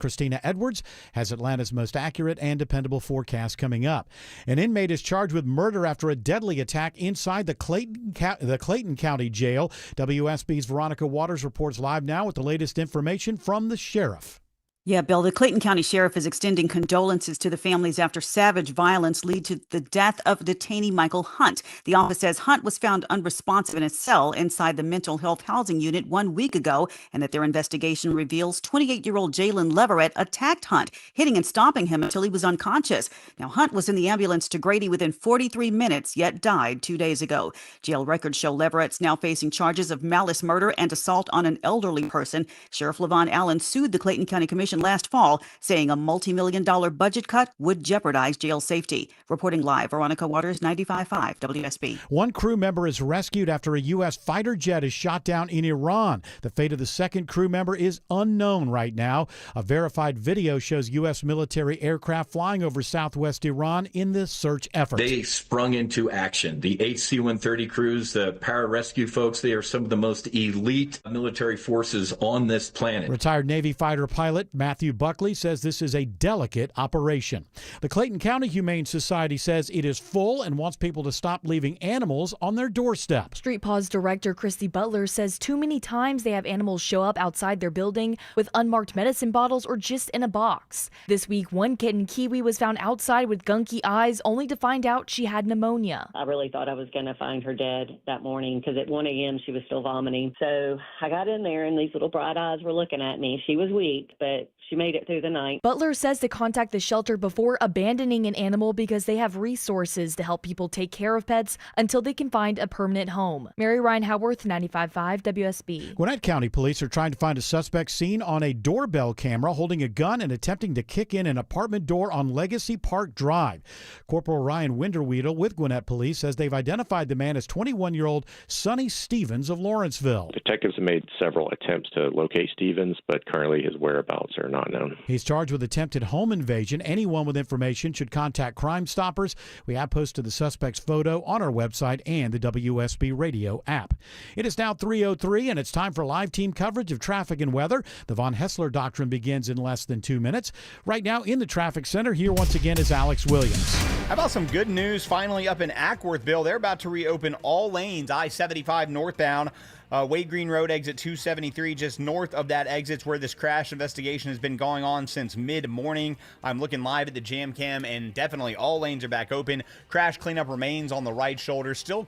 Christina Edwards has Atlanta's most accurate and dependable forecast coming up. An inmate is charged with murder after a deadly attack inside the Clayton County Jail. WSB's Veronica Waters reports live now with the latest information from the sheriff. Yeah, Bill, the Clayton County Sheriff is extending condolences to the families after savage violence led to the death of detainee Michael Hunt. The office says Hunt was found unresponsive in a cell inside the mental health housing unit 1 week ago, and that their investigation reveals 28-year-old Jalen Leverett attacked Hunt, hitting and stomping him until he was unconscious. Now, Hunt was in the ambulance to Grady within 43 minutes, yet died 2 days ago. Jail records show Leverett's now facing charges of malice murder and assault on an elderly person. Sheriff Levon Allen sued the Clayton County Commission last fall, saying a multi-million-dollar budget cut would jeopardize jail safety. Reporting live, Veronica Waters, 95.5 WSB. One crew member is rescued after a U.S. fighter jet is shot down in Iran. The fate of the second crew member is unknown right now. A verified video shows U.S. military aircraft flying over southwest Iran in this search effort. They sprung into action. The 8 C-130 crews, the pararescue folks, they are some of the most elite military forces on this planet. Retired Navy fighter pilot Matthew Buckley says this is a delicate operation. The Clayton County Humane Society says it is full and wants people to stop leaving animals on their doorstep. Street Paws director Christy Butler says too many times they have animals show up outside their building with unmarked medicine bottles or just in a box. This week, one kitten, Kiwi, was found outside with gunky eyes only to find out she had pneumonia. I really thought I was going to find her dead that morning because at 1 a.m. she was still vomiting. So I got in there and these little bright eyes were looking at me. She was weak, but she made it through the night. Butler says to contact the shelter before abandoning an animal because they have resources to help people take care of pets until they can find a permanent home. Mary Ryan Howarth, 95.5 WSB. Gwinnett County police are trying to find a suspect seen on a doorbell camera holding a gun and attempting to kick in an apartment door on Legacy Park Drive. Corporal Ryan Winderweedle with Gwinnett Police says they've identified the man as 21-year-old Sonny Stevens of Lawrenceville. Detectives have made several attempts to locate Stevens, but currently his whereabouts are not known. He's charged with attempted home invasion. Anyone with information should contact Crime Stoppers. We have posted the suspect's photo on our website and the WSB radio app. It is now 3:03 and it's time for live team coverage of traffic and weather. The Von Hessler Doctrine begins in less than 2 minutes. Right now in the traffic center, here once again is Alex Williams. How about some good news finally up in Ackworth, Bill? They're about to reopen all lanes, I-75 northbound. Wade Green Road exit 273, just north of that exit's where this crash investigation has been going on since mid-morning. I'm looking live at the jam cam, and definitely all lanes are back open. Crash cleanup remains on the right shoulder. Still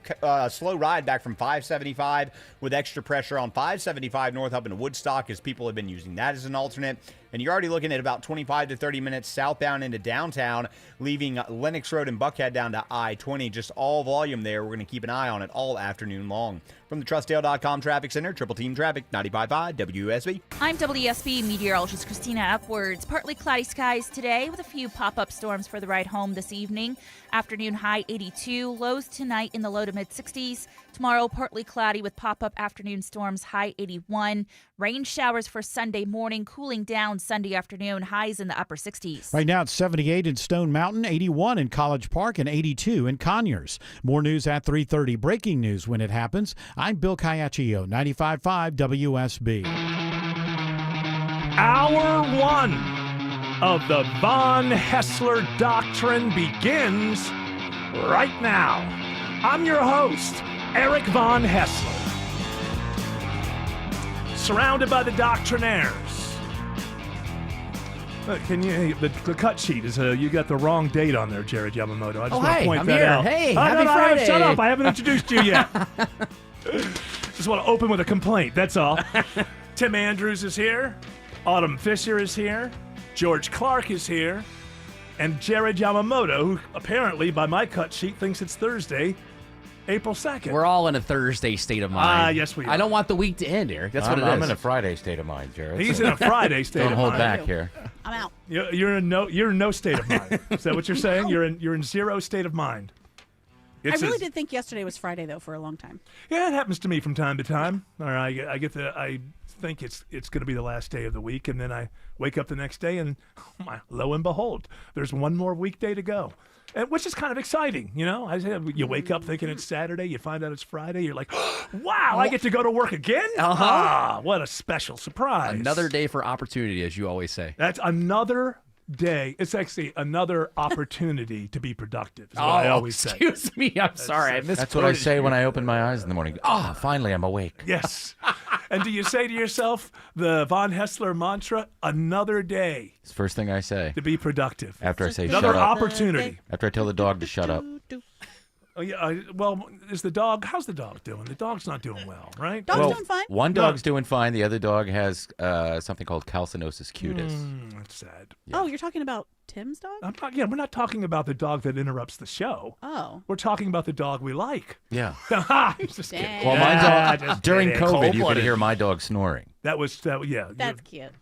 slow ride back from 575 with extra pressure on 575 north up in Woodstock as people have been using that as an alternate. And you're already looking at about 25 to 30 minutes southbound into downtown, leaving Lenox Road and Buckhead down to I-20. Just all volume there. We're going to keep an eye on it all afternoon long. From the TrustDale.com Traffic Center, Triple Team Traffic, 95.5 WSB. I'm WSB meteorologist Christina Edwards. Partly cloudy skies today with a few pop-up storms for the ride home this evening. Afternoon high 82, lows tonight in the low to mid-60s. Tomorrow, partly cloudy with pop-up afternoon storms, high 81. Rain showers for Sunday morning, cooling down Sunday afternoon, highs in the upper 60s. Right now it's 78 in Stone Mountain, 81 in College Park, and 82 in Conyers. More news at 3:30. Breaking news when it happens. I'm Bill Caiaccio, 95.5 WSB. Hour one of the Von Hessler Doctrine begins right now. I'm your host, Eric Von Hessler. Surrounded by the doctrinaires. Can you? The cut sheet is you got the wrong date on there, Jared Yamamoto. I just want to point that out. Hey, happy Friday. Shut up! I haven't introduced you yet. Just want to open with a complaint. That's all. Tim Andrews is here. Autumn Fisher is here. George Clark is here, and Jared Yamamoto, who apparently, by my cut sheet, thinks it's Thursday, April 2nd. We're all in a Thursday state of mind. Yes, we are. I don't want the week to end, Eric. That's what it is. I'm in a Friday state of mind, Jared. He's in a Friday state of mind. Don't hold back here. I'm out. You're in no state of mind. Is that what you're saying? You're in zero state of mind. It's I really did think yesterday was Friday, though, for a long time. Yeah, it happens to me from time to time. Or I think it's going to be the last day of the week, and then I wake up the next day, and lo and behold, there's one more weekday to go, which is kind of exciting, you know. You wake up thinking it's Saturday, you find out it's Friday, you're like, wow, I get to go to work again? What a special surprise. Another day for opportunity, as you always say. That's another day. It's actually another opportunity to be productive, is what I always say. Excuse me, I'm sorry. That's what I say when I open my eyes in the morning. Finally I'm awake. Yes. And do you say to yourself the Von Hessler mantra, another day? It's the first thing I say. To be productive. After I say another shut up. opportunity. After I tell the dog to shut up. Oh, yeah. Well, how's the dog doing? The dog's not doing well, right? Dog's doing fine. One dog's doing fine. The other dog has something called calcinosis cutis. That's sad. Yeah. Oh, you're talking about Tim's dog? We're not talking about the dog that interrupts the show. Oh. We're talking about the dog we like. Yeah. Just kidding. Well, my dog, during COVID, you could hear my dog snoring. Yeah. That's cute.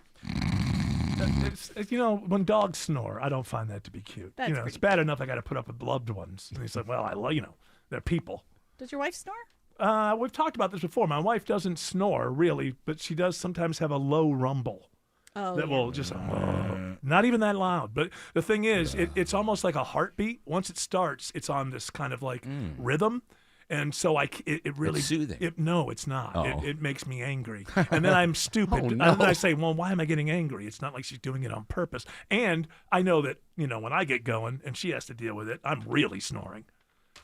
It's, when dogs snore, I don't find that to be cute. That's it's bad enough I got to put up with loved ones. And he's like, well, I love, they're people. Does your wife snore? We've talked about this before. My wife doesn't snore, really, but she does sometimes have a low rumble. Oh, that will just, not even that loud. But the thing is, it's almost like a heartbeat. Once it starts, it's on this kind of like rhythm. And so it really it's soothing. No, it's not. Oh. It makes me angry, and then I'm stupid. Oh, no. And then I say, "Well, why am I getting angry?" It's not like she's doing it on purpose. And I know that when I get going and she has to deal with it, I'm really snoring.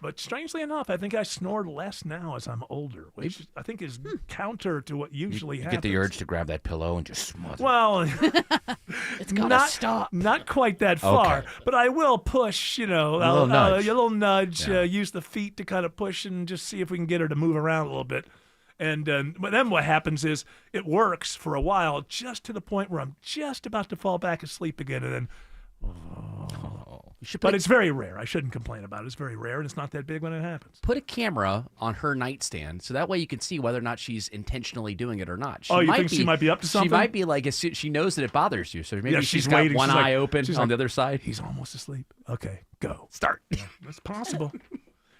But strangely enough, I think I snore less now as I'm older, which I think is counter to what usually happens. You get the urge to grab that pillow and just smother. Well, it's gotta stop. Not quite that far, Okay. but I will push. A little nudge. A little nudge. Yeah. Use the feet to kind of push and just see if we can get her to move around a little bit. And but then what happens is it works for a while, just to the point where I'm just about to fall back asleep again, and then. But it's very rare. I shouldn't complain about it. It's very rare, and it's not that big when it happens. Put a camera on her nightstand so that way you can see whether or not she's intentionally doing it or not. You think she might be up to something? She might be like, she knows that it bothers you, so maybe she's got waiting. one She's eye like- open she's on like, the other side. He's almost asleep. Okay, go. Start. That's possible.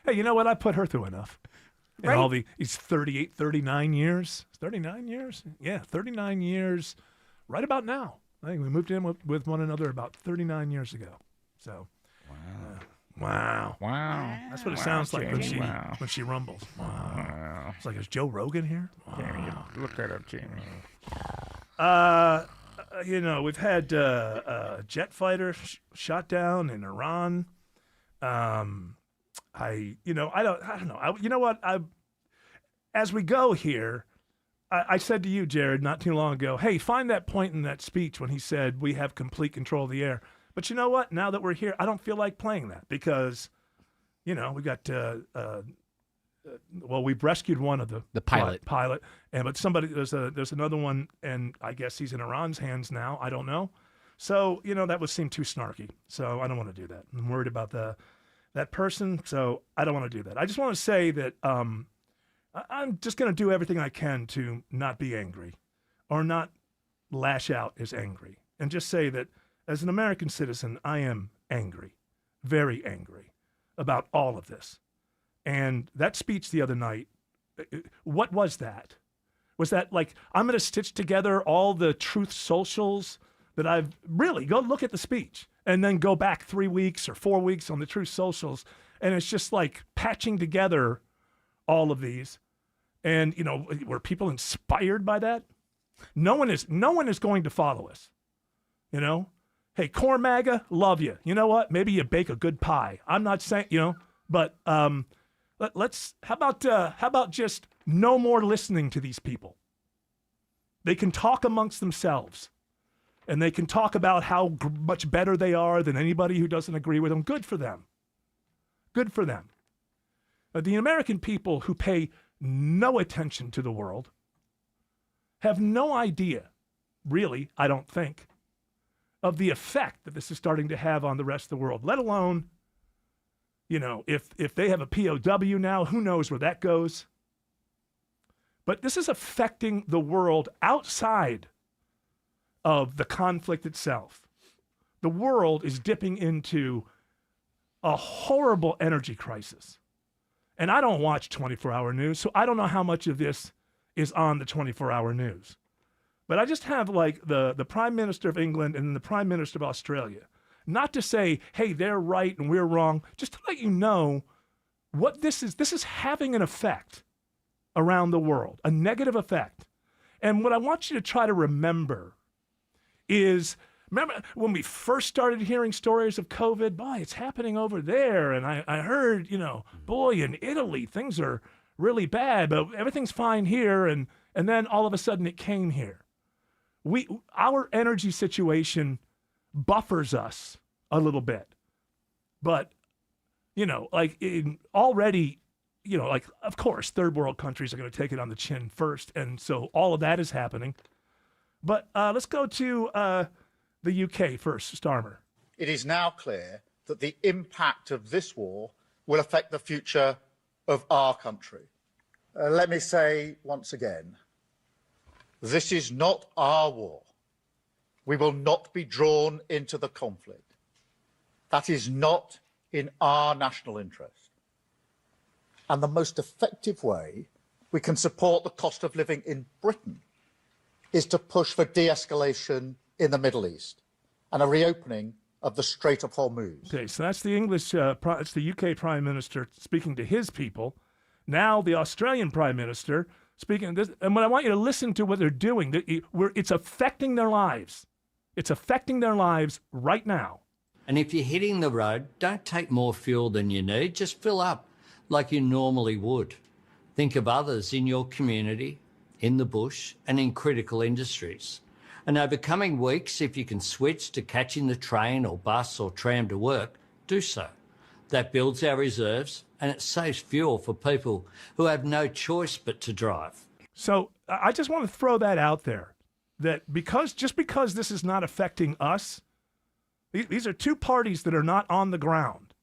Hey, you know what? I put her through enough. In Right. all he's 38, 39 years. 39 years? Yeah, 39 years right about now. I think we moved in with one another about 39 years ago. So, wow. Wow. That's what it sounds like when she rumbles. Wow. It's like, is Joe Rogan here? Wow. Look at him, Jamie. We've had a jet fighter shot down in Iran. I don't know. You know what? As we go here, I said to you, Jared, not too long ago, hey, find that point in that speech when he said we have complete control of the air. But you know what? Now that we're here, I don't feel like playing that because, we got, we've rescued one of the pilot, but somebody there's another one, and I guess he's in Iran's hands now. I don't know. So that would seem too snarky. So I don't want to do that. I'm worried about that person. So I don't want to do that. I just want to say that I'm just going to do everything I can to not be angry, or not lash out as angry, and just say that. As an American citizen, I am angry, very angry about all of this. And that speech the other night, what was that? Was that like, I'm going to stitch together all the truth socials that I've really, go look at the speech and then go back 3 weeks or 4 weeks on the truth socials. And it's just like patching together all of these. And, were people inspired by that? No one is going to follow us, Hey, Core MAGA, love you. You know what? Maybe you bake a good pie. I'm not saying, but let's. How about just no more listening to these people? They can talk amongst themselves, and they can talk about how much better they are than anybody who doesn't agree with them. Good for them. Good for them. The American people who pay no attention to the world have no idea, really, I don't think, of the effect that this is starting to have on the rest of the world, let alone, if they have a POW now, who knows where that goes. But this is affecting the world outside of the conflict itself. The world is dipping into a horrible energy crisis. And I don't watch 24-hour news, so I don't know how much of this is on the 24-hour news. But I just have like the Prime Minister of England and the Prime Minister of Australia, not to say, hey, they're right and we're wrong, just to let you know what this is. This is having an effect around the world, a negative effect. And what I want you to try to remember is, remember when we first started hearing stories of COVID? Boy, it's happening over there. And I heard, boy, in Italy, things are really bad, but everything's fine here. And then all of a sudden it came here. Our energy situation buffers us a little bit. But, already, of course, third world countries are going to take it on the chin first. And so all of that is happening. But let's go to the UK first, Starmer. It is now clear that the impact of this war will affect the future of our country. Let me say once again, this is not our war. We will not be drawn into the conflict. That is not in our national interest. And the most effective way we can support the cost of living in Britain is to push for de-escalation in the Middle East and a reopening of the Strait of Hormuz. Okay, so that's the it's the UK Prime Minister speaking to his people. Now the Australian Prime Minister speaking this, and what I want you to listen to what they're doing. It's affecting their lives. It's affecting their lives right now. And if you're hitting the road, don't take more fuel than you need. Just fill up like you normally would. Think of others in your community, in the bush, and in critical industries. And over coming weeks, if you can switch to catching the train or bus or tram to work, do so. That builds our reserves and it saves fuel for people who have no choice but to drive. So I just want to throw that out there, that just because this is not affecting us, these are two parties that are not on the ground.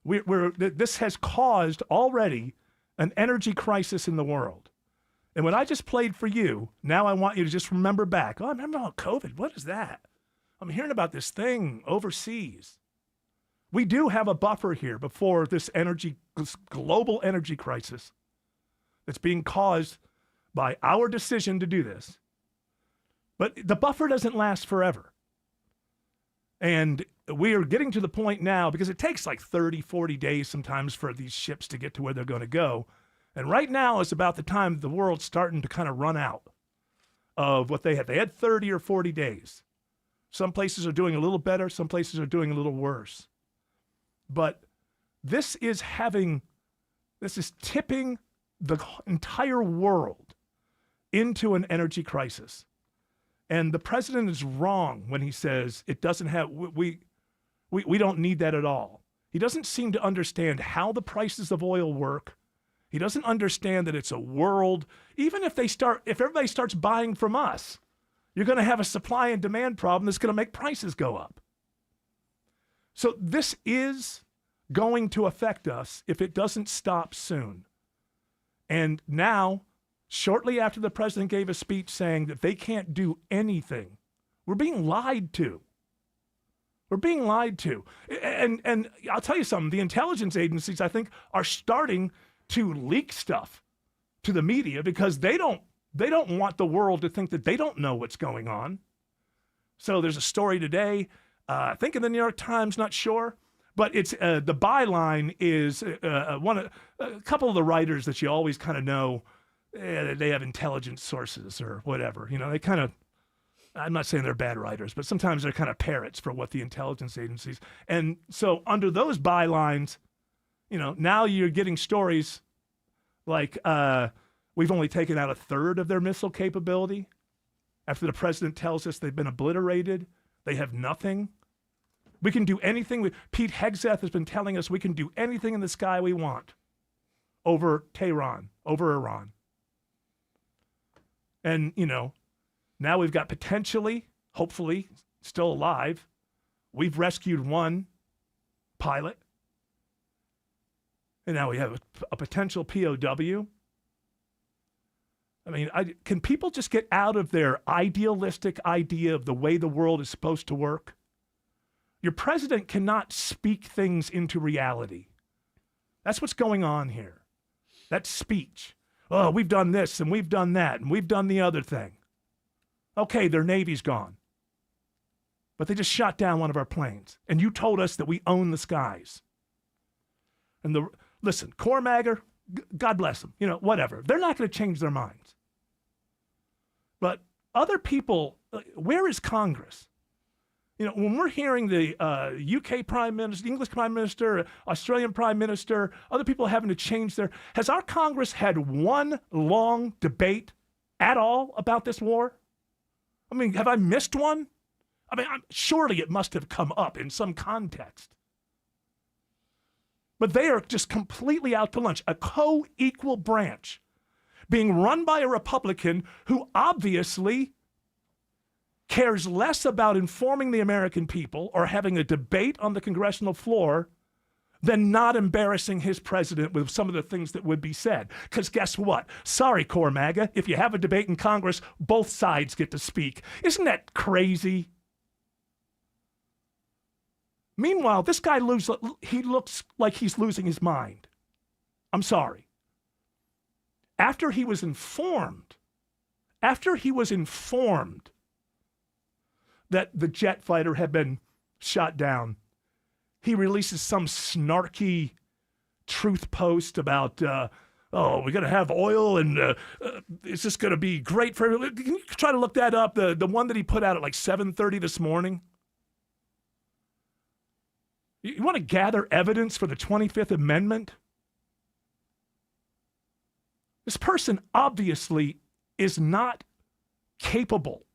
This has caused already an energy crisis in the world. And what I just played for you, now I want you to just remember back. Oh, I remember about COVID. What is that? I'm hearing about this thing overseas. We do have a buffer here before this global energy crisis that's being caused by our decision to do this. But the buffer doesn't last forever. And we are getting to the point now, because it takes like 30, 40 days sometimes for these ships to get to where they're going to go. And right now is about the time the world's starting to kind of run out of what they had. They had 30 or 40 days. Some places are doing a little better. Some places are doing a little worse. But this is tipping the entire world into an energy crisis. And the president is wrong when he says it doesn't have, we don't need that at all. He doesn't seem to understand how the prices of oil work. He doesn't understand that it's a world. Even if everybody starts buying from us, you're going to have a supply and demand problem that's going to make prices go up. So this is going to affect us if it doesn't stop soon. And now, shortly after the president gave a speech saying that they can't do anything, we're being lied to. We're being lied to. And I'll tell you something, the intelligence agencies, I think, are starting to leak stuff to the media because they don't want the world to think that they don't know what's going on. So there's a story today, I think in the New York Times, not sure, but it's the byline is a couple of the writers that you always kind of know, they have intelligence sources or whatever. They kind of, I'm not saying they're bad writers, but sometimes they're kind of parrots for what the intelligence agencies. And so under those bylines, now you're getting stories like we've only taken out a third of their missile capability after the president tells us they've been obliterated. They have nothing. We can do anything. Pete Hegseth has been telling us we can do anything in the sky we want over Tehran, over Iran. And, now we've got potentially, hopefully, still alive. We've rescued one pilot. And now we have a potential POW. I mean, can people just get out of their idealistic idea of the way the world is supposed to work? Your president cannot speak things into reality. That's what's going on here. That speech. Oh, we've done this and we've done that and we've done the other thing. Okay, their Navy's gone. But they just shot down one of our planes. And you told us that we own the skies. And listen, Cormager, God bless them. You know, whatever. They're not going to change their minds. But other people, where is Congress? You know, when we're hearing the UK Prime Minister, English Prime Minister, Australian Prime Minister, other people having to change has our Congress had one long debate at all about this war? I mean, have I missed one? I mean, surely it must have come up in some context. But they are just completely out to lunch. A co-equal branch being run by a Republican who obviously cares less about informing the American people or having a debate on the congressional floor than not embarrassing his president with some of the things that would be said. Because guess what? Sorry, Cormaga, if you have a debate in Congress, both sides get to speak. Isn't that crazy? Meanwhile, this guy he looks like he's losing his mind. I'm sorry. After he was informed that the jet fighter had been shot down, he releases some snarky truth post about, we're going to have oil and it's just going to be great for everyone. Can you try to look that up? The one that he put out at like 7:30 this morning? You want to gather evidence for the 25th Amendment? This person obviously is not capable.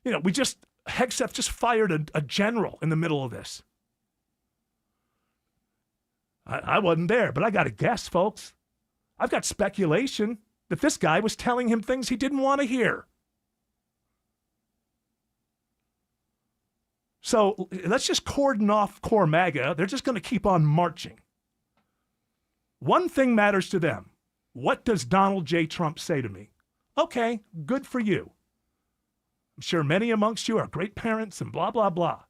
You know, Hegseth just fired a general in the middle of this. I wasn't there, but I got to guess, folks. I've got speculation that this guy was telling him things he didn't want to hear. So let's just cordon off Cormaga. They're just going to keep on marching. One thing matters to them. What does Donald J. Trump say to me? Okay, good for you. I'm sure many amongst you are great parents and blah, blah, blah.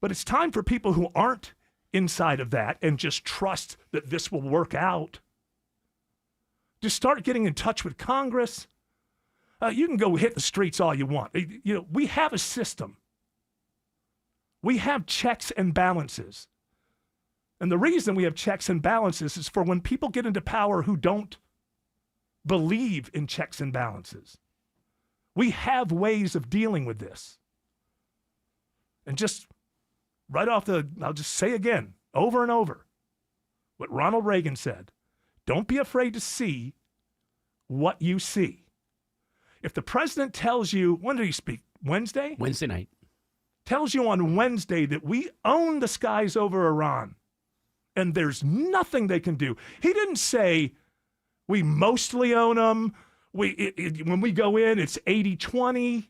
But it's time for people who aren't inside of that and just trust that this will work out to start getting in touch with Congress. You can go hit the streets all you want. You know, we have a system. We have checks and balances. And the reason we have checks and balances is for when people get into power who don't believe in checks and balances. We have ways of dealing with this. And just I'll just say again, over and over, what Ronald Reagan said. Don't be afraid to see what you see. If the president tells you, when did he speak? Wednesday? Wednesday night. Tells you on Wednesday that we own the skies over Iran and there's nothing they can do. He didn't say we mostly own them. When we go in, it's 80-20.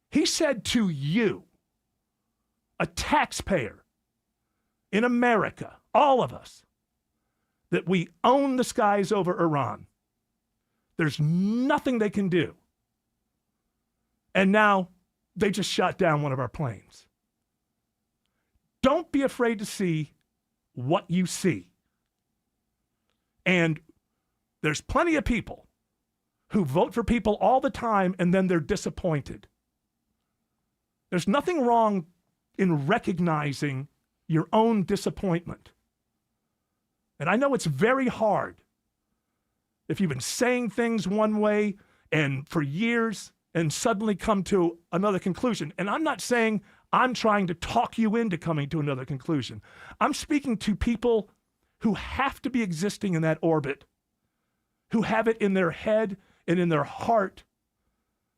He said to you, a taxpayer in America, all of us, that we own the skies over Iran. There's nothing they can do. And now they just shot down one of our planes. Don't be afraid to see what you see. And there's plenty of people who vote for people all the time and then they're disappointed. There's nothing wrong in recognizing your own disappointment. And I know it's very hard if you've been saying things one way and for years and suddenly come to another conclusion. And I'm not saying I'm trying to talk you into coming to another conclusion. I'm speaking to people who have to be existing in that orbit, who have it in their head and in their heart,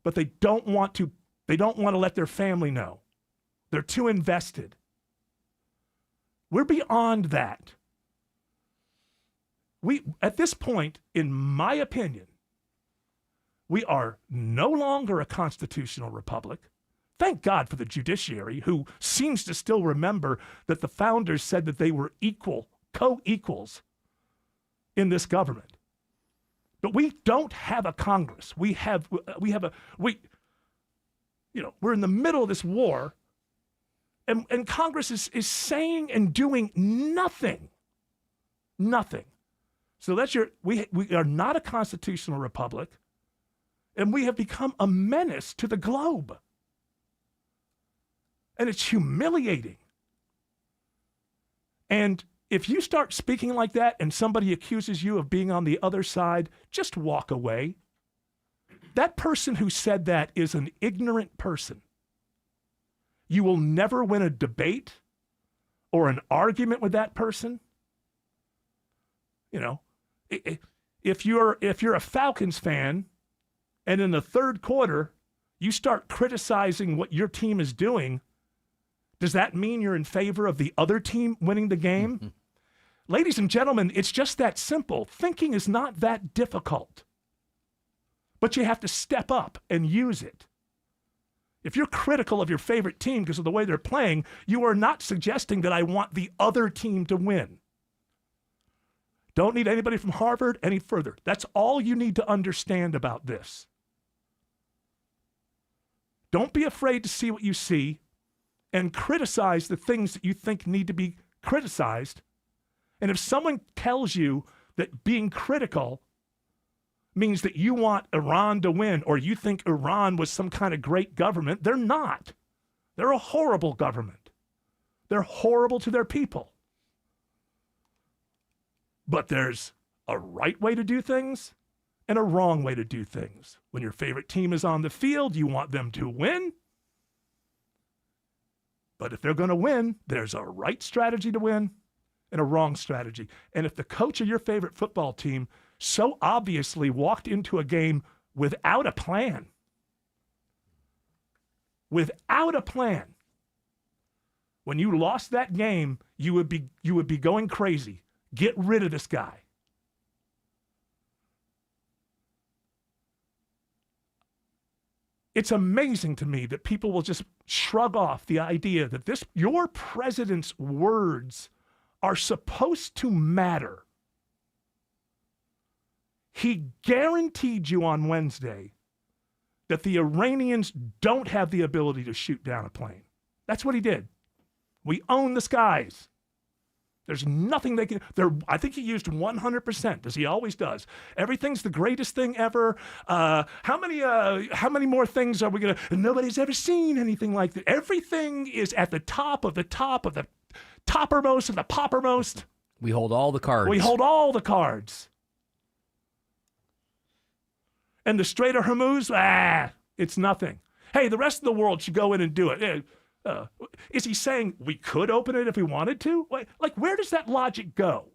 but they don't want to let their family know. They're too invested. We're beyond that. At this point, in my opinion, we are no longer a constitutional republic. Thank God for the judiciary, who seems to still remember that the founders said that they were co-equals in this government. But we don't have a Congress. We're in the middle of this war, And Congress is saying and doing nothing. Nothing. So we are not a constitutional republic, and we have become a menace to the globe. And it's humiliating. And if you start speaking like that and somebody accuses you of being on the other side, just walk away. That person who said that is an ignorant person. You will never win a debate or an argument with that person. You know, if you're a Falcons fan and in the third quarter you start criticizing what your team is doing, does that mean you're in favor of the other team winning the game? Mm-hmm. Ladies and gentlemen, it's just that simple. Thinking is not that difficult. But you have to step up and use it. If you're critical of your favorite team because of the way they're playing, you are not suggesting that I want the other team to win. Don't need anybody from Harvard any further. That's all you need to understand about this. Don't be afraid to see what you see and criticize the things that you think need to be criticized. And if someone tells you that being critical means that you want Iran to win or you think Iran was some kind of great government, they're not. They're a horrible government. They're horrible to their people. But there's a right way to do things and a wrong way to do things. When your favorite team is on the field, you want them to win. But if they're going to win, there's a right strategy to win and a wrong strategy. And if the coach of your favorite football team so obviously walked into a game without a plan, when you lost that game, you would be going crazy. Get rid of this guy. It's amazing to me that people will just shrug off the idea that your president's words are supposed to matter. He guaranteed you on Wednesday that the Iranians don't have the ability to shoot down a plane. That's what he did. We own the skies. There's nothing they can. I think he used 100%, as he always does. Everything's the greatest thing ever. How many more things are we gonna? Nobody's ever seen anything like that. Everything is at the top of the top of the toppermost of the poppermost. We hold all the cards. We hold all the cards. And the Strait of Hormuz, it's nothing. Hey, the rest of the world should go in and do it. Is he saying we could open it if we wanted to? Like, where does that logic go?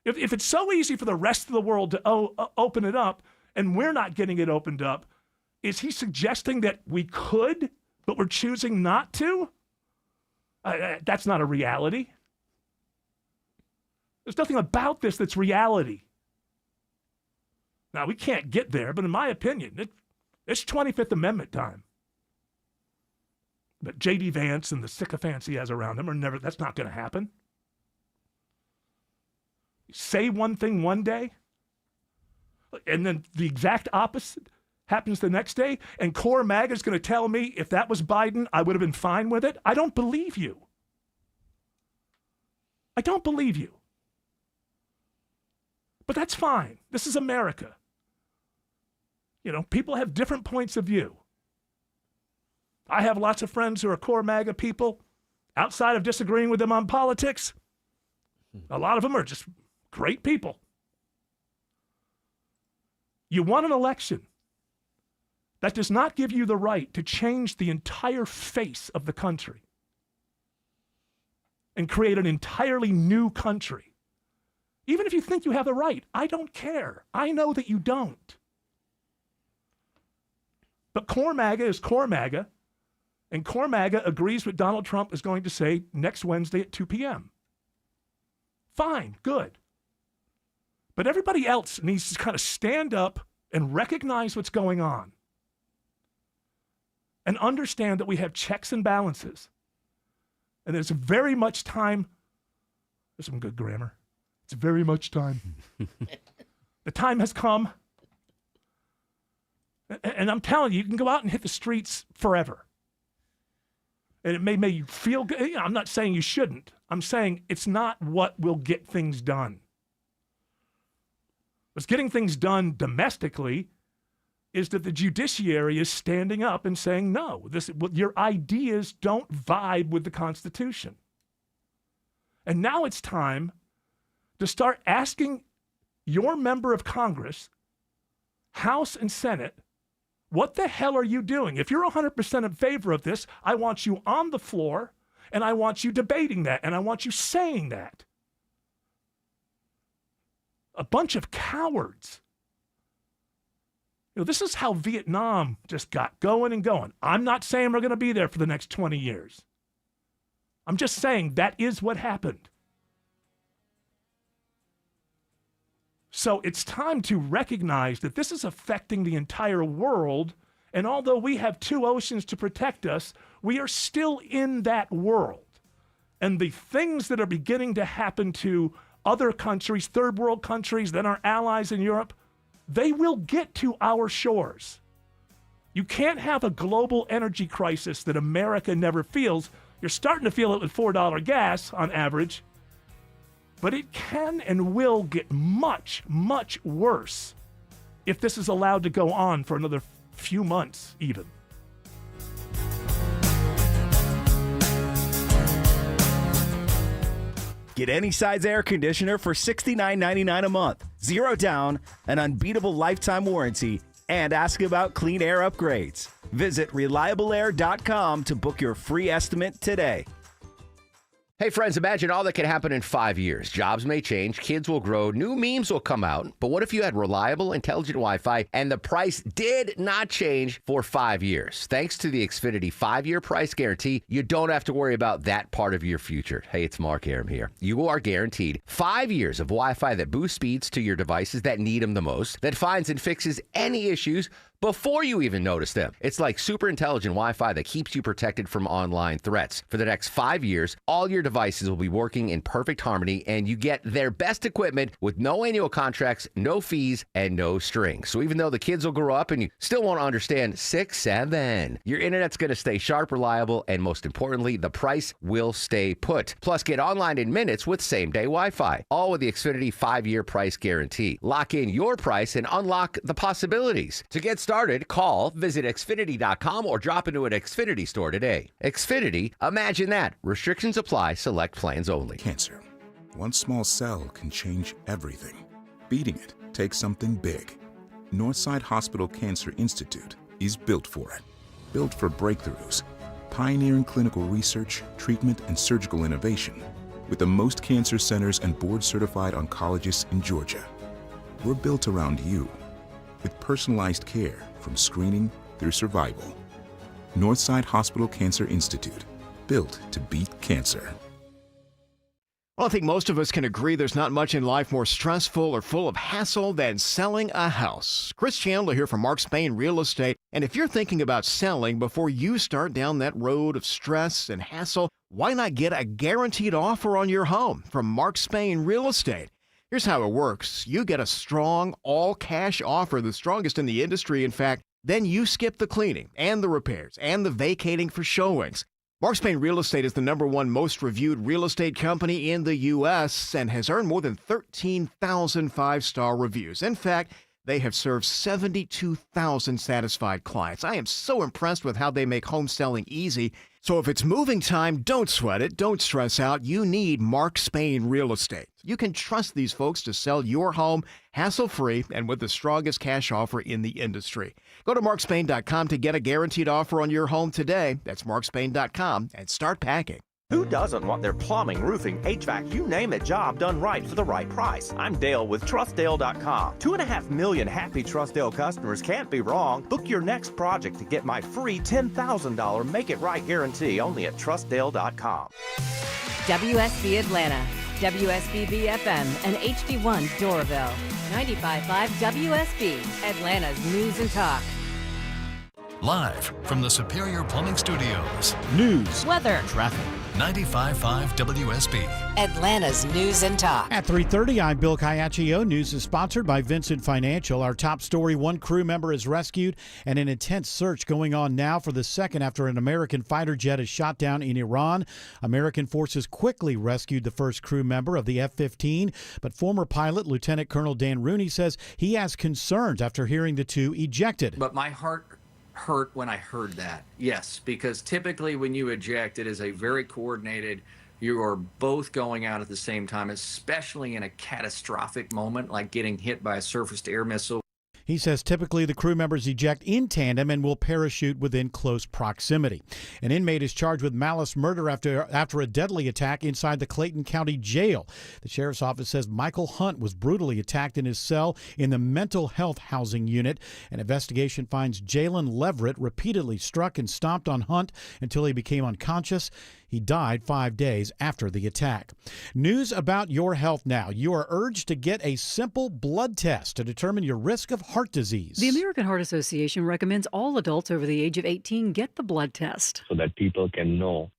If it's so easy for the rest of the world to open it up and we're not getting it opened up, is he suggesting that we could, but we're choosing not to? That's not a reality. There's nothing about this that's reality. Now, we can't get there, but in my opinion, it's 25th Amendment time. But J.D. Vance and the sycophants he has around him that's not going to happen. Say one thing one day, and then the exact opposite happens the next day, and Core MAGA is going to tell me if that was Biden, I would have been fine with it. I don't believe you. I don't believe you. But that's fine. This is America. You know, people have different points of view. I have lots of friends who are core MAGA people. Outside of disagreeing with them on politics, a lot of them are just great people. You won an election. That does not give you the right to change the entire face of the country and create an entirely new country. Even if you think you have the right, I don't care. I know that you don't. But core MAGA is core MAGA, and core MAGA agrees what Donald Trump is going to say next Wednesday at 2 p.m. Fine, good. But everybody else needs to kind of stand up and recognize what's going on and understand that we have checks and balances. And there's very much time. There's some good grammar. It's very much time. The time has come. And I'm telling you, you can go out and hit the streets forever. and it may make you feel good. You know, I'm not saying you shouldn't. I'm saying it's not what will get things done. What's getting things done domestically is that the judiciary is standing up and saying, no, your ideas don't vibe with the Constitution. And now it's time to start asking your member of Congress, House and Senate, what the hell are you doing? If you're 100% in favor of this, I want you on the floor, and I want you debating that, and I want you saying that. A bunch of cowards. You know, this is how Vietnam just got going and going. I'm not saying we're going to be there for the next 20 years. I'm just saying that is what happened. So it's time to recognize that this is affecting the entire world, and although we have two oceans to protect us, we are still in that world. And the things that are beginning to happen to other countries, third world countries, then our allies in Europe, they will get to our shores. You can't have a global energy crisis that America never feels. You're starting to feel it with $4 gas on average. But it can and will get much, much worse if this is allowed to go on for another few months even. Get any size air conditioner for $69.99 a month, 0 down, an unbeatable lifetime warranty, and ask about clean air upgrades. Visit reliableair.com to book your free estimate today. Hey friends, imagine all that can happen in 5 years. Jobs may change, kids will grow, new memes will come out. But what if you had reliable, intelligent Wi-Fi and the price did not change for 5 years? Thanks to the Xfinity 5-year price guarantee, you don't have to worry about that part of your future. Hey, it's Mark Aram here. You are guaranteed 5 years of Wi-Fi that boosts speeds to your devices that need them the most, that finds and fixes any issues before you even notice them. It's like super intelligent Wi-Fi that keeps you protected from online threats. For the next 5 years, all your devices will be working in perfect harmony, and you get their best equipment with no annual contracts, no fees, and no strings. So even though the kids will grow up and you still won't understand 6-7, your internet's going to stay sharp, reliable, and most importantly, the price will stay put. Plus, get online in minutes with same-day Wi-Fi. All with the Xfinity 5-year price guarantee. Lock in your price and unlock the possibilities. To get started, call, visit Xfinity.com, or drop into an Xfinity store today. Xfinity, imagine that. Restrictions apply. Select plans only. Cancer. One small cell can change everything. Beating it takes something big. Northside Hospital Cancer Institute is built for it. Built for breakthroughs, pioneering clinical research, treatment, and surgical innovation, with the most cancer centers and board-certified oncologists in Georgia. We're built around you, with personalized care from screening through survival. Northside Hospital Cancer Institute, built to beat cancer. Well, I think most of us can agree there's not much in life more stressful or full of hassle than selling a house. Chris Chandler here from Mark Spain Real Estate. And if you're thinking about selling before you start down that road of stress and hassle, why not get a guaranteed offer on your home from Mark Spain Real Estate? Here's how it works. You get a strong, all-cash offer, the strongest in the industry, in fact. Then you skip the cleaning and the repairs and the vacating for showings. Mark Spain Real Estate is the #1 most reviewed real estate company in the U.S. and has earned more than 13,000 five-star reviews. In fact, they have served 72,000 satisfied clients. I am so impressed with how they make home selling easy. So if it's moving time, don't sweat it. Don't stress out. You need Mark Spain Real Estate. You can trust these folks to sell your home hassle-free and with the strongest cash offer in the industry. Go to markspain.com to get a guaranteed offer on your home today. That's markspain.com and start packing. Who doesn't want their plumbing, roofing, HVAC, you name it, job done right for the right price? I'm Dale with TrustDale.com. 2.5 million happy TrustDale customers can't be wrong. Book your next project to get my free $10,000 Make It Right guarantee only at TrustDale.com. WSB Atlanta, WSB BFM, and HD1 Doraville. 95.5 WSB, Atlanta's News and Talk. Live from the Superior Plumbing Studios. News, weather, traffic, 95.5 WSB. Atlanta's News and Talk. At 3:30, I'm Bill Caiaccio. News is sponsored by Vincent Financial. Our top story, one crew member is rescued and an intense search going on now for the second after an American fighter jet is shot down in Iran. American forces quickly rescued the first crew member of the F-15, but former pilot Lieutenant Colonel Dan Rooney says he has concerns after hearing the two ejected. But my heart hurt when I heard that. Yes, because typically when you eject, it is a very coordinated, you are both going out at the same time, especially in a catastrophic moment like getting hit by a surface-to-air missile. He says typically the crew members eject in tandem and will parachute within close proximity. An inmate is charged with malice murder after a deadly attack inside the Clayton County Jail. The sheriff's office says Michael Hunt was brutally attacked in his cell in the mental health housing unit. An investigation finds Jalen Leverett repeatedly struck and stomped on Hunt until he became unconscious. He died 5 days after the attack. News about your health now. You are urged to get a simple blood test to determine your risk of heart disease. The American Heart Association recommends all adults over the age of 18 get the blood test, so that people can know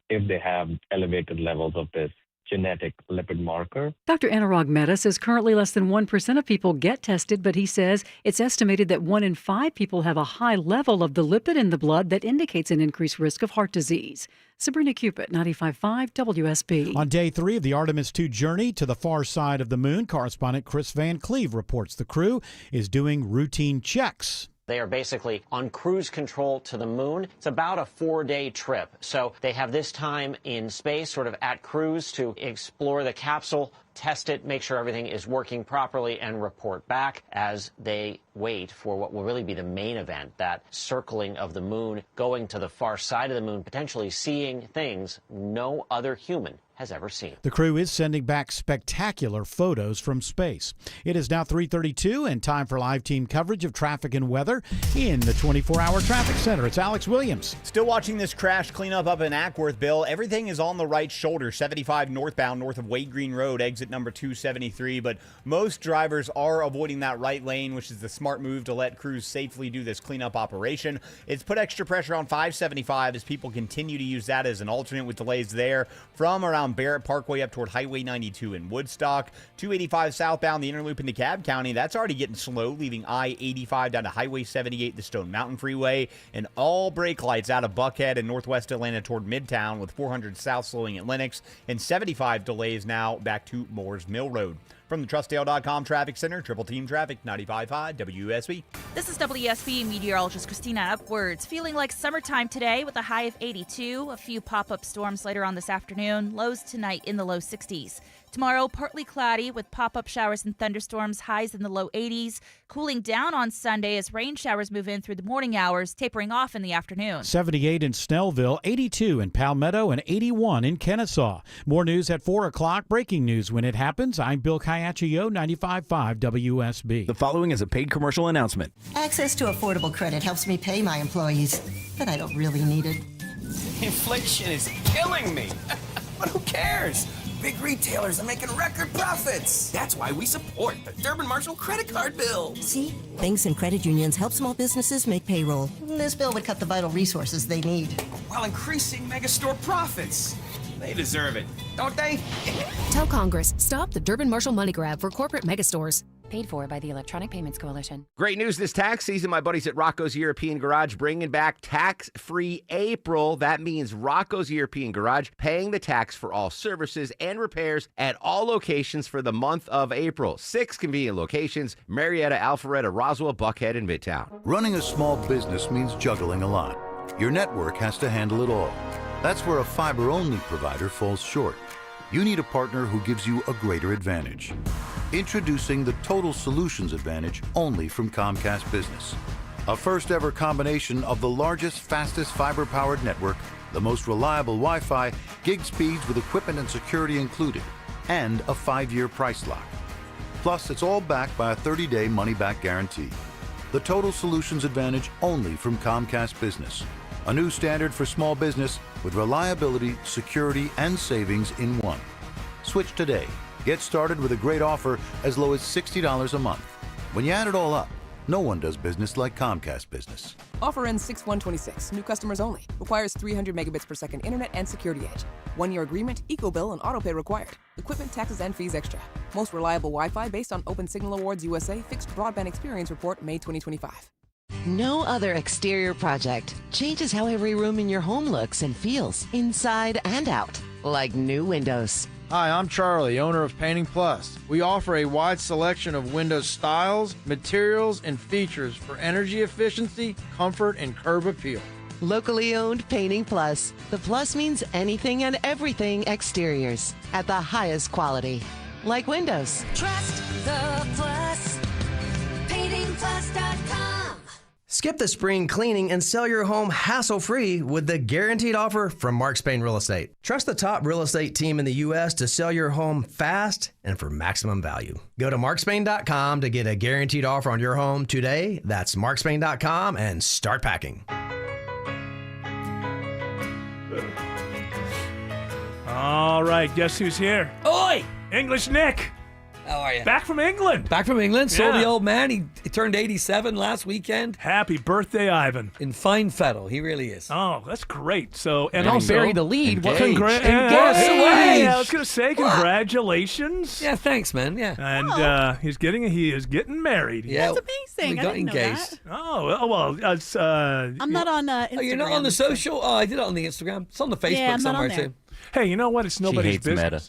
if they have elevated levels of this genetic lipid marker. Dr. Anurag Mehta says currently less than 1% of people get tested, but he says it's estimated that 1 in 5 people have a high level of the lipid in the blood that indicates an increased risk of heart disease. Sabrina Cupid, 95.5 WSB. On day 3 of the Artemis II journey to the far side of the moon, correspondent Chris Van Cleve reports the crew is doing routine checks. They are basically on cruise control to the moon. It's about a 4-day trip. So they have this time in space, sort of at cruise, to explore the capsule, test it, make sure everything is working properly, and report back as they wait for what will really be the main event, that circling of the moon, going to the far side of the moon, potentially seeing things no other human has ever seen. The crew is sending back spectacular photos from space. It is now 3:32 and time for live team coverage of traffic and weather in the 24-hour traffic center. It's Alex Williams. Still watching this crash cleanup up in Ackworth, Bill. Everything is on the right shoulder, 75 northbound, north of Wade Green Road, exit number 273. But most drivers are avoiding that right lane, which is the smart move to let crews safely do this cleanup operation. It's put extra pressure on 575 as people continue to use that as an alternate, with delays there from around Barrett Parkway up toward Highway 92 in Woodstock. 285 southbound, the Interloop into DeKalb County, that's already getting slow, leaving I-85 down to Highway 78, the Stone Mountain Freeway, and all brake lights out of Buckhead and northwest Atlanta toward Midtown, with 400 south slowing at Lenox, and 75 delays now back to Moores Mill Road. From the TrustDale.com Traffic Center, Triple Team Traffic, 95.5 WSB. This is WSB meteorologist Christina Upwards. Feeling like summertime today with a high of 82. A few pop-up storms later on this afternoon. Lows tonight in the low 60s. Tomorrow, partly cloudy with pop-up showers and thunderstorms, highs in the low 80s. Cooling down on Sunday as rain showers move in through the morning hours, tapering off in the afternoon. 78 in Snellville, 82 in Palmetto, and 81 in Kennesaw. More news at 4 o'clock. Breaking news when it happens. I'm Bill Caiaccio, 95.5 WSB. The following is a paid commercial announcement. Access to affordable credit helps me pay my employees, but I don't really need it. Inflation is killing me. But who cares? Big retailers are making record profits. That's why we support the Durbin Marshall credit card bill. See? Banks and credit unions help small businesses make payroll. This bill would cut the vital resources they need, while increasing megastore profits. They deserve it, don't they? Tell Congress, stop the Durbin Marshall money grab for corporate megastores. Paid for by the Electronic Payments Coalition. Great news this tax season. My buddies at Rocco's European Garage bringing back tax-free April. That means Rocco's European Garage paying the tax for all services and repairs at all locations for the month of April. 6 convenient locations: Marietta, Alpharetta, Roswell, Buckhead, and Midtown. Running a small business means juggling a lot. Your network has to handle it all. That's where a fiber-only provider falls short. You need a partner who gives you a greater advantage. Introducing the Total Solutions Advantage only from Comcast Business. A first-ever combination of the largest, fastest fiber-powered network, the most reliable Wi-Fi, gig speeds with equipment and security included, and a 5-year price lock. Plus, it's all backed by a 30-day money-back guarantee. The Total Solutions Advantage only from Comcast Business. A new standard for small business with reliability, security, and savings in one. Switch today. Get started with a great offer as low as $60 a month. When you add it all up, No one does business like Comcast Business. Offer ends 6/1/26. New customers only. Requires 300 megabits per second internet and security edge. 1-year agreement, eco-bill, and autopay required. Equipment, taxes, and fees extra. Most reliable Wi-Fi based on Open Signal Awards USA Fixed Broadband Experience Report, May 2025. No other exterior project changes how every room in your home looks and feels, inside and out, like new windows. Hi, I'm Charlie, owner of Painting Plus. We offer a wide selection of window styles, materials, and features for energy efficiency, comfort, and curb appeal. Locally owned Painting Plus. The plus means anything and everything exteriors at the highest quality, like windows. Trust the Plus. PaintingPlus.com. Skip the spring cleaning and sell your home hassle-free with the guaranteed offer from Mark Spain Real Estate. Trust the top real estate team in the U.S. to sell your home fast and for maximum value. Go to markspain.com to get a guaranteed offer on your home today. That's markspain.com and start packing. All right, guess who's here? Oi! English Nick. How are you? Back from England. Back from England. Saw Yeah. the old man. He turned 87 last weekend. Happy birthday, Ivan. In fine fettle. He really is. Oh, that's great. So, and Don't also bury the lead. What- Engaged. Engaged. I was going to say congratulations. Yeah, thanks, man. Yeah. And he is getting married. Yeah. That's amazing. We I got didn't know engaged. that. Oh, well, it's, I'm not on Instagram. Oh, you're not on the social? Oh, I did it on the Instagram. It's on the Facebook Yeah, I'm not somewhere on there. too. Hey, you know what? It's nobody's hates business. Meta.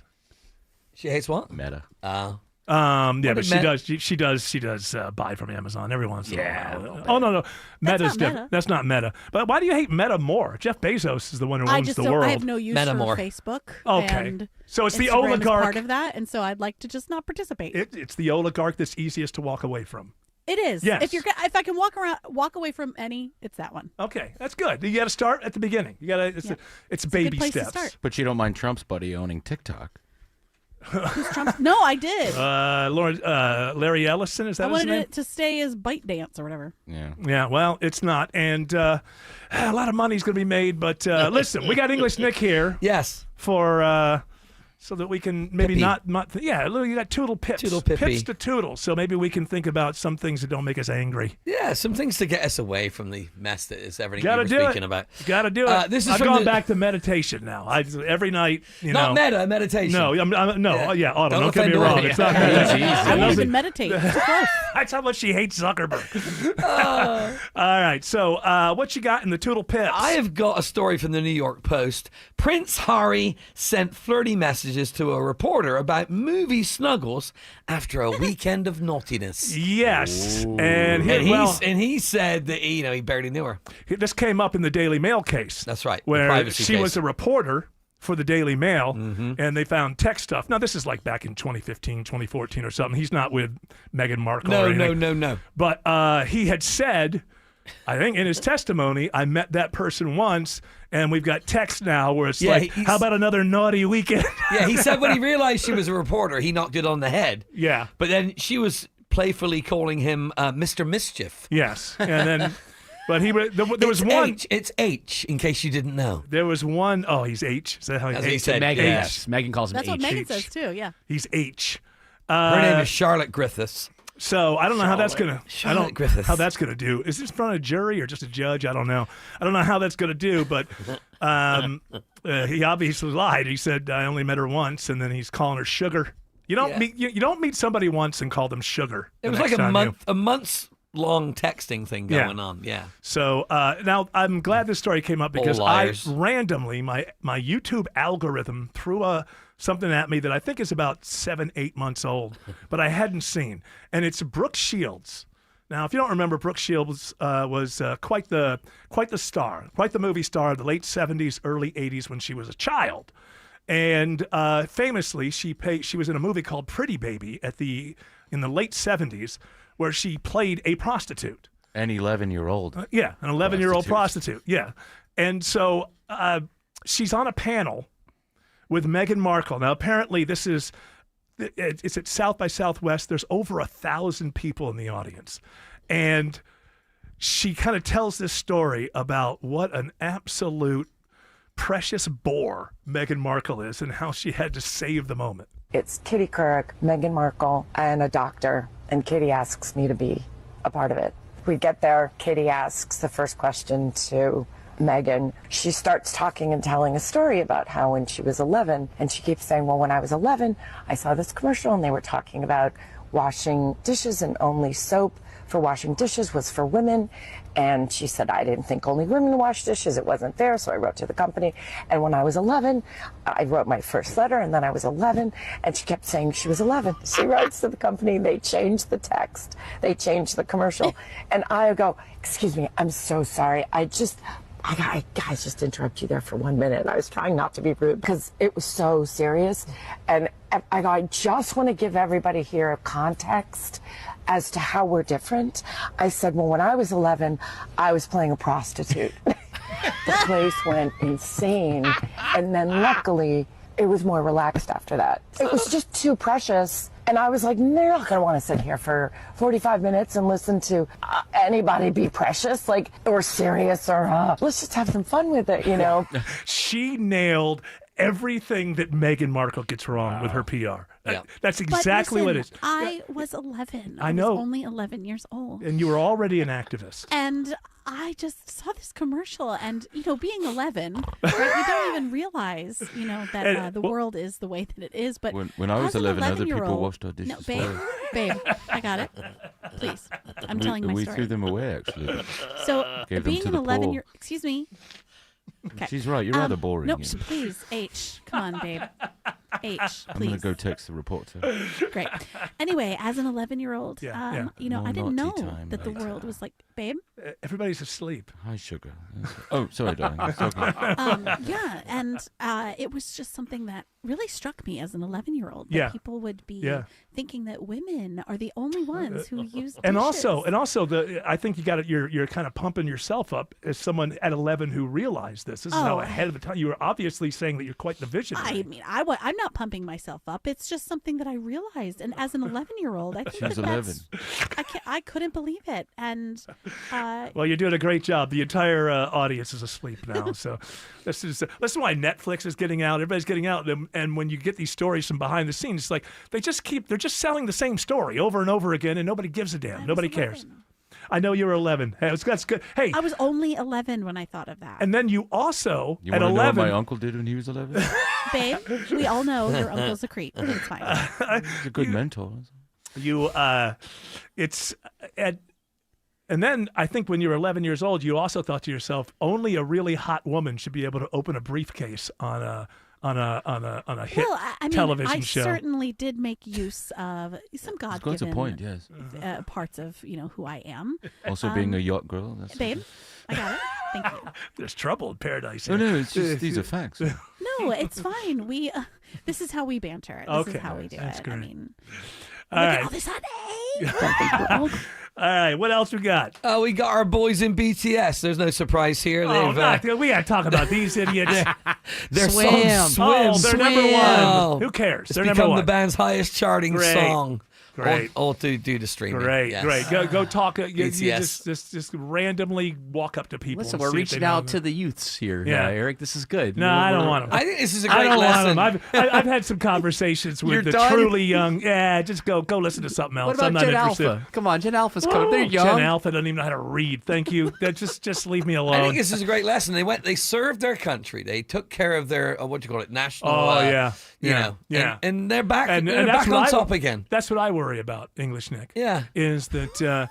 She hates what? Meta. Oh. Yeah, What but did she Meta- does. She does buy from Amazon every once in a Yeah, while. Oh no, Meta's not different. Meta. That's not Meta. But why do you hate Meta more? Jeff Bezos is the one who I owns just the don't. world. I have no use Meta for more. Facebook. Okay. And So it's the Instagram oligarch. is part of that, and so I'd like to just not participate. It's the oligarch that's easiest to walk away from. It is. Yes. If I can walk away from any, it's that one. Okay, that's good. You got to start at the beginning. You got to. It's It's a baby good place to steps. start. But you don't mind Trump's buddy owning TikTok. Who's Trump? No, I did. Larry Ellison, is I that his wanted name? it to stay as Bite Dance or whatever. Yeah. Yeah, well, it's not. And a lot of money's going to be made. But listen, we got English Nick here. Yes. For so that we can maybe Pippy. not yeah, look, you got Toodle Pips. Toodle Pippy. Pips to Toodle. So maybe we can think about some things that don't make us angry. Yeah, some things to get us away from the mess that is everything Gotta you do were it. speaking about. Got to do it. This is I've from gone the- back to meditation now. Every night, you Not know. meta, meditation. No, yeah, Autumn, don't get offend me wrong. Autumn. It's not meditation. I don't even meditate. It's gross. That's how much she hates Zuckerberg. All right, so what you got in the Toodle Pips? I have got a story from the New York Post. Prince Harry sent flirty messages to a reporter about movie snuggles after a weekend of naughtiness. Yes, and he said that he barely knew her. This came up in the Daily Mail case. That's right, the where privacy she case. was a reporter for the Daily Mail, Mm-hmm. and they found text stuff. Now, this is like back in 2015, 2014 or something. He's not with Meghan Markle or anything. No. But he had said, I think in his testimony, I met that person once, and we've got text now where it's like, how about another naughty weekend? Yeah, he said when he realized she was a reporter, he knocked it on the head. Yeah. But then she was playfully calling him Mr. Mischief. Yes, and then... But there was one. It's H, in case you didn't know. There was one. Oh, he's H. Is that how As he H? said, Megan, yes. yes. Megan calls him That's H. what Megan says too. Yeah. He's H. Her name is Charlotte Griffiths. So I don't know how that's gonna. Charlotte Griffiths. How that's gonna do. Is this in front of a jury or just a judge? I don't know. I don't know how that's gonna do. But he obviously lied. He said I only met her once, and then he's calling her sugar. You don't meet you don't meet somebody once and call them sugar. It was like a month's long texting thing going on. Yeah. So now I'm glad this story came up because All I liars. randomly my YouTube algorithm threw something at me that I think is about 7-8 months old, but I hadn't seen, and it's Brooke Shields. Now, if you don't remember, Brooke Shields was quite the star, quite the movie star of the late 70s, early 80s when she was a child. And famously, she was in a movie called Pretty Baby in the late 70s, where she played a prostitute. An 11-year-old. Yeah, an 11-year-old prostitute. Yeah, and so she's on a panel with Meghan Markle. Now, apparently, it's at South by Southwest. There's over 1,000 people in the audience, and she kind of tells this story about what an absolute precious bore Meghan Markle is and how she had to save the moment. It's Kitty Couric, Meghan Markle, and a doctor, and Kitty asks me to be a part of it. We get there, Katie asks the first question to Megan. She starts talking and telling a story about how when she was 11, and she keeps saying, well, when I was 11, I saw this commercial and they were talking about washing dishes and only soap for washing dishes was for women. And she said, I didn't think only women wash dishes. It wasn't there. So I wrote to the company. And when I was 11, I wrote my first letter, and then I was 11. And she kept saying she was 11. She writes to the company. They changed the text. They changed the commercial. And I go, excuse me, I'm so sorry. I guys, just interrupt you there for 1 minute. I was trying not to be rude because it was so serious. And I go, I just want to give everybody here a context as to how we're different. I said, well, when I was 11, I was playing a prostitute. The place went insane. And then luckily, it was more relaxed after that. It was just too precious. And I was like, they're not going to want to sit here for 45 minutes and listen to anybody be precious, or serious, or let's just have some fun with it, you know? She nailed everything that Meghan Markle gets wrong with her PR. That's exactly what it is. I was 11. I know. was only 11 years old. And you were already an activist. And I just saw this commercial, and, being 11, right, you don't even realize, that the world is the way that it is. But when I was 11, other people washed our dishes. No, babe, I got it. Please, I'm telling my we story. threw them away, actually. So being an 11-year, excuse me. Okay. She's right. You're rather boring. Nope. Please, H. Come on, babe. H. Please. I'm going to go text the reporter. Great. Anyway, as an 11-year-old, I didn't know that the later. world was like, babe. Everybody's asleep. Hi, sugar. Oh, sorry, darling. Yeah, and it was just something that really struck me as an 11-year-old. That Yeah. people would be thinking that women are the only ones who use dishes. And also, I think you got it. You're kind of pumping yourself up as someone at 11 who realized this. This is how ahead of the time. You were obviously saying that you're quite the visionary. I mean, I'm not pumping myself up. It's just something that I realized. And as an 11-year-old, I think She was 11. I couldn't believe it. And well, you're doing a great job. The entire audience is asleep now. So this is why Netflix is getting out. Everybody's getting out. And when you get these stories from behind the scenes, it's like they're just selling the same story over and over again, and nobody gives a damn. Nobody cares. I know you were 11. Hey, that's good. Hey, I was only 11 when I thought of that. and then you also You at want to know 11. what my uncle did when he was 11? Babe, we all know your uncle's a creep. It's fine. He's a good mentor. And then I think when you were 11 years old, you also thought to yourself, only a really hot woman should be able to open a briefcase on a hit television show. I certainly did make use of some God-given That's a point, yes. Parts of who I am. Also being a yacht girl. That's babe, I got it. Thank you. There's trouble in paradise. No, it's just these are facts. No, it's fine. We this is how we banter. This is how we do that's it. great. I mean, all look right. at all this hot All right, what else we got? We got our boys in BTS. There's no surprise here. We got to talk about these idiots. Their Swim. song Swim. Oh, they're number one. Who cares? It's They're become number one. the band's highest charting song. Great. All due to streaming. Great, Yes. great. Go talk. You BTS. just randomly walk up to people. Listen, and we're see if reaching they know out them. to the youths here, Yeah. Eric. This is good. No, I don't want them. I think this is a I great don't lesson. want them. I've had some conversations with You're the done? truly young. Yeah, just go listen to something else. What about I'm not Gen interested. Alpha? Come on, Gen Alpha's coming. They're Oh, young. Gen Alpha doesn't even know how to read. Thank you. Just leave me alone. I think this is a great lesson. They served their country. They took care of their national. And they're back. And they're that's back on what top again. That's what I worry about, English Nick. Yeah. Is that,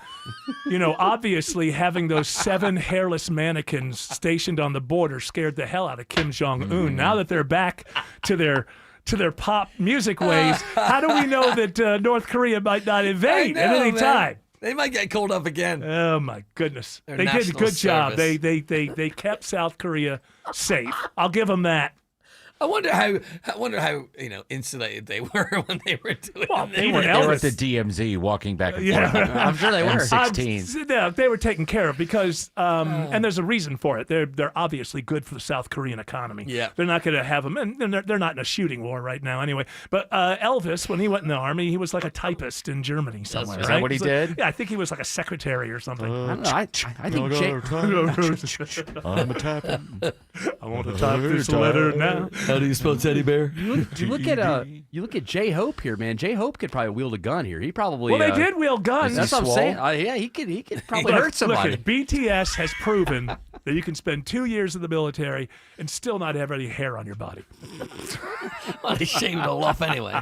obviously having those 7 hairless mannequins stationed on the border scared the hell out of Kim Jong-un. Now that they're back to their pop music ways, how do we know that North Korea might not invade at any time? They might get called up again. Oh my goodness! Their They did a national good job. service. They kept South Korea safe. I'll give them that. I wonder how insulated they were when they were doing this. They were at the DMZ walking back and forth. I'm sure they were. M16s. They were taken care of because, and there's a reason for it. They're obviously good for the South Korean economy. Yeah. They're not going to have them, and they're not in a shooting war right now anyway. But Elvis, when he went in the army, he was like a typist in Germany somewhere. Is right? that what he did? Yeah, I think he was like a secretary or something. I don't know. I think I'm a tapping. I want to type this letter now. How do you spell teddy bear? You look at J Hope here, man. J Hope could probably wield a gun here. He probably. Well, they did wield guns. That's what I'm saying. Yeah, he could probably hurt somebody. Look, BTS has proven that you can spend 2 years in the military and still not have any hair on your body. Well, they shaved it all off anyway.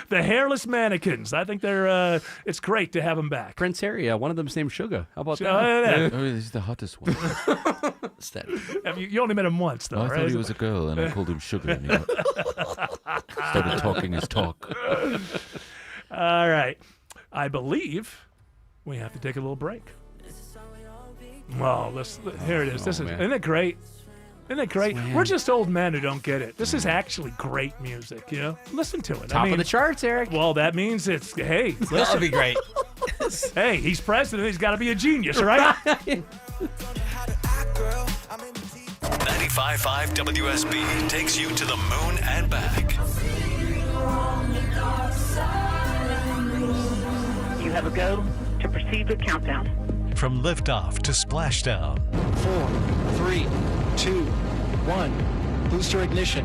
The hairless mannequins. I think they're. It's great to have them back. Prince Harry, one of them's named Sugar. How about Oh, he's the hottest one. You only met him once, though, I right? thought he was a girl, and I called him Sugar, and he started talking his talk. All right. I believe we have to take a little break. Well, here it is. Isn't it great? Isn't it great? We're just old men who don't get it. This is actually great music, you know? Listen to it. Top of the charts, Eric. Well, that means it's, hey, listen. That'll be great. Hey, he's president. He's got to be a genius, right? 95.5 WSB takes you to the moon and back. You have a go to proceed with countdown. From liftoff to splashdown. 4, 3, 2, 1. Booster ignition.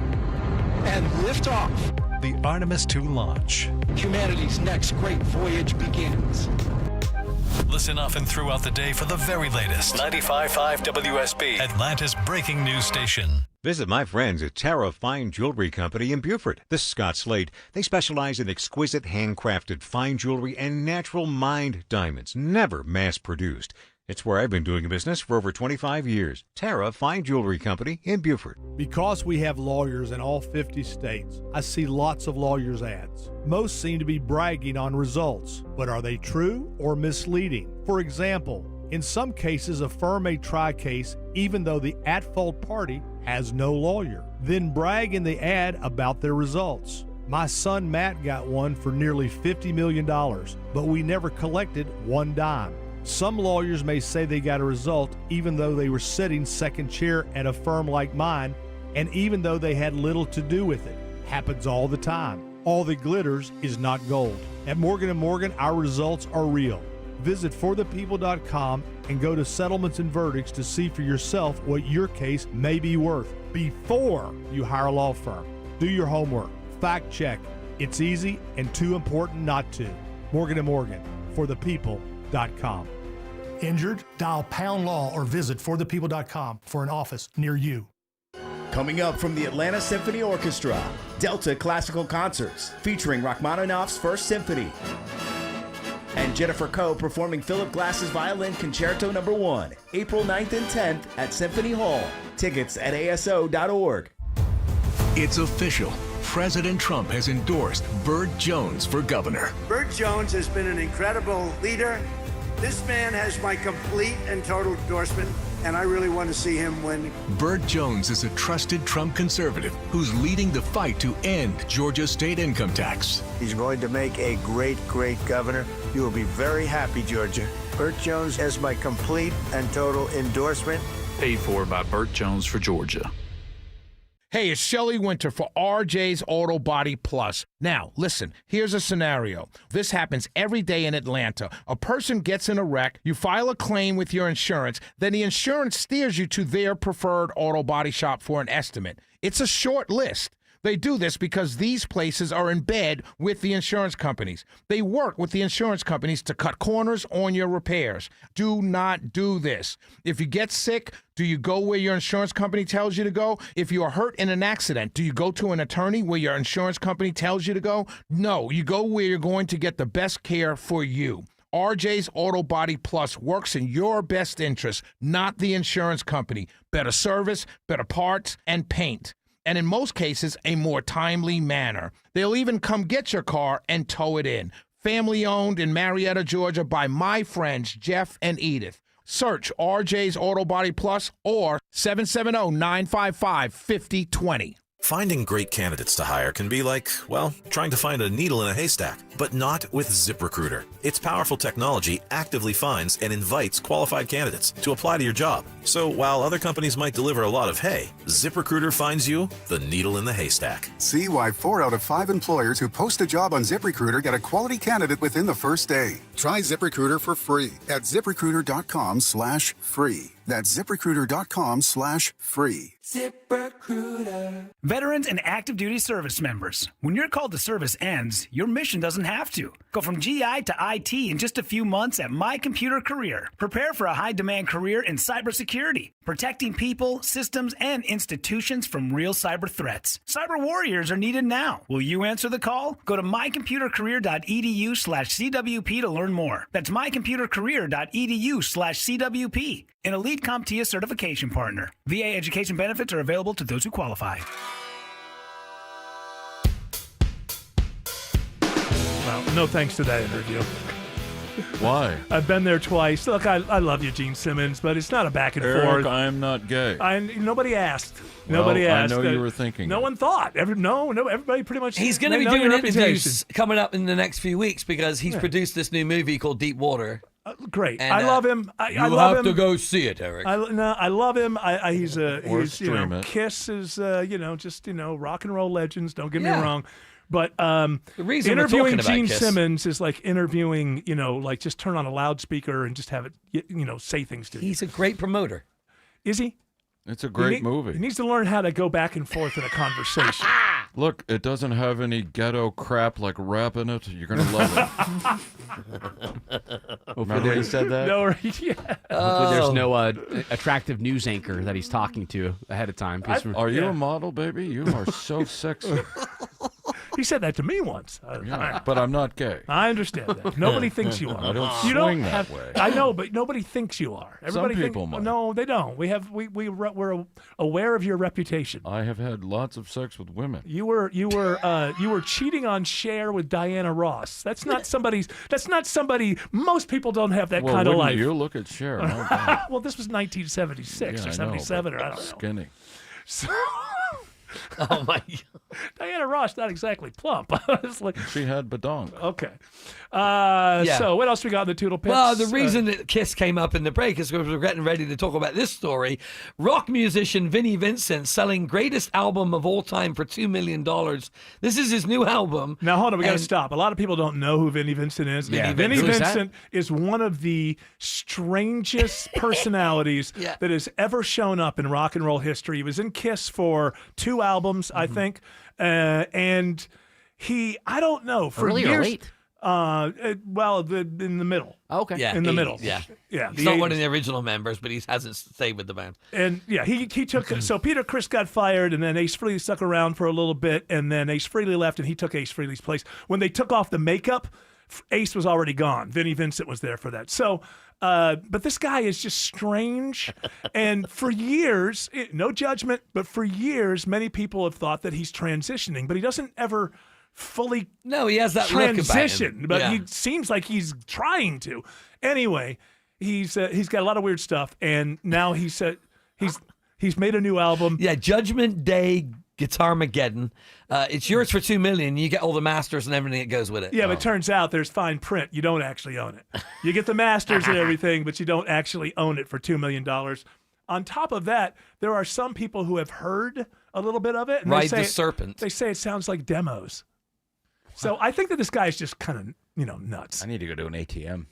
And liftoff. The Artemis II launch. Humanity's next great voyage begins. Listen often throughout the day for the very latest. 95.5 WSB, Atlanta's breaking news station. Visit my friends at Tara Fine Jewelry Company in Beaufort. This is Scott Slade. They specialize in exquisite handcrafted fine jewelry and natural mined diamonds, never mass-produced. It's where I've been doing business for over 25 years. Tara Fine Jewelry Company in Beaufort. Because we have lawyers in all 50 states, I see lots of lawyers' ads. Most seem to be bragging on results, but are they true or misleading? For example, in some cases, a firm may try a case even though the at-fault party has no lawyer, then brag in the ad about their results. My son Matt got one for nearly $50 million, but we never collected one dime. Some lawyers may say they got a result even though they were sitting second chair at a firm like mine, and even though they had little to do with it. Happens all the time. All that glitters is not gold. At Morgan & Morgan, our results are real. Visit forthepeople.com and go to settlements and verdicts to see for yourself what your case may be worth before you hire a law firm. Do your homework. Fact check. It's easy and too important not to. Morgan & Morgan, forthepeople.com. Injured? Dial Pound Law or visit forthepeople.com for an office near you. Coming up from the Atlanta Symphony Orchestra, Delta Classical Concerts featuring Rachmaninoff's First Symphony. And Jennifer Coe performing Philip Glass's Violin Concerto No. 1, April 9th and 10th at Symphony Hall. Tickets at aso.org. It's official. President Trump has endorsed Burt Jones for governor. Burt Jones has been an incredible leader. This man has my complete and total endorsement, and I really want to see him win. Burt Jones is a trusted Trump conservative who's leading the fight to end Georgia's state income tax. He's going to make a great, great governor. You will be very happy, Georgia. Burt Jones has my complete and total endorsement. Paid for by Burt Jones for Georgia. Hey, it's Shelley Winter for RJ's Auto Body Plus. Now, listen, here's a scenario. This happens every day in Atlanta. A person gets in a wreck, you file a claim with your insurance, then the insurance steers you to their preferred auto body shop for an estimate. It's a short list. They do this because these places are in bed with the insurance companies. They work with the insurance companies to cut corners on your repairs. Do not do this. If you get sick, do you go where your insurance company tells you to go? If you are hurt in an accident, do you go to an attorney where your insurance company tells you to go? No, you go where you're going to get the best care for you. RJ's Auto Body Plus works in your best interest, not the insurance company. Better service, better parts, and paint. And in most cases, a more timely manner. They'll even come get your car and tow it in. Family owned in Marietta, Georgia by my friends Jeff and Edith. Search RJ's Auto Body Plus or 770-955-5020. Finding great candidates to hire can be like, well, trying to find a needle in a haystack, but not with ZipRecruiter. Its powerful technology actively finds and invites qualified candidates to apply to your job. So while other companies might deliver a lot of hay, ZipRecruiter finds you the needle in the haystack. See why 4 out of 5 employers who post a job on ZipRecruiter get a quality candidate within the first day. Try ZipRecruiter for free at ZipRecruiter.com/free. That's ZipRecruiter.com/free. ZipRecruiter. Veterans and active duty service members, when your call to service ends, your mission doesn't have to. Go from GI to IT in just a few months at My Computer Career. Prepare for a high-demand career in cybersecurity, protecting people, systems, and institutions from real cyber threats. Cyber warriors are needed now. Will you answer the call? Go to mycomputercareer.edu/CWP to learn more. That's mycomputercareer.edu/CWP. An elite CompTIA certification partner. VA education benefits are available to those who qualify. Well, no thanks to that interview. Why? I've been there twice. Look, I love you, Gene Simmons, but it's not a back and Eric, forth. I am not gay. Nobody asked. Well, Nobody asked. I know you were thinking. No one thought. Everybody pretty much. He's going to be doing interviews coming up in the next few weeks because he's produced this new movie called Deep Water. Great. And, I love him. I love love him. You have to go see it, Eric. I love him. He's stream it. Kiss is just rock and roll legends. Don't get me wrong. But the reason interviewing we're talking Gene about Kiss. Simmons is like interviewing, like just turn on a loudspeaker and just have it, say things to you. He's a great promoter. Is he? It's a great movie. He needs to learn how to go back and forth in a conversation. Look, it doesn't have any ghetto crap like rap in it. You're going to love it. Remember he said that? No, yeah. Hopefully there's no attractive news anchor that he's talking to ahead of time. Are you a model, baby? You are so sexy. He said that to me once. Yeah, but I'm not gay. I understand that. Nobody thinks you are. I don't you swing don't that way. I know, but nobody thinks you are. Everybody Some people might. No, they don't. We're aware of your reputation. I have had lots of sex with women. You were cheating on Cher with Diana Ross. That's not somebody. Most people don't have that kind of life. You look at Cher. Well, this was 1976 or 77 or I don't know. Skinny. So, oh my God. Diana Ross, not exactly plump. She had badonk. Okay. So what else we got in the Toodle Pits? Well, the reason that Kiss came up in the break is because we're getting ready to talk about this story. Rock musician Vinnie Vincent selling greatest album of all time for $2 million. This is his new album. Now, hold on. We got to stop. A lot of people don't know who Vinnie Vincent is. Yeah. Vinnie Vincent is one of the strangest personalities that has ever shown up in rock and roll history. He was in Kiss for 2 albums, I think. And I don't know, for early years. Or late? In the middle. Okay. Yeah, in the 80s, middle. Yeah. He's He's not one of the original members, but he hasn't stayed with the band. And he took so Peter Criss got fired, and then Ace Frehley stuck around for a little bit, and then Ace Frehley left, and he took Ace Frehley's place. When they took off the makeup, Ace was already gone. Vinnie Vincent was there for that. So, but this guy is just strange, and for years, no judgment, but for years, many people have thought that he's transitioning, but he doesn't ever fully he has that transition, look about him. but he seems like he's trying to. Anyway, he's got a lot of weird stuff, and now he's made a new album. Yeah, Judgment Day Guitarmageddon. It's yours for $2 million. You get all the masters and everything that goes with it. Yeah, but it turns out there's fine print. You don't actually own it. You get the masters and everything, but you don't actually own it for $2 million. On top of that, there are some people who have heard a little bit of it. And Ride the Serpent. They say it sounds like demos. So I think that this guy is just kind of, nuts. I need to go to an ATM.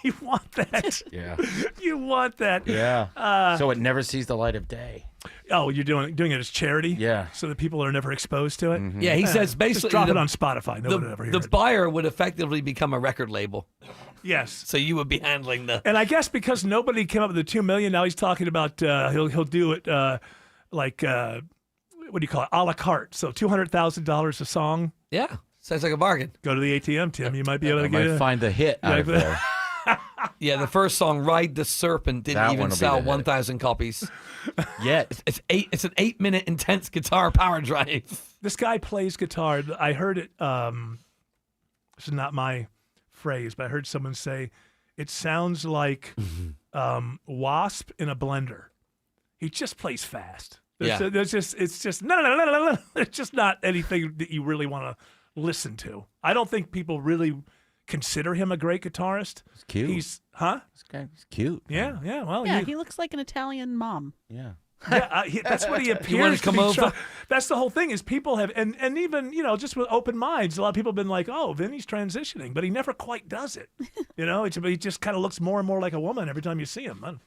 You want that? Yeah. You want that? Yeah. So it never sees the light of day. Oh, you're doing it as charity? Yeah. So that people are never exposed to it? Yeah, he says basically just drop it on Spotify. No one would ever hear the it. buyer would effectively become a record labab Yes. So you would be handling the. And I guess because nobody came up with the $2 million, now he's talking about he'll do it what do you call it? A la carte. So $200,000 a song. Yeah. Sounds like a bargain. Go to the ATM, Tim. You might be able to get find the hit out of there. Yeah, the first song, "Ride the Serpent," didn't even sell 1,000 copies. Yet it's an 8-minute intense guitar power drive. This guy plays guitar. I heard it. This is not my phrase, but I heard someone say it sounds like Wasp in a blender. He just plays fast. It's just no. It's just not anything that you really want to listen to. I don't think people really consider him a great guitarist. He's cute. He's This guy's cute. Yeah. Well, he looks like an Italian mom. Yeah. Yeah, that's what he appears You want to come over? That's the whole thing is people have, and even, just with open minds, a lot of people have been like, oh, Vinny's transitioning, but he never quite does it. He just kind of looks more and more like a woman every time you see him.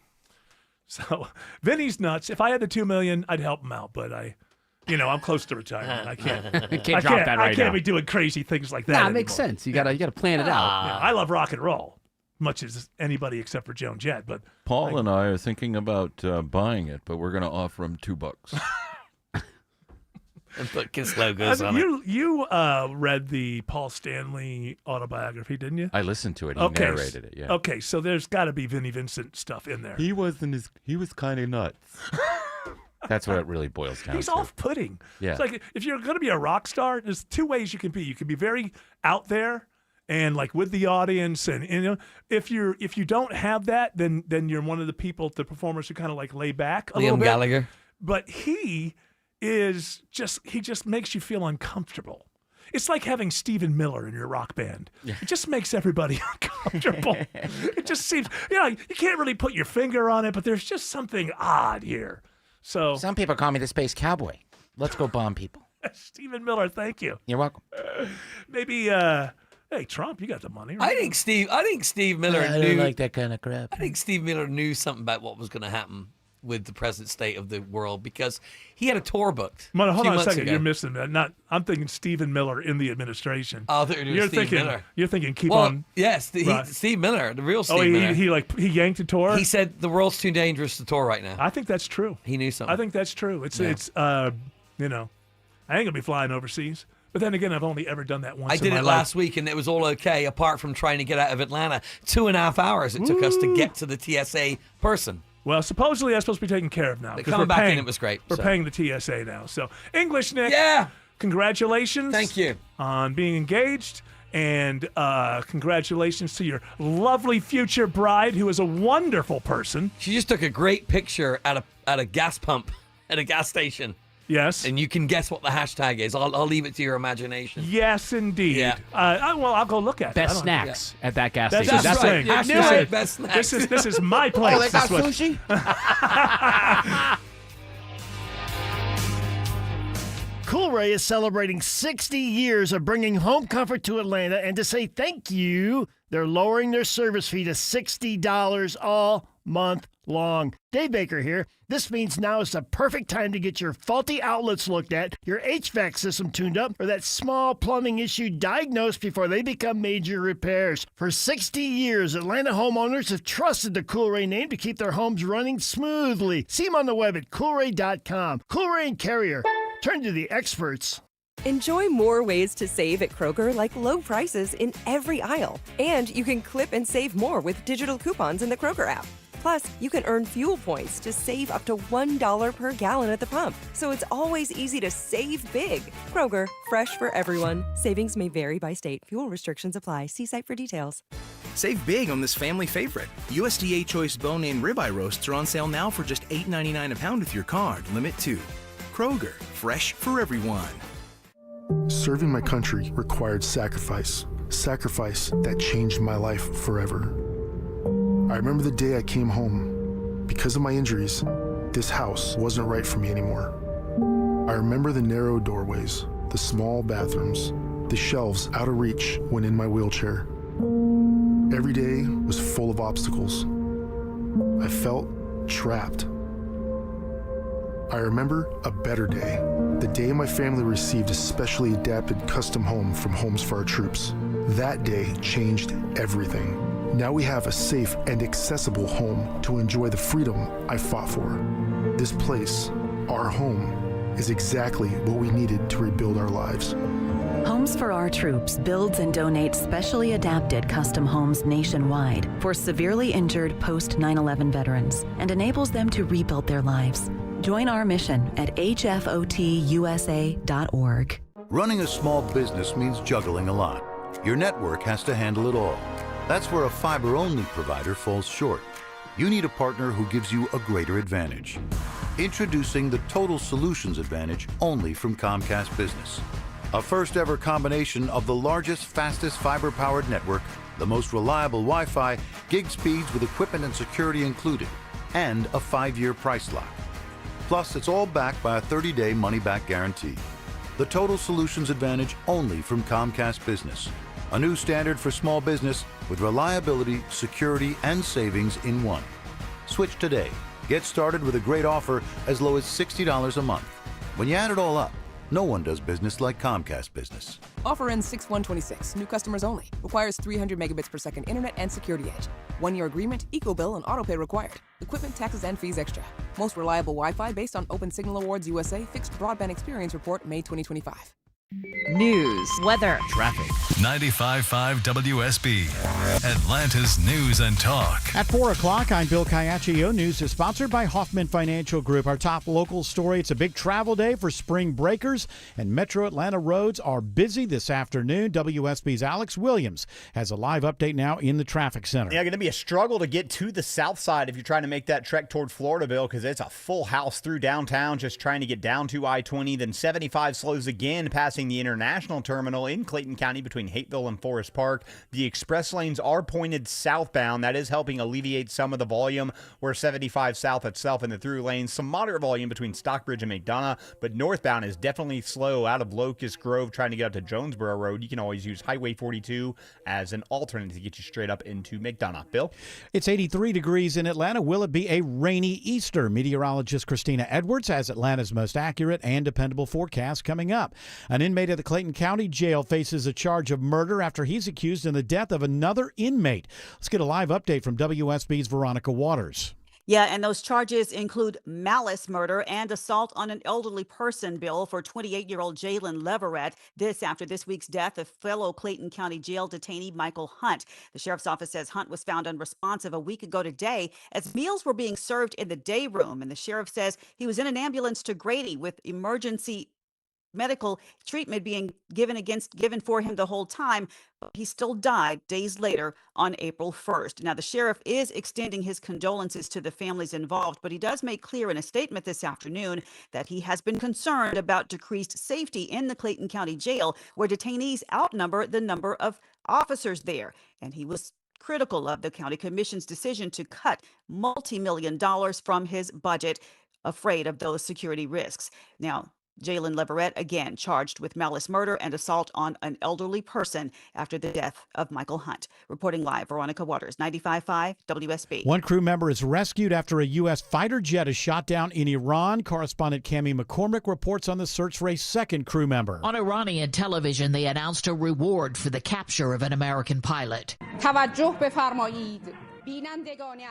So Vinny's nuts. If I had the $2 million, I'd help him out, but I'm close to retirement. I can't. I can't be doing crazy things like that. Nah, it anymore. makes sense. You gotta plan it out. Yeah, I love rock and roll, much as anybody except for Joan Jett. But Paul and I are thinking about buying it, but we're going to offer him $2. And put Kiss logos on it. You read the Paul Stanley autobiography, didn't you? I listened to it. He narrated it. Yeah. Okay, so there's got to be Vinnie Vincent stuff in there. He was kind of nuts. That's what it really boils down to. He's off-putting. Yeah. It's like if you're going to be a rock star, there's two ways you can be. You can be very out there and like with the audience, and if you don't have that, then you're one of the performers who kind of like lay back a little bit. Liam Gallagher. But he just makes you feel uncomfortable. It's like having Stephen Miller in your rock band. Yeah. It just makes everybody uncomfortable. It just seems, you can't really put your finger on it, but there's just something odd here. So some people call me the Space Cowboy. Let's go bomb people. Stephen Miller, thank you. You're welcome. Maybe, hey, Trump, you got the money, right? I think Steve Miller I knew. don't like that kind of crap. I think Steve Miller knew something about what was going to happen with the present state of the world because he had a tour booked. Hold on a second, ago. you're missing that. I'm thinking Stephen Miller in the administration. Oh, you're Steve Miller. You're thinking keep well, on. Yes, right. Steve Miller, the real Steve Miller. He yanked a tour. He said the world's too dangerous to tour right now. I think that's true. He knew something. I think that's true. I ain't gonna be flying overseas. But then again, I've only ever done that once. I did it last week, and it was all okay, apart from trying to get out of Atlanta. 2.5 hours it took us to get to the TSA person. Well, supposedly that's supposed to be taken care of now. They coming back in, it was great. We're paying the TSA now. So, English, Nick. Yeah. Congratulations. Thank you. On being engaged. And congratulations to your lovely future bride, who is a wonderful person. She just took a great picture at a gas pump at a gas station. Yes. And you can guess what the hashtag is. I'll leave it to your imagination. Yes, indeed. Yeah. I'll go look at it. Best snacks at that gas station. That's right. right. I knew it. Best snacks. This is my place. Oh, they got sushi? Coolray is celebrating 60 years of bringing home comfort to Atlanta, and to say thank you, they're lowering their service fee to $60 all month long. Dave Baker here. This means now is the perfect time to get your faulty outlets looked at, your HVAC system tuned up, or that small plumbing issue diagnosed before they become major repairs. For 60 years, Atlanta homeowners have trusted the Coolray name to keep their homes running smoothly. See them on the web at coolray.com. Coolray and Carrier. Turn to the experts. Enjoy more ways to save at Kroger, like low prices in every aisle. And you can clip and save more with digital coupons in the Kroger app. Plus, you can earn fuel points to save up to $1 per gallon at the pump. So it's always easy to save big. Kroger, fresh for everyone. Savings may vary by state. Fuel restrictions apply. See site for details. Save big on this family favorite. USDA Choice Bone-In Ribeye Roasts are on sale now for just $8.99 a pound with your card. Limit 2. Kroger, fresh for everyone. Serving my country required sacrifice. Sacrifice that changed my life forever. I remember the day I came home. Because of my injuries, this house wasn't right for me anymore. I remember the narrow doorways, the small bathrooms, the shelves out of reach when in my wheelchair. Every day was full of obstacles. I felt trapped. I remember a better day, the day my family received a specially adapted custom home from Homes for Our Troops. That day changed everything. Now we have a safe and accessible home to enjoy the freedom I fought for. This place, our home, is exactly what we needed to rebuild our lives. Homes for Our Troops builds and donates specially adapted custom homes nationwide for severely injured post 9/11 veterans and enables them to rebuild their lives. Join our mission at hfotusa.org. Running a small business means juggling a lot. Your network has to handle it all. That's where a fiber-only provider falls short. You need a partner who gives you a greater advantage. Introducing the Total Solutions Advantage only from Comcast Business. A first-ever combination of the largest, fastest fiber-powered network, the most reliable Wi-Fi, gig speeds with equipment and security included, and a 5-year price lock. Plus, it's all backed by a 30-day money-back guarantee. The Total Solutions Advantage only from Comcast Business. A new standard for small business with reliability, security, and savings in one. Switch today. Get started with a great offer as low as $60 a month. When you add it all up, no one does business like Comcast Business. Offer ends 6/1/26. New customers only. Requires 300 megabits per second internet and security edge. 1-year agreement, eco-bill, and autopay required. Equipment, taxes, and fees extra. Most reliable Wi-Fi based on Open Signal Awards USA Fixed Broadband Experience Report, May 2025. News, weather, traffic. 95.5 WSB, Atlanta's News and Talk. At 4 o'clock, I'm Bill Caiaccio. News is sponsored by Hoffman Financial Group. Our top local story, it's a big travel day for spring breakers, and Metro Atlanta roads are busy this afternoon. WSB's Alex Williams has a live update now in the traffic center. Yeah, going to be a struggle to get to the south side if you're trying to make that trek toward Florida, Bill, because it's a full house through downtown just trying to get down to I-20. Then 75 slows again, passing the International Terminal in Clayton County between Hateville and Forest Park. The express lanes are pointed southbound. That is helping alleviate some of the volume where 75 south itself in the through lanes. Some moderate volume between Stockbridge and McDonough, but northbound is definitely slow out of Locust Grove trying to get up to Jonesboro Road. You can always use Highway 42 as an alternate to get you straight up into McDonough. Bill? It's 83 degrees in Atlanta. Will it be a rainy Easter? Meteorologist Christina Edwards has Atlanta's most accurate and dependable forecast coming up. An inmate at the Clayton County Jail faces a charge of murder after he's accused in the death of another inmate. Let's get a live update from WSB's Veronica Waters. Yeah, and those charges include malice murder and assault on an elderly person, Bill, for 28-year-old Jalen Leverett. This after this week's death of fellow Clayton County Jail detainee Michael Hunt. The sheriff's office says Hunt was found unresponsive a week ago today as meals were being served in the day room. And the sheriff says he was in an ambulance to Grady with emergency medical treatment being given for him the whole time, but he still died days later on April 1st. Now, the sheriff is extending his condolences to the families involved, but he does make clear in a statement this afternoon that he has been concerned about decreased safety in the Clayton County Jail, where detainees outnumber the number of officers there. And he was critical of the county commission's decision to cut multi-million dollars from his budget, afraid of those security risks. Now, Jalen Leverett, again, charged with malice murder and assault on an elderly person after the death of Michael Hunt. Reporting live, Veronica Waters, 95.5 WSB. One crew member is rescued after a U.S. fighter jet is shot down in Iran. Correspondent Cammie McCormick reports on the search for a second crew member. On Iranian television, they announced a reward for the capture of an American pilot.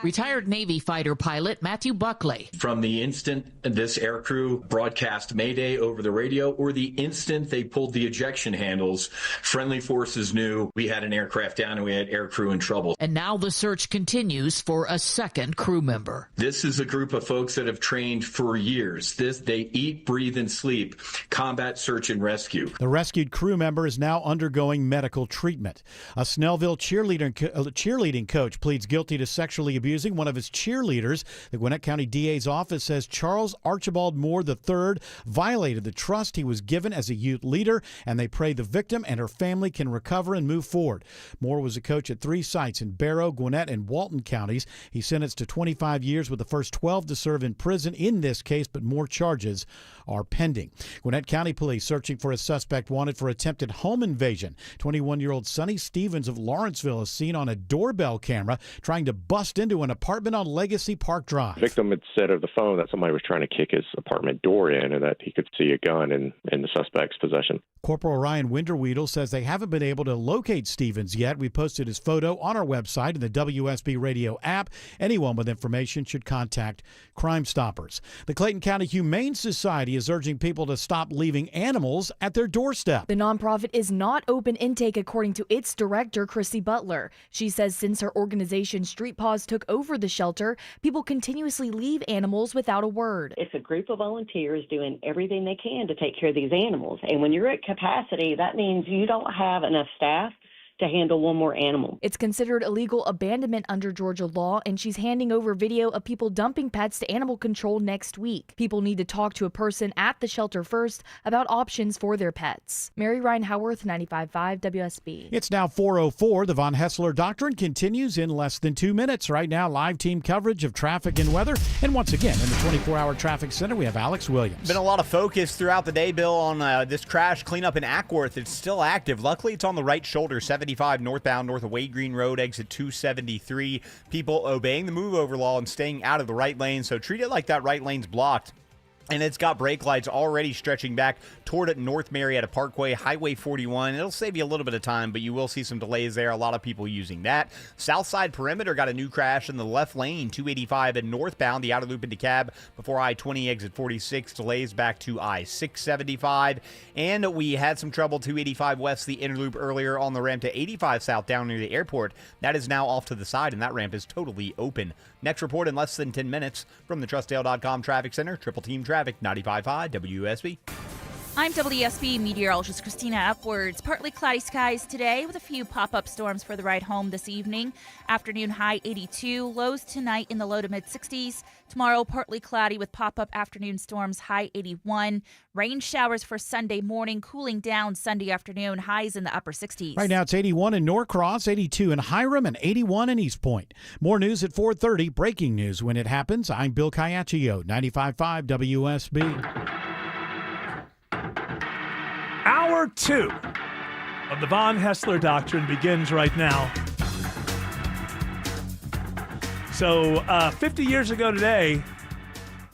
Retired Navy fighter pilot Matthew Buckley. From the instant this aircrew broadcast Mayday over the radio, or the instant they pulled the ejection handles, friendly forces knew we had an aircraft down and we had aircrew in trouble. And now the search continues for a second crew member. This is a group of folks that have trained for years. They eat, breathe, and sleep combat search and rescue. The rescued crew member is now undergoing medical treatment. A Snellville cheerleading coach pleads guilty to sexually abusing one of his cheerleaders. The Gwinnett County DA's office says Charles Archibald Moore III violated the trust he was given as a youth leader, and they pray the victim and her family can recover and move forward. Moore was a coach at 3 sites in Barrow, Gwinnett, and Walton counties. He's sentenced to 25 years with the first 12 to serve in prison in this case, but more charges are pending. Gwinnett County Police searching for a suspect wanted for attempted home invasion. 21-year-old Sonny Stevens of Lawrenceville is seen on a doorbell camera trying to bust into an apartment on Legacy Park Drive. The victim had said over the phone that somebody was trying to kick his apartment door in and that he could see a gun in the suspect's possession. Corporal Ryan Winderweedle says they haven't been able to locate Stevens yet. We posted his photo on our website and the WSB Radio app. Anyone with information should contact Crime Stoppers. The Clayton County Humane Society is urging people to stop leaving animals at their doorstep. The nonprofit is not open intake, according to its director, Chrissy Butler. She says since her organization Street Paws took over the shelter, people continuously leave animals without a word. It's a group of volunteers doing everything they can to take care of these animals. And when you're at capacity, that means you don't have enough staff to handle one more animal. It's considered illegal abandonment under Georgia law, and she's handing over video of people dumping pets to animal control next week. People need to talk to a person at the shelter first about options for their pets. Mary Ryan Howarth, 95.5 WSB. It's now 4:04. The Von Hessler Doctrine continues in less than 2 minutes. Right now, live team coverage of traffic and weather. And once again, in the 24-hour traffic center, we have Alex Williams. Been a lot of focus throughout the day, Bill, on this crash cleanup in Ackworth. It's still active. Luckily, it's on the right shoulder, 75 northbound, north of Wade Green Road, exit 273. People obeying the move-over law and staying out of the right lane, so treat it like that right lane's blocked. And it's got brake lights already stretching back toward North Marietta Parkway, Highway 41. It'll save you a little bit of time, but you will see some delays there. A lot of people using that. Southside Perimeter got a new crash in the left lane, 285 and northbound, the outer loop into DeKalb before I-20 exit 46. Delays back to I-675. And we had some trouble 285 west, the inner loop earlier on the ramp to 85 south down near the airport. That is now off to the side, and that ramp is totally open. Next report in less than 10 minutes from the TrustDale.com Traffic Center. Triple Team Traffic, 95.5 WSB. I'm WSB meteorologist Christina Upwards. Partly cloudy skies today with a few pop-up storms for the ride home this evening. Afternoon high 82, lows tonight in the low to mid-60s. Tomorrow partly cloudy with pop-up afternoon storms, high 81. Rain showers for Sunday morning, cooling down Sunday afternoon, highs in the upper 60s. Right now it's 81 in Norcross, 82 in Hiram, and 81 in East Point. More news at 4:30. Breaking news when it happens. I'm Bill Caiaccio, 95.5 WSB. Hour 2 of the Von Hessler Doctrine begins right now. So, 50 years ago today,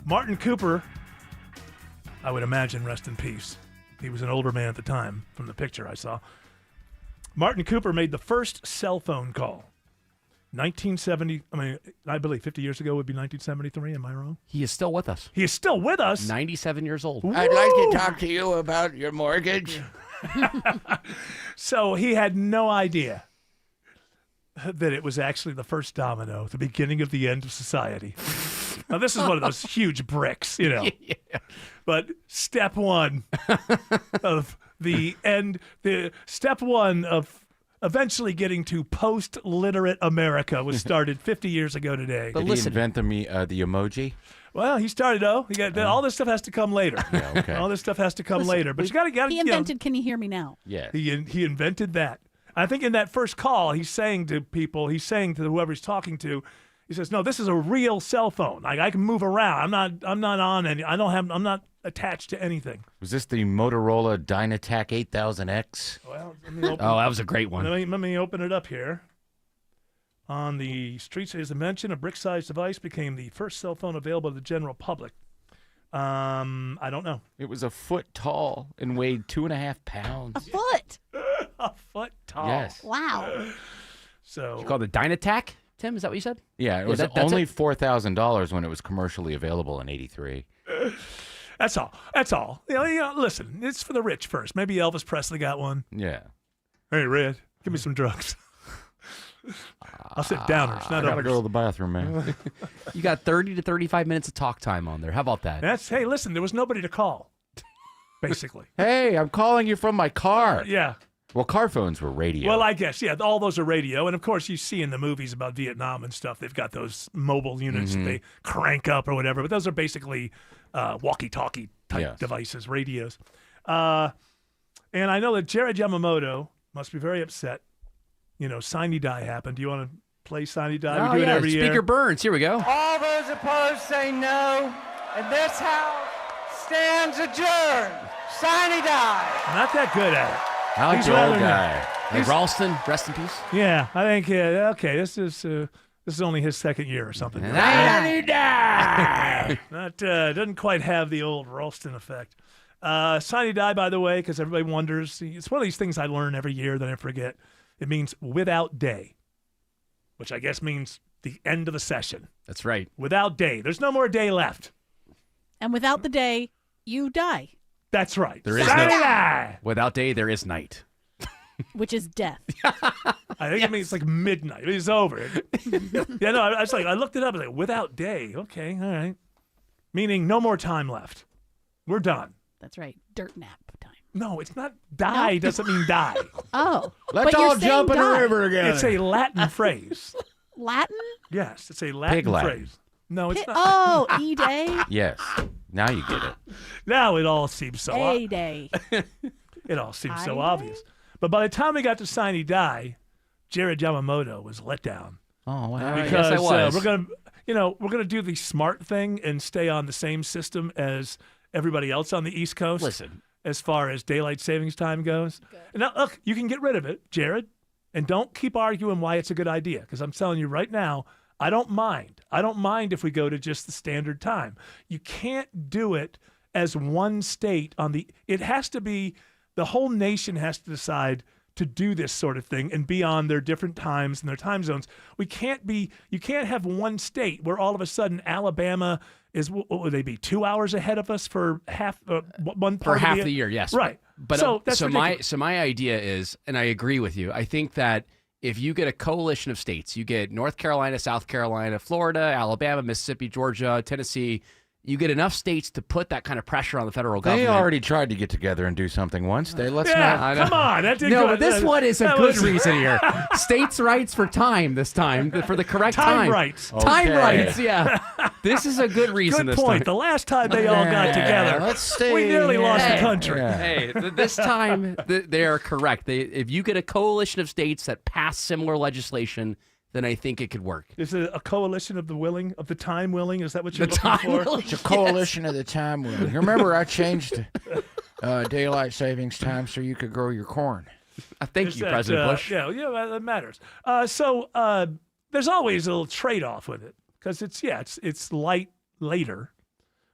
Martin Cooper, I would imagine, rest in peace. He was an older man at the time from the picture I saw. Martin Cooper made the first cell phone call. 1970, I believe 50 years ago would be 1973. Am I wrong? He is still with us. He is still with us. 97 years old. Woo! I'd like to talk to you about your mortgage. So he had no idea that it was actually the first domino, the beginning of the end of society. Now, this is one of those huge bricks, you know. Yeah. But step one of the end, step one of eventually getting to post-literate America was started 50 years ago today. Did he invent the emoji? Well, he started, all this stuff has to come later. Yeah, okay. All this stuff has to come later. But you got to. He invented, can you hear me now? Yeah. He invented that. I think in that first call, he's saying to whoever he's talking to, he says, "No, this is a real cell phone. I can move around. I'm not on any. I'm not attached to anything." Was this the Motorola Dynatac 8000X? Well, let me open that was a great one. Let me open it up here. On the streets, as I mentioned, a brick-sized device became the first cell phone available to the general public. I don't know. It was a foot tall and weighed 2.5 pounds. A foot. A foot tall. Yes. Wow. So you call it the Dynatac, Tim? Is that what you said? Yeah, it was only $4,000 when it was commercially available in '83. That's all. That's all. You know, listen, it's for the rich first. Maybe Elvis Presley got one. Yeah. Hey, Red, give me some drugs. I'll sit downers, not I gotta uppers. go to the bathroom, man. You got 30 to 35 minutes of talk time on there. How about that? Hey, listen, there was nobody to call, basically. Hey, I'm calling you from my car. Yeah. Well, car phones were radio. Well, I guess, yeah, all those are radio. And, of course, you see in the movies about Vietnam and stuff, they've got those mobile units that they crank up or whatever. But those are basically walkie-talkie type devices, radios. And I know that Jared Yamamoto must be very upset. You know, Sine Die happened. Do you want to play Sine Die? We do it every year. Speaker Burns. Here we go. All those opposed say no, and this House stands adjourned. Sine Die. Not that good at it. I like He's the old rather guy. Hey, Ralston, rest in peace. Yeah, I think, okay, this is only his second year or something. Sine Die! Doesn't quite have the old Ralston effect. Sine Die, by the way, because everybody wonders, it's one of these things I learn every year that I forget. It means without day, which I guess means the end of the session. That's right. Without day. There's no more day left. And without the day, you die. That's right. There is without day, there is night. Which is death. I think it means it's like midnight. It's over. Yeah, no, I was like, I looked it up. I was like, without day. Okay, all right. Meaning no more time left. We're done. That's right. Dirt nap time. No, it's not die doesn't mean die. Oh. Let's but you're all jump in saying the die. river together. It's a Latin phrase. Latin? Yes, it's a Latin Latin. phrase. No, it's not. Oh, E-Day? Yes. Now you get it. Now it all seems so A-Day. It all seems so I-Day? obvious. But by the time we got to Sine Die, Jared Yamamoto was let down. Oh, wow. Because yes, I was. we're gonna do the smart thing and stay on the same system as everybody else on the East Coast. Listen, as far as daylight savings time goes. And now, look, you can get rid of it, Jared, and don't keep arguing why it's a good idea. Because I'm telling you right now, I don't mind. I don't mind if we go to just the standard time. You can't do it as one state on the. It has to be the whole nation has to decide to do this sort of thing and be on their different times and their time zones. You can't have one state where all of a sudden Alabama is, what would they be, 2 hours ahead of us for one part for of half the year, yes. Right. But so that's ridiculous. my idea is, and I agree with you, I think that if you get a coalition of states, you get North Carolina, South Carolina, Florida, Alabama, Mississippi, Georgia, Tennessee, you get enough states to put that kind of pressure on the federal They government. already tried to get together and do something once. Let's Yeah, not. come on. That didn't No, go- but this one is a that good was- reason here. States' rights for time this time, for the correct Time time. rights. Time Okay. rights, yeah. This is a good reason Good this point. time. The last time they all got together, let's stay- we nearly lost the Hey. country. Yeah. Hey, this time they are correct. If you get a coalition of states that pass similar legislation, then I think it could work. Is it a coalition of the willing, of the time willing? Is that what you're The looking time for? willing. It's a coalition of the time willing. Remember, I changed daylight savings time so you could grow your corn. Thank Is you, that, President Bush. Yeah, that matters. So there's always a little trade-off with it because it's light later,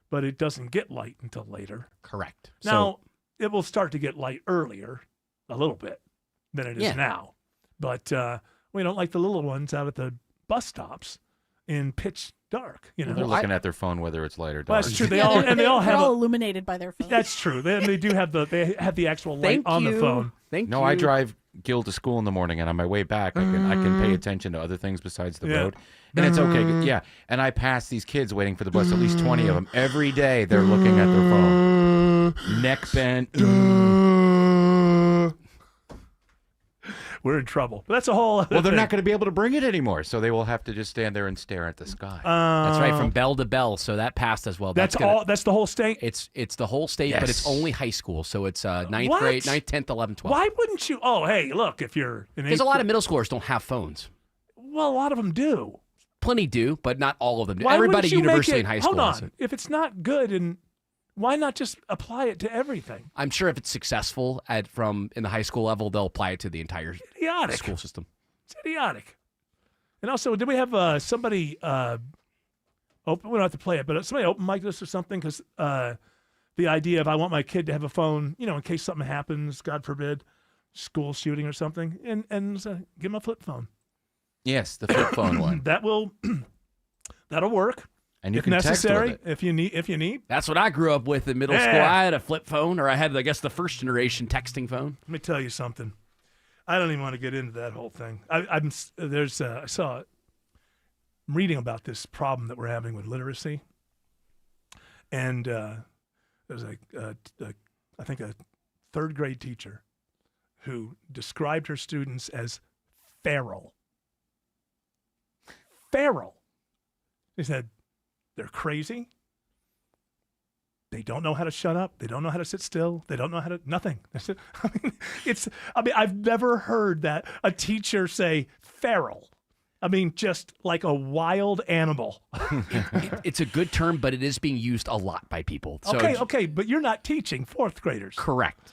but it doesn't get light until later. Correct. Now it will start to get light earlier, a little bit, than it is Yeah. now. But we don't like the little ones out at the bus stops in pitch dark. You know, They're looking at their phone whether it's light or dark. Well, that's true. They Yeah, all they're- and they all they're have all a, illuminated by their phone. That's true. They do have the actual light Thank on you. the phone. Thank No, you. I drive Gil to school in the morning, and on my way back, I can pay attention to other things besides the Yeah. road, and it's okay. Yeah, and I pass these kids waiting for the bus, at least 20 of them every day. They're looking at their phone, neck bent. We're in trouble. But that's a whole other Well, they're thing. not going to be able to bring it anymore, so they will have to just stand there and stare at the sky. That's right, from bell to bell. So that passed as well. That's gonna- all. That's the whole state. It's the whole state, but it's Yes. only high school. So it's ninth What? grade, 9th, 10th, 11th, 12th. Why wouldn't you? Oh, hey, look, if you're in Because a lot of middle schoolers don't have phones. well, a lot of them do. Plenty do, but not all of them do. Why Everybody wouldn't you make university it- and high school Hold has on. it. If it's not good, and why not just apply it to everything? I'm sure if it's successful from in the high school level, they'll apply it to the entire Idiotic. school system. It's idiotic. And also, did we have somebody open? We don't have to play it, but somebody open mic this or something because the idea of I want my kid to have a phone, in case something happens, God forbid, school shooting or something, and give him a flip phone. Yes, the flip phone one. That'll work. And you if can text necessary, with it. if you need. That's what I grew up with in middle Yeah. school. I had a flip phone, or I had, I guess, the first generation texting phone. Let me tell you something. I don't even want to get into that whole thing. I'm reading about this problem that we're having with literacy, and there's I think a third grade teacher who described her students as feral. Feral. He said they're crazy. They don't know how to shut up. They don't know how to sit still. They don't know how to nothing. I've never heard that a teacher say feral. Just like a wild animal. It's a good term, but it is being used a lot by people. So Okay, but you're not teaching fourth graders. Correct.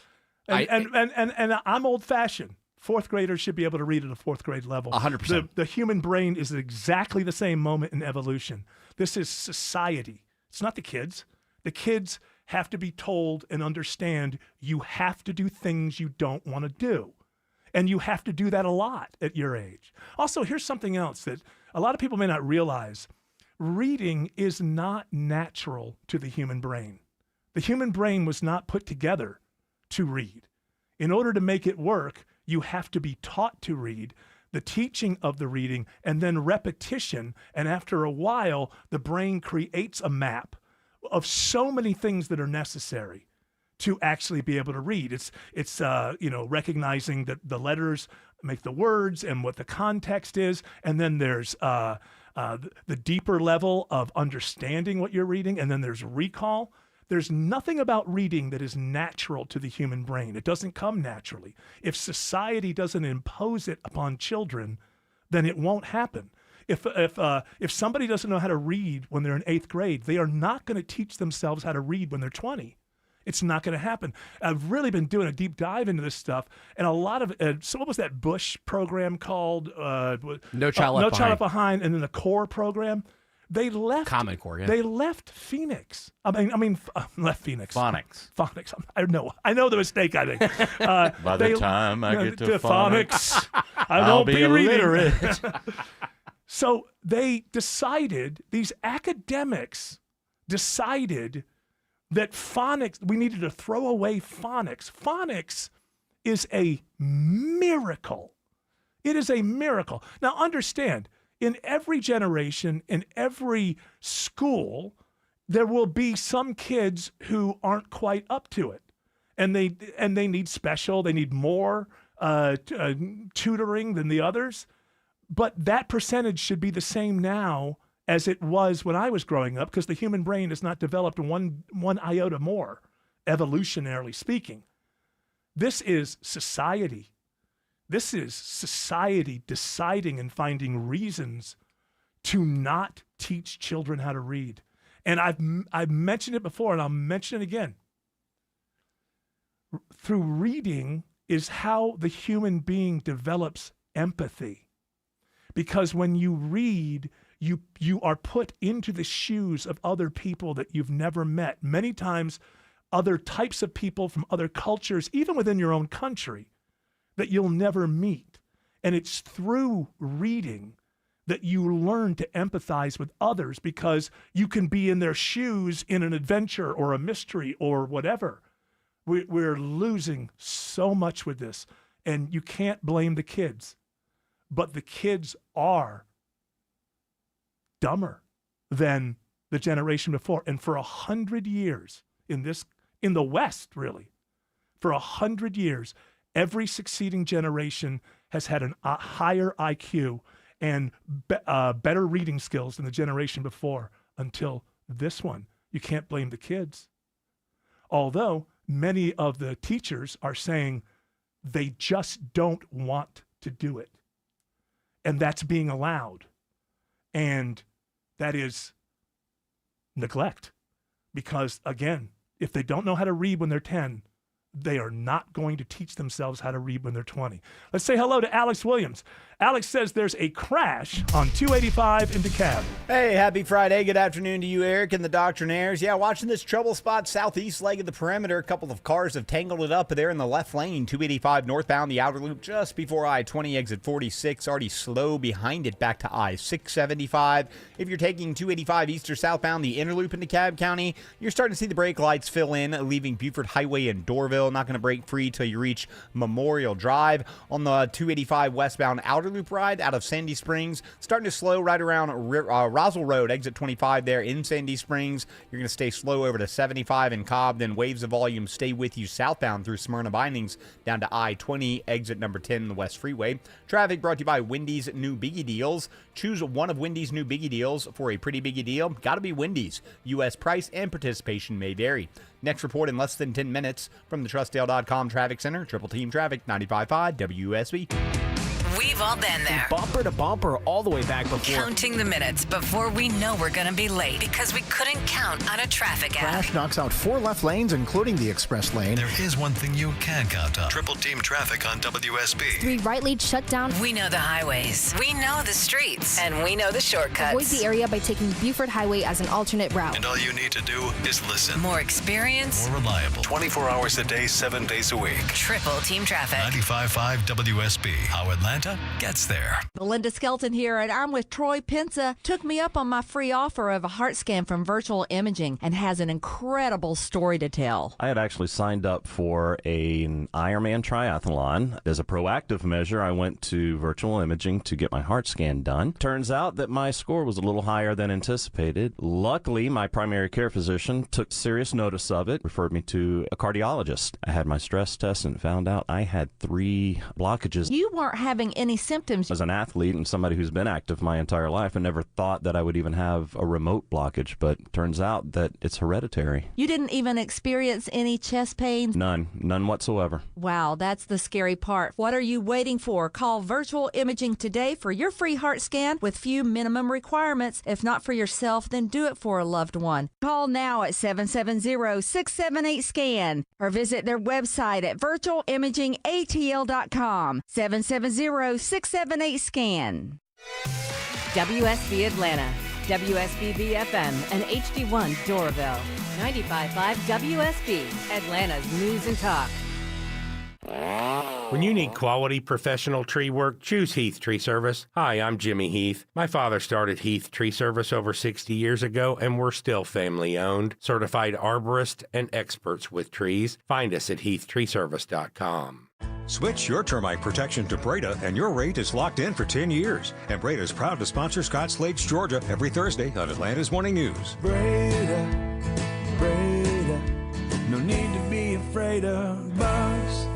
And I'm old fashioned. Fourth graders should be able to read at a fourth grade level. 100%. The human brain is at exactly the same moment in evolution. This is society. It's not the kids. The kids have to be told and understand you have to do things you don't want to do. And you have to do that a lot at your age. Also, here's something else that a lot of people may not realize. Reading is not natural to the human brain. The human brain was not put together to read. In order to make it work, you have to be taught to read, the teaching of the reading, and then repetition. And after a while, the brain creates a map of so many things that are necessary to actually be able to read. It's recognizing that the letters make the words and what the context is, and then there's the deeper level of understanding what you're reading, and then there's recall. There's nothing about reading that is natural to the human brain. It doesn't come naturally. If society doesn't impose it upon children, then it won't happen. If somebody doesn't know how to read when they're in 8th grade, they are not going to teach themselves how to read when they're 20. It's not going to happen. I've really been doing a deep dive into this stuff, and a lot of so what was that Bush program called? No Child Left Behind, and then the CORE program. They left Common Core. Yeah. They left Phoenix. Left Phoenix. Phonics. I know the mistake. I think. By the time I get to phonics, I I'll won't be be reading. illiterate. So they decided. These academics decided that phonics, we needed to throw away phonics. Phonics is a miracle. It is a miracle. Now understand, in every generation, in every school, there will be some kids who aren't quite up to it. And they need special, they need more tutoring than the others. But that percentage should be the same now as it was when I was growing up, because the human brain has not developed one iota more, evolutionarily speaking. This is society. This is society deciding and finding reasons to not teach children how to read. And I've mentioned it before, and I'll mention it again. Through reading is how the human being develops empathy. Because when you read, you are put into the shoes of other people that you've never met. Many times, other types of people from other cultures, even within your own country, that you'll never meet. And it's through reading that you learn to empathize with others, because you can be in their shoes in an adventure or a mystery or whatever. We're losing so much with this, and you can't blame the kids. But the kids are dumber than the generation before. And for 100 years in the West, really, for 100 years, every succeeding generation has had a higher IQ and better reading skills than the generation before, until this one. You can't blame the kids. Although many of the teachers are saying they just don't want to do it. And that's being allowed. And that is neglect. Because, again, if they don't know how to read when they're 10, they are not going to teach themselves how to read when they're 20. Let's say hello to Alex Williams. Alex says there's a crash on 285 in DeKalb. Hey, happy Friday. Good afternoon to you, Eric, and the Doctrinaires. Yeah, watching this trouble spot, southeast leg of the perimeter. A couple of cars have tangled it up there in the left lane. 285 northbound, the outer loop just before I-20, exit 46. Already slow behind it back to I-675. If you're taking 285 east or southbound, the inner loop in DeKalb County, you're starting to see the brake lights fill in, leaving Buford Highway in Dorville. Not going to break free till you reach Memorial Drive. On the 285 westbound outer loop ride out of Sandy Springs, starting to slow right around Roswell Road, exit 25 there in Sandy Springs. You're going to stay slow over to 75 in Cobb, then waves of volume stay with you southbound through Smyrna Bindings down to I-20, exit number 10 in the West Freeway. Traffic brought to you by Wendy's New Biggie Deals. Choose one of Wendy's New Biggie Deals for a pretty biggie deal. Got to be Wendy's. U.S. price and participation may vary. Next report in less than 10 minutes from the TrustDale.com Traffic Center. Triple Team Traffic, 95.5 WSB. We've all been there. Bumper to bumper all the way back before. Counting the minutes before we know we're going to be late because we couldn't count on a traffic app. Crash knocks out 4 left lanes, including the express lane. There is one thing you can count on. Triple Team Traffic on WSB. 3 right lanes shut down. We know the highways. We know the streets. And we know the shortcuts. Avoid the area by taking Buford Highway as an alternate route. And all you need to do is listen. More experience. More reliable. 24 hours a day, 7 days a week. Triple Team Traffic. 95.5 WSB. How Atlanta gets there. Belinda Skelton here, and I'm with Troy Pensa. Took me up on my free offer of a heart scan from Virtual Imaging and has an incredible story to tell. I had actually signed up for an Ironman triathlon. As a proactive measure, I went to Virtual Imaging to get my heart scan done. Turns out that my score was a little higher than anticipated. Luckily, my primary care physician took serious notice of it, referred me to a cardiologist. I had my stress test and found out I had 3 blockages. You weren't having any symptoms. As an athlete and somebody who's been active my entire life, I never thought that I would even have a remote blockage, but turns out that it's hereditary. You didn't even experience any chest pains? None whatsoever. Wow, that's the scary part. What are you waiting for? Call Virtual Imaging today for your free heart scan with few minimum requirements. If not for yourself, then do it for a loved one. Call now at 770-678-SCAN or visit their website at virtualimagingatl.com. 770-678-SCAN. WSB Atlanta, WSB BFM, and HD1 Doraville. 95.5 WSB, Atlanta's News and Talk. When you need quality professional tree work, choose Heath Tree Service. Hi, I'm Jimmy Heath. My father started Heath Tree Service over 60 years ago, and we're still family owned. Certified arborists and experts with trees. Find us at heathtreeservice.com. Switch your termite protection to Breda, and your rate is locked in for 10 years. And Breda is proud to sponsor Scott Slade's Georgia every Thursday on Atlanta's Morning News. Breda, no need to be afraid of bugs.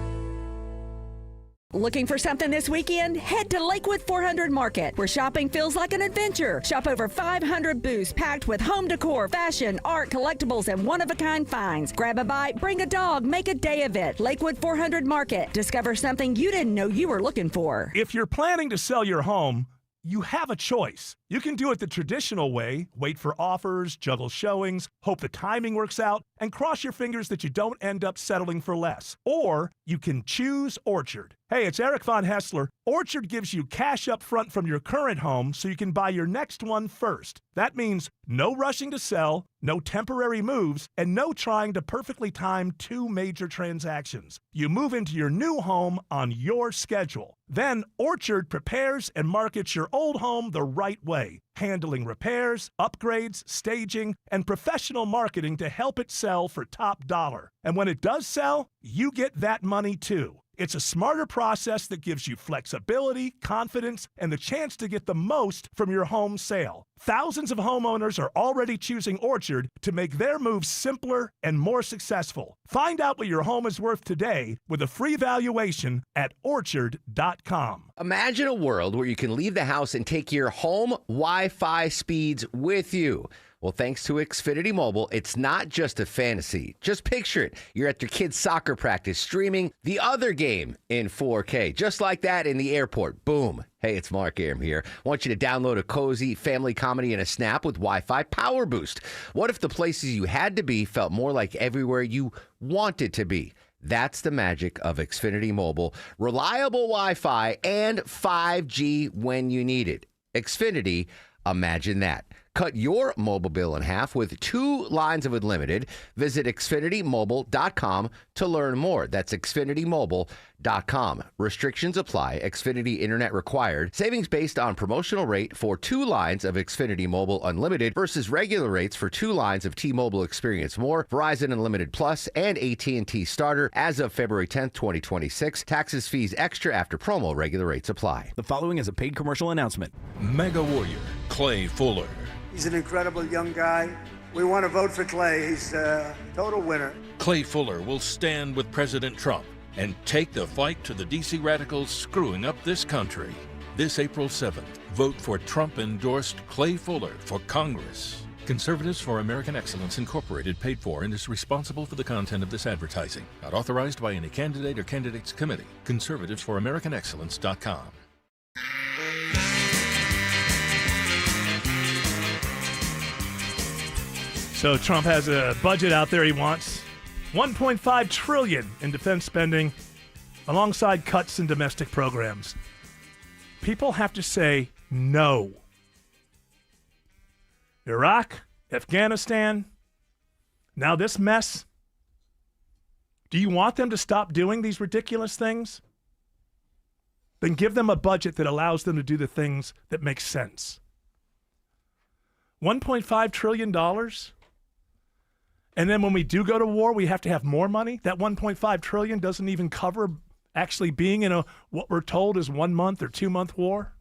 Looking for something this weekend? Head to Lakewood 400 Market, where shopping feels like an adventure. Shop over 500 booths packed with home decor, fashion, art, collectibles, and one-of-a-kind finds. Grab a bite, bring a dog, make a day of it. Lakewood 400 Market. Discover something you didn't know you were looking for. If you're planning to sell your home, you have a choice. You can do it the traditional way, wait for offers, juggle showings, hope the timing works out, and cross your fingers that you don't end up settling for less. Or you can choose Orchard. Hey, it's Eric Von Hessler. Orchard gives you cash up front from your current home so you can buy your next one first. That means no rushing to sell, no temporary moves, and no trying to perfectly time 2 major transactions. You move into your new home on your schedule. Then Orchard prepares and markets your old home the right way, handling repairs, upgrades, staging, and professional marketing to help it sell for top dollar. And when it does sell, you get that money too. It's a smarter process that gives you flexibility, confidence, and the chance to get the most from your home sale. Thousands of homeowners are already choosing Orchard to make their moves simpler and more successful. Find out what your home is worth today with a free valuation at orchard.com. Imagine a world where you can leave the house and take your home Wi-Fi speeds with you. Well, thanks to Xfinity Mobile, it's not just a fantasy. Just picture it. You're at your kid's soccer practice streaming the other game in 4K. Just like that in the airport. Boom. Hey, it's Mark Aram here. I want you to download a cozy family comedy in a snap with Wi-Fi Power Boost. What if the places you had to be felt more like everywhere you wanted to be? That's the magic of Xfinity Mobile. Reliable Wi-Fi and 5G when you need it. Xfinity, imagine that. Cut your mobile bill in half with 2 lines of unlimited. Visit XfinityMobile.com to learn more. That's XfinityMobile.com. Restrictions apply. Xfinity Internet required. Savings based on promotional rate for 2 lines of Xfinity Mobile Unlimited versus regular rates for 2 lines of T-Mobile Experience More, Verizon Unlimited Plus, and AT&T Starter as of February 10th, 2026. Taxes, fees extra after promo. Regular rates apply. The following is a paid commercial announcement. Mega Warrior Clay Fuller. He's an incredible young guy. We want to vote for Clay. He's a total winner. Clay Fuller will stand with President Trump and take the fight to the D.C. radicals screwing up this country. This April 7th, vote for Trump-endorsed Clay Fuller for Congress. Conservatives for American Excellence Incorporated paid for and is responsible for the content of this advertising. Not authorized by any candidate or candidates committee. ConservativeSforAmericanExcellence.com. So Trump has a budget out there he wants. $1.5 trillion in defense spending alongside cuts in domestic programs. People have to say no. Iraq, Afghanistan, now this mess. Do you want them to stop doing these ridiculous things? then give them a budget that allows them to do the things that make sense. $1.5 trillion? And then when we do go to war, we have to have more money? That $1.5 trillion doesn't even cover actually being in what we're told is 1 month or 2 month war?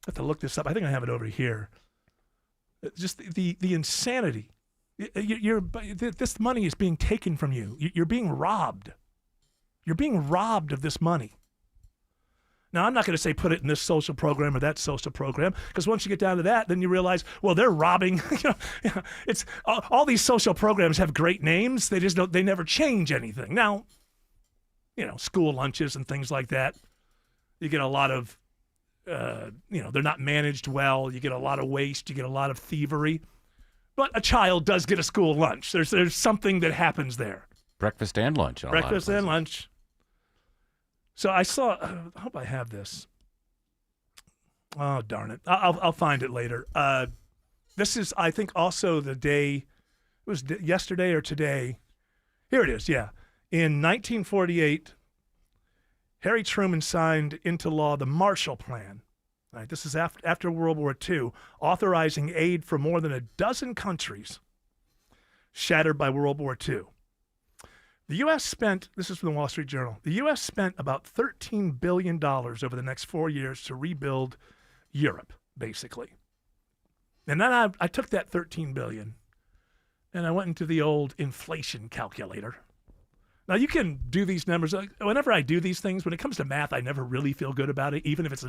I have to look this up. I think I have it over here. Just the insanity. This money is being taken from you. You're being robbed. You're being robbed of this money. Now, I'm not going to say put it in this social program or that social program, because once you get down to that, then you realize, well, they're robbing. It's all these social programs have great names. They never change anything. Now, school lunches and things like that. You get a lot of, they're not managed well. You get a lot of waste. You get a lot of thievery. But a child does get a school lunch. There's something that happens there. Breakfast and lunch. Breakfast and lunch. So I saw. I hope I have this. Oh, darn it! I'll find it later. This is, I think, also the day. It was yesterday or today. Here it is. Yeah, in 1948, Harry Truman signed into law the Marshall Plan. Right, this is after World War II, authorizing aid for more than a dozen countries shattered by World War II. The U.S. spent, this is from the Wall Street Journal, the U.S. spent about $13 billion over the next 4 years to rebuild Europe, basically. And then I took that $13 billion and I went into the old inflation calculator. Now, you can do these numbers. Whenever I do these things, when it comes to math, I never really feel good about it, even if it's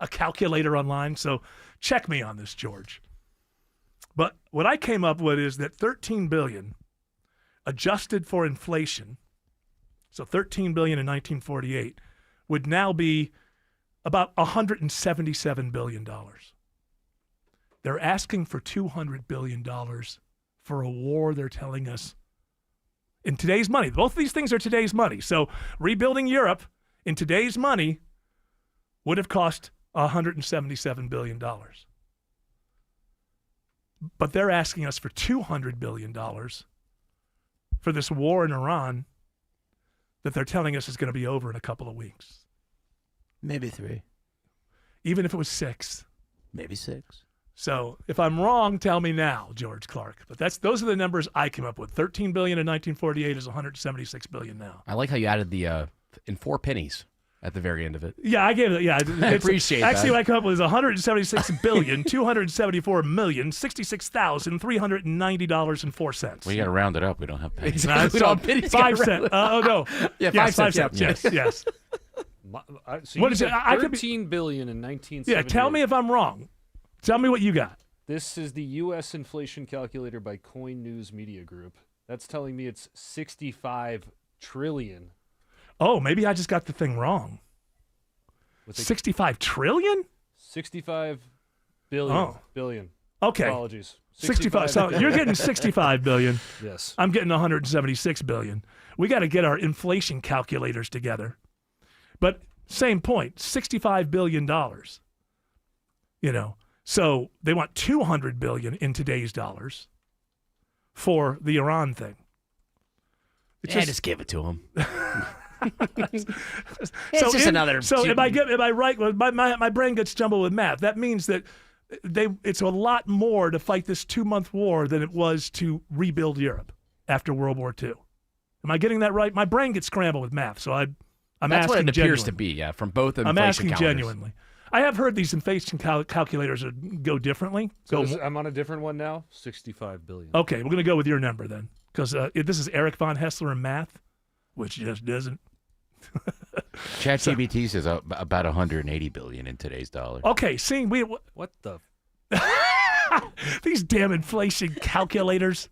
a calculator online. So check me on this, George. But what I came up with is that $13 billion adjusted for inflation, so $13 billion in 1948, would now be about $177 billion. They're asking for $200 billion for a war they're telling us in today's money. Both of these things are today's money. So rebuilding Europe in today's money would have cost $177 billion. But they're asking us for $200 billion for this war in Iran that they're telling us is going to be over in a couple of weeks. Maybe 3. Even if it was 6. Maybe 6. So if I'm wrong, tell me now, George Clark. But those are the numbers I came up with. $13 billion in 1948 is $176 billion now. I like how you added the in 4 pennies at the very end of it. Yeah, I gave it. Yeah, I appreciate that. Actually, what I come up with is $176,274,066,390.04. We got to round it up. We don't have pennies. We don't have pennies. 5 cents. Oh no. Yeah, yes, 5 cents. Yes. So What is it? I could be- $13 billion in 1978. Yeah, tell me if I'm wrong. Tell me what you got. This is the U.S. inflation calculator by Coin News Media Group. That's telling me it's 65 trillion. Oh, maybe I just got the thing wrong. 65 trillion? 65 billion. Oh. Billion. Okay. Apologies. 65. So you're getting 65 billion. Yes. I'm getting 176 billion. We got to get our inflation calculators together. But same point, $65 billion. So they want $200 billion in today's dollars for the Iran thing. Just give it to them. It's just another. So am I right? Well, my brain gets jumbled with math. That means that it's a lot more to fight this 2-month war than it was to rebuild Europe after World War II. Am I getting that right? My brain gets scrambled with math, so I'm That's asking what it appears genuinely. to be. Yeah, from both inflation I'm asking calendars. genuinely. I have heard these inflation calculators go differently. I'm on a different one now. 65 billion. Okay, we're going to go with your number then, because this is Eric von Hessler in math, which just doesn't. ChatGPT says about 180 billion in today's dollar. Okay, see, What the? these damn inflation calculators.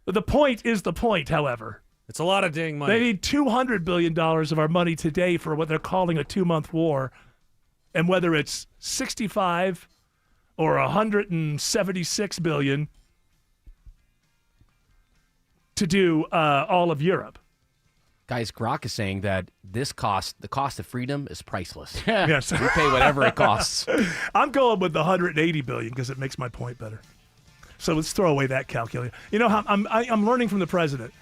The point is the point, however. It's a lot of dang money. They need $200 billion of our money today for what they're calling a 2-month war. And whether it's 65 or 176 billion to do all of Europe. Guys, Grok is saying that the cost of freedom is priceless. Yes. We pay whatever it costs. I'm going with the 180 billion because it makes my point better. So let's throw away that calculator. I'm learning from the president.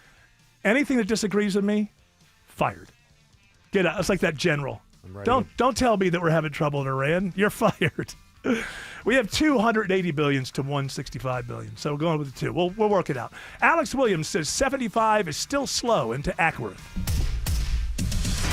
Anything that disagrees with me, fired. Get out. It's like that general. I'm ready. Don't tell me that we're having trouble in Iran. You're fired. We have 280 billions to 165 billion, so we're going with the two. We'll work it out. Alex Williams says 75 is still slow into Ackworth.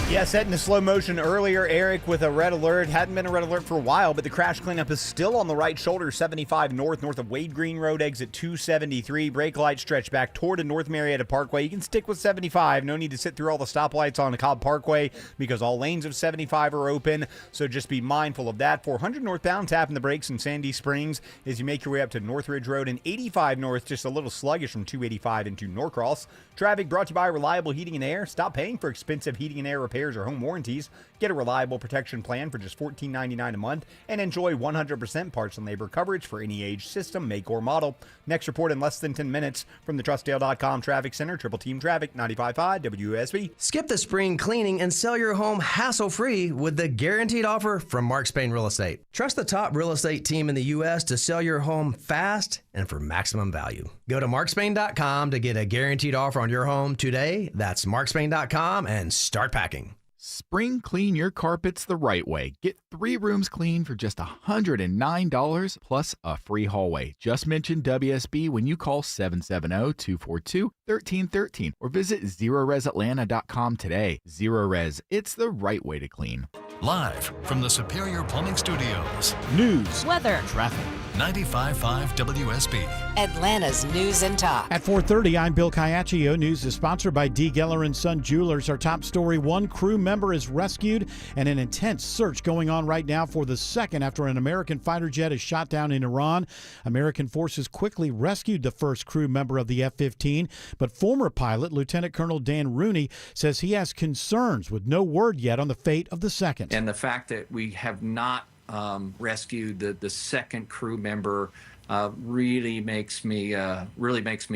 Yeah, set into slow motion earlier, Eric, with a red alert. Hadn't been a red alert for a while, but the crash cleanup is still on the right shoulder, 75 north of Wade Green Road, exit 273. Brake lights stretch back toward the North Marietta Parkway. You can stick with 75. No need to sit through all the stoplights on the Cobb Parkway because all lanes of 75 are open, so just be mindful of that. 400 northbound, tapping the brakes in Sandy Springs as you make your way up to Northridge Road, and 85 north, just a little sluggish from 285 into Norcross. Traffic brought to you by Reliable Heating and Air. Stop paying for expensive heating and air repairs or home warranties. Get a reliable protection plan for just $14.99 a month and enjoy 100% parts and labor coverage for any age, system, make, or model. Next report in less than 10 minutes from the TrustDale.com Traffic Center. Triple Team Traffic, 95.5 WSB. Skip the spring cleaning and sell your home hassle-free with the guaranteed offer from Mark Spain Real Estate. Trust the top real estate team in the U.S. to sell your home fast and for maximum value. Go to markspain.com to get a guaranteed offer on your home today. That's markspain.com and start packing. Spring clean your carpets the right way. Get 3 rooms clean for just $109 plus a free hallway. Just mention WSB when you call 770-242-1313 or visit ZeroResAtlanta.com today. Zero Res, it's the right way to clean. Live from the Superior Plumbing Studios. News, weather, traffic. 95.5 WSB. Atlanta's News and Talk. At 4:30, I'm Bill Caiaccio. News is sponsored by D. Geller & Son Jewelers. Our top story, one crew member is rescued, and an intense search going on right now for the second after an American fighter jet is shot down in Iran. American forces quickly rescued the first crew member of the F-15, but former pilot Lieutenant Colonel Dan Rooney says he has concerns with no word yet on the fate of the second. And the fact that we have not rescued the second crew member really makes me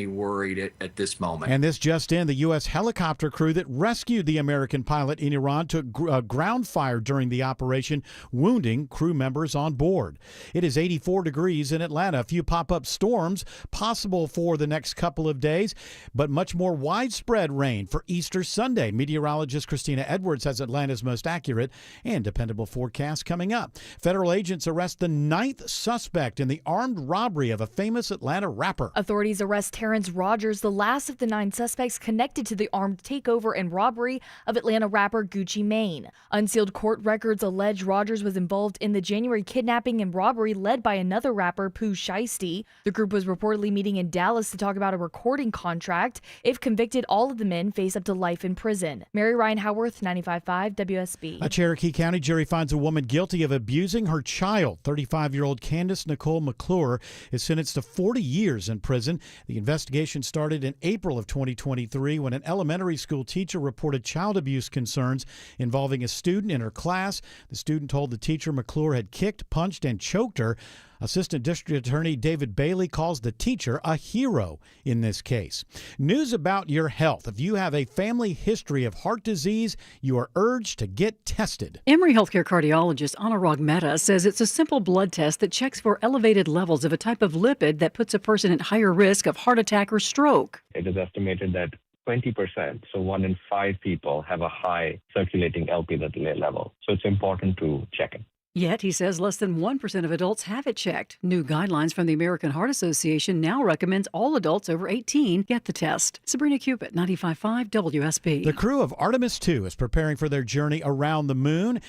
worried at this moment. And this just in, the U.S. helicopter crew that rescued the American pilot in Iran took ground fire during the operation, wounding crew members on board. It is 84 degrees in Atlanta. A few pop-up storms possible for the next couple of days, but much more widespread rain for Easter Sunday. Meteorologist Christina Edwards has Atlanta's most accurate and dependable forecast coming up. Federal agents arrest the 9th suspect in the armed robbery of a famous Atlanta rapper. Authorities arrest Terrence Rogers, the last of the 9 suspects connected to the armed takeover and robbery of Atlanta rapper Gucci Mane. Unsealed court records allege Rogers was involved in the January kidnapping and robbery led by another rapper, Pooh Shiesty. The group was reportedly meeting in Dallas to talk about a recording contract. If convicted, all of the men face up to life in prison. Mary Ryan Howarth, 95.5 WSB. A Cherokee County jury finds a woman guilty of abusing her child. 35-year-old Candace Nicole McClure is sentenced to 40 years in prison. The investigation started in April of 2023 when an elementary school teacher reported child abuse concerns involving a student in her class. The student told the teacher McClure had kicked, punched, and choked her. Assistant District Attorney David Bailey calls the teacher a hero in this case. News about your health. If you have a family history of heart disease, you are urged to get tested. Emory Healthcare cardiologist Anurag Mehta says it's a simple blood test that checks for elevated levels of a type of lipid that puts a person at higher risk of heart attack or stroke. It is estimated that 20%, so 1 in 5 people, have a high circulating Lp(a) level. So it's important to check it. Yet, he says less than 1% of adults have it checked. New guidelines from the American Heart Association now recommends all adults over 18 get the test. Sabrina Cupid, 95.5 WSB. The crew of Artemis II is preparing for their journey around the moon.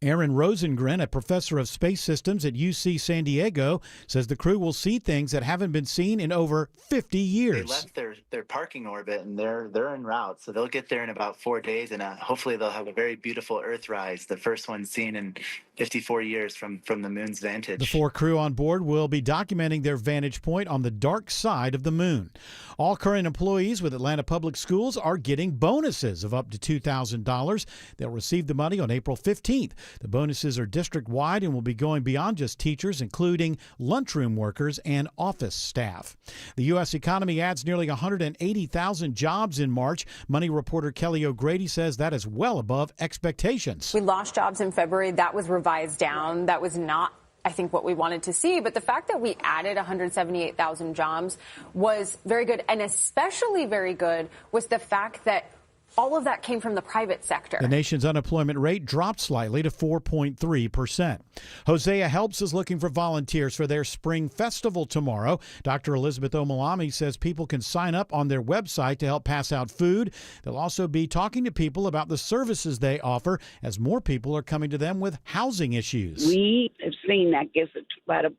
Aaron Rosengren, a professor of space systems at UC San Diego, says the crew will see things that haven't been seen in over 50 years. They left their parking orbit and they're en route, so they'll get there in about 4 days, and hopefully they'll have a very beautiful Earthrise, the first one seen in 54 years from the moon's vantage. The 4 crew on board will be documenting their vantage point on the dark side of the moon. All current employees with Atlanta Public Schools are getting bonuses of up to $2,000. They'll receive the money on April 15th. The bonuses are district-wide and will be going beyond just teachers, including lunchroom workers and office staff. The U.S. economy adds nearly 180,000 jobs in March. Money reporter Kelly O'Grady says that is well above expectations. We lost jobs in February. That was revised down. That was not, I think, what we wanted to see. But the fact that we added 178,000 jobs was very good. And especially very good was the fact that All of that came from the private sector. The nation's unemployment rate dropped slightly to 4.3%. Hosea Helps is looking for volunteers for their spring festival tomorrow. Dr. Elizabeth Omalami says people can sign up on their website to help pass out food. They'll also be talking to people about the services they offer as more people are coming to them with housing issues. We have seen, I guess, about a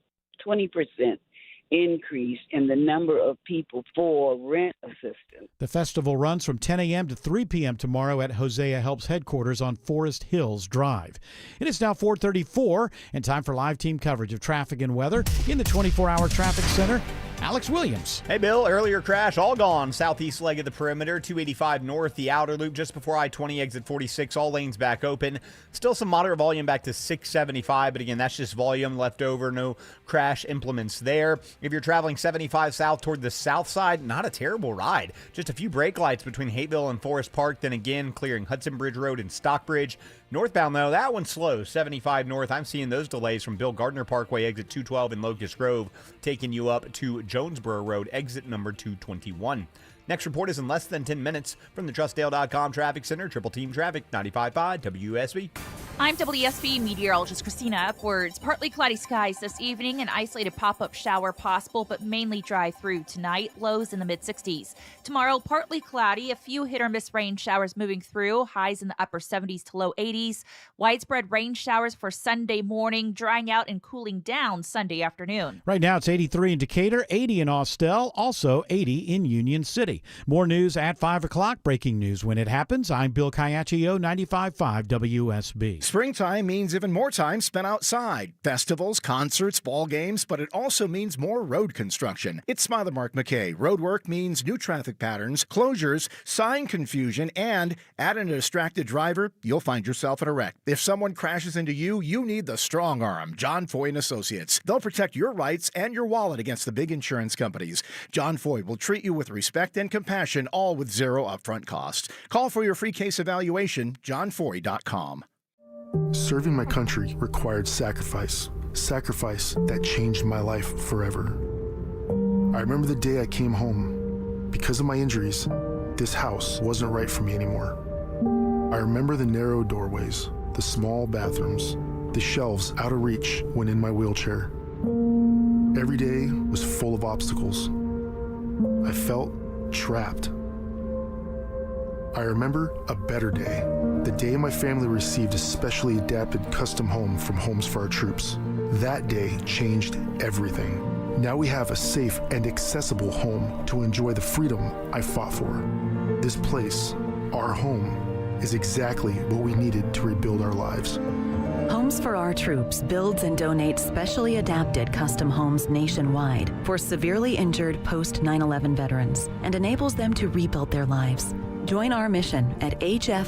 20% increase in the number of people for rent assistance. The festival runs from 10 a.m. to 3 p.m. tomorrow at Hosea Helps headquarters on Forest Hills Drive. It is now 4:34 and time for live team coverage of traffic and weather in the 24-hour traffic center. Alex Williams. Hey, Bill, earlier crash, all gone. Southeast leg of the perimeter, 285 north, the outer loop just before I-20, exit 46, all lanes back open. Still some moderate volume back to 675, but again, that's just volume left over, no crash implements there. If you're traveling 75 south toward the south side, not a terrible ride. Just a few brake lights between Hateville and Forest Park, then again, clearing Hudson Bridge Road and Stockbridge. Northbound, though, that one's slow. 75 north. I'm seeing those delays from Bill Gardner Parkway, exit 212 in Locust Grove, taking you up to Jonesboro Road, exit number 221. Next report is in less than 10 minutes from the TrustDale.com Traffic Center. Triple Team Traffic, 95.5 WSB. I'm WSB meteorologist Christina Upwards. Partly cloudy skies this evening, an isolated pop-up shower possible, but mainly dry through tonight. Lows in the mid-60s. Tomorrow, partly cloudy, a few hit-or-miss rain showers moving through. Highs in the upper 70s to low 80s. Widespread rain showers for Sunday morning, drying out and cooling down Sunday afternoon. Right now, it's 83 in Decatur, 80 in Austell, also 80 in Union City. More news at 5 o'clock. Breaking news when it happens. I'm Bill Caiaccio, 95.5 WSB. Springtime means even more time spent outside. Festivals, concerts, ball games, but it also means more road construction. It's Smiler Mark McKay. Road work means new traffic patterns, closures, sign confusion, and add in a distracted driver, you'll find yourself in a wreck. If someone crashes into you, you need the strong arm, John Foy and Associates. They'll protect your rights and your wallet against the big insurance companies. John Foy will treat you with respect and compassion, all with zero upfront cost. Call for your free case evaluation, johnfoy.com. Serving my country required sacrifice that changed my life forever. I remember the day I came home. Because of my injuries, this house wasn't right for me anymore. I remember the narrow doorways, the small bathrooms, the shelves out of reach when in my wheelchair. Every day was full of obstacles. I felt trapped. I remember a better day, the day my family received a specially adapted custom home from Homes for Our Troops. That day changed everything. Now we have a safe and accessible home to enjoy the freedom I fought for. This place, our home, is exactly what we needed to rebuild our lives. Homes for Our Troops builds and donates specially adapted custom homes nationwide for severely injured post 9/11 veterans and enables them to rebuild their lives. Join our mission at hfotusa.org.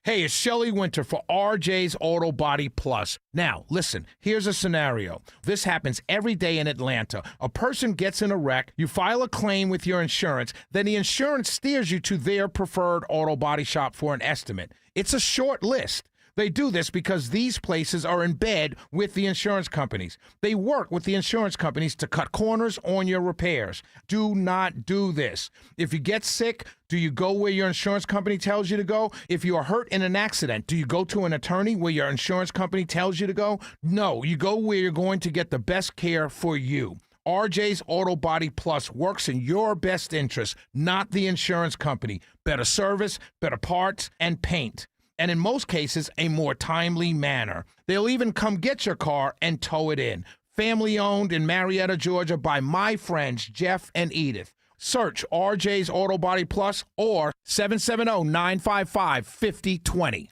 Hey, it's Shelley Winter for RJ's Auto Body Plus. Now, listen, here's a scenario. This happens every day in Atlanta. A person gets in a wreck, you file a claim with your insurance, then the insurance steers you to their preferred auto body shop for an estimate. It's a short list. They do this because these places are in bed with the insurance companies. They work with the insurance companies to cut corners on your repairs. Do not do this. If you get sick, do you go where your insurance company tells you to go? If you are hurt in an accident, do you go to an attorney where your insurance company tells you to go? No, you go where you're going to get the best care for you. RJ's Auto Body Plus works in your best interest, not the insurance company. Better service, better parts, and paint. And in most cases, a more timely manner. They'll even come get your car and tow it in. Family owned in Marietta, Georgia by my friends Jeff and Edith. Search RJ's Auto Body Plus or 770-955-5020.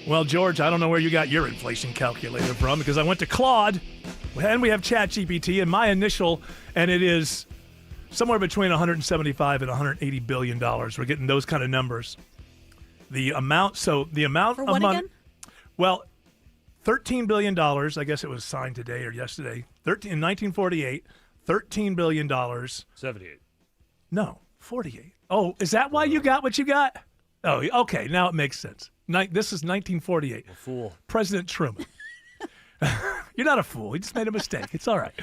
Well, George, I don't know where you got your inflation calculator from because I went to Claude and we have ChatGPT and my initial, and it is somewhere between $175 and $180 billion. We're getting those kind of numbers. The amount For of what money. again? Well, $13 billion. I guess it was signed today or yesterday. In 1948, $13 billion. 78. No, 48. Oh, is that why you got what you got? Oh, okay. Now it makes sense. This is 1948. A fool. President Truman. You're not a fool. You just made a mistake. It's all right.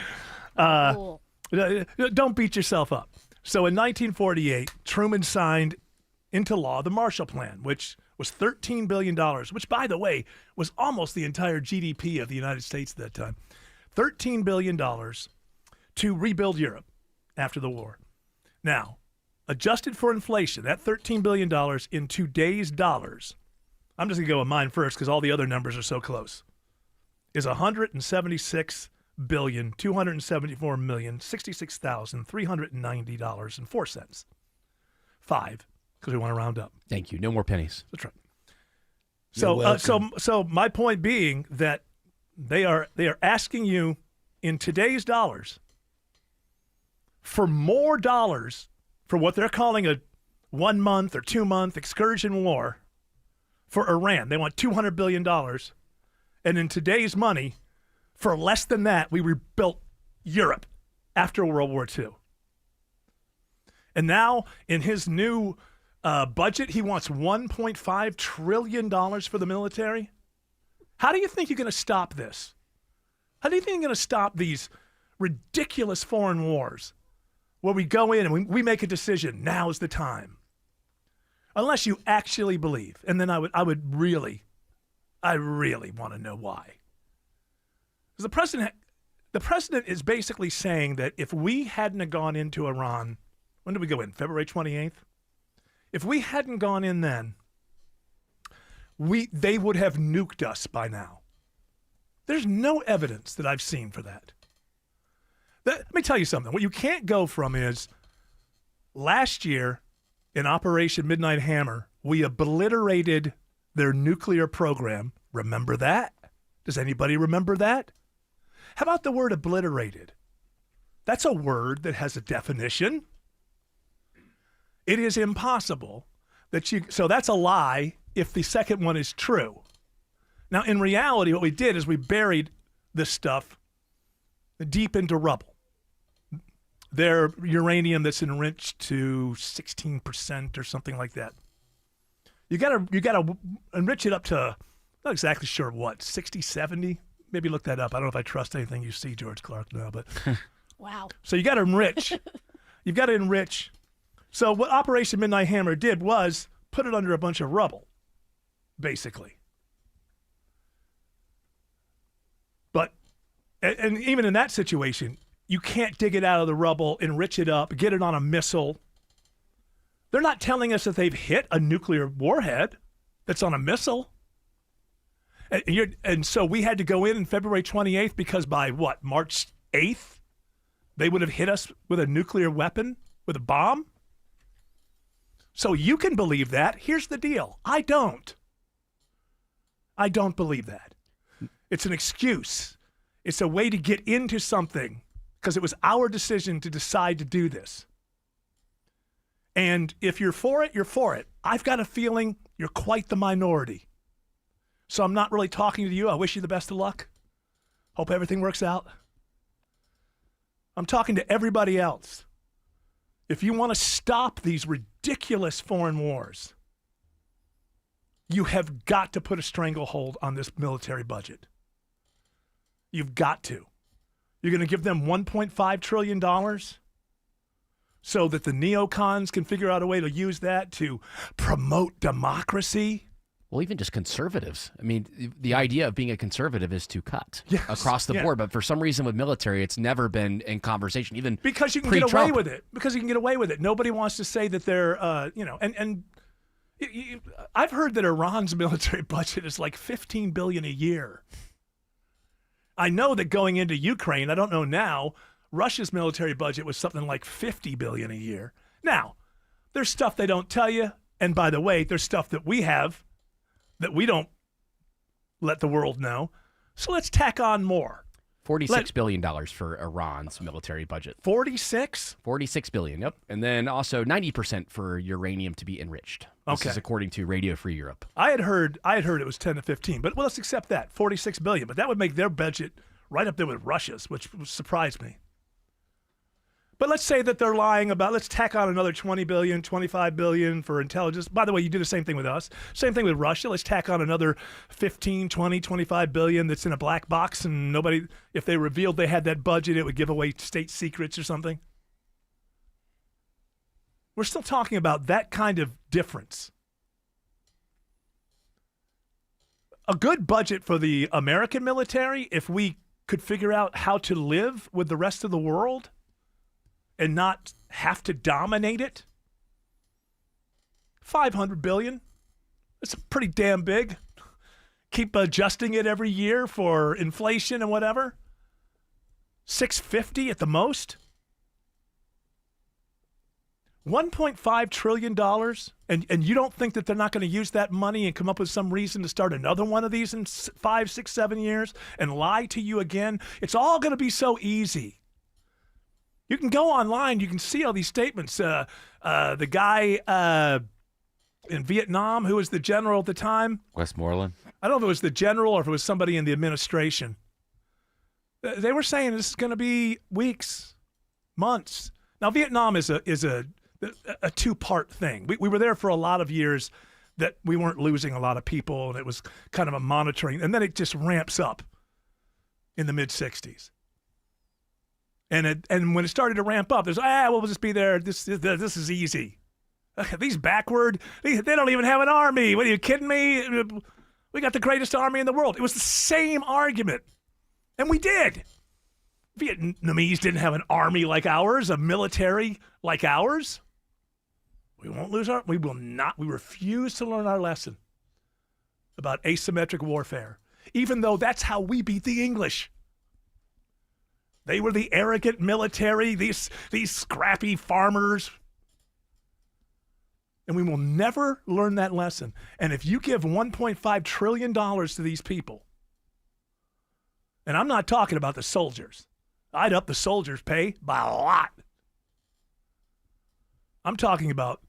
Don't beat yourself up. So in 1948, Truman signed into law the Marshall Plan, which was $13 billion, which, by the way, was almost the entire GDP of the United States at that time. $13 billion to rebuild Europe after the war. Now, adjusted for inflation, that $13 billion in today's dollars, I'm just going to go with mine first because all the other numbers are so close, is $176,274,066,390.04. 5, because we want to round up. Thank you. No more pennies. That's right. You're So my point being that they are asking you in today's dollars for more dollars for what they're calling a 1 month or 2 month excursion war for Iran. They want $200 billion. And in today's money, for less than that, we rebuilt Europe after World War II. And now in his new budget, he wants $1.5 trillion for the military. How do you think you're going to stop this? How do you think you're going to stop these ridiculous foreign wars where we go in and we make a decision, now is the time? Unless you actually believe. And then I really want to know why. Because the president is basically saying that if we hadn't have gone into Iran, when did we go in? February 28th? If we hadn't gone in then, they would have nuked us by now. There's no evidence that I've seen for that. Let me tell you something. What you can't go from is last year in Operation Midnight Hammer, we obliterated their nuclear program. Remember that? Does anybody remember that? How about the word obliterated? That's a word that has a definition. It is impossible that so that's a lie if the second one is true. Now, in reality, what we did is we buried this stuff deep into rubble. Their uranium that's enriched to 16% or something like that. You gotta enrich it up to, not exactly sure what, 60, 70? Maybe look that up. I don't know if I trust anything you see, George Clark, now, but. Wow. So you got to enrich. You've got to enrich. So what Operation Midnight Hammer did was put it under a bunch of rubble, basically. But, and even in that situation, you can't dig it out of the rubble, enrich it up, get it on a missile. They're not telling us that they've hit a nuclear warhead that's on a missile. And so we had to go in February 28th because by what, March 8th, they would have hit us with a nuclear weapon, with a bomb? So you can believe that. Here's the deal. I don't believe that. It's an excuse. It's a way to get into something because it was our decision to decide to do this. And if you're for it, you're for it. I've got a feeling you're quite the minority. So I'm not really talking to you. I wish you the best of luck. Hope everything works out. I'm talking to everybody else. If you want to stop these ridiculous foreign wars, you have got to put a stranglehold on this military budget. You've got to. You're going to give them $1.5 trillion so that the neocons can figure out a way to use that to promote democracy. Well, even just conservatives. I mean, the idea of being a conservative is to cut across the board. But for some reason with military, it's never been in conversation, even because you can get away with it. Because you can get away with it. Nobody wants to say that they're, I've heard that Iran's military budget is like $15 billion a year. I know that going into Ukraine, I don't know now, Russia's military budget was something like $50 billion a year. Now, there's stuff they don't tell you. And by the way, there's stuff that we have that we don't let the world know. So let's tack on more. $46 billion for Iran's military budget. 46? $46 billion, yep. And then also 90% for uranium to be enriched. This is according to Radio Free Europe. I had heard it was 10 to 15, but let's accept that, $46 billion. But that would make their budget right up there with Russia's, which surprised me. But let's say that they're lying about, let's tack on another $20 billion, $25 billion for intelligence. By the way, you do the same thing with us. Same thing with Russia. Let's tack on another 15, 20, 25 billion that's in a black box and nobody, if they revealed they had that budget, it would give away state secrets or something. We're still talking about that kind of difference. A good budget for the American military, if we could figure out how to live with the rest of the world and not have to dominate it. $500 billion. It's pretty damn big. Keep adjusting it every year for inflation and whatever. $650 at the most. $1.5 trillion, and you don't think that they're not going to use that money and come up with some reason to start another one of these in 5, 6, 7 years and lie to you again? It's all going to be so easy. You can go online. You can see all these statements. The guy in Vietnam, who was the general at the time. Westmoreland. I don't know if it was the general or if it was somebody in the administration. They were saying this is going to be weeks, months. Now, Vietnam is a two-part thing. We were there for a lot of years that we weren't losing a lot of people, and it was kind of a monitoring. And then it just ramps up in the mid-'60s. And when it started to ramp up, there's, we'll just be there. This is easy. These backward, they don't even have an army. What, are you kidding me? We got the greatest army in the world. It was the same argument. And we did. Vietnamese didn't have an army like ours, a military like ours. We won't lose we will not. We refuse to learn our lesson about asymmetric warfare, even though that's how we beat the English. They were the arrogant military, these scrappy farmers. And we will never learn that lesson. And if you give $1.5 trillion to these people, and I'm not talking about the soldiers. I'd up the soldiers' pay by a lot. I'm talking about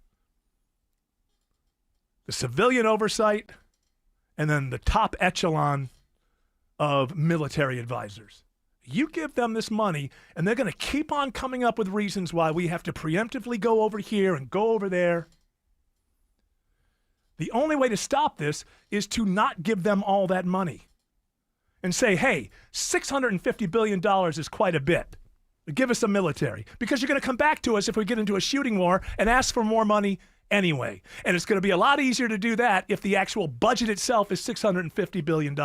the civilian oversight and then the top echelon of military advisors. You give them this money, and they're going to keep on coming up with reasons why we have to preemptively go over here and go over there. The only way to stop this is to not give them all that money and say, hey, $650 billion is quite a bit. Give us a military. Because you're going to come back to us if we get into a shooting war and ask for more money anyway. And it's going to be a lot easier to do that if the actual budget itself is $650 billion.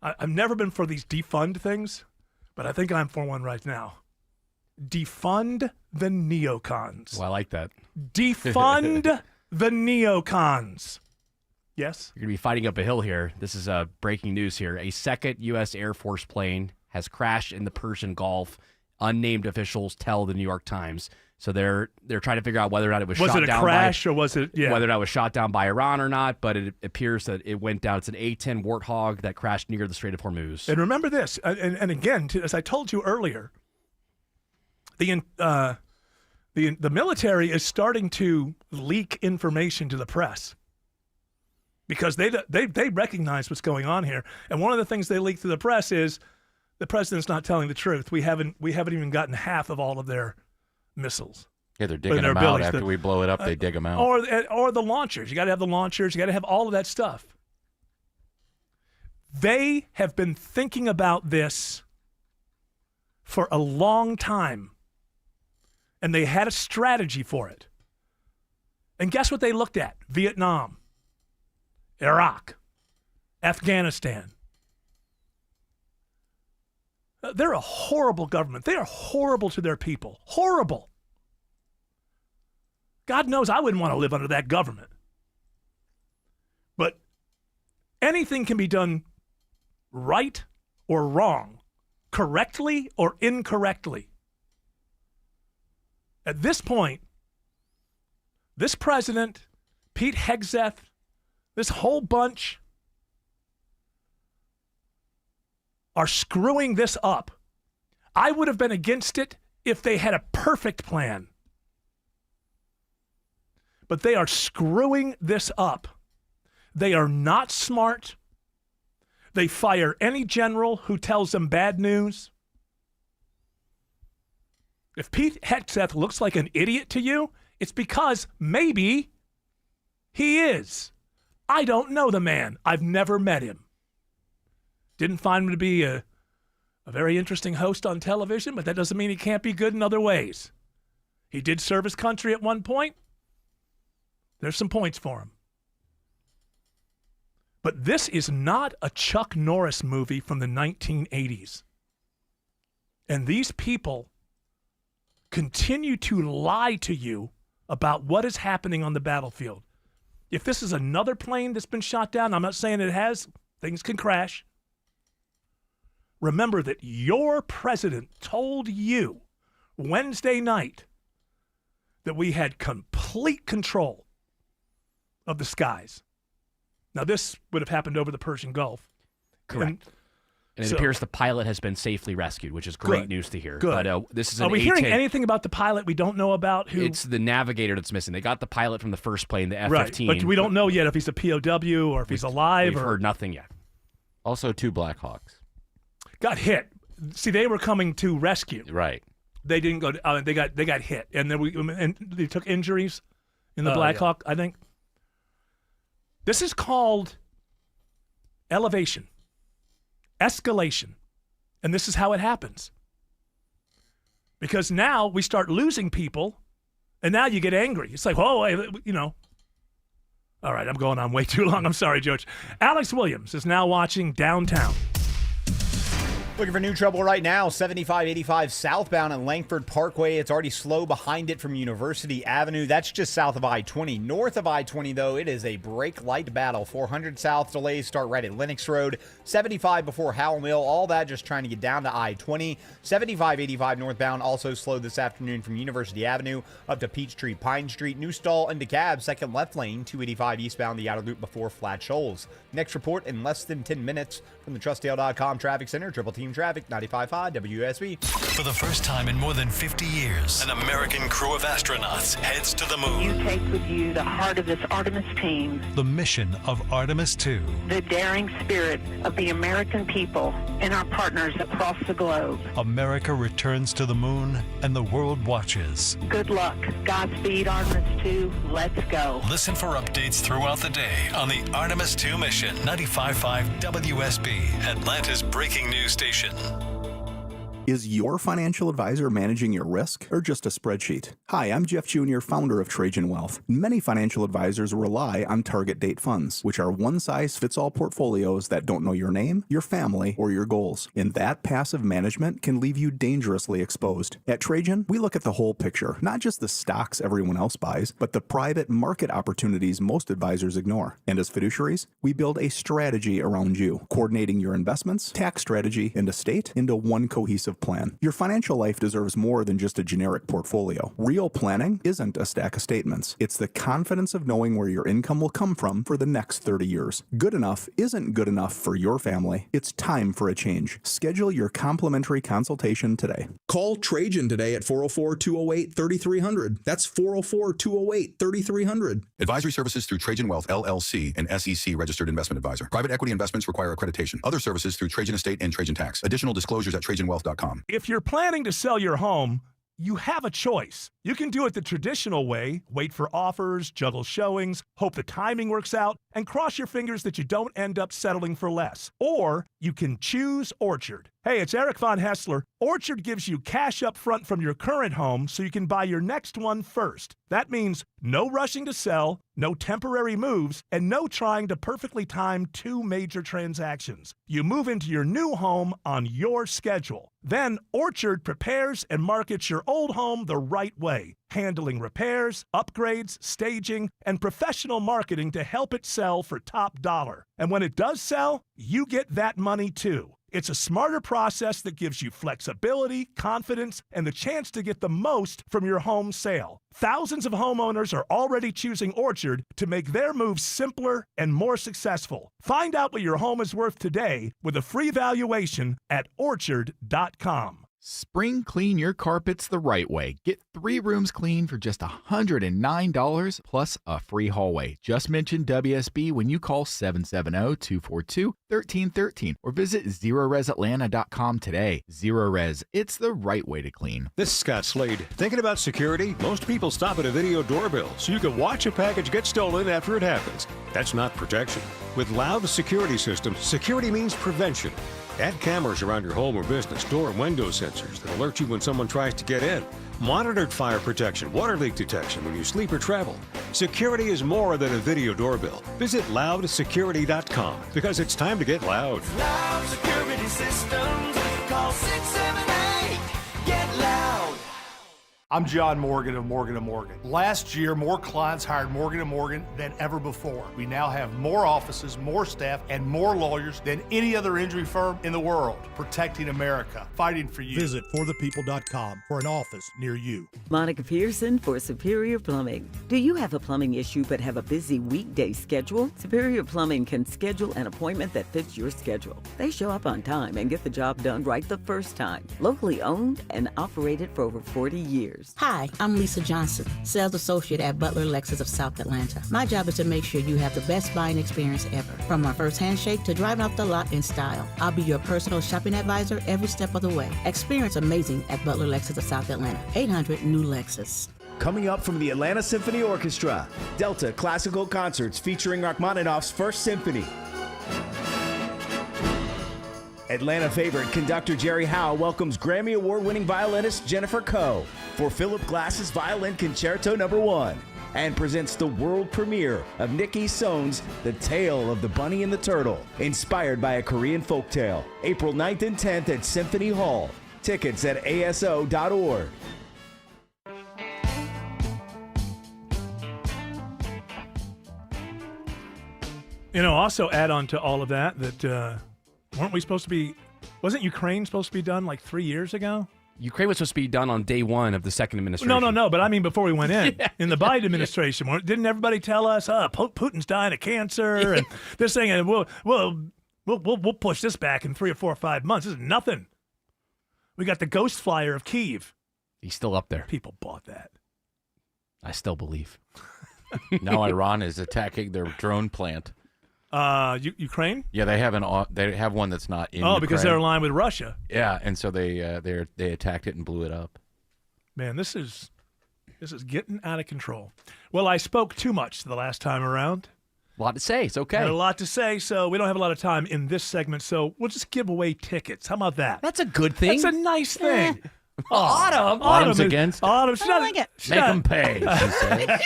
I've never been for these defund things, but I think I'm for one right now. Defund the neocons. Well, I like that. Defund the neocons. Yes? You're going to be fighting up a hill here. This is breaking news here. A second U.S. Air Force plane has crashed in the Persian Gulf. Unnamed officials tell the New York Times. So they're trying to figure out whether or not it was shot down. Was it a crash or was it, yeah. Whether or not it was shot down by Iran or not, but it appears that it went down. It's an A-10 Warthog that crashed near the Strait of Hormuz. And remember this, and again, as I told you earlier, the military is starting to leak information to the press because they recognize what's going on here. And one of the things they leak to the press is the president's not telling the truth. We haven't even gotten half of all of their missiles. Yeah, they're digging them out after we blow it up. They dig them out. Or the launchers. You got to have the launchers. You got to have all of that stuff. They have been thinking about this for a long time, and they had a strategy for it. And guess what they looked at? Vietnam, Iraq, Afghanistan. They're a horrible government. They are horrible to their people. Horrible. God knows I wouldn't want to live under that government. But anything can be done right or wrong, correctly or incorrectly. At this point, this president, Pete Hegseth, this whole bunch are screwing this up. I would have been against it if they had a perfect plan. But they are screwing this up. They are not smart. They fire any general who tells them bad news. If Pete Hegseth looks like an idiot to you, it's because maybe he is. I don't know the man. I've never met him. Didn't find him to be a very interesting host on television, but that doesn't mean he can't be good in other ways. He did serve his country at one point. There's some points for him. But this is not a Chuck Norris movie from the 1980s. And these people continue to lie to you about what is happening on the battlefield. If this is another plane that's been shot down, I'm not saying it has, things can crash. Remember that your president told you Wednesday night that we had complete control of the skies. Now, this would have happened over the Persian Gulf. Correct. And it appears the pilot has been safely rescued, which is great news to hear. Good. But this is an Are we hearing anything about the pilot we don't know about? Who? It's the navigator that's missing. They got the pilot from the first plane, the F-15. Right, but we don't know yet if he's a POW or if he's alive. We've heard nothing yet. Also, 2 Black Hawks. Got hit. See, they were coming to rescue. Right. They didn't go. They got hit, and then they took injuries in the Black Hawk, I think. This is called elevation, escalation, and this is how it happens. Because now we start losing people, and now you get angry. It's like, oh, you know. All right, I'm going on way too long. I'm sorry, George. Alex Williams is now watching Downtown. Looking for new trouble right now, 7585 southbound at Langford Parkway. It's already slow behind it from University Avenue. That's just south of I-20. North of I-20, though, it is a brake light battle. 400 south delays start right at Lennox Road. 75 before Howell Mill. All that just trying to get down to I-20. 7585 northbound also slow this afternoon from University Avenue up to Peachtree, Pine Street. New stall into Cab, second left lane. 285 eastbound, the outer loop before Flat Shoals. Next report in less than 10 minutes from the TrustDale.com Traffic Center. Triple Team Traffic, 95.5 WSB. For the first time in more than 50 years, an American crew of astronauts heads to the moon. You take with you the heart of this Artemis team, The mission of Artemis 2. the daring spirit of the American people and our partners across the globe. America returns to the moon, and the world watches. Good luck. Godspeed, Artemis 2. Let's go. Listen for updates throughout the day on the Artemis 2 mission. 95.5 WSB, Atlanta's breaking news station. Is your financial advisor managing your risk or just a spreadsheet? Hi, I'm Jeff Jr., founder of Trajan Wealth. Many financial advisors rely on target date funds, which are one-size-fits-all portfolios that don't know your name, your family, or your goals. And that passive management can leave you dangerously exposed. At Trajan, we look at the whole picture, not just the stocks everyone else buys, but the private market opportunities most advisors ignore. And as fiduciaries, we build a strategy around you, coordinating your investments, tax strategy, and estate into one cohesive plan. Your financial life deserves more than just a generic portfolio. Real planning isn't a stack of statements. It's the confidence of knowing where your income will come from for the next 30 years. Good enough isn't good enough for your family. It's time for a change. Schedule your complimentary consultation today. Call Trajan today at 404-208-3300. That's 404-208-3300. Advisory services through Trajan Wealth, LLC, an SEC registered investment advisor. Private equity investments require accreditation. Other services through Trajan Estate and Trajan Tax. Additional disclosures at TrajanWealth.com. If you're planning to sell your home, you have a choice. You can do it the traditional way, wait for offers, juggle showings, hope the timing works out, and cross your fingers that you don't end up settling for less. Or you can choose Orchard. Hey, it's Eric Von Hessler. Orchard gives you cash up front from your current home so you can buy your next one first. That means no rushing to sell, no temporary moves, and no trying to perfectly time 2 major transactions. You move into your new home on your schedule. Then Orchard prepares and markets your old home the right way, handling repairs, upgrades, staging, and professional marketing to help it sell for top dollar. And when it does sell, you get that money too. It's a smarter process that gives you flexibility, confidence, and the chance to get the most from your home sale. Thousands of homeowners are already choosing Orchard to make their moves simpler and more successful. Find out what your home is worth today with a free valuation at Orchard.com. Spring clean your carpets the right way. Get 3 rooms clean for just $109 plus a free hallway. Just mention WSB when you call 770-242-1313 or visit ZeroResAtlanta.com today. Zero Res, it's the right way to clean. This is Scott Slade. Thinking about security? Most people stop at a video doorbell so you can watch a package get stolen after it happens. That's not protection. With Loud Security Systems, security means prevention. Add cameras around your home or business, door and window sensors that alert you when someone tries to get in. Monitored fire protection, water leak detection when you sleep or travel. Security is more than a video doorbell. Visit loudsecurity.com because it's time to get loud. Loud Security Systems. Call 678. Get loud. I'm John Morgan of Morgan & Morgan. Last year, more clients hired Morgan & Morgan than ever before. We now have more offices, more staff, and more lawyers than any other injury firm in the world, protecting America, fighting for you. Visit forthepeople.com for an office near you. Monica Pearson for Superior Plumbing. Do you have a plumbing issue but have a busy weekday schedule? Superior Plumbing can schedule an appointment that fits your schedule. They show up on time and get the job done right the first time. Locally owned and operated for over 40 years. Hi, I'm Lisa Johnson, sales associate at Butler Lexus of South Atlanta. My job is to make sure you have the best buying experience ever. From our first handshake to driving off the lot in style, I'll be your personal shopping advisor every step of the way. Experience amazing at Butler Lexus of South Atlanta. 800 New Lexus. Coming up from the Atlanta Symphony Orchestra, Delta Classical Concerts featuring Rachmaninoff's First Symphony. Atlanta favorite conductor Jerry Howe welcomes Grammy Award-winning violinist Jennifer Coe for Philip Glass's Violin Concerto No. 1 and presents the world premiere of Nikki Sohn's The Tale of the Bunny and the Turtle, inspired by a Korean folktale. April 9th and 10th at Symphony Hall. Tickets at aso.org. Also add on to all of that, weren't we supposed to be, wasn't Ukraine supposed to be done like 3 years ago? Ukraine was supposed to be done on day one of the second administration. No, but I mean before we went in. In the Biden administration, didn't everybody tell us, Putin's dying of cancer and this thing, and we'll push this back in 3 or 4 or 5 months. This is nothing. We got the ghost flyer of Kyiv. He's still up there. People bought that. I still believe. Now Iran is attacking their drone plant. Ukraine? Yeah, they have one that's not in. Oh, because they're aligned with Russia. Yeah, and so they attacked it and blew it up. Man, this is getting out of control. Well, I spoke too much the last time around. A lot to say. It's okay. Had a lot to say, so we don't have a lot of time in this segment, so we'll just give away tickets. How about that? That's a good thing. That's a nice thing. Autumn's against it. Autumn, I don't like it. Make them pay, she says.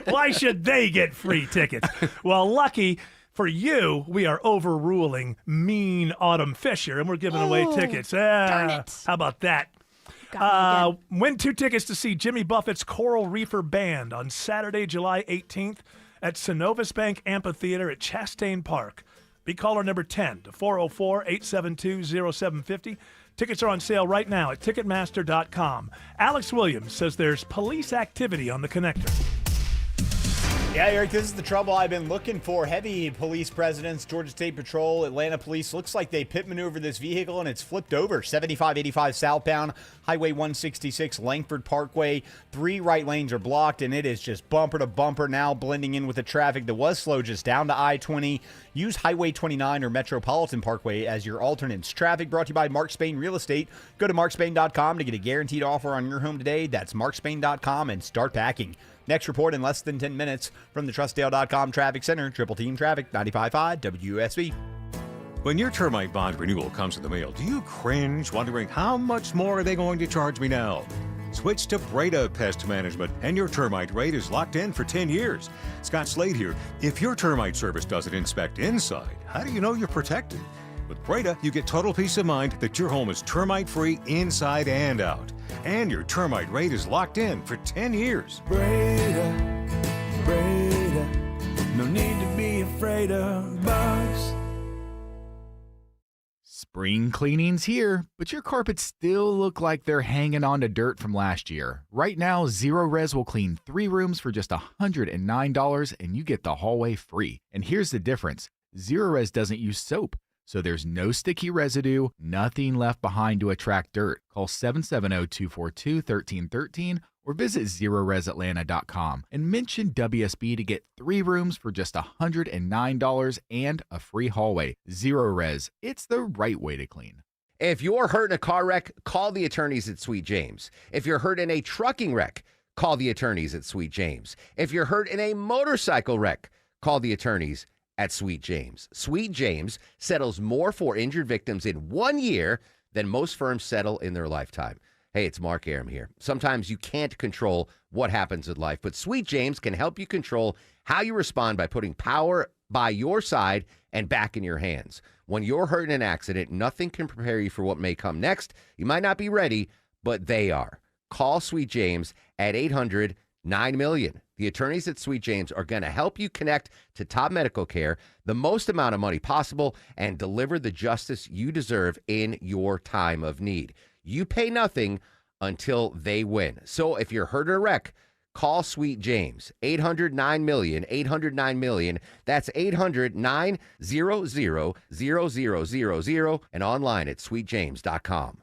Why should they get free tickets? Well, lucky for you, we are overruling mean Autumn Fisher, and we're giving away tickets. Darn it. How about that? Win 2 tickets to see Jimmy Buffett's Coral Reefer Band on Saturday, July 18th at Synovus Bank Amphitheater at Chastain Park. Be caller number 10 to 404-872-0750. Tickets are on sale right now at Ticketmaster.com. Alex Williams says there's police activity on the connector. Yeah, Eric, this is the trouble I've been looking for. Heavy police presence, Georgia State Patrol, Atlanta Police. Looks like they pit maneuvered this vehicle and it's flipped over. 7585 southbound, Highway 166, Langford Parkway. 3 right lanes are blocked and it is just bumper to bumper now, blending in with the traffic that was slow just down to I-20. Use Highway 29 or Metropolitan Parkway as your alternates. Traffic brought to you by Mark Spain Real Estate. Go to markspain.com to get a guaranteed offer on your home today. That's markspain.com and start packing. Next report in less than 10 minutes from the TrustDale.com Traffic Center. Triple Team Traffic, 95.5 WSB. When your termite bond renewal comes in the mail, do you cringe wondering how much more are they going to charge me now? Switch to Breda Pest Management and your termite rate is locked in for 10 years. Scott Slade here. If your termite service doesn't inspect inside, how do you know you're protected? With Breda, you get total peace of mind that your home is termite-free inside and out. And your termite rate is locked in for 10 years. Breda, no need to be afraid of bugs. Spring cleaning's here, but your carpets still look like they're hanging on to dirt from last year. Right now, Zero Res will clean 3 rooms for just $109 and you get the hallway free. And here's the difference. Zero Res doesn't use soap, so there's no sticky residue, nothing left behind to attract dirt. Call 770-242-1313 or visit ZeroResAtlanta.com and mention WSB to get 3 rooms for just $109 and a free hallway. Zero Res, it's the right way to clean. If you're hurt in a car wreck, call the attorneys at Sweet James. If you're hurt in a trucking wreck, call the attorneys at Sweet James. If you're hurt in a motorcycle wreck, call the attorneys at Sweet James. Sweet James settles more for injured victims in 1 year than most firms settle in their lifetime. Hey, it's Mark Aram here. Sometimes you can't control what happens in life, but Sweet James can help you control how you respond by putting power by your side and back in your hands. When you're hurt in an accident, nothing can prepare you for what may come next. You might not be ready, but they are. Call Sweet James at 800-9-MILLION. The attorneys at Sweet James are going to help you connect to top medical care, the most amount of money possible, and deliver the justice you deserve in your time of need. You pay nothing until they win. So if you're hurt or wrecked, call Sweet James, 800-9-MILLION, 800-9-MILLION. That's 800-900-0000, and online at sweetjames.com.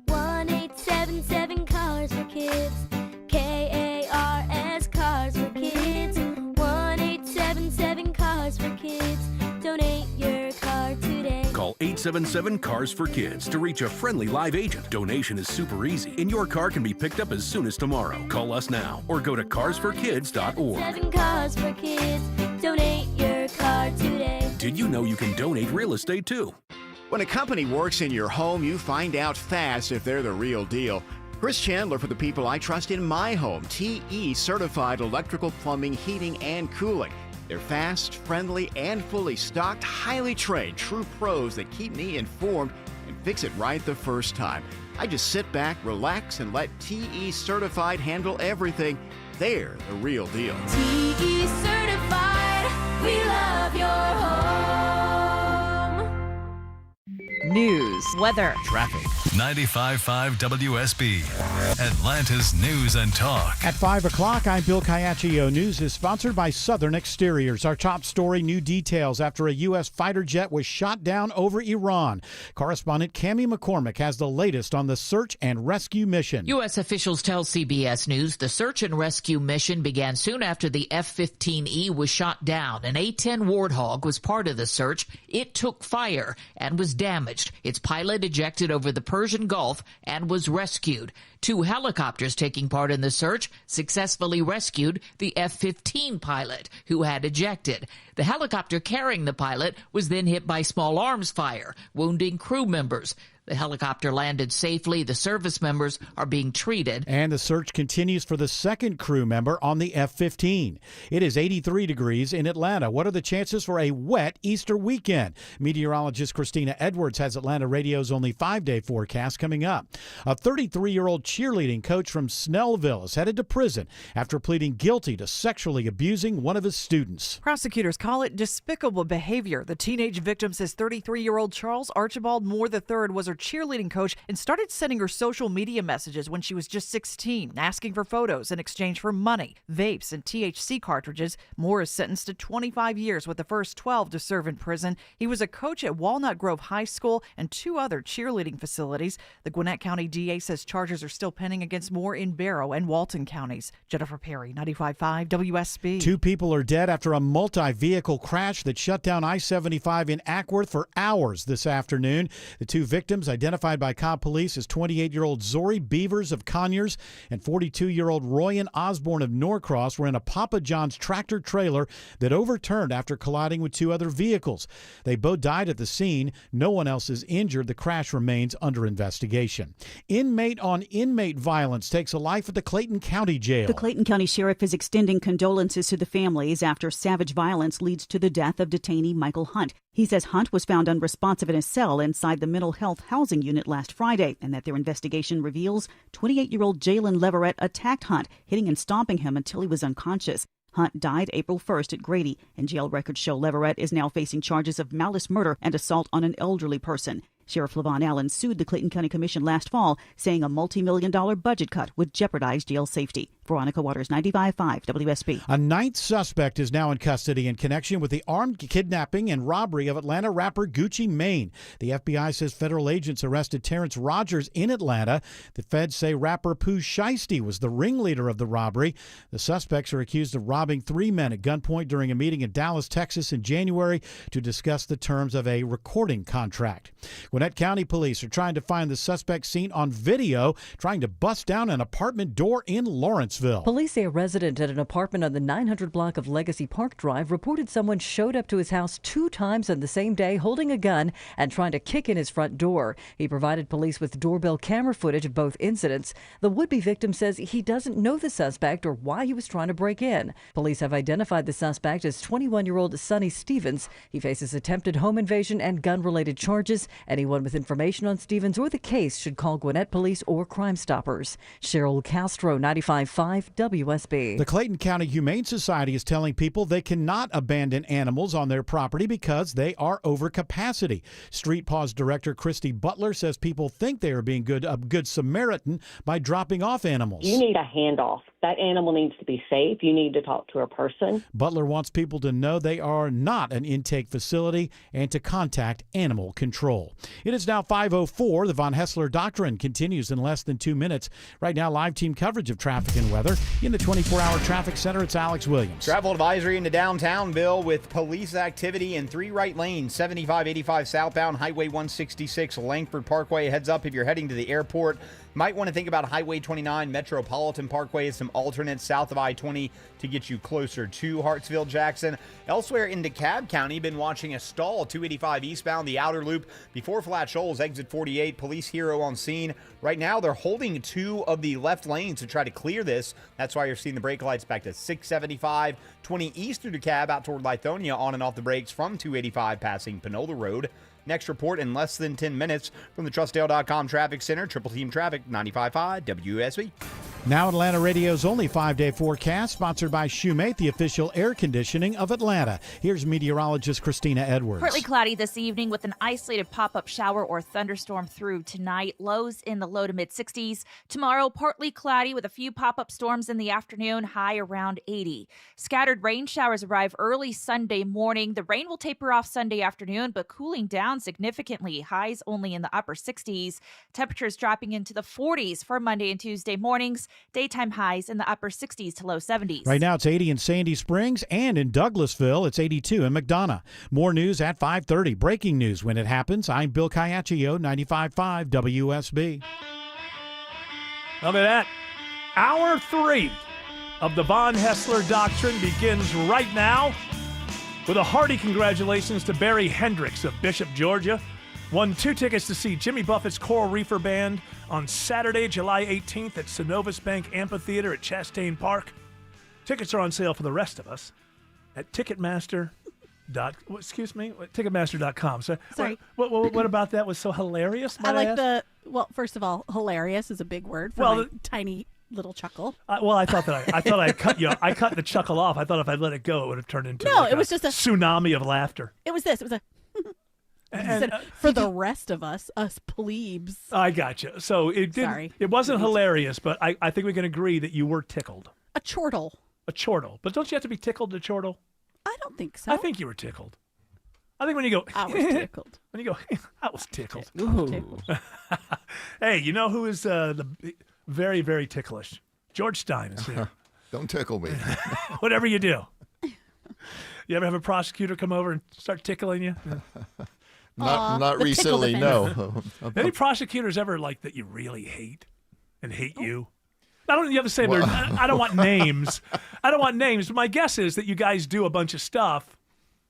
1-877 Cars for Kids. KARS Cars for Kids. 1-877 Cars for Kids. Donate your car today. Call 877 Cars for Kids to reach a friendly live agent. Donation is super easy, and your car can be picked up as soon as tomorrow. Call us now or go to carsforkids.org. 7 Cars for Kids. Donate your car today. Did you know you can donate real estate too? When a company works in your home, you find out fast if they're the real deal. Chris Chandler for the people I trust in my home. TE certified electrical, plumbing, heating, and cooling. They're fast, friendly, and fully stocked, highly trained, true pros that keep me informed and fix it right the first time. I just sit back, relax, and let TE Certified handle everything. They're the real deal. TE Certified, we love your home. News, weather, traffic. 95.5 WSB, Atlanta's News and Talk. At 5 o'clock, I'm Bill Caiaccio. News is sponsored by Southern Exteriors. Our top story, new details after a U.S. fighter jet was shot down over Iran. Correspondent Cammie McCormick has the latest on the search and rescue mission. U.S. officials tell CBS News the search and rescue mission began soon after the F-15E was shot down. An A-10 Warthog was part of the search. It took fire and was damaged. Its pilot ejected over the Persian Gulf and was rescued. 2 helicopters taking part in the search successfully rescued the F-15 pilot who had ejected. The helicopter carrying the pilot was then hit by small arms fire, wounding crew members. The helicopter landed safely. The service members are being treated. And the search continues for the second crew member on the F-15. It is 83 degrees in Atlanta. What are the chances for a wet Easter weekend? Meteorologist Christina Edwards has Atlanta Radio's only 5-day forecast coming up. A 33-year-old cheerleading coach from Snellville is headed to prison after pleading guilty to sexually abusing one of his students. Prosecutors call it despicable behavior. The teenage victim says 33-year-old Charles Archibald Moore III was her cheerleading coach and started sending her social media messages when she was just 16, asking for photos in exchange for money, vapes, and THC cartridges. Moore is sentenced to 25 years with the first 12 to serve in prison. He was a coach at Walnut Grove High School and 2 other cheerleading facilities. The Gwinnett County DA says charges are still pending against Moore in Barrow and Walton counties. Jennifer Perry, 95.5 WSB. 2 people are dead after a multi-vehicle crash that shut down I-75 in Ackworth for hours this afternoon. The 2 victims, identified by Cobb Police as 28-year-old Zori Beavers of Conyers and 42-year-old Royan Osborne of Norcross, were in a Papa John's tractor trailer that overturned after colliding with 2 other vehicles. They both died at the scene. No one else is injured. The crash remains under investigation. Inmate-on-inmate violence takes a life at the Clayton County Jail. The Clayton County Sheriff is extending condolences to the families after savage violence leads to the death of detainee Michael Hunt. He says Hunt was found unresponsive in a cell inside the mental health housing unit last Friday, and that their investigation reveals 28-year-old Jalen Leverett attacked Hunt, hitting and stomping him until he was unconscious. Hunt died April 1st at Grady, and jail records show Leverett is now facing charges of malice murder and assault on an elderly person. Sheriff LaVon Allen sued the Clayton County Commission last fall, saying a multi-million-dollar budget cut would jeopardize jail safety. Veronica Waters, 95.5 WSB. A 9th suspect is now in custody in connection with the armed kidnapping and robbery of Atlanta rapper Gucci Mane. The FBI says federal agents arrested Terrence Rogers in Atlanta. The feds say rapper Pooh Shiesty was the ringleader of the robbery. The suspects are accused of robbing 3 men at gunpoint during a meeting in Dallas, Texas in January to discuss the terms of a recording contract. Gwinnett County police are trying to find the suspect seen on video trying to bust down an apartment door in Lawrence. Charlottesville. Police say a resident at an apartment on the 900 block of Legacy Park Drive reported someone showed up to his house 2 times on the same day holding a gun and trying to kick in his front door. He provided police with doorbell camera footage of both incidents. The would-be victim says he doesn't know the suspect or why he was trying to break in. Police have identified the suspect as 21-year-old Sonny Stevens. He faces attempted home invasion and gun-related charges. Anyone with information on Stevens or the case should call Gwinnett Police or Crime Stoppers. Cheryl Castro, 95.5 WSB. The Clayton County Humane Society is telling people they cannot abandon animals on their property because they are over capacity. Street Paws Director Christy Butler says people think they are being a good Samaritan by dropping off animals. You need a handoff. That animal needs to be safe. You need to talk to a person. Butler wants people to know they are not an intake facility and to contact animal control. It is now 5:04. The Von Hessler Doctrine continues in less than 2 minutes. Right now, live team coverage of traffic and weather. In the 24-hour traffic center, it's Alex Williams. Travel advisory into downtown, Bill, with police activity in 3 right lanes, 75-85 southbound, Highway 166, Langford Parkway. Heads up if you're heading to the airport. Might want to think about Highway 29, Metropolitan Parkway, some alternates south of I-20 to get you closer to Hartsville, Jackson. Elsewhere in DeKalb County, been watching a stall, 285 eastbound, the outer loop before Flat Shoals, exit 48. Police hero on scene. Right now, they're holding 2 of the left lanes to try to clear this. That's why you're seeing the brake lights back to 675, 20 east through DeKalb, out toward Lithonia, on and off the brakes from 285 passing Panola Road. Next report in less than 10 minutes from the TrustDale.com Traffic Center. Triple Team Traffic, 95.5 WSB. Now Atlanta Radio's only 5-day forecast, sponsored by Shoemate, the official air conditioning of Atlanta. Here's meteorologist Christina Edwards. Partly cloudy this evening with an isolated pop-up shower or thunderstorm through tonight. Lows in the low to mid-60s. Tomorrow, partly cloudy with a few pop-up storms in the afternoon, high around 80. Scattered rain showers arrive early Sunday morning. The rain will taper off Sunday afternoon, but cooling down significantly. Highs only in the upper 60s. Temperatures dropping into the 40s for Monday and Tuesday mornings. Daytime highs in the upper 60s to low 70s. Right now it's 80 in Sandy Springs, and in Douglasville it's 82 in McDonough. More news at 5:30. Breaking news when it happens. I'm Bill Caiaccio, 95.5 WSB. Look at that. Hour 3 of the Von Hessler Doctrine begins right now with a hearty congratulations to Barry Hendricks of Bishop, Georgia. Won 2 tickets to see Jimmy Buffett's Coral Reefer Band on Saturday, July 18th at Synovus Bank Amphitheater at Chastain Park. Tickets are on sale for the rest of us at Ticketmaster.com. So, sorry. What about that was so hilarious? I like well, first of all, hilarious is a big word for my tiny little chuckle. I thought I cut you. I cut the chuckle off. I thought if I let it go, it would have turned into it was just a tsunami of laughter. It was this. It was a. For the rest of us plebes. I got you. So it didn't. Sorry. It wasn't hilarious, but I think we can agree that you were tickled. A chortle. A chortle. But don't you have to be tickled to chortle? I don't think so. I think you were tickled. I think when you go, I was tickled. When you go, I was tickled. Tickled. Hey, you know who is the very, very ticklish? George Stein is here. Don't tickle me. Whatever you do. You ever have a prosecutor come over and start tickling you? Not recently, no. Any prosecutors ever that you really hate and hate you? I don't. You have to say I don't want names. I don't want names. But my guess is that you guys do a bunch of stuff,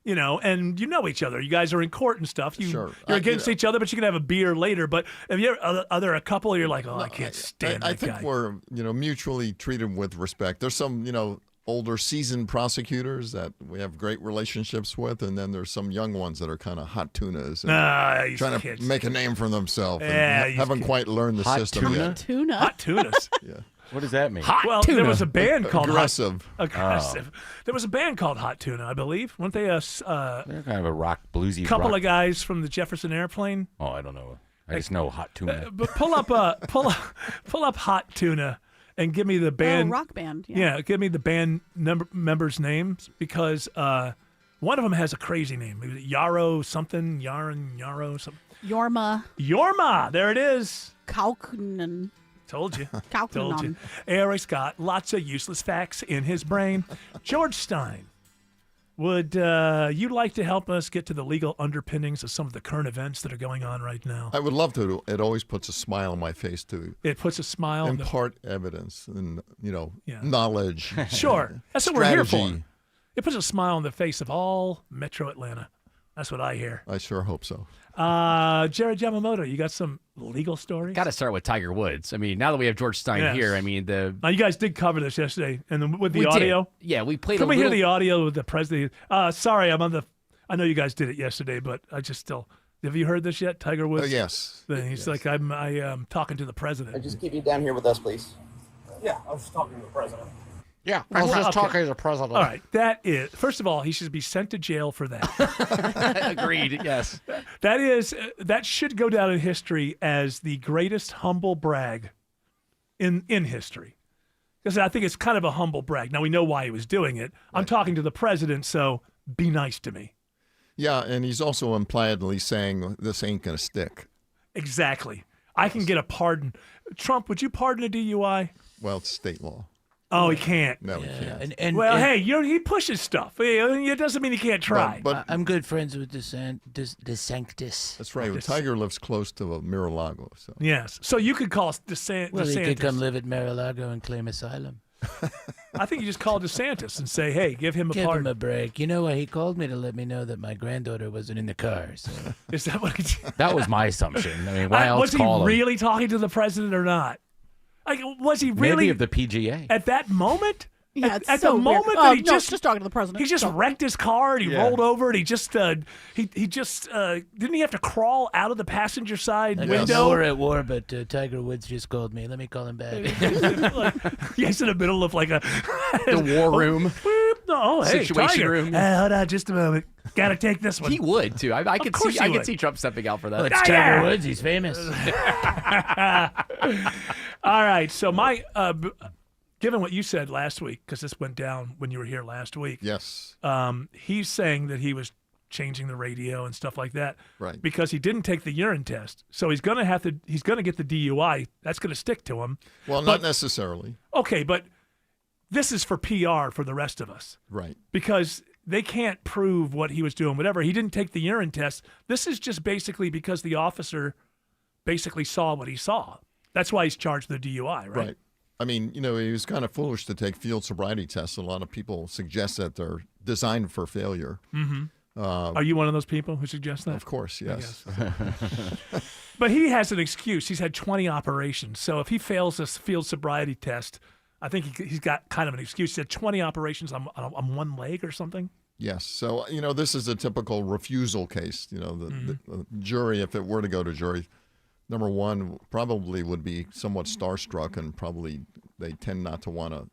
and you know each other. You guys are in court and stuff. You're against each other, but you can have a beer later. But if you're a couple, you're like, I can't stand that I think guy. we're mutually treated with respect. There's some older seasoned prosecutors that we have great relationships with, and then there's some young ones that are kind of hot tunas and trying to make a name for themselves and haven't quite learned the system yet. Hot tunas. Yeah. What does that mean? There was a band called Aggressive. Aggressive. There was a band called Hot Tuna, I believe. Weren't they They're kind of a rock bluesy couple rock. of guys from the Jefferson Airplane? Oh, I don't know. I just know Hot Tuna. But pull up Hot Tuna and give me the band. Rock band. Yeah, give me the band members' names, because one of them has a crazy name. Yarrow something, Yarrow something. Yorma. There it is. Kaukunen. Told you. Kaukunen. Told you. Eric's got lots of useless facts in his brain. George Stein. Would you like to help us get to the legal underpinnings of some of the current events that are going on right now? I would love to. It always puts a smile on my face to. It puts a smile. Impart evidence and knowledge. Sure, that's what we're here for. Strategy. It puts a smile on the face of all Metro Atlanta. That's what I hear. I sure hope so. Jared Yamamoto, you got some legal stories? Got to start with Tiger Woods. I mean, now that we have George Stein here, I mean Now you guys did cover this yesterday, and with the audio. Did. Yeah, we played. Can we hear the audio with the president? Sorry, I'm on the. I know you guys did it yesterday, but I just still. Have you heard this yet, Tiger Woods? Yes. Then he's like, I'm talking to the president. Just keep you down here with us, please. Yeah, I was just talking to the president. Yeah, I was just talking to the president. All right, that is. First of all, he should be sent to jail for that. Agreed. Yes. That should go down in history as the greatest humble brag in history, because I think it's kind of a humble brag. Now we know why he was doing it. Right. I'm talking to the president, so be nice to me. Yeah, and he's also impliedly saying this ain't gonna stick. Exactly. I can get a pardon. Trump, would you pardon a DUI? Well, it's state law. Oh, he can't. No, he can't. Hey, he pushes stuff. It doesn't mean he can't try. But I'm good friends with DeSantis. That's right. Tiger lives close to Mar-a-Lago. So. Yes. So you could call DeSantis. Well, he could come live at Mar-a-Lago and claim asylum. I think you just call DeSantis and say, hey, give him a pardon. Give him a break. You know what? He called me to let me know that my granddaughter wasn't in the car. So. Is that what he did? That was my assumption. I mean, why else was call him? Was he really talking to the president or not? Like, was he really? Maybe of the PGA. At that moment? Yeah, at so the moment weird. that he just talking to the president. He just wrecked his car and he rolled over and he just didn't he have to crawl out of the passenger side window? We're at war, but Tiger Woods just called me. Let me call him back. He's in the middle of like the war room. Hey, situation Tiger. room. Hold on just a moment. Got to take this one. He would too. I could see Trump stepping out for that. Well, it's Tiger Woods. He's famous. All right. So my given what you said last week, because this went down when you were here last week. Yes. He's saying that he was changing the radio and stuff like that. Right. Because he didn't take the urine test. So he's going to get the DUI. That's going to stick to him. Well, not necessarily. Okay, but this is for PR for the rest of us. Right. Because they can't prove what he was doing, whatever. He didn't take the urine test. This is just basically because the officer basically saw what he saw. That's why he's charged with the DUI, right? Right. I mean, he was kind of foolish to take field sobriety tests. A lot of people suggest that they're designed for failure. Mm-hmm. Are you one of those people who suggest that? Of course, yes. But he has an excuse. He's had 20 operations. So if he fails this field sobriety test, I think he's got kind of an excuse. He had 20 operations on one leg or something. Yes. So, this is a typical refusal case. The jury, if it were to go to jury, number one, probably would be somewhat starstruck, and probably they tend not to want to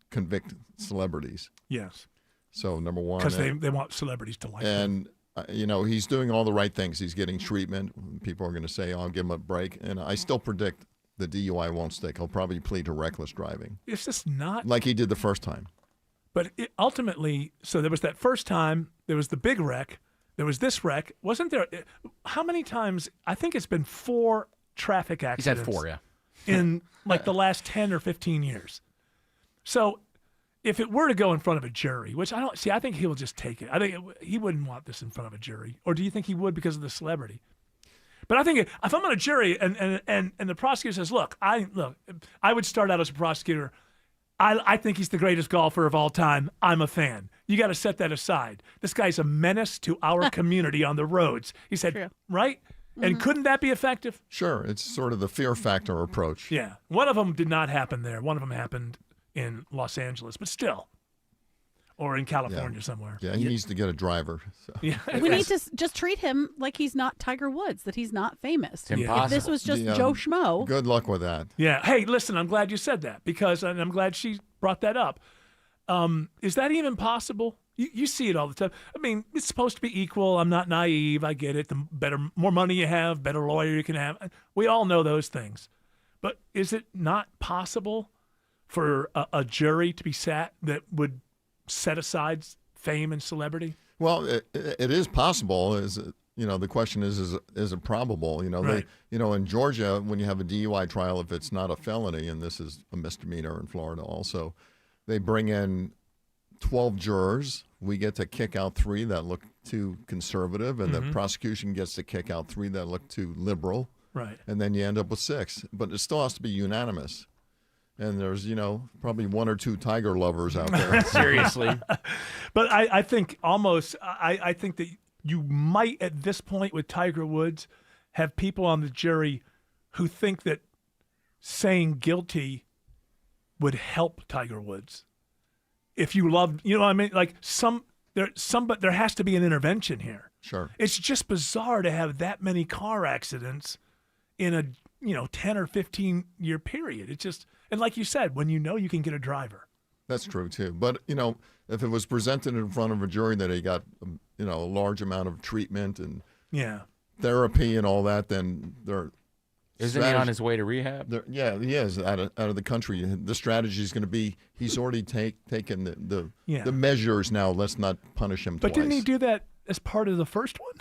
convict celebrities. Yes. So, number one. Because they want celebrities to like them. And, he's doing all the right things. He's getting treatment. People are going to say, I'll give him a break. And I still predict the DUI won't stick. He'll probably plead to reckless driving. It's just not. Like he did the first time. But ultimately, so there was that first time, there was the big wreck. There was this wreck. Wasn't there? How many times? I think it's been 4 traffic accidents. He's had 4, yeah. In like the last 10 or 15 years. So if it were to go in front of a jury, which I don't see, I think he will just take it. I think he wouldn't want this in front of a jury. Or do you think he would because of the celebrity? But I think if I'm on a jury and the prosecutor says, look, I would start out as a prosecutor. I think he's the greatest golfer of all time. I'm a fan. You got to set that aside. This guy's a menace to our community on the roads. He said, True. Right? Mm-hmm. And couldn't that be effective? Sure. It's sort of the fear factor approach. Yeah. One of them did not happen there. One of them happened in Los Angeles, but still. Or in California somewhere. Yeah, he needs to get a driver. So. Yeah. We need to just treat him like he's not Tiger Woods, that he's not famous. It's impossible. If this was just Joe Schmo. Good luck with that. Yeah. Hey, listen, I'm glad you said that and I'm glad she brought that up. Is that even possible? You see it all the time. I mean, it's supposed to be equal. I'm not naive. I get it. The more money you have, better lawyer you can have. We all know those things. But is it not possible for a jury to be sat that would set aside fame and celebrity? Well, it is possible. The question is it probable? Right. In Georgia, when you have a DUI trial, if it's not a felony, and this is a misdemeanor in Florida also, they bring in 12 jurors. We get to kick out 3 that look too conservative, and the prosecution gets to kick out 3 that look too liberal. Right. And then you end up with 6. But it still has to be unanimous. And there's, probably 1 or 2 tiger lovers out there. Seriously. But I think I think that you might, at this point with Tiger Woods, have people on the jury who think that saying guilty would help Tiger Woods. If you love, you know what I mean? Like but there has to be an intervention here. Sure. It's just bizarre to have that many car accidents in a 10 or 15 year period. It's just, and like you said, when you can get a driver. That's true too. But if it was presented in front of a jury that he got a large amount of treatment and therapy and all that, then Isn't he on his way to rehab? Yeah, he is out of the country. The strategy is going to be he's already taken the measures now. Let's not punish him But twice. didn't he do that as part of the first one?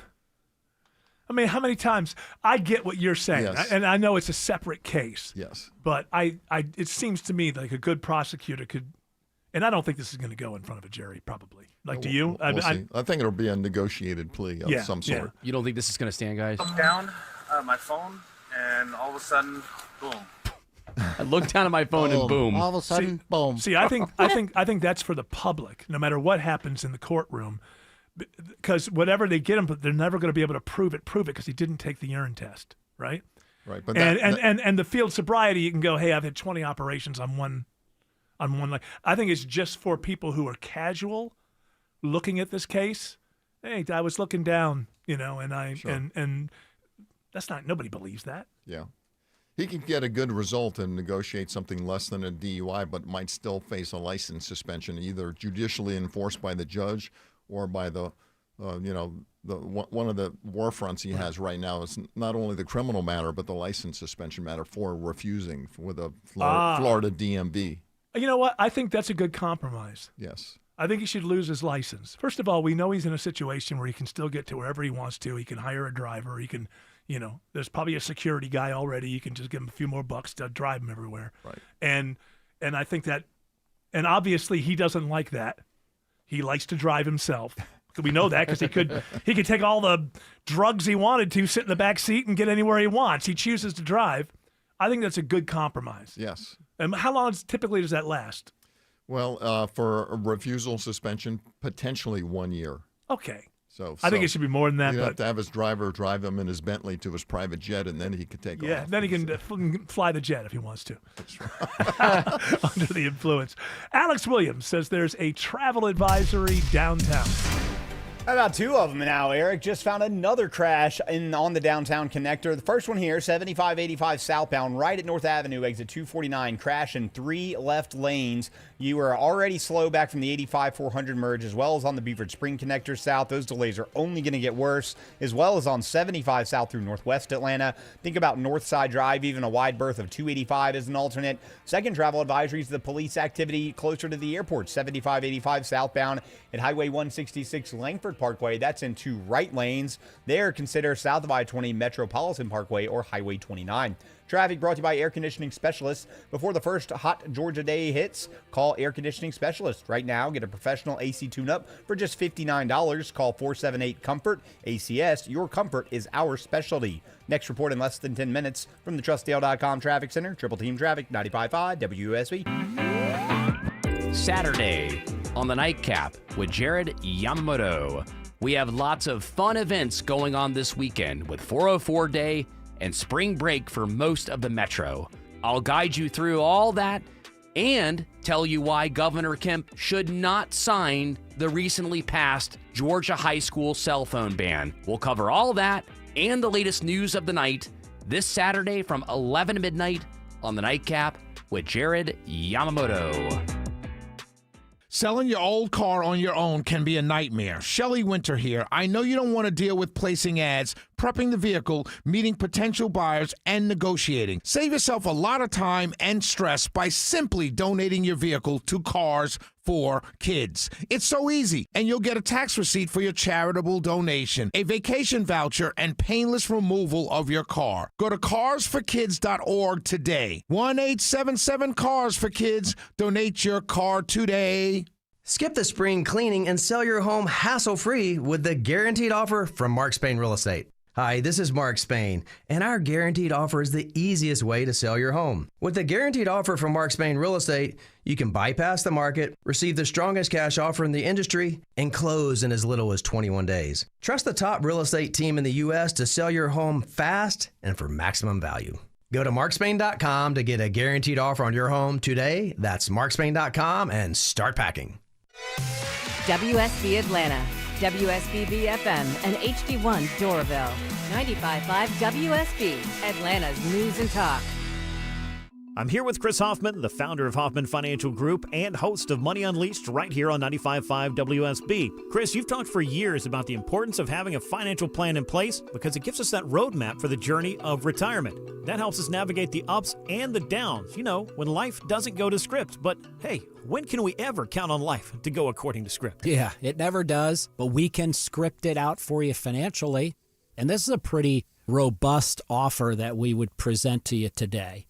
I mean, how many times? I get what you're saying, Yes. and I know it's a separate case. Yes. But it seems to me like a good prosecutor could, and I don't think this is going to go in front of a jury, probably. Like, do you? We'll see. I think it'll be a negotiated plea of some sort. You don't think this is going to stand, guys? Look down at my phone, and all of a sudden, boom. I looked down at my phone and boom. All of a sudden, boom. See, I think that's for the public, no matter what happens in the courtroom, because whatever they get him, they're never going to be able to prove it because he didn't take the urine test, right? Right. But and the field sobriety, you can go, hey, I've had 20 operations on one leg. I think it's just for people who are casual looking at this case. Hey, I was looking down, and that's not, nobody believes that. Yeah. He could get a good result and negotiate something less than a DUI, but might still face a license suspension, either judicially enforced by the judge or by the one of the war fronts he has right now is not only the criminal matter, but the license suspension matter for refusing with a Florida DMV. You know what? I think that's a good compromise. Yes. I think he should lose his license. First of all, we know he's in a situation where he can still get to wherever he wants to. He can hire a driver. He can, there's probably a security guy already. You can just give him a few more bucks to drive him everywhere. Right. And I think that, and obviously he doesn't like that. He likes to drive himself. We know that because he could take all the drugs he wanted to, sit in the back seat, and get anywhere he wants. He chooses to drive. I think that's a good compromise. Yes. And how long typically does that last? Well, for a refusal suspension, potentially 1 year. Okay. So I think it should be more than that. You'd but have to have his driver drive him in his Bentley to his private jet, and then he could take off. Yeah, then he can fly the jet if he wants to. That's right. Under the influence. Alex Williams says there's a travel advisory downtown. How about 2 of them now, Eric? Just found another crash on the downtown connector. The first one here, 7585 southbound, right at North Avenue, exit 249. Crash in 3 left lanes. You are already slow back from the 85-400 merge, as well as on the Beaufort Spring connector south. Those delays are only going to get worse, as well as on 75 south through Northwest Atlanta. Think about Northside Drive, even a wide berth of 285 as an alternate. Second travel advisory is the police activity closer to the airport, 7585 southbound at Highway 166 Langford Parkway. That's in 2 right lanes. There, consider south of I-20 Metropolitan Parkway or Highway 29. Traffic brought to you by Air Conditioning Specialists. Before the first hot Georgia day hits, call Air Conditioning Specialists. Right now, get a professional AC tune-up for just $59. Call 478-COMFORT. ACS, your comfort is our specialty. Next report in less than 10 minutes from the TrustDale.com Traffic Center. Triple Team Traffic, 95.5 WSB. Saturday on the Nightcap with Jared Yamamoto. We have lots of fun events going on this weekend with 404 Day and spring break for most of the metro. I'll guide you through all that and tell you why Governor Kemp should not sign the recently passed Georgia high school cell phone ban. We'll cover all that and the latest news of the night this Saturday from 11 to midnight on the Nightcap with Jared Yamamoto. Selling your old car on your own can be a nightmare. Shelley Winter here. I know you don't want to deal with placing ads, prepping the vehicle, meeting potential buyers, and negotiating. Save yourself a lot of time and stress by simply donating your vehicle to Cars for Kids. It's so easy, and you'll get a tax receipt for your charitable donation, a vacation voucher, and painless removal of your car. Go to carsforkids.org today. 1-877-CARS-FOR-KIDS. Donate your car today. Skip the spring cleaning and sell your home hassle-free with the guaranteed offer from Mark Spain Real Estate. Hi, this is Mark Spain, and our guaranteed offer is the easiest way to sell your home. With the guaranteed offer from Mark Spain Real Estate, you can bypass the market, receive the strongest cash offer in the industry, and close in as little as 21 days. Trust the top real estate team in the U.S. to sell your home fast and for maximum value. Go to markspain.com to get a guaranteed offer on your home today. That's markspain.com and start packing. WSB Atlanta, WSB BFM, and HD1 Doraville. 95.5 WSB, Atlanta's News and Talk. I'm here with Chris Hoffman, the founder of Hoffman Financial Group and host of Money Unleashed right here on 95.5 WSB. Chris, you've talked for years about the importance of having a financial plan in place because it gives us that roadmap for the journey of retirement. That helps us navigate the ups and the downs, when life doesn't go to script. But hey, when can we ever count on life to go according to script? Yeah, it never does, but we can script it out for you financially. And this is a pretty robust offer that we would present to you today.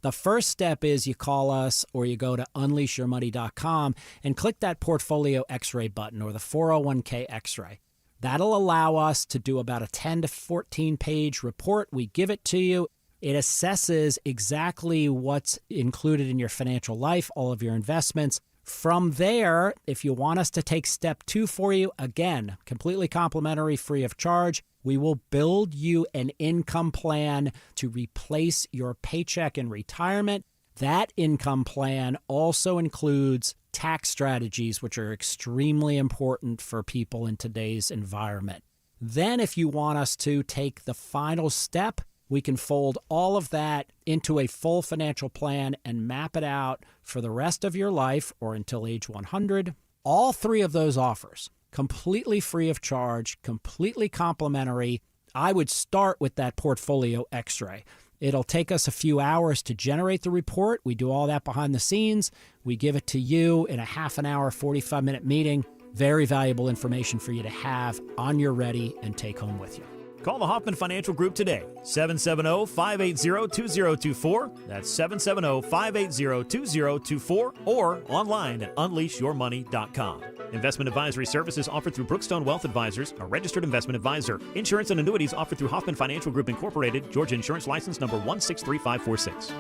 The first step is you call us or you go to unleashyourmoney.com and click that portfolio x-ray button or the 401k x-ray. That'll allow us to do about a 10 to 14 page report. We give it to you. It assesses exactly what's included in your financial life, all of your investments. From there, if you want us to take step 2 for you, again, completely complimentary, free of charge, we will build you an income plan to replace your paycheck in retirement. That income plan also includes tax strategies, which are extremely important for people in today's environment. Then, if you want us to take the final step, we can fold all of that into a full financial plan and map it out for the rest of your life or until age 100. All 3 of those offers, completely free of charge, completely complimentary. I would start with that portfolio x-ray. It'll take us a few hours to generate the report. We do all that behind the scenes. We give it to you in a half an hour, 45-minute meeting. Very valuable information for you to have on your ready and take home with you. Call the Hoffman Financial Group today, 770-580-2024. That's 770-580-2024 or online at unleashyourmoney.com. Investment advisory services offered through Brookstone Wealth Advisors, a registered investment advisor. Insurance and annuities offered through Hoffman Financial Group Incorporated, Georgia Insurance License number 163546.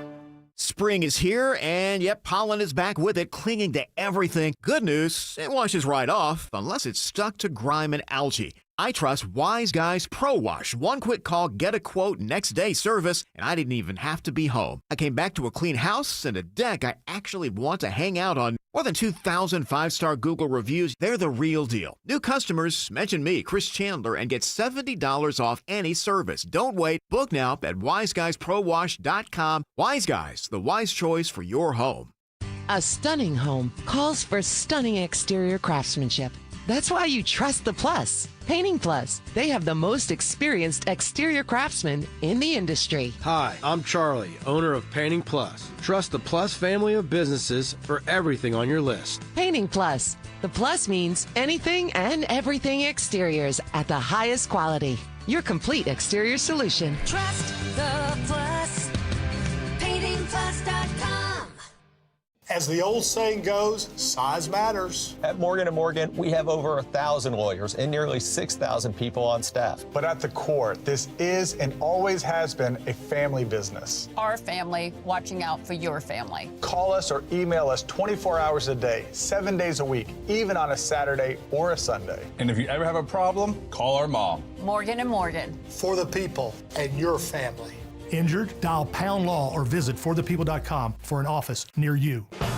Spring is here, and yep, pollen is back with it, clinging to everything. Good news, it washes right off, unless it's stuck to grime and algae. I trust Wise Guys Pro Wash. One quick call, get a quote, next day service, and I didn't even have to be home. I came back to a clean house and a deck I actually want to hang out on. More than 2,000 five-star Google reviews. They're the real deal. New customers, mention me, Chris Chandler, and get $70 off any service. Don't wait. Book now at wiseguysprowash.com. Wise Guys, the wise choice for your home. A stunning home calls for stunning exterior craftsmanship. That's why you trust the Plus. Painting Plus. They have the most experienced exterior craftsmen in the industry. Hi, I'm Charlie, owner of Painting Plus. Trust the Plus family of businesses for everything on your list. Painting Plus. The Plus means anything and everything exteriors at the highest quality. Your complete exterior solution. Trust the Plus. PaintingPlus.com. As the old saying goes, size matters. At Morgan & Morgan, we have over 1,000 lawyers and nearly 6,000 people on staff. But at the core, this is and always has been a family business. Our family watching out for your family. Call us or email us 24 hours a day, 7 days a week, even on a Saturday or a Sunday. And if you ever have a problem, call our mom. Morgan & Morgan. For the people and your family. Injured? Dial Pound Law or visit forthepeople.com for an office near you. All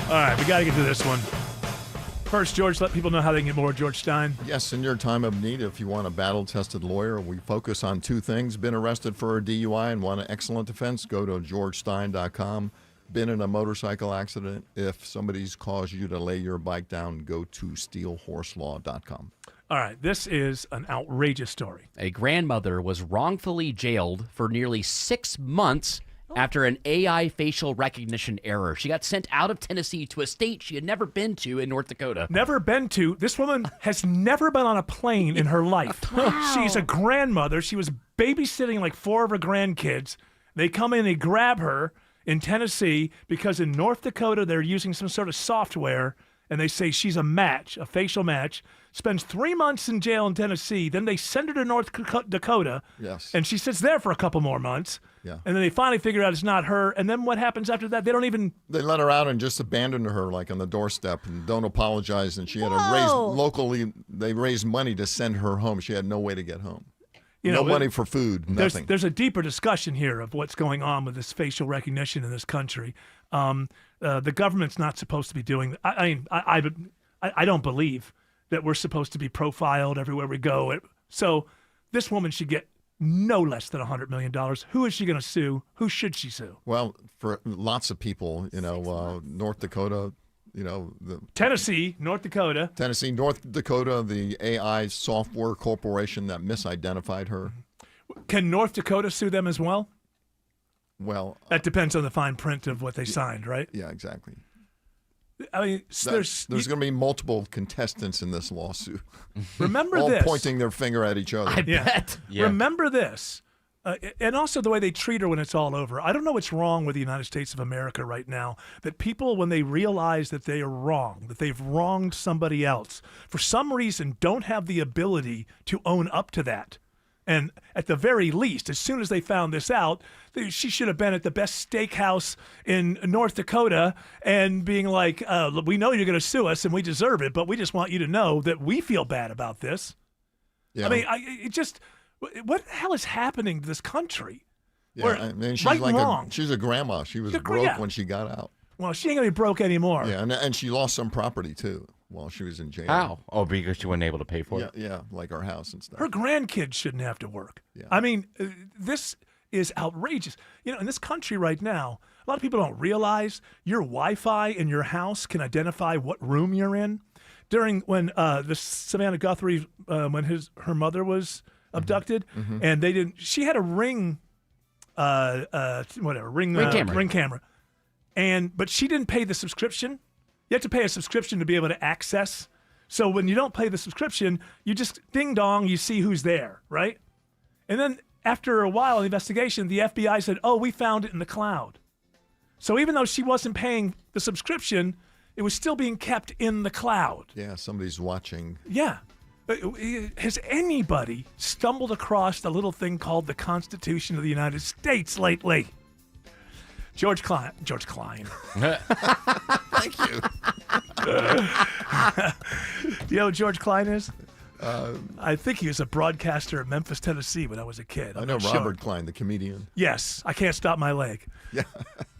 right, we got to get to this one. First, George, let people know how they can get more of George Stein. Yes, in your time of need, if you want a battle-tested lawyer, we focus on 2 things. Been arrested for a DUI and want an excellent defense, go to georgestein.com. Been in a motorcycle accident, if somebody's caused you to lay your bike down, go to steelhorselaw.com. All right, this is an outrageous story. A grandmother was wrongfully jailed for nearly 6 months after an AI facial recognition error. She got sent out of Tennessee to a state she had never been to in North Dakota. Never been to. This woman has never been on a plane in her life. Wow. She's a grandmother. She was babysitting like 4 of her grandkids. They come in, they grab her in Tennessee because in North Dakota they're using some sort of software and they say she's a match, a facial match, spends 3 months in jail in Tennessee. Then they send her to North Dakota. Yes. And she sits there for a couple more months. Yeah. And then they finally figure out it's not her. And then what happens after that? They don't even. They let her out and just abandoned her like on the doorstep and don't apologize. And she had to raise locally. They raised money to send her home. She had no way to get home. No money for food. Nothing. There's a deeper discussion here of what's going on with this facial recognition in this country. The government's not supposed to be doing. I don't believe that we're supposed to be profiled everywhere we go. So this woman should get no less than $100 million. Who is she going to sue? Who should she sue? Well, for lots of people, North Dakota, Tennessee, North Dakota. Tennessee, North Dakota, the AI software corporation that misidentified her. Can North Dakota sue them as well? Well, that depends on the fine print of what they signed, right? Yeah, exactly. I mean, there's going to be multiple contestants in this lawsuit. Remember all this. pointing their finger at each other. I bet. Yeah. Remember this. And also the way they treat her when it's all over. I don't know what's wrong with the United States of America right now, that people, when they realize that they are wrong, that they've wronged somebody else, for some reason don't have the ability to own up to that. And at the very least, as soon as they found this out, she should have been at the best steakhouse in North Dakota and being like, we know you're going to sue us and we deserve it, but we just want you to know that we feel bad about this. Yeah. I mean, what the hell is happening to this country? Yeah, she's right like and wrong. she's a grandma. She was broke when she got out. Well, she ain't going to be broke anymore. Yeah, and she lost some property, too, while she was in jail. How? Oh, because she wasn't able to pay for it? Yeah, like her house and stuff. Her grandkids shouldn't have to work. Yeah. I mean, this is outrageous. In this country right now, a lot of people don't realize your Wi-Fi in your house can identify what room you're in. When the Savannah Guthrie, when her mother was abducted, and she had a ring camera. But she didn't pay the subscription. You have to pay a subscription to be able to access. So when you don't pay the subscription, you just ding dong, you see who's there, right? And then after a while in the investigation, the FBI said, "Oh, we found it in the cloud." So even though she wasn't paying the subscription, it was still being kept in the cloud. Yeah, somebody's watching. Yeah. Has anybody stumbled across the little thing called the Constitution of the United States lately? George Klein. Thank you. Do you know who George Klein is? I think he was a broadcaster at Memphis, Tennessee when I was a kid. I know Robert Klein, the comedian. Yes, I can't stop my leg. Yeah.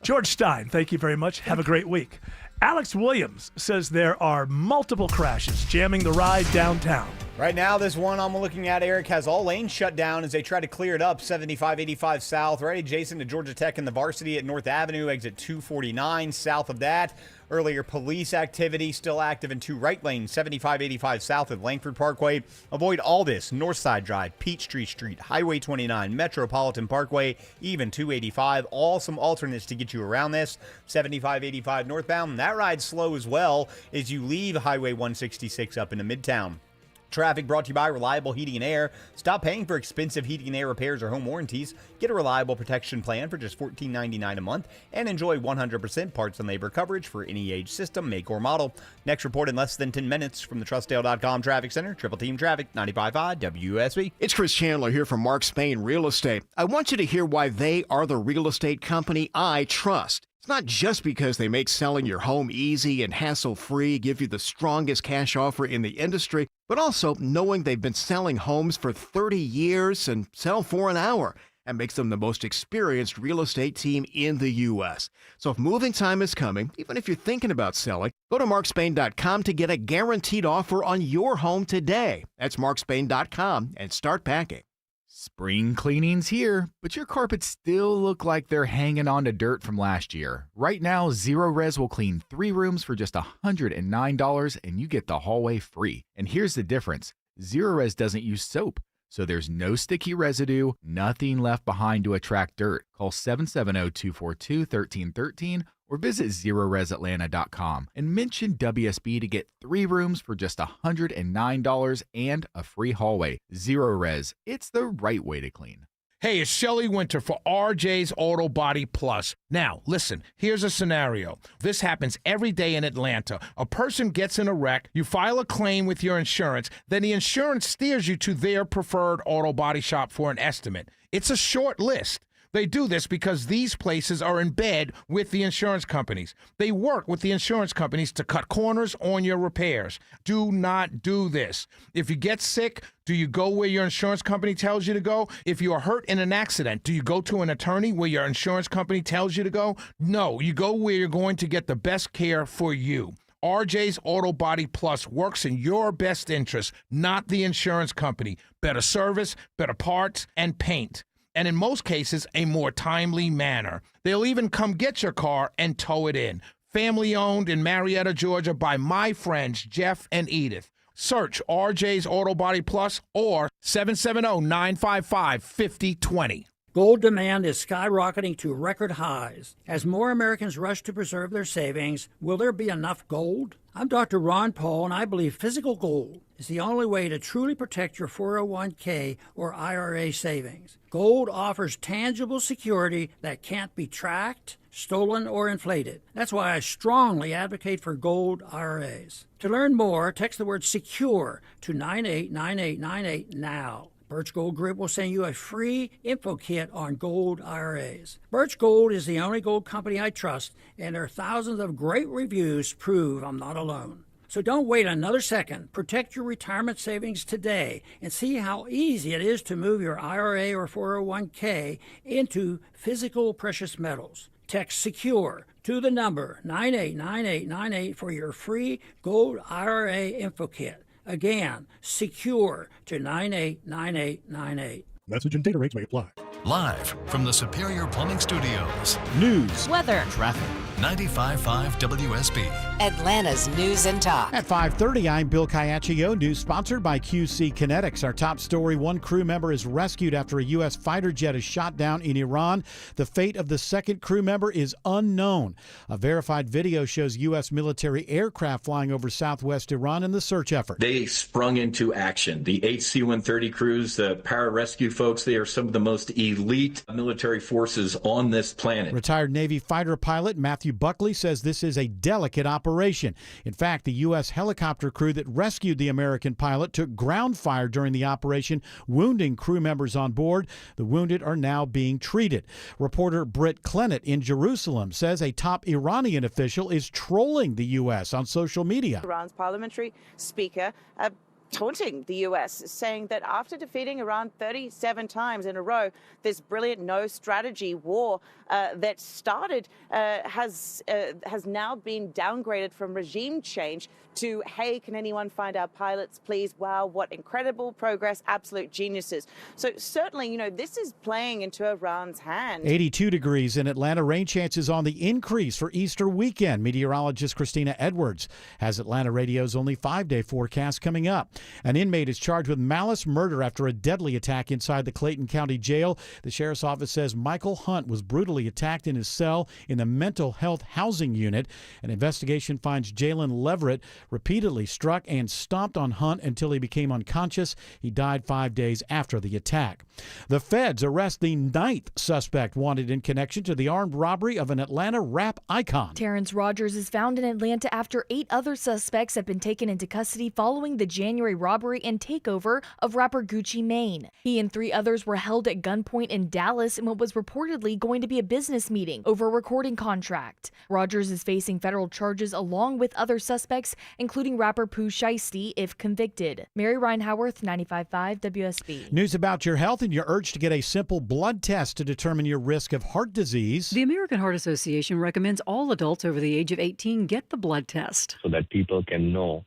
George Stein, thank you very much. Have a great week. Alex Williams says there are multiple crashes jamming the ride downtown. Right now, this one I'm looking at, Eric, has all lanes shut down as they try to clear it up. 7585 south, right adjacent to Georgia Tech and the Varsity at North Avenue, exit 249. South of that, earlier police activity still active in two right lanes, 7585 south at Langford Parkway. Avoid all this, Northside Drive, Peachtree Street, Highway 29, Metropolitan Parkway, even 285. All some alternates to get you around this. 7585 northbound, that ride's slow as well as you leave Highway 166 up into Midtown. Traffic brought to you by Reliable Heating and Air. Stop paying for expensive heating and air repairs or home warranties. Get a reliable protection plan for just $14.99 a month and enjoy 100% parts and labor coverage for any age, system, make, or model. Next report in less than 10 minutes from the TrustDale.com Traffic Center. Triple Team Traffic, 95.5 WSB. It's Chris Chandler here from Mark Spain Real Estate. I want you to hear why they are the real estate company I trust. It's not just because they make selling your home easy and hassle-free, give you the strongest cash offer in the industry, but also knowing they've been selling homes for 30 years and sell for an hour. And makes them the most experienced real estate team in the U.S. So if moving time is coming, even if you're thinking about selling, go to markspain.com to get a guaranteed offer on your home today. That's markspain.com and start packing. Spring cleaning's here, but your carpets still look like they're hanging on to dirt from last year. Right now, Zero Res will clean 3 rooms for just $109, and you get the hallway free. And here's the difference. Zero Res doesn't use soap, so there's no sticky residue, nothing left behind to attract dirt. Call 770-242-1313 or visit ZeroResAtlanta.com and mention WSB to get 3 rooms for just $109 and a free hallway. Zero Res, it's the right way to clean. Hey, it's Shelley Winter for RJ's Auto Body Plus. Now, listen, here's a scenario. This happens every day in Atlanta. A person gets in a wreck, you file a claim with your insurance, then the insurance steers you to their preferred auto body shop for an estimate. It's a short list. They do this because these places are in bed with the insurance companies. They work with the insurance companies to cut corners on your repairs. Do not do this. If you get sick, do you go where your insurance company tells you to go? If you are hurt in an accident, do you go to an attorney where your insurance company tells you to go? No, you go where you're going to get the best care for you. RJ's Auto Body Plus works in your best interest, not the insurance company. Better service, better parts, and paint. And in most cases, a more timely manner. They'll even come get your car and tow it in. Family owned in Marietta, Georgia by my friends Jeff and Edith. Search RJ's Auto Body Plus or 770-955-5020. Gold demand is skyrocketing to record highs. As more Americans rush to preserve their savings, will there be enough gold? I'm Dr. Ron Paul, and I believe physical gold is the only way to truly protect your 401k or IRA savings. Gold offers tangible security that can't be tracked, stolen, or inflated. That's why I strongly advocate for gold IRAs. To learn more, text the word SECURE to 989898 now. Birch Gold Group will send you a free info kit on gold IRAs. Birch Gold is the only gold company I trust, and their thousands of great reviews prove I'm not alone. So don't wait another second. Protect your retirement savings today and see how easy it is to move your IRA or 401k into physical precious metals. Text SECURE to the number 989898 for your free gold IRA info kit. Again, SECURE to 989898. Message and data rates may apply. Live from the Superior Plumbing Studios. News, weather, traffic. 95.5 WSB. Atlanta's News and Talk. At 5:30, I'm Bill Caiaccio. News sponsored by QC Kinetics. Our top story, one crew member is rescued after a U.S. fighter jet is shot down in Iran. The fate of the second crew member is unknown. A verified video shows U.S. military aircraft flying over southwest Iran in the search effort. They sprung into action. The HC-130 crews, the pararescue folks, they are some of the most elite military forces on this planet. Retired Navy fighter pilot Matthew Buckley says this is a delicate operation. In fact, the U.S. helicopter crew that rescued the American pilot took ground fire during the operation, wounding crew members on board. The wounded are now being treated. Reporter Britt Clennett in Jerusalem says a top Iranian official is trolling the U.S. on social media. Iran's parliamentary speaker taunting the U.S., saying that after defeating Iran 37 times in a row, this brilliant no-strategy war that started has now been downgraded from regime change to, hey, can anyone find our pilots, please? Wow, what incredible progress, absolute geniuses. So certainly, this is playing into Iran's hand. 82 degrees in Atlanta. Rain chances on the increase for Easter weekend. Meteorologist Christina Edwards has Atlanta Radio's only 5-day forecast coming up. An inmate is charged with malice murder after a deadly attack inside the Clayton County Jail. The sheriff's office says Michael Hunt was brutally attacked in his cell in the mental health housing unit. An investigation finds Jalen Leverett repeatedly struck and stomped on Hunt until he became unconscious. He died 5 days after the attack. The feds arrest the 9th suspect wanted in connection to the armed robbery of an Atlanta rap icon. Terrence Rogers is found in Atlanta after 8 other suspects have been taken into custody following the January robbery and takeover of rapper Gucci Mane. He and 3 others were held at gunpoint in Dallas in what was reportedly going to be a business meeting over a recording contract. Rogers is facing federal charges along with other suspects, including rapper Pooh Shiesty, if convicted. Mary Reinhowarth, 95.5 WSB. News about your health and your urge to get a simple blood test to determine your risk of heart disease. The American Heart Association recommends all adults over the age of 18 get the blood test, so that people can know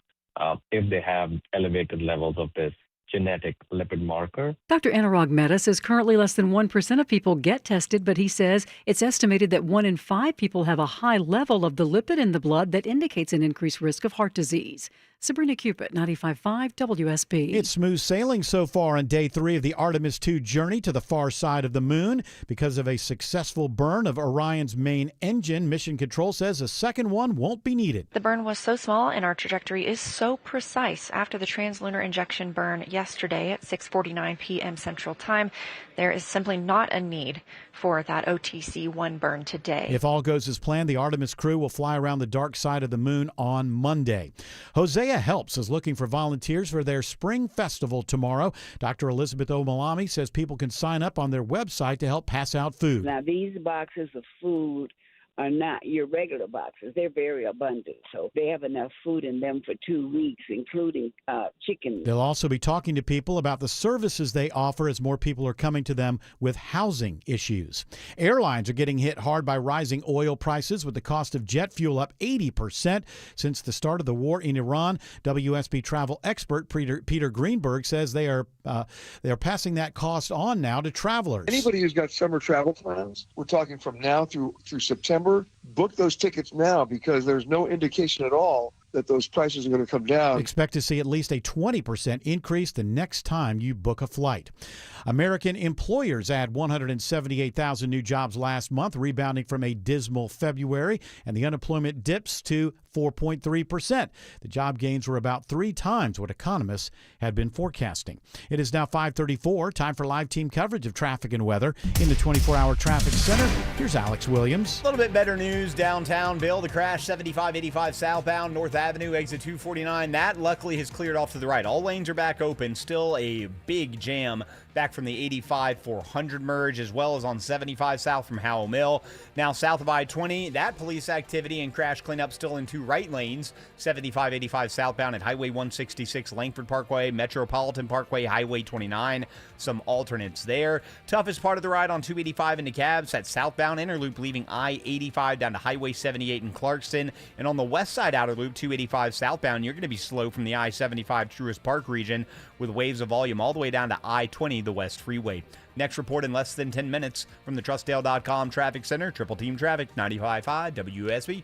if they have elevated levels of this genetic lipid marker. Dr. Anurag Mehta says currently less than 1% of people get tested, but he says it's estimated that 1 in 5 people have a high level of the lipid in the blood that indicates an increased risk of heart disease. Sabrina Cupid, 95.5 WSB. It's smooth sailing so far on day 3 of the Artemis II journey to the far side of the moon. Because of a successful burn of Orion's main engine, Mission Control says a second one won't be needed. The burn was so small and our trajectory is so precise. After the translunar injection burn yesterday at 6:49 p.m. Central Time, there is simply not a need for that OTC-1 burn today. If all goes as planned, the Artemis crew will fly around the dark side of the moon on Monday. Hosea Helps is looking for volunteers for their spring festival tomorrow. Dr. Elizabeth Omalami says people can sign up on their website to help pass out food. Now, these boxes of food are not your regular boxes. They're very abundant, so they have enough food in them for 2 weeks, including chicken. They'll also be talking to people about the services they offer as more people are coming to them with housing issues. Airlines are getting hit hard by rising oil prices, with the cost of jet fuel up 80% since the start of the war in Iran. WSB travel expert Peter Greenberg says they are passing that cost on now to travelers. Anybody who's got summer travel plans, we're talking from now through September, book those tickets now, because there's no indication at all that those prices are going to come down. Expect to see at least a 20% increase the next time you book a flight. American employers add 178,000 new jobs last month, rebounding from a dismal February, and the unemployment dips to 4.3%. The job gains were about 3 times what economists had been forecasting. It is now 5:34, time for live team coverage of traffic and weather in the 24-hour traffic center. Here's Alex Williams. A little bit better news downtown, Bill. The crash 7585 southbound North Avenue, exit 249. That luckily has cleared off to the right. All lanes are back open. Still a big jam back from the 85-400 merge, as well as on 75 south from Howell Mill. Now south of I-20, that police activity and crash cleanup still in 2 right lanes. 75-85 southbound at Highway 166, Langford Parkway, Metropolitan Parkway, Highway 29. Some alternates there. Toughest part of the ride on 285 into Cabs, that southbound inner loop leaving I-85 down to Highway 78 in Clarkston. And on the west side outer loop, 285 southbound, you're going to be slow from the I-75 Truist Park region with waves of volume all the way down to I-20, the West Freeway. Next report in less than 10 minutes from the TrustDale.com Traffic Center. Triple Team Traffic, 95.5 WSB.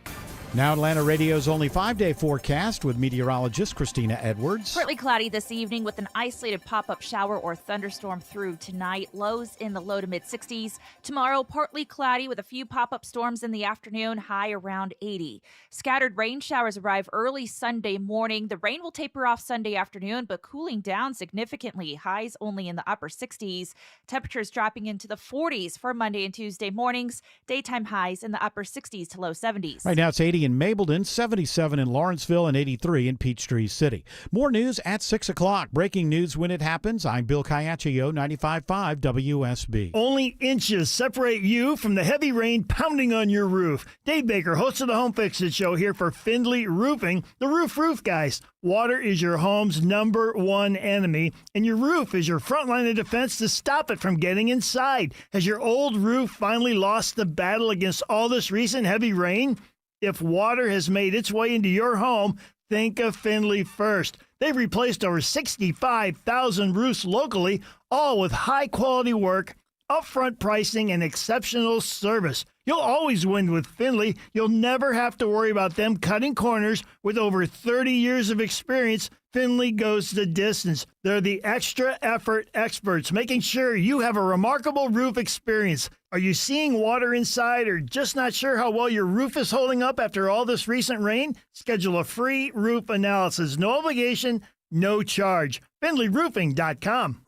Now Atlanta Radio's only 5-day forecast with meteorologist Christina Edwards. Partly cloudy this evening with an isolated pop-up shower or thunderstorm through tonight. Lows in the low to mid-60s. Tomorrow, partly cloudy with a few pop-up storms in the afternoon, high around 80. Scattered rain showers arrive early Sunday morning. The rain will taper off Sunday afternoon, but cooling down significantly. Highs only in the upper 60s. Temperatures dropping into the 40s for Monday and Tuesday mornings. Daytime highs in the upper 60s to low 70s. Right now it's 80 in Mableton, 77 in Lawrenceville, and 83 in Peachtree City. More news at 6 o'clock. Breaking news when it happens. I'm Bill Caiaccio, 95.5 WSB. Only inches separate you from the heavy rain pounding on your roof. Dave Baker, host of the Home Fix-It Show, here for Findlay Roofing, the roof guys. Water is your home's #1 enemy, and your roof is your front line of defense to stop it from getting inside. Has your old roof finally lost the battle against all this recent heavy rain? If water has made its way into your home, think of Findlay first. They've replaced over 65,000 roofs locally, all with high-quality work, upfront pricing, and exceptional service. You'll always win with Findlay. You'll never have to worry about them cutting corners. With over 30 years of experience, Findlay goes the distance. They're the extra effort experts, making sure you have a remarkable roof experience. Are you seeing water inside or just not sure how well your roof is holding up after all this recent rain? Schedule a free roof analysis. No obligation, no charge. FindlayRoofing.com.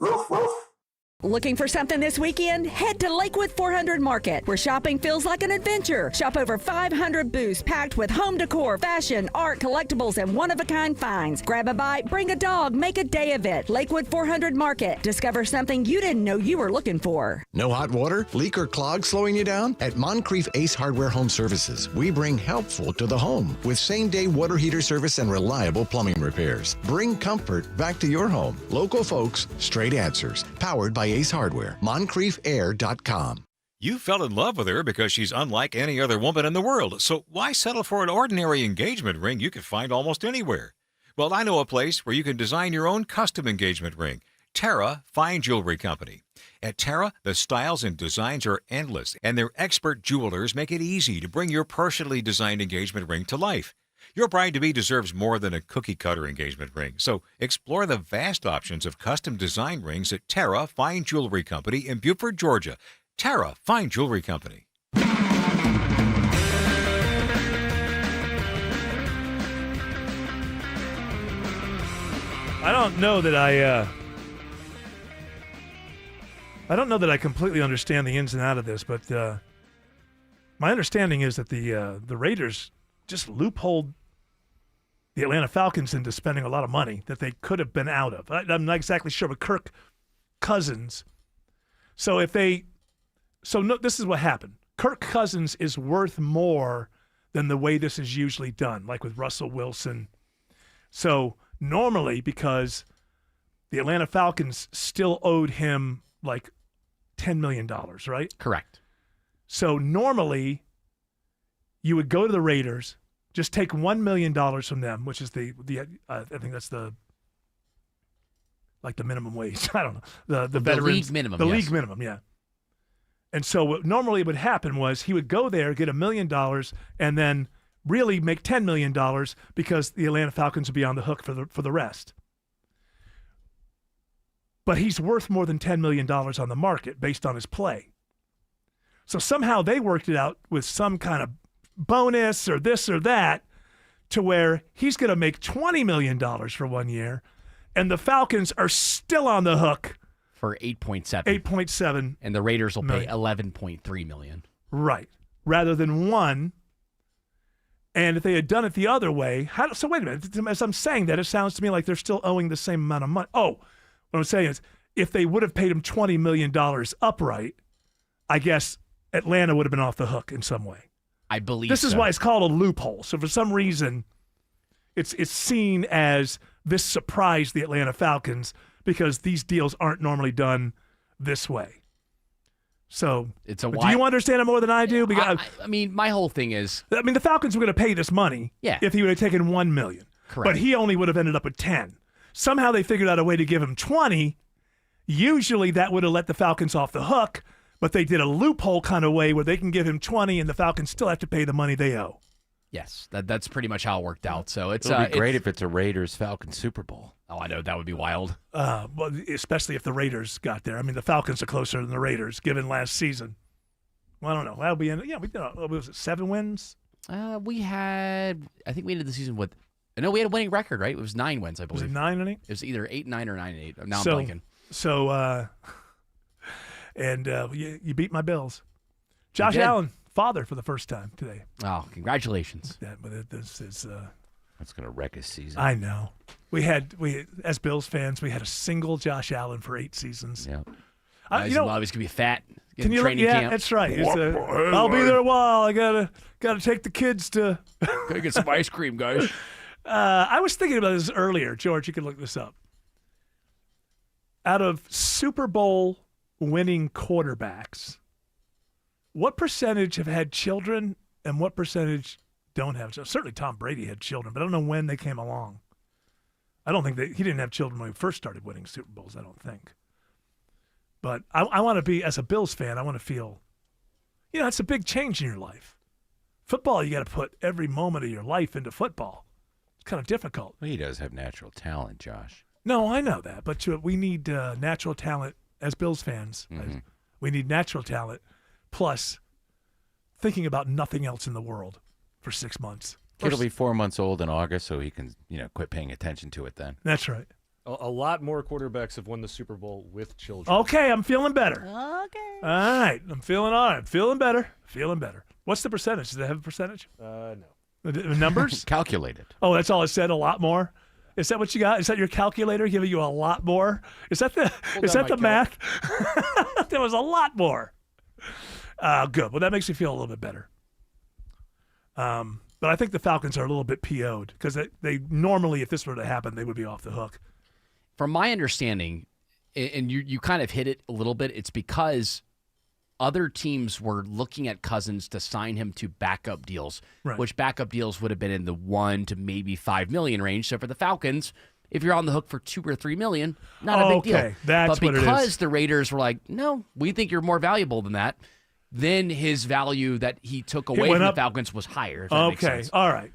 Looking for something this weekend? Head to Lakewood 400 Market, where shopping feels like an adventure. Shop over 500 booths packed with home decor, fashion, art, collectibles, and one-of-a-kind finds. Grab a bite, bring a dog, make a day of it. Lakewood 400 Market. Discover something you didn't know you were looking for. No hot water, leak, or clog slowing you down? At Moncrief Ace Hardware Home Services, we bring helpful to the home with same-day water heater service and reliable plumbing repairs. Bring comfort back to your home. Local folks, straight answers. Powered by Ace Hardware. MoncriefAir.com. You fell in love with her because she's unlike any other woman in the world, so why settle for an ordinary engagement ring you could find almost anywhere? Well, I know a place where you can design your own custom engagement ring. Terra Fine Jewelry Company. At Terra, the styles and designs are endless, and their expert jewelers make it easy to bring your personally designed engagement ring to life. Your bride-to-be deserves more than a cookie-cutter engagement ring. So explore the vast options of custom design rings at Terra Fine Jewelry Company in Beaufort, Georgia. Terra Fine Jewelry Company. I don't know that I completely understand the ins and outs of this, but my understanding is that the Raiders just loopholed the Atlanta Falcons into spending a lot of money that they could have been out of. I'm not exactly sure, but Kirk Cousins. So this is what happened. Kirk Cousins is worth more than the way this is usually done, like with Russell Wilson. So normally, because the Atlanta Falcons still owed him like $10 million, right? Correct. So normally, you would go to the Raiders, just take $1 million from them, which is I think that's the minimum wage. I don't know. The veterans, league minimum. The yes. league minimum, yeah. And so what normally would happen was he would go there, get $1 million, and then really make $10 million because the Atlanta Falcons would be on the hook for the rest. But he's worth more than $10 million on the market based on his play. So somehow they worked it out with some kind of bonus or this or that to where he's going to make $20 million for 1 year, and the Falcons are still on the hook for 8.7. 8.7. And the Raiders will pay million. $11.3 million. Right. Rather than one. And if they had done it the other way, so wait a minute. As I'm saying that, it sounds to me like they're still owing the same amount of money. Oh, what I'm saying is if they would have paid him $20 million upright, I guess Atlanta would have been off the hook in some way. I believe this is so. why it's called a loophole. So for some reason, it's seen as this surprised the Atlanta Falcons because these deals aren't normally done this way. So do you understand it more than I do? Because I mean, my whole thing is, the Falcons were going to pay this money if he would have taken $1 million. Correct. But he only would have ended up with 10. Somehow they figured out a way to give him 20. Usually that would have let the Falcons off the hook, but they did a loophole kind of way where they can give him 20 and the Falcons still have to pay the money they owe. Yes, that's pretty much how it worked out. So it's It'll be great if it's a Raiders-Falcons Super Bowl. Oh, I know. That would be wild. Well, especially if the Raiders got there. I mean, the Falcons are closer than the Raiders, given last season. Well, I don't know. That'll be we did. Was it 7 wins? I think we ended the season with. No, we had a winning record, right? It was 9 wins, I believe. Was it 9 and 8? It was either 8-9 or 9-8. Now I'm blanking. So, you beat my Bills. Josh Allen, father for the first time today. Oh, congratulations! This is that's going to wreck his season. I know. We as Bills fans, we had a single Josh Allen for 8 seasons. Yeah. He's always gonna be fat. Can you training camp. That's right. I'll be there a while. I gotta take the kids to gotta get some ice cream, guys. I was thinking about this earlier, George. You can look this up. Out of Super Bowl winning quarterbacks, what percentage have had children and what percentage don't have children? Certainly Tom Brady had children, but I don't know when they came along. I don't think he didn't have children when he first started winning Super Bowls, I don't think. But I want to be, as a Bills fan, I want to feel, it's a big change in your life. Football, you got to put every moment of your life into football. It's kind of difficult. Well, he does have natural talent, Josh. No, I know that, but we need natural talent as Bills fans. Mm-hmm. We need natural talent, plus thinking about nothing else in the world for 6 months. Kid will be 4 months old in August, so he can, quit paying attention to it then. That's right. A lot more quarterbacks have won the Super Bowl with children. Okay, I'm feeling better. Okay. All right, I'm feeling all right. Feeling better. What's the percentage? Does it have a percentage? No. The numbers? Calculated. Oh, that's all it said, a lot more? Is that what you got? Is that your calculator giving you a lot more? Is that the math? There was a lot more. Good. Well, that makes me feel a little bit better. But I think the Falcons are a little bit PO'd because they normally, if this were to happen, they would be off the hook. From my understanding, and you kind of hit it a little bit, it's because other teams were looking at Cousins to sign him to backup deals, right, which backup deals would have been in the $1 to maybe $5 million range. So for the Falcons, if you're on the hook for $2 or $3 million, not a big deal. Okay, that's but what it is. because the Raiders were like, no, we think you're more valuable than that, then his value that he took away from the Falcons was higher. If that makes sense. All right.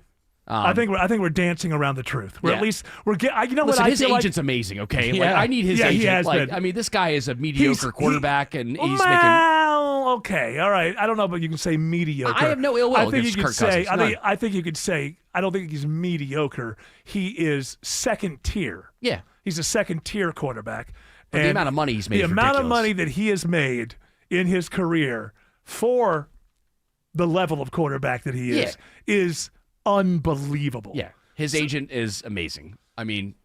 I think we're dancing around the truth. We're at least we're you know Listen, what I his feel agent's amazing. Okay, like I need his agent. He has like been. I mean, this guy is a mediocre quarterback, and he's making. Well, okay, all right. I don't know, but you can say mediocre. I have no ill will I think against you could Kirk say. Cousins. I think you could say. I don't think he's mediocre. He is second tier. Yeah, he's a second tier quarterback. But the amount of money he's made, the is amount of ridiculous. money that he has made in his career for the level of quarterback that he is unbelievable. Yeah, his agent is amazing. I mean,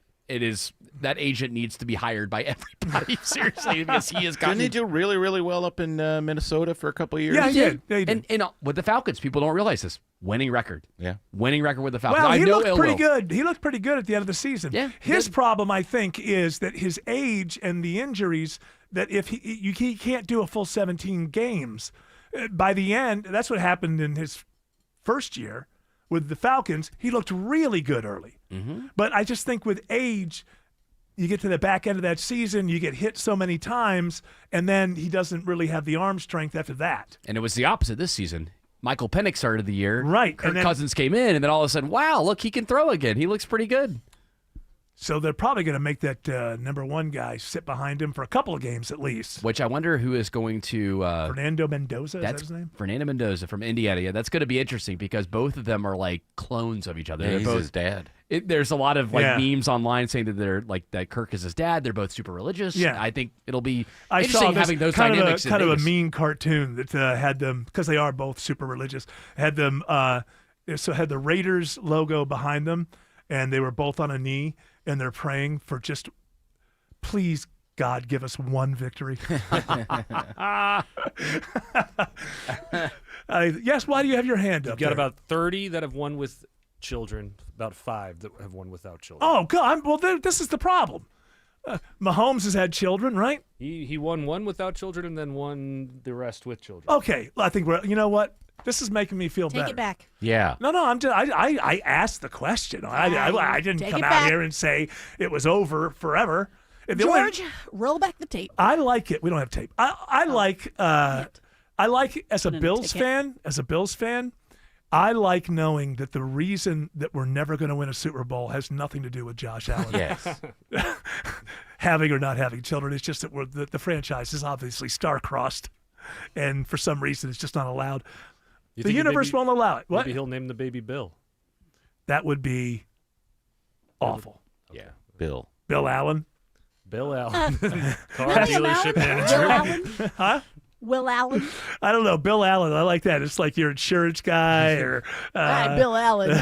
that agent needs to be hired by everybody seriously because he has gotten. Didn't he do really, really well up in Minnesota for a couple of years? Yeah, he did. Yeah, he did. And with the Falcons, people don't realize this. Winning record. Yeah. Winning record with the Falcons. Well, I he know looked pretty good. He looked pretty good at the end of the season. Yeah. His problem, I think, is that his age and the injuries, that if he can't do a full 17 games, by the end, that's what happened in his first year with the Falcons. He looked really good early. Mm-hmm. But I just think with age, you get to the back end of that season, you get hit so many times, and then he doesn't really have the arm strength after that. And it was the opposite this season. Michael Penix started the year. Right. Kirk Cousins came in, and then all of a sudden, wow, look, he can throw again. He looks pretty good. So they're probably going to make that number one guy sit behind him for a couple of games at least. Which I wonder who is going to... Fernando Mendoza, is that that's his name? Fernando Mendoza from Indiana. Yeah, that's going to be interesting because both of them are like clones of each other. Yeah, They're he's both, his dad. There's a lot of like Yeah. memes online saying that they're like that Kirk is his dad. They're both super religious. Yeah. I think it'll be I interesting saw this having those kind dynamics. of a, kind in of a Vegas. mean cartoon that had them, because they are both super religious, had them had the Raiders logo behind them, and they were both on a knee, and they're praying for just, please God, give us one victory. Yes, why do you have your hand up? You've got there? about 30 that have won with children, about 5 that have won without children. Oh, God. Well, this is the problem. Mahomes has had children, right? He won one without children and then won the rest with children. Okay. I think you know what? This is making me feel better. Take it back. Yeah. No, I'm just, I asked the question. I didn't Take come it out back. here and say it was over forever. The only- George, roll back the tape. I like it. We don't have tape. I like as a Put in a Bills ticket. fan, I like knowing that the reason that we're never going to win a Super Bowl has nothing to do with Josh Allen. Yes. Having or not having children. It's just that the franchise is obviously star-crossed, and for some reason it's just not allowed. You The think universe won't allow it. What? Maybe he'll name the baby Bill. That would be awful. Yeah. Bill. Bill Allen. Bill Allen. Car Help him dealership out. manager. Will Allen. Huh? Will Allen. I don't know. Bill Allen. I like that. It's like your insurance guy or All right, Bill Allen.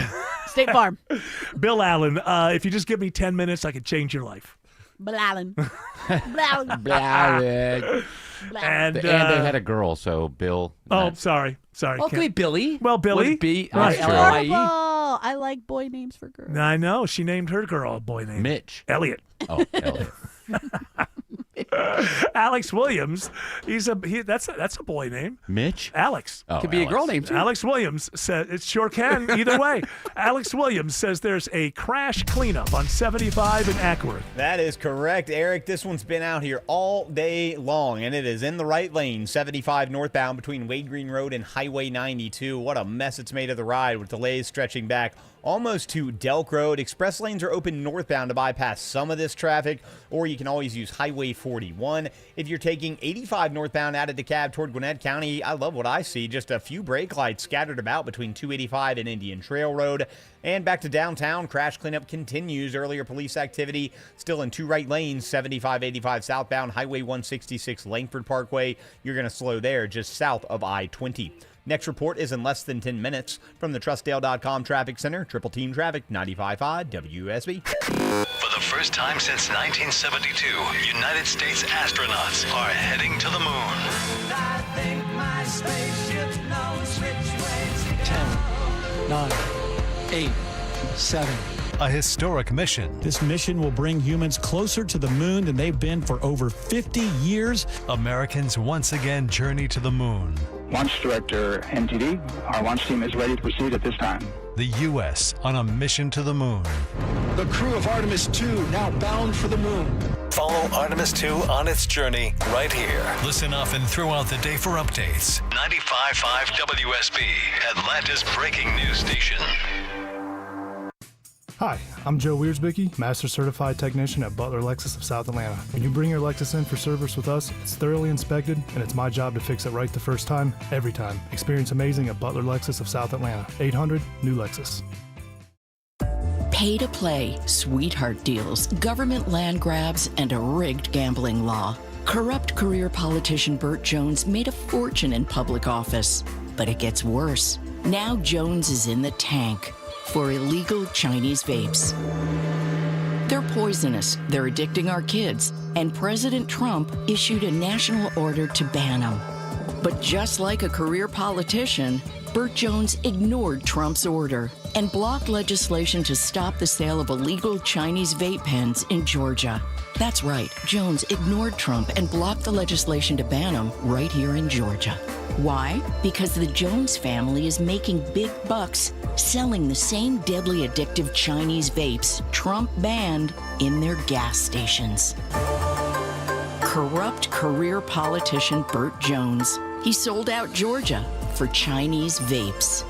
State Farm. Bill Allen. If you just give me 10 minutes, I could change your life. Bill Allen. Bill Allen. And And they had a girl, so Bill. oh, sorry. Well, it could be Billy. Well, Billy. Would it be Right. L-I-E? Oh, I like boy names for girls. I know. She named her girl a boy named Mitch. Elliot. Oh, Elliot. Alex Williams. That's a boy name. Mitch? Alex. Oh, Could be a girl name too. Alex Williams said it sure can either way. Alex Williams says there's a crash cleanup on 75 in Ackworth. That is correct, Eric. This one's been out here all day long, and it is in the right lane, 75 northbound between Wade Green Road and Highway 92. What a mess it's made of the ride, with delays stretching back almost to Delk Road. Express lanes are open northbound to bypass some of this traffic, or you can always use Highway 41. If you're taking 85 northbound out of DeKalb toward Gwinnett County, I love what I see. Just a few brake lights scattered about between 285 and Indian Trail Road. And back to downtown, crash cleanup continues. Earlier police activity still in two right lanes, 75-85 southbound, Highway 166 Langford Parkway. You're going to slow there just south of I-20. Next report is in less than 10 minutes. From the TrustDale.com Traffic Center, Triple Team Traffic, 95.5 WSB. For the first time since 1972, United States astronauts are heading to the moon. I think my spaceship knows which way to 10, 9, 8, 7. A historic mission. This mission will bring humans closer to the moon than they've been for over 50 years. Americans once again journey to the moon. Launch Director NTD, our launch team is ready to proceed at this time. The U.S. on a mission to the moon. The crew of Artemis 2 now bound for the moon. Follow Artemis 2 on its journey right here. Listen often throughout the day for updates. 95.5 WSB, Atlanta's breaking news station. Hi, I'm Joe Wiersbicky, Master Certified Technician at Butler Lexus of South Atlanta. When you bring your Lexus in for service with us, it's thoroughly inspected, and it's my job to fix it right the first time, every time. Experience amazing at Butler Lexus of South Atlanta. 800 New Lexus. Pay to play, sweetheart deals, government land grabs, and a rigged gambling law. Corrupt career politician Burt Jones made a fortune in public office. But it gets worse. Now Jones is in the tank for illegal Chinese vapes. They're poisonous, they're addicting our kids, and President Trump issued a national order to ban them. But just like a career politician, Burt Jones ignored Trump's order and blocked legislation to stop the sale of illegal Chinese vape pens in Georgia. That's right, Jones ignored Trump and blocked the legislation to ban them right here in Georgia. Why? Because the Jones family is making big bucks selling the same deadly addictive Chinese vapes Trump banned in their gas stations. Corrupt career politician Burt Jones. He sold out Georgia for Chinese vapes.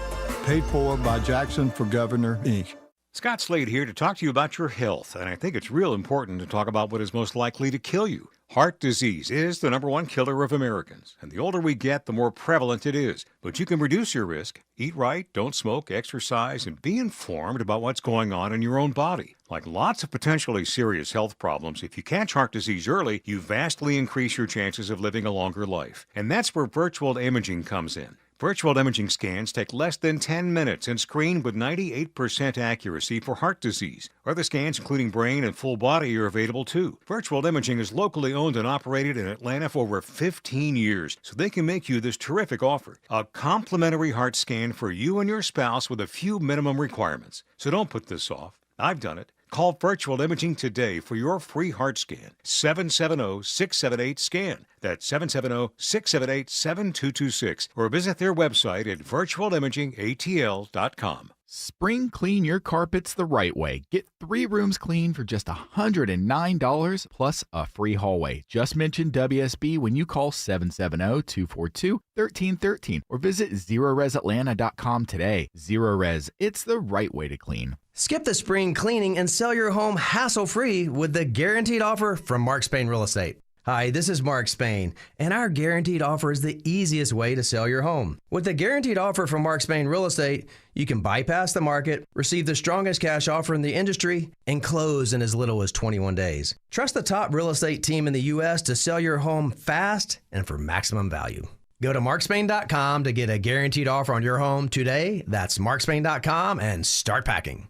Paid for by Jackson for Governor, Inc. Scott Slade here to talk to you about your health, and I think it's real important to talk about what is most likely to kill you. Heart disease is the #1 killer of Americans, and the older we get, the more prevalent it is. But you can reduce your risk. Eat right, don't smoke, exercise, and be informed about what's going on in your own body. Like lots of potentially serious health problems, if you catch heart disease early, you vastly increase your chances of living a longer life. And that's where virtual imaging comes in. Virtual imaging scans take less than 10 minutes and screen with 98% accuracy for heart disease. Other scans, including brain and full body, are available too. Virtual imaging is locally owned and operated in Atlanta for over 15 years, so they can make you this terrific offer. A complimentary heart scan for you and your spouse with a few minimum requirements. So don't put this off. I've done it. Call Virtual Imaging today for your free heart scan. 770-678-SCAN. That's 770-678-7226. Or visit their website at virtualimagingatl.com. Spring clean your carpets the right way. Get 3 rooms clean for just $109 plus a free hallway. Just mention WSB when you call 770-242-1313 or visit ZeroResAtlanta.com today. Zero Res, it's the right way to clean. Skip the spring cleaning and sell your home hassle-free with the guaranteed offer from Mark Spain Real Estate. Hi, this is Mark Spain, and our guaranteed offer is the easiest way to sell your home. With the guaranteed offer from Mark Spain Real Estate, you can bypass the market, receive the strongest cash offer in the industry, and close in as little as 21 days. Trust the top real estate team in the U.S. to sell your home fast and for maximum value. Go to markspain.com to get a guaranteed offer on your home today. That's markspain.com and start packing.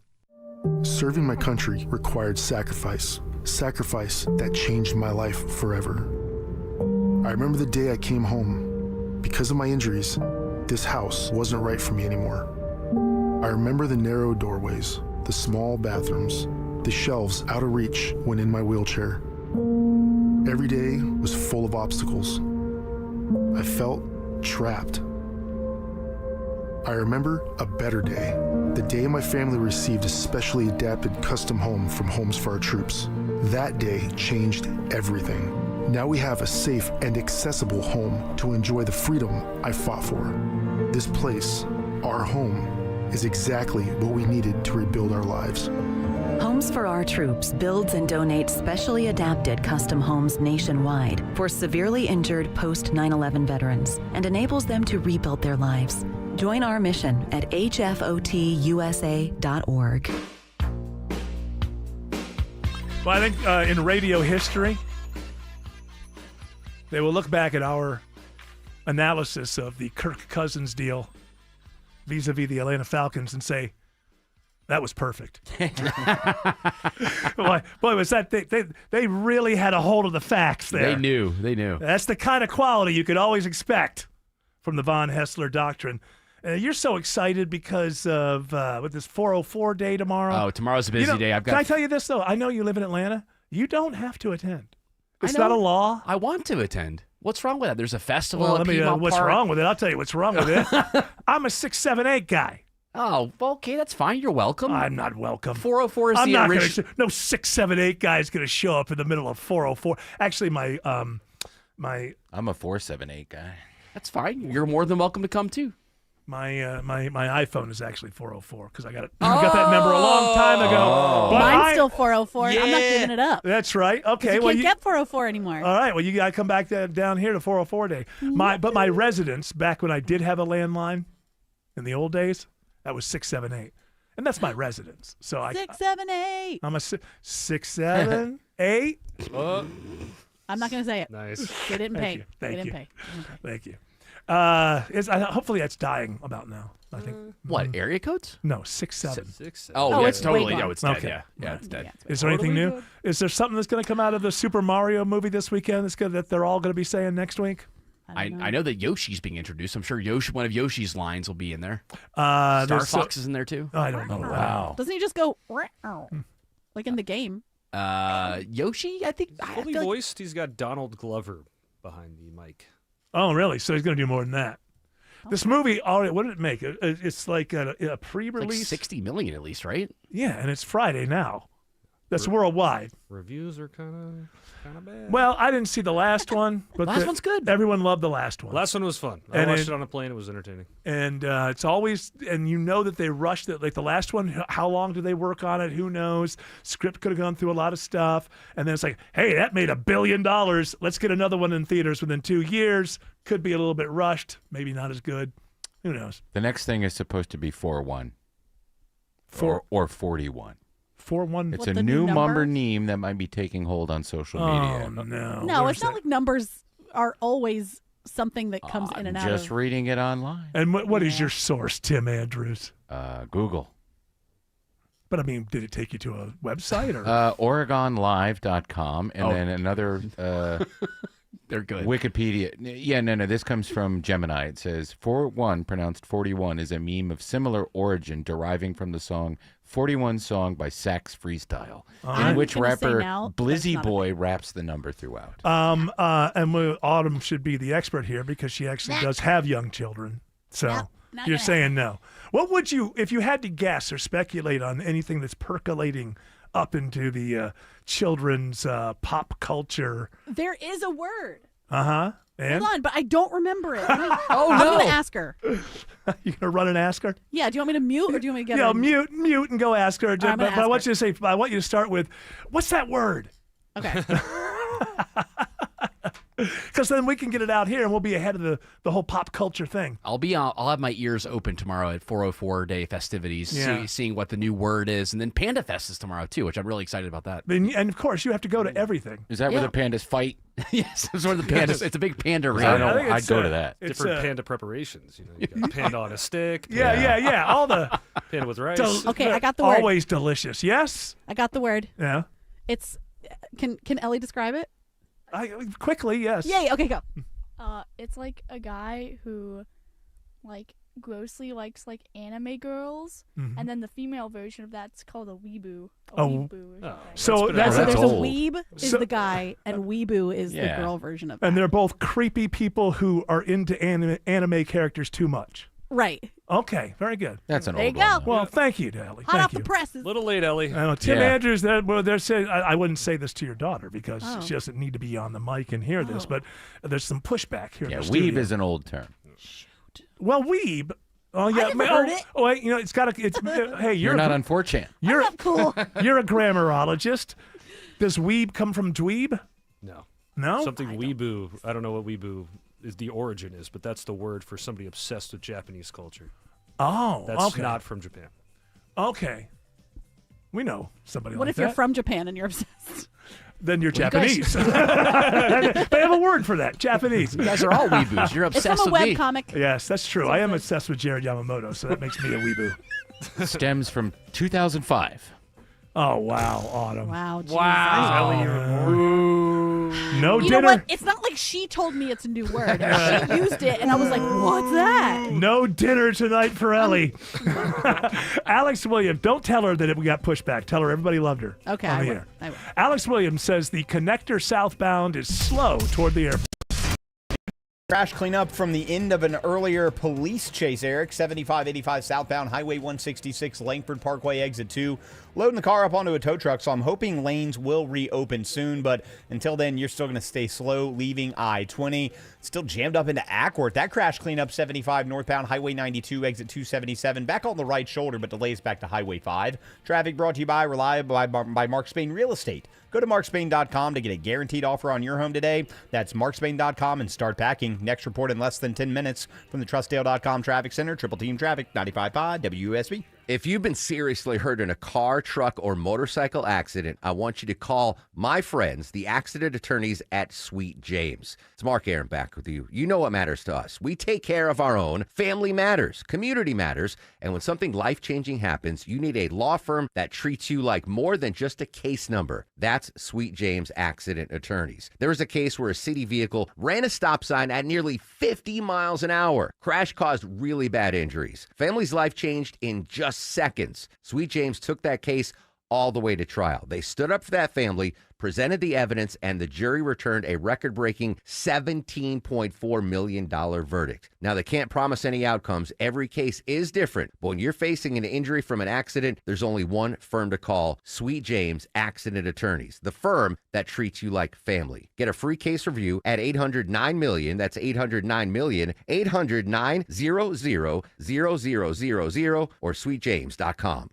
Serving my country required sacrifice. Sacrifice that changed my life forever. I remember the day I came home. Because of my injuries, this house wasn't right for me anymore. I remember the narrow doorways, the small bathrooms, the shelves out of reach when in my wheelchair. Every day was full of obstacles. I felt trapped. I remember a better day. The day my family received a specially adapted custom home from Homes for Our Troops. That day changed everything. Now we have a safe and accessible home to enjoy the freedom I fought for. This place, our home, is exactly what we needed to rebuild our lives. Homes for Our Troops builds and donates specially adapted custom homes nationwide for severely injured post 9/11 veterans and enables them to rebuild their lives. Join our mission at hfotusa.org. Well, I think in radio history, they will look back at our analysis of the Kirk Cousins deal vis-a-vis the Atlanta Falcons and say, that was perfect. Boy, was that they really had a hold of the facts there. They knew. That's the kind of quality you could always expect from the Von Hessler doctrine. You're so excited because of with this 404 day tomorrow. Oh, tomorrow's a busy day. Can I tell you this, though? I know you live in Atlanta. You don't have to attend. It's not a law. I want to attend. What's wrong with that? There's a festival Well, at let me. Piedmont What's Park. wrong with it? I'll tell you what's wrong with it. I'm a 6, 7, 8 guy. Oh, well, okay, that's fine. You're welcome. I'm not welcome. 404 is I'm the not original. no 6, 7, 8 guy is going to show up in the middle of 404. Actually, I'm a 478 guy. That's fine. You're more than welcome to come too. My iPhone is actually 404 because I got it. I got that number a long time ago. Oh. Mine's still 404. I'm not giving it up. That's right. Okay. You can't get 404 anymore. All right. Well, you got to come back down here to 404 day. But my residence back when I did have a landline in the old days, that was 678, and that's my residence. So 678. I'm a 678. I'm not going to say it. Nice. They didn't pay. Thank They you. didn't pay. Thank you. Hopefully that's dying about now. I think. What, area codes? No, 67. Oh, yeah, it's totally. way No, it's dead. Okay. Yeah, it's dead. Is there anything new? Is there something that's going to come out of the Super Mario movie this weekend that they're all going to be saying next week? I know that Yoshi's being introduced. I'm sure one of Yoshi's lines will be in there. Star Fox is in there too. I don't know. Wow. Doesn't he just go like in the game? Yoshi, I think. Fully voiced, he's got Donald Glover behind the mic. Oh, really? So he's going to do more than that. This movie already. What did it make? It's like a pre-release. Like 60 million at least, right? Yeah, and it's Friday now. That's worldwide. Reviews are kind of bad. Well, I didn't see the last one, but last one's good. Everyone loved the last one. Last one was fun. I watched it on a plane. It was entertaining. And it's always, and you know that they rushed it. Like the last one, how long did they work on it? Who knows? Script could have gone through a lot of stuff. And then it's like, hey, that made $1 billion. Let's get another one in theaters within 2 years. Could be a little bit rushed. Maybe not as good. Who knows? The next thing is supposed to be 4-1. Or 41. 4-1. It's a new number meme that might be taking hold on social media. Oh, no. No, it's not like numbers are always something that comes in and out Just of. reading it online. And what is your source, Tim Andrews? Google. But, I mean, did it take you to a website? Or? OregonLive.com. And then another... They're good. Wikipedia. Yeah, no. This comes from Gemini. It says, 4-1, pronounced 41, is a meme of similar origin deriving from the song 41 Song by Sax Freestyle, in which rapper Blizzy Boy raps the number throughout. And Autumn should be the expert here because she actually does have young children. So you're saying no. What would you, if you had to guess or speculate on anything that's percolating up into the children's pop culture? There is a word. And? Hold on, but I don't remember it. I'm no. going to ask her. You gonna run and ask her? Yeah. Do you want me to mute or do you want me to get Yeah, her? mute and go ask her. I'm But I want you to say. I want you to start with, what's that word? Okay. Because then we can get it out here and we'll be ahead of the whole pop culture thing. I'll have my ears open tomorrow at 404 Day festivities, seeing what the new word is, and then Panda Fest is tomorrow too, which I'm really excited about that. And of course, you have to go to everything. Is that where the pandas fight? Yes, it's where the pandas. It's a big panda ring. I'd go to that. Different panda preparations. You got panda on a stick. Yeah. All the panda with rice. Okay, I got the word. Always delicious. Yes. I got the word. Yeah. It's. Can Ellie describe it? Quickly, yes. Yay. Okay, go. It's like a guy who, like, grossly likes like anime girls, and then the female version of that's called a weeboo. So there's a old. weeb is the guy, and weeboo is the girl version of that. And they're both creepy people who are into anime characters too much. Right. Okay, very good. That's an There old you go. one. Well, thank you, Ellie. Hot Thank off you. the presses. Little late, Ellie. I know, Tim Andrews, they're saying I wouldn't say this to your daughter because Oh. she doesn't need to be on the mic and hear this, but there's some pushback here. Yeah, in the weeb studio. is an old term. Well, weeb. Oh yeah, I never heard it. Oh, wait, it's got to. It's hey, You're not on 4chan. You're cool. You're a grammarologist. Does weeb come from dweeb? No. No. Something weeboo. I don't know what weeboo is. The origin is, but that's the word for somebody obsessed with Japanese culture. Oh, That's okay. not from Japan. Okay. We know somebody What like if you're that. from Japan and you're obsessed? Then you're Well, you guys- Japanese. They have a word for that. Japanese. You guys are all weeboos. You're It's obsessed from a with me. webcomic. Yes, that's true. I am obsessed with Jared Yamamoto, so that makes me a weeboo. Stems from 2005. Oh wow, Autumn. Wow. Jesus. No You dinner. know what? It's not like she told me it's a new word. She used it, and I was like, "What's that?" No dinner tonight for Ellie. Alex Williams, don't tell her that we got pushback. Tell her everybody loved her. Okay, on I the will. air. I will. Alex Williams says the connector southbound is slow toward the airport. Crash cleanup from the end of an earlier police chase, Eric. 7585 southbound, Highway 166, Langford Parkway, exit 2. loading the car up onto a tow truck, so I'm hoping lanes will reopen soon. But until then, you're still going to stay slow leaving I-20. Still jammed up into Ackworth. That crash cleanup 75 northbound Highway 92, exit 277. Back on the right shoulder, but delays back to Highway 5. Traffic brought to you by Mark Spain Real Estate. Go to markspain.com to get a guaranteed offer on your home today. That's markspain.com and start packing. Next report in less than 10 minutes from the Trustdale.com Traffic Center. Triple Team Traffic, 95.5 WSB. If you've been seriously hurt in a car, truck, or motorcycle accident, I want you to call my friends, the accident attorneys at Sweet James. It's Mark Aaron back with you. You know what matters to us. We take care of our own. Family matters. Community matters. And when something life-changing happens, you need a law firm that treats you like more than just a case number. That's Sweet James Accident Attorneys. There was a case where a city vehicle ran a stop sign at nearly 50 miles an hour. Crash caused really bad injuries. Family's life changed in just seconds. Sweet James took that case all the way to trial. They stood up for that family, presented the evidence, and the jury returned a record-breaking $17.4 million verdict. Now, they can't promise any outcomes. Every case is different. But when you're facing an injury from an accident, there's only one firm to call: Sweet James Accident Attorneys, the firm that treats you like family. Get a free case review at 800-9-MILLION. That's 800-9-MILLION, 800-900-0000, or sweetjames.com.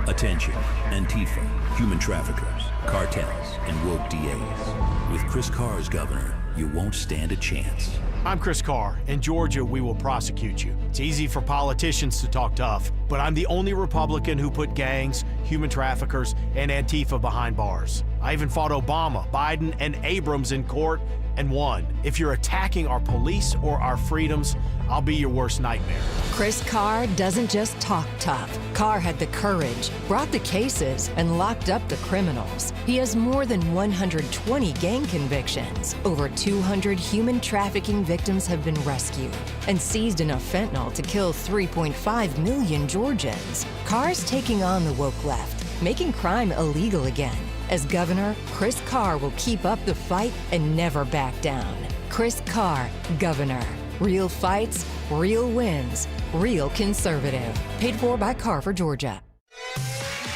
Attention, Antifa, human traffickers, cartels, and woke DAs. With Chris Carr as governor, you won't stand a chance. I'm Chris Carr. In Georgia, we will prosecute you. It's easy for politicians to talk tough, but I'm the only Republican who put gangs, human traffickers, and Antifa behind bars. I even fought Obama, Biden, and Abrams in court and won. If you're attacking our police or our freedoms, I'll be your worst nightmare. Chris Carr doesn't just talk tough. Carr had the courage, brought the cases, and locked up the criminals. He has more than 120 gang convictions. Over 200 human trafficking victims have been rescued and seized enough fentanyl to kill 3.5 million Georgians. Carr's taking on the woke left, making crime illegal again. As governor, Chris Carr will keep up the fight and never back down. Chris Carr, governor. Real fights, real wins, real conservative. Paid for by Carver, Georgia.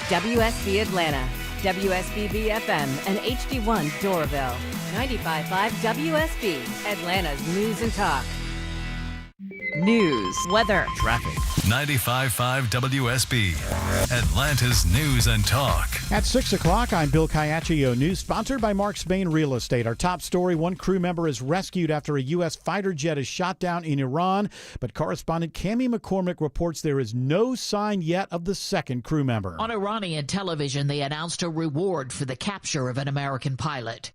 WSB Atlanta, WSB FM, and HD1 Doraville. 95.5 WSB, Atlanta's news and talk. News, weather, traffic. 95.5 WSB, Atlanta's news and talk. At 6 o'clock, I'm Bill Caiaccio. News sponsored by Mark Spain Real Estate. Our top story: one crew member is rescued after a U.S. fighter jet is shot down in Iran. But correspondent Cammie McCormick reports there is no sign yet of the second crew member. On Iranian television, they announced a reward for the capture of an American pilot.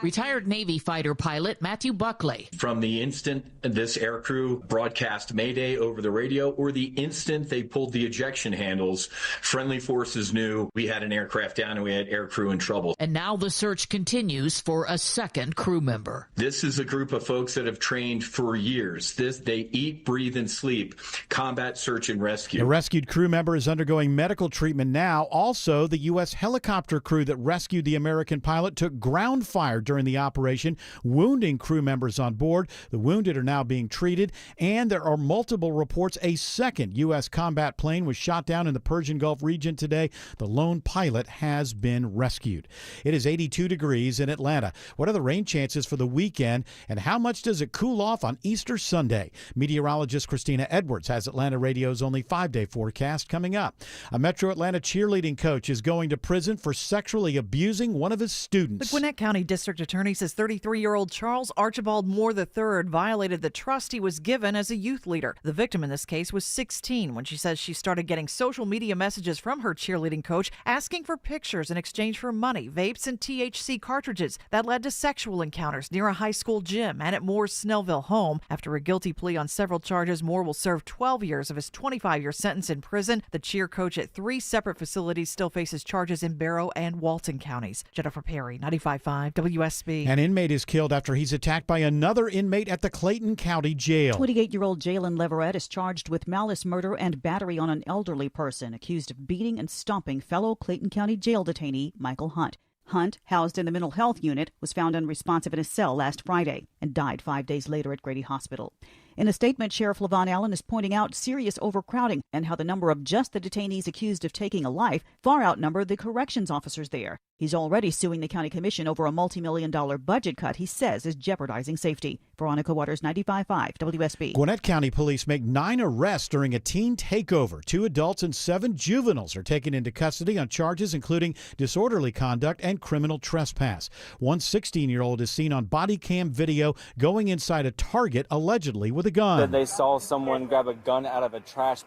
Retired Navy fighter pilot Matthew Buckley. From the instant this aircrew broadcast Mayday over the radio, or the instant they pulled the ejection handles, friendly forces knew we had an aircraft down and we had aircrew in trouble. And now the search continues for a second crew member. This is a group of folks that have trained for years. They eat, breathe, and sleep combat search and rescue. The rescued crew member is undergoing medical treatment now. Also, the U.S. helicopter crew that rescued the American pilot took ground fire during the operation, wounding crew members on board. The wounded are now being treated, and there are multiple reports a second U.S. combat plane was shot down in the Persian Gulf region today. The lone pilot has been rescued. It is 82 degrees in Atlanta. What are the rain chances for the weekend, and how much does it cool off on Easter Sunday? Meteorologist Christina Edwards has Atlanta Radio's only 5-day forecast coming up. A Metro Atlanta cheerleading coach is going to prison for sexually abusing one of his students. The Gwinnett County District Attorney says 33-year-old Charles Archibald Moore III violated the trust he was given as a youth leader. The victim in this case was 16 when she says she started getting social media messages from her cheerleading coach asking for pictures in exchange for money, vapes, and THC cartridges. That led to sexual encounters near a high school gym and at Moore's Snellville home. After a guilty plea on several charges, Moore will serve 12 years of his 25-year sentence in prison. The cheer coach at 3 separate facilities still faces charges in Barrow and Walton counties. Jennifer Perry, 95.5 WSB. An inmate is killed after he's attacked by another inmate at the Clayton County Jail. 28-year-old Jalen Leverett is charged with malice murder and battery on an elderly person, accused of beating and stomping fellow Clayton County Jail detainee Michael Hunt. Hunt, housed in the mental health unit, was found unresponsive in his cell last Friday. and died 5 days later at Grady Hospital. In a statement, Sheriff LaVon Allen is pointing out serious overcrowding and how the number of just the detainees accused of taking a life far outnumber the corrections officers there. He's already suing the county commission over a multi-million-dollar budget cut he says is jeopardizing safety. Veronica Waters, 95.5 WSB. Gwinnett County Police make 9 arrests during a teen takeover. 2 adults and 7 juveniles are taken into custody on charges including disorderly conduct and criminal trespass. One 16-year-old is seen on body cam video going inside a Target allegedly with a gun. That they saw someone grab a gun out of a trash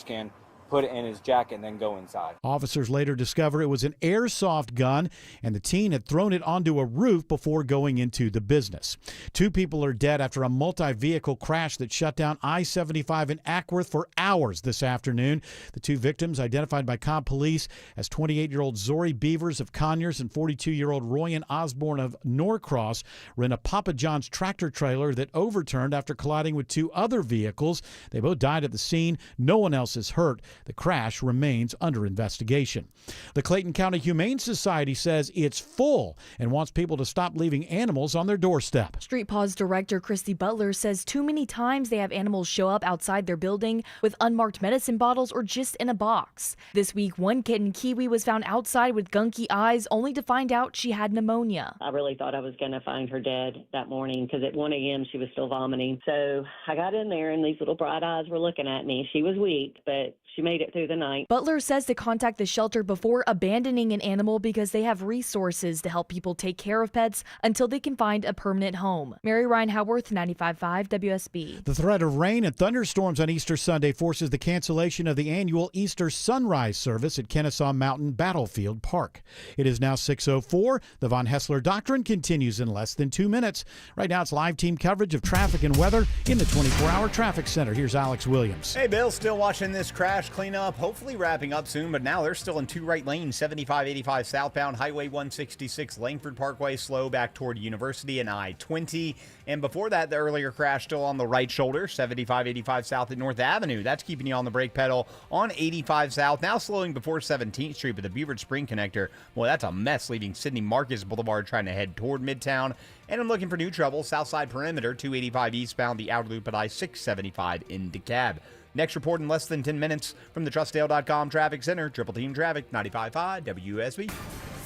can, put it in his jacket, and then go inside. Officers later discover it was an airsoft gun, and the teen had thrown it onto a roof before going into the business. 2 people are dead after a multi-vehicle crash that shut down I-75 in Ackworth for hours this afternoon. The 2 victims, identified by Cobb Police as 28-year-old Zori Beavers of Conyers and 42-year-old Royan Osborne of Norcross, were in a Papa John's tractor trailer that overturned after colliding with 2 other vehicles. They both died at the scene. No one else is hurt. The crash remains under investigation. The Clayton County Humane Society says it's full and wants people to stop leaving animals on their doorstep. Street Paws director Christy Butler says too many times they have animals show up outside their building with unmarked medicine bottles or just in a box. This week, one kitten, Kiwi, was found outside with gunky eyes only to find out she had pneumonia. I really thought I was going to find her dead that morning because at 1 a.m. she was still vomiting. So I got in there and these little bright eyes were looking at me. She was weak, but she made it through the night. Butler says to contact the shelter before abandoning an animal because they have resources to help people take care of pets until they can find a permanent home. Mary Ryan Howarth, 95.5 WSB. The threat of rain and thunderstorms on Easter Sunday forces the cancellation of the annual Easter sunrise service at Kennesaw Mountain Battlefield Park. It is now 6:04. The Von Hessler Doctrine continues in less than 2 minutes. Right now it's live team coverage of traffic and weather in the 24-hour traffic center. Here's Alex Williams. Hey, Bill, still watching this crash cleanup, hopefully wrapping up soon, but now they're still in 2 right lanes, 75-85 southbound, Highway 166, Langford Parkway, slow back toward University and I-20. And before that, the earlier crash still on the right shoulder, 75-85 south at North Avenue. That's keeping you on the brake pedal on 85 south, now slowing before 17th Street, but the Beaver Spring connector, boy, that's a mess, leaving Sidney Marcus Boulevard trying to head toward Midtown. And I'm looking for new trouble, Southside Perimeter, 285 eastbound, the outer loop at I-675 in DeKalb. Next report in less than 10 minutes from the TrustDale.com Traffic Center. Triple Team Traffic, 95.5 WSB.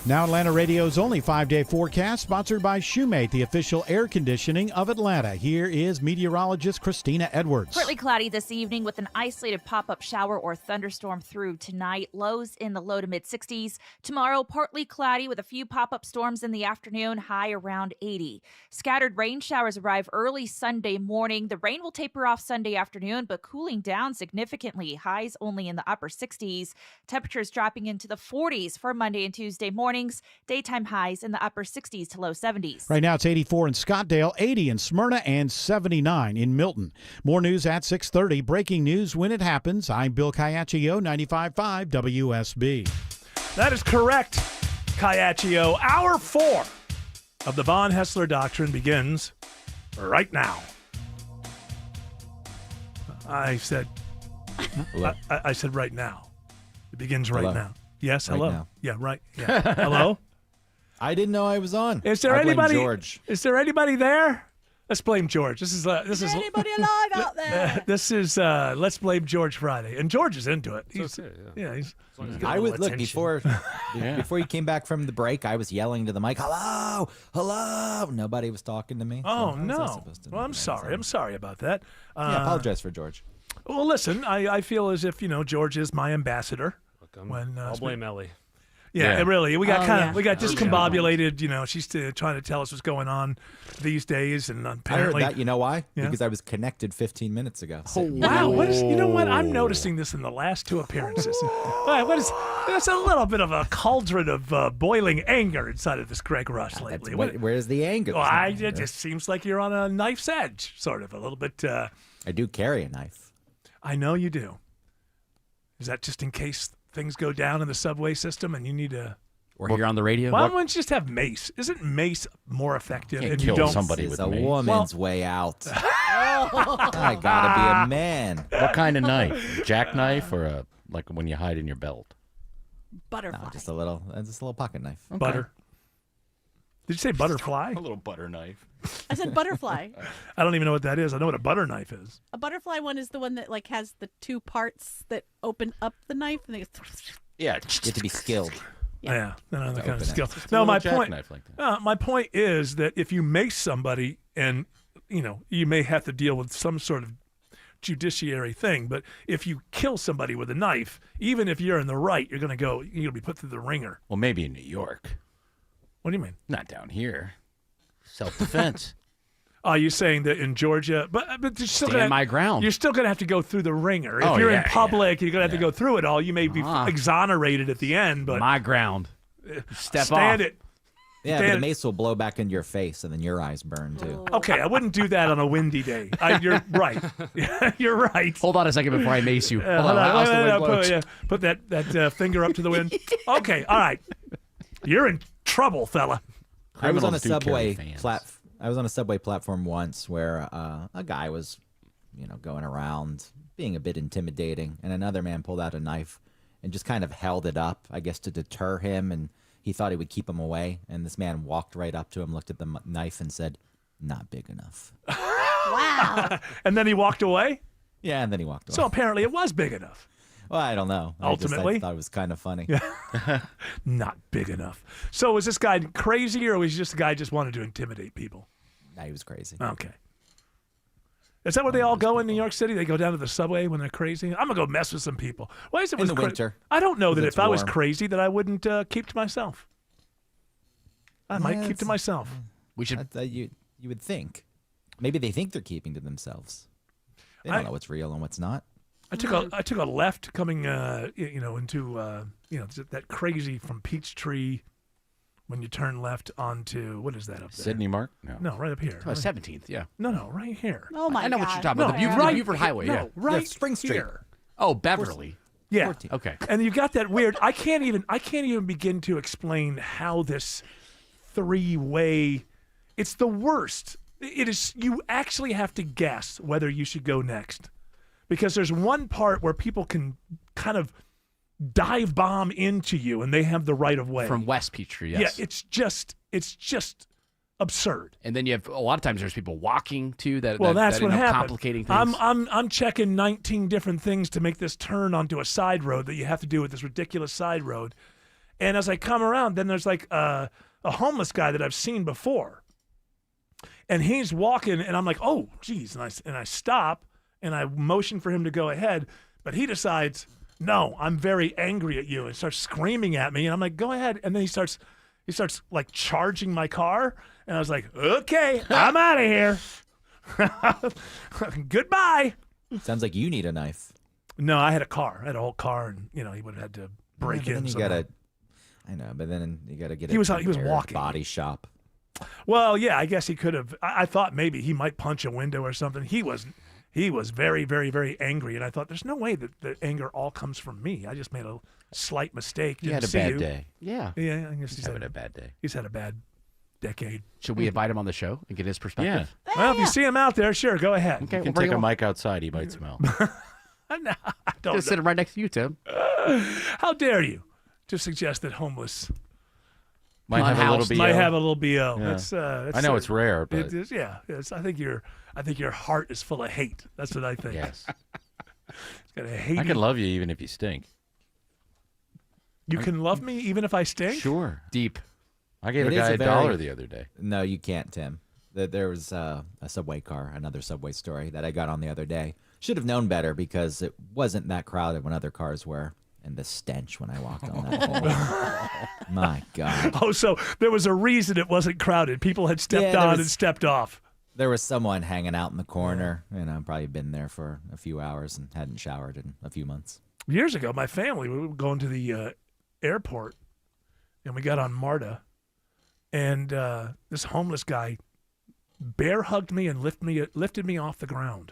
Now Atlanta Radio's only 5-day forecast, sponsored by Shoemate, the official air conditioning of Atlanta. Here is meteorologist Christina Edwards. Partly cloudy this evening with an isolated pop-up shower or thunderstorm through tonight. Lows in the low to mid-60s. Tomorrow, partly cloudy with a few pop-up storms in the afternoon, high around 80. Scattered rain showers arrive early Sunday morning. The rain will taper off Sunday afternoon, but cooling down significantly. Highs only in the upper 60s. Temperatures dropping into the 40s for Monday and Tuesday morning. Daytime highs in the upper 60s to low 70s. Right now it's 84 in Scottsdale, 80 in Smyrna, and 79 in Milton. More news at 6:30. Breaking news when it happens. I'm Bill Caiaccio, 95.5 WSB. That is correct, Caiaccio. Hour 4 of the Von Hessler Doctrine begins right now. I said right now. It begins right Hello. now. Yes, hello. Right now. Yeah, right. Yeah. Hello? I didn't know I was on. Is there I blame anybody? George. Is there anybody there? Let's blame George. This is anybody alive out there? This is Let's Blame George Friday, and George is into it. He's, okay, yeah, he's I was look attention. before you came back from the break. I was yelling to the mic, "Hello, hello!" Nobody was talking to me. Oh so how was I no! supposed to Well, know I'm that? sorry. I'm sorry about that. Yeah, apologize for George. Well, listen, I feel as if George is my ambassador. I'll blame Ellie. Yeah, Yeah. really. We got we got Oh, yeah. discombobulated. She's trying to tell us what's going on these days, and I heard apparently that. You know why? Yeah. Because I was connected 15 minutes ago. Oh, wow! What is? You know what? I'm noticing this in the last 2 appearances. What is? There's a little bit of a cauldron of boiling anger inside of this Greg Rush lately. Where's the anger? Well, it just seems like you're on a knife's edge, sort of, a little bit. I do carry a knife. I know you do. Is that just in case things go down in the subway system and you need to? Or here on the radio? Why don't you just have mace? Isn't mace more effective? Can't and kill you don't somebody with a woman's way out. I gotta be a man. What kind of knife? A jackknife or like when you hide in your belt? Butterfly. No, just a little pocket knife. Butter. Did you say butterfly? A little butter knife. I said butterfly. I don't even know what that is. I know what a butter knife is. A butterfly one is the one that like has the two parts that open up the knife and they. Yeah, You have to be skilled. Yeah, no, that kind of open it. skill. It's a No, little my point. jackknife like that. My point is that if you mace somebody, and you may have to deal with some sort of judiciary thing, but if you kill somebody with a knife, even if you're in the right, you're going to be put through the ringer. Well, maybe in New York. What do you mean? Not down here. Self-defense. Are you saying that in Georgia? But you're still Stand my ground. You're still going to have to go through the ringer. If Oh, you're in yeah, public, you're going to have to go through it all. You may be exonerated at the end, but My ground. Step stand off. it. Yeah, but Stand the it. mace will blow back into your face, and then your eyes burn too. Okay, I wouldn't do that on a windy day. You're right. You're right. Hold on a second before I mace you. Hold Hold on. on, How's the wait, wind blow? put that finger up to the wind. Okay, all right. You're in trouble, fella. I was on a Criminals do carry subway fans. I was on a subway platform once where a guy was, going around being a bit intimidating, and another man pulled out a knife and just kind of held it up, I guess, to deter him, and he thought he would keep him away. And this man walked right up to him, looked at the knife, and said, "Not big enough." Wow. And then he walked away? Yeah, and then he walked away. So apparently it was big enough. Well, I don't know. Ultimately? I thought it was kind of funny. Not big enough. So was this guy crazy, or was he just a guy who just wanted to intimidate people? Nah, he was crazy. Okay. Is that where they all go in New York City? They go down to the subway when they're crazy? I'm going to go mess with some people. Why is it In the winter. I don't know that 'Cause if it's I was warm. crazy that I wouldn't keep to myself. I might keep to myself. We should. You would think. Maybe they think they're keeping to themselves. They don't know what's real and what's not. I took a left coming into that crazy from Peachtree when you turn left onto what is that up there? Sydney Mark? No, right up here. Oh, 17th, yeah. No, right here. Oh my I know God. what you're talking about. The Buford Highway, no, yeah. right Spring Street. here. Oh, Beverly. Yeah. 14. Okay. And you've got that weird. I can't even begin to explain how this three-way. It's the worst. It is. You actually have to guess whether you should go next, because there's one part where people can kind of dive bomb into you, and they have the right of way From West Peachtree, yes. Yeah, it's just absurd. And then you have a lot of times there's people walking too that That's that what end up happened. complicating things. I'm checking 19 different things to make this turn onto a side road that you have to do with this ridiculous side road. And as I come around, then there's like a homeless guy that I've seen before, and he's walking, and I'm like, oh, geez, and I stop and I motion for him to go ahead, but he decides, no, I'm very angry at you, and starts screaming at me, and I'm like, go ahead, and then he starts like charging my car. And I was like, okay, I'm out of here. Goodbye. Sounds like you need a knife. No, I had a car. I had a whole car, and he would have had to break in. Then you somehow. gotta. I know, but then you gotta get. He was walking. Body shop. Well, yeah, I guess he could have. I thought maybe he might punch a window or something. He was very, very, very angry, and I thought there's no way that the anger all comes from me. I just made a slight mistake. He had a bad day. Yeah. Yeah, I guess He's having a bad day. He's had a bad decade. Should we invite him on the show and get his perspective? Yeah. Well, if you see him out there, sure, go ahead. Okay, You we'll can take bring a him mic outside. He might smell. I don't Just know. sitting right next to you, Tim. How dare you to suggest that homeless Might have a little BO. might have a little BO. Yeah. That's, I know it's rare, but it is, yeah. I think your heart is full of hate. That's what I think. yes, It's got a hate. I can love you even if you stink. You can love me even if I stink. Sure. Deep. I gave It a is guy a a very- dollar the other day. No, you can't, Tim. There was a subway car, another subway story that I got on the other day. Should have known better because it wasn't that crowded when other cars were. And the stench when I walked on that whole. My God. Oh, so there was a reason it wasn't crowded. People had stepped Yeah, there on was- and stepped off. There was someone hanging out in the corner, and I've probably been there for a few hours and hadn't showered in a few months. Years ago, my family, we were going to the airport, and we got on MARTA, and this homeless guy bear hugged me and lifted me off the ground.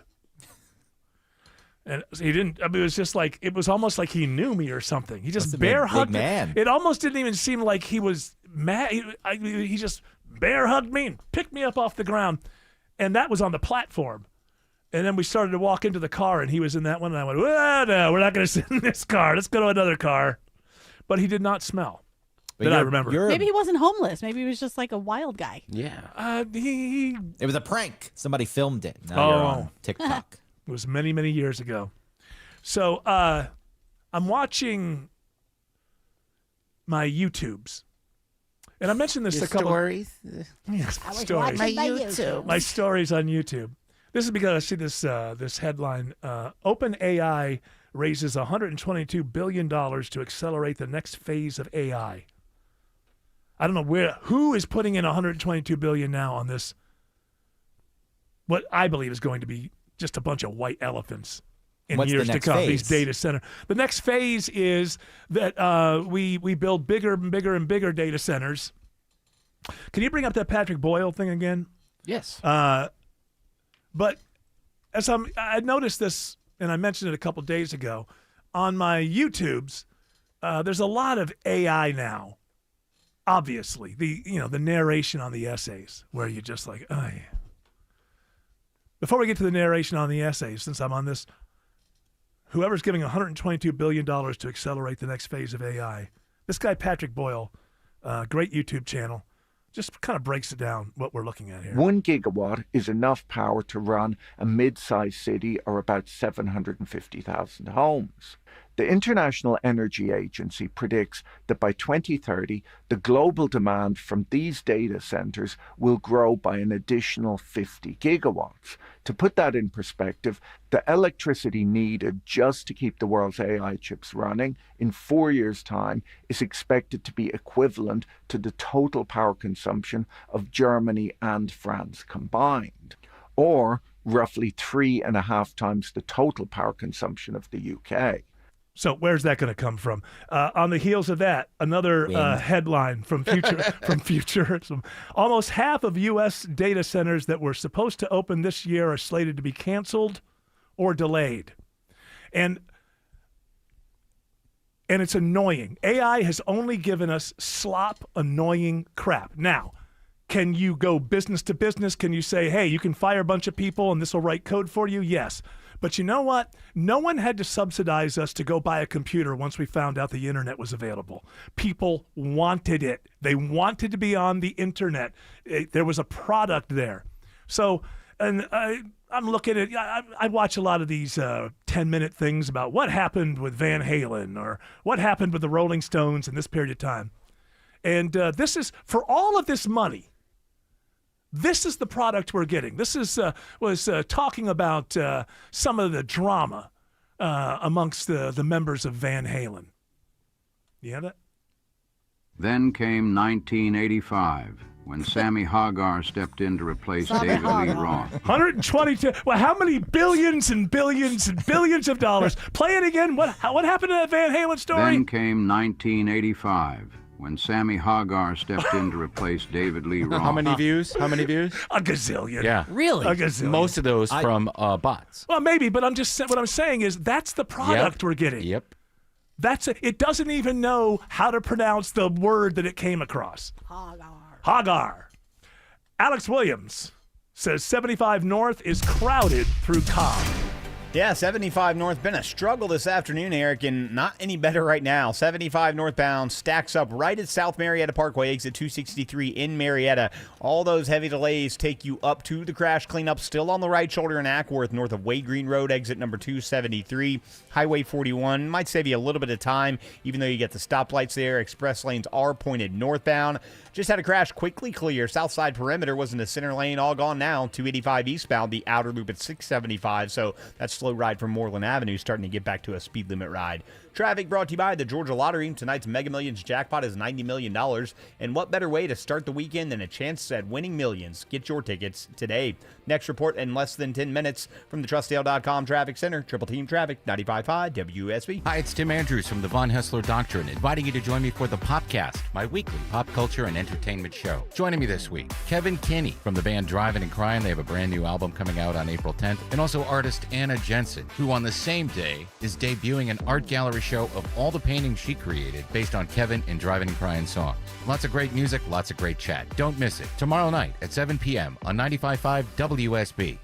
And he didn't. I mean, it was just like it was almost like he knew me or something. He just Must have been a bear big hugged me. man. It almost didn't even seem like he was mad. He just bear hugged me and picked me up off the ground, and that was on the platform. And then we started to walk into the car, and he was in that one, and I went, "Well, no, we're not going to sit in this car. Let's go to another car." But he did not smell. that I remember. Maybe he wasn't homeless. Maybe he was just like a wild guy. Yeah. It was a prank. Somebody filmed it. Now you're on TikTok. It was many, many years ago. So I'm watching my YouTubes. And I mentioned this Your a couple stories? Yes, I was stories. watching my YouTube. My stories on YouTube. This is because I see this headline. OpenAI raises $122 billion to accelerate the next phase of AI. I don't know who is putting in $122 billion now on this, what I believe is going to be just a bunch of white elephants in What's the years to next come, phase? these data center. The next phase is that we build bigger and bigger and bigger data centers. Can you bring up that Patrick Boyle thing again? Yes. But as I noticed this, and I mentioned it a couple days ago, on my YouTubes, there's a lot of AI now. Obviously, the narration on the essays, where you're just like, oh yeah. Before we get to the narration on the essays, since I'm on this, whoever's giving $122 billion to accelerate the next phase of AI, this guy Patrick Boyle, great YouTube channel, just kind of breaks it down what we're looking at here. 1 gigawatt is enough power to run a mid-sized city or about 750,000 homes. The International Energy Agency predicts that by 2030, the global demand from these data centers will grow by an additional 50 gigawatts. To put that in perspective, the electricity needed just to keep the world's AI chips running in 4 years' time is expected to be equivalent to the total power consumption of Germany and France combined, or roughly 3.5 times the total power consumption of the UK. So where's that going to come from? On the heels of that, another headline from Futurism. Almost half of U.S. data centers that were supposed to open this year are slated to be canceled or delayed. And it's annoying. AI has only given us slop, annoying crap. Now, can you go business to business? Can you say, hey, you can fire a bunch of people and this will write code for you? Yes. But you know what? No one had to subsidize us to go buy a computer once we found out the internet was available. People wanted it. They wanted to be on the internet. There was a product there. So, and I'm looking at, I watch a lot of these 10-minute things about what happened with Van Halen or what happened with the Rolling Stones in this period of time. And this is, for all of this money, this is the product we're getting. This is was talking about some of the drama amongst the members of Van Halen. You have that? Then came 1985, when Sammy Hagar stepped in to replace David Lee Roth. 122. Well, how many billions and billions and billions of dollars? Play it again. What happened to that Van Halen story? Then came 1985. When Sammy Hagar stepped in to replace David Lee Roth. How many views? A gazillion. Yeah. Really? A gazillion. Most of those from bots. Well, maybe, but what I'm saying is that's the product we're getting. Yep. That's it. It doesn't even know how to pronounce the word that it came across. Hagar. Alex Williams says 75 North is crowded through Cobb. Yeah, 75 north, been a struggle this afternoon, Eric, and not any better right now. 75 northbound stacks up right at South Marietta Parkway, exit 263 in Marietta. All those heavy delays take you up to the crash cleanup, still on the right shoulder in Ackworth, north of Way Green Road, exit number 273. Highway 41 might save you a little bit of time, even though you get the stoplights there. Express lanes are pointed northbound. Just had a crash quickly clear. Southside perimeter was in the center lane, all gone now. 285 eastbound, the outer loop at 675, so that's slow ride from Moreland Avenue, starting to get back to a speed limit ride. Traffic brought to you by the Georgia Lottery. Tonight's Mega Millions jackpot is $90 million. And what better way to start the weekend than a chance at winning millions? Get your tickets today. Next report in less than 10 minutes from the TrustDale.com Traffic Center. Triple Team Traffic, 95.5 WSB. Hi, it's Tim Andrews from the Von Hessler Doctrine, inviting you to join me for the Popcast, my weekly pop culture and entertainment show. Joining me this week, Kevin Kinney from the band Drivin' and Cryin'. They have a brand new album coming out on April 10th. And also artist Anna Jensen, who on the same day is debuting an art gallery show of all the paintings she created based on Kevin and Drivin' and Cryin' songs. Lots of great music, lots of great chat. Don't miss it. Tomorrow night at 7 p.m. on 95.5 WSB.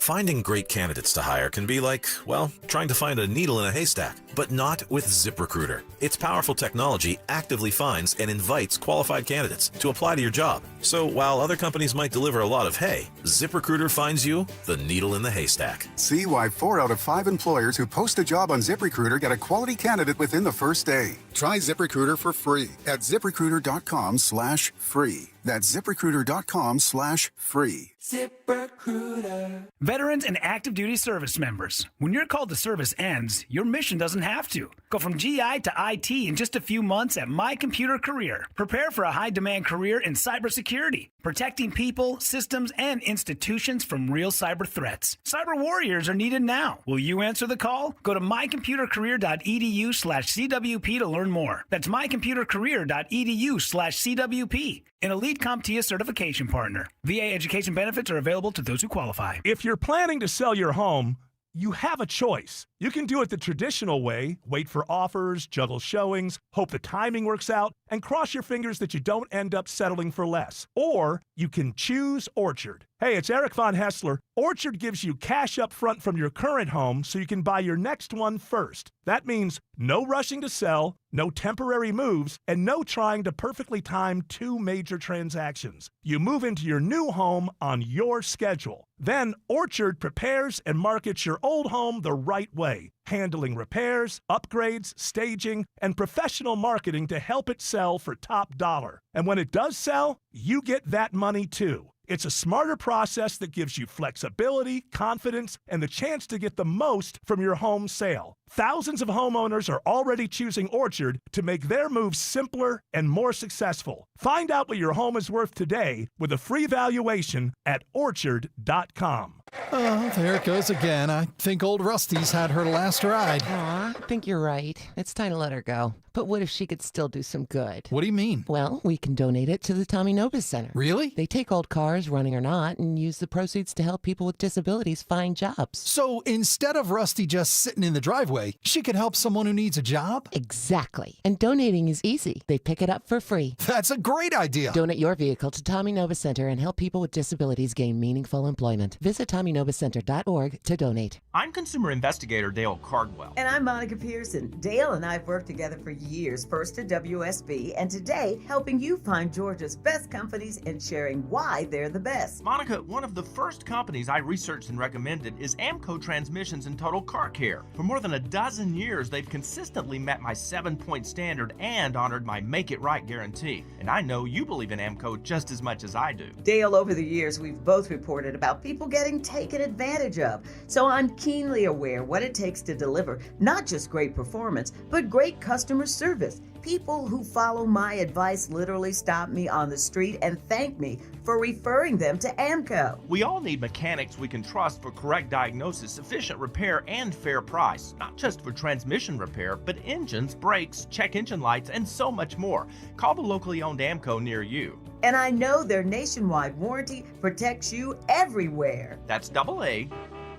Finding great candidates to hire can be like, well, trying to find a needle in a haystack, but not with ZipRecruiter. Its powerful technology actively finds and invites qualified candidates to apply to your job. So while other companies might deliver a lot of hay, ZipRecruiter finds you the needle in the haystack. See why 4 out of 5 employers who post a job on ZipRecruiter get a quality candidate within the first day. Try ZipRecruiter for free at ZipRecruiter.com/free. That's ZipRecruiter.com/free. ZipRecruiter. Veterans and active duty service members, when your call to service ends, your mission doesn't have to. Go from GI to IT in just a few months at My Computer Career. Prepare for a high-demand career in cybersecurity, protecting people, systems, and institutions from real cyber threats. Cyber warriors are needed now. Will you answer the call? Go to mycomputercareer.edu/CWP to learn more. That's mycomputercareer.edu/CWP. An elite CompTIA certification partner. VA education benefits are available to those who qualify. If you're planning to sell your home, you have a choice. You can do it the traditional way, wait for offers, juggle showings, hope the timing works out, and cross your fingers that you don't end up settling for less. Or you can choose Orchard. Hey, it's Eric Von Hessler. Orchard gives you cash up front from your current home so you can buy your next one first. That means no rushing to sell, no temporary moves, and no trying to perfectly time 2 major transactions. You move into your new home on your schedule. Then Orchard prepares and markets your old home the right way, handling repairs, upgrades, staging, and professional marketing to help it sell for top dollar. And when it does sell, you get that money too. It's a smarter process that gives you flexibility, confidence, and the chance to get the most from your home sale. Thousands of homeowners are already choosing Orchard to make their moves simpler and more successful. Find out what your home is worth today with a free valuation at Orchard.com. Oh, there it goes again. I think old Rusty's had her last ride. Aw, I think you're right. It's time to let her go. But what if she could still do some good? What do you mean? Well, we can donate it to the Tommy Nobis Center. Really? They take old cars, running or not, and use the proceeds to help people with disabilities find jobs. So instead of Rusty just sitting in the driveway, she could help someone who needs a job? Exactly. And donating is easy. They pick it up for free. That's a great idea. Donate your vehicle to Tommy Nobis Center and help people with disabilities gain meaningful employment. Visit TommyNobisCenter.org to donate. I'm consumer investigator Dale Cardwell. And I'm Monica Pearson. Dale and I have worked together for years, first at WSB, and today helping you find Georgia's best companies and sharing why they're the best. Monica, one of the first companies I researched and recommended is Amco Transmissions and Total Car Care. For more than a dozen years, they've consistently met my 7-point standard and honored my Make It Right guarantee. And I know you believe in Amco just as much as I do. Dale, over the years, we've both reported about people getting taken advantage of. So I'm keenly aware what it takes to deliver not just great performance, but great customer service. People who follow my advice literally stop me on the street and thank me for referring them to Amco. We all need mechanics we can trust for correct diagnosis, efficient repair, and fair price. Not just for transmission repair, but engines, brakes, check engine lights, and so much more. Call the locally owned Amco near you. And I know their nationwide warranty protects you everywhere. That's AA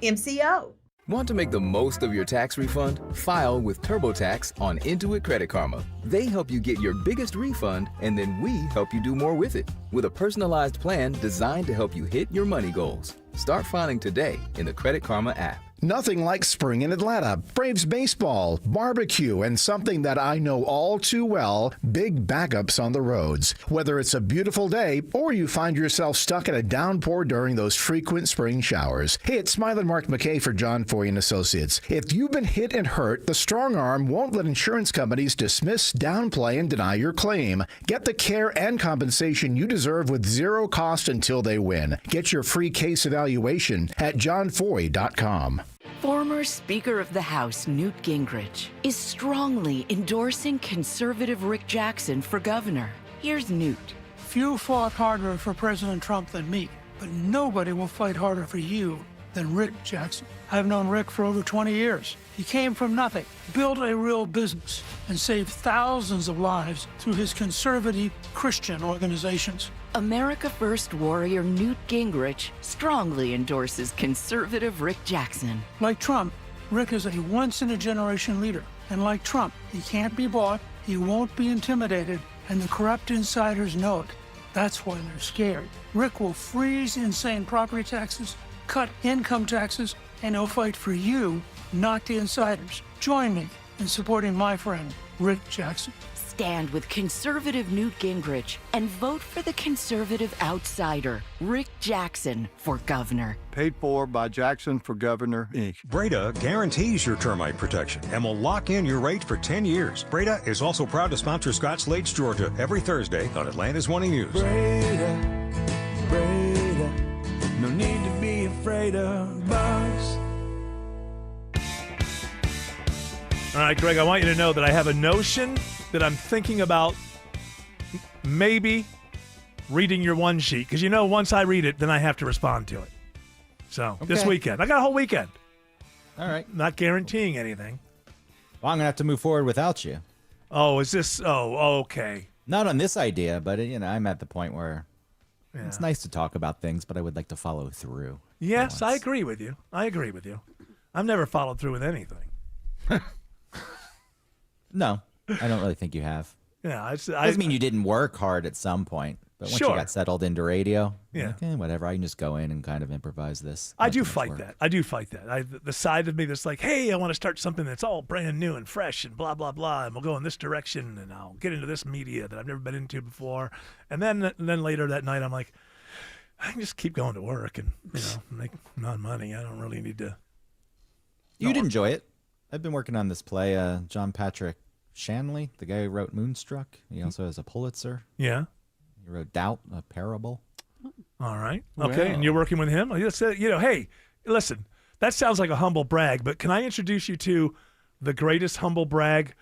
MCO. Want to make the most of your tax refund? File with TurboTax on Intuit Credit Karma. They help you get your biggest refund, and then we help you do more with it. With a personalized plan designed to help you hit your money goals. Start filing today in the Credit Karma app. Nothing like spring in Atlanta, Braves baseball, barbecue, and something that I know all too well, big backups on the roads. Whether it's a beautiful day or you find yourself stuck in a downpour during those frequent spring showers. Hey, it's Smiling Mark McKay for John Foy & Associates. If you've been hit and hurt, the strong arm won't let insurance companies dismiss, downplay, and deny your claim. Get the care and compensation you deserve with zero cost until they win. Get your free case evaluation at johnfoy.com. Former Speaker of the House Newt Gingrich is strongly endorsing conservative Rick Jackson for governor. Here's Newt. Few fought harder for President Trump than me, but nobody will fight harder for you than Rick Jackson. I've known Rick for over 20 years. He came from nothing, built a real business, and saved thousands of lives through his conservative Christian organizations. America First warrior Newt Gingrich strongly endorses conservative Rick Jackson. Like Trump, Rick is a once-in-a-generation leader. And like Trump, he can't be bought, he won't be intimidated, and the corrupt insiders know it. That's why they're scared. Rick will freeze insane property taxes, cut income taxes, and he'll fight for you, not the insiders. Join me in supporting my friend, Rick Jackson. Stand with conservative Newt Gingrich and vote for the conservative outsider, Rick Jackson, for governor. Paid for by Jackson for Governor, Inc. Breda guarantees your termite protection and will lock in your rate for 10 years. Breda is also proud to sponsor Scotts Lakes, Georgia, every Thursday on Atlanta's Morning News. Breda, no need to be afraid of bugs. All right, Greg, I want you to know that I have a notion that I'm thinking about maybe reading your one sheet. Because, once I read it, then I have to respond to it. So, This weekend. I got a whole weekend. All right. Not guaranteeing anything. Well, I'm going to have to move forward without you. Oh, is this? Oh, okay. Not on this idea, but, I'm at the point where it's nice to talk about things, but I would like to follow through. Yes, I agree with you. I've never followed through with anything. No, I don't really think you have. Yeah, doesn't mean you didn't work hard at some point, but once you got settled into radio, whatever, I can just go in and kind of improvise this. I do fight that. The side of me that's like, hey, I want to start something that's all brand new and fresh and blah, blah, blah, and we'll go in this direction and I'll get into this media that I've never been into before. And then later that night, I'm like, I can just keep going to work and, make money. I don't really need to. You'd enjoy it. I've been working on this play, John Patrick Shanley, the guy who wrote Moonstruck. He also has a Pulitzer. Yeah. He wrote Doubt, a parable. All right. Okay. And you're working with him? Hey, listen, that sounds like a humble brag, but can I introduce you to the greatest humble brag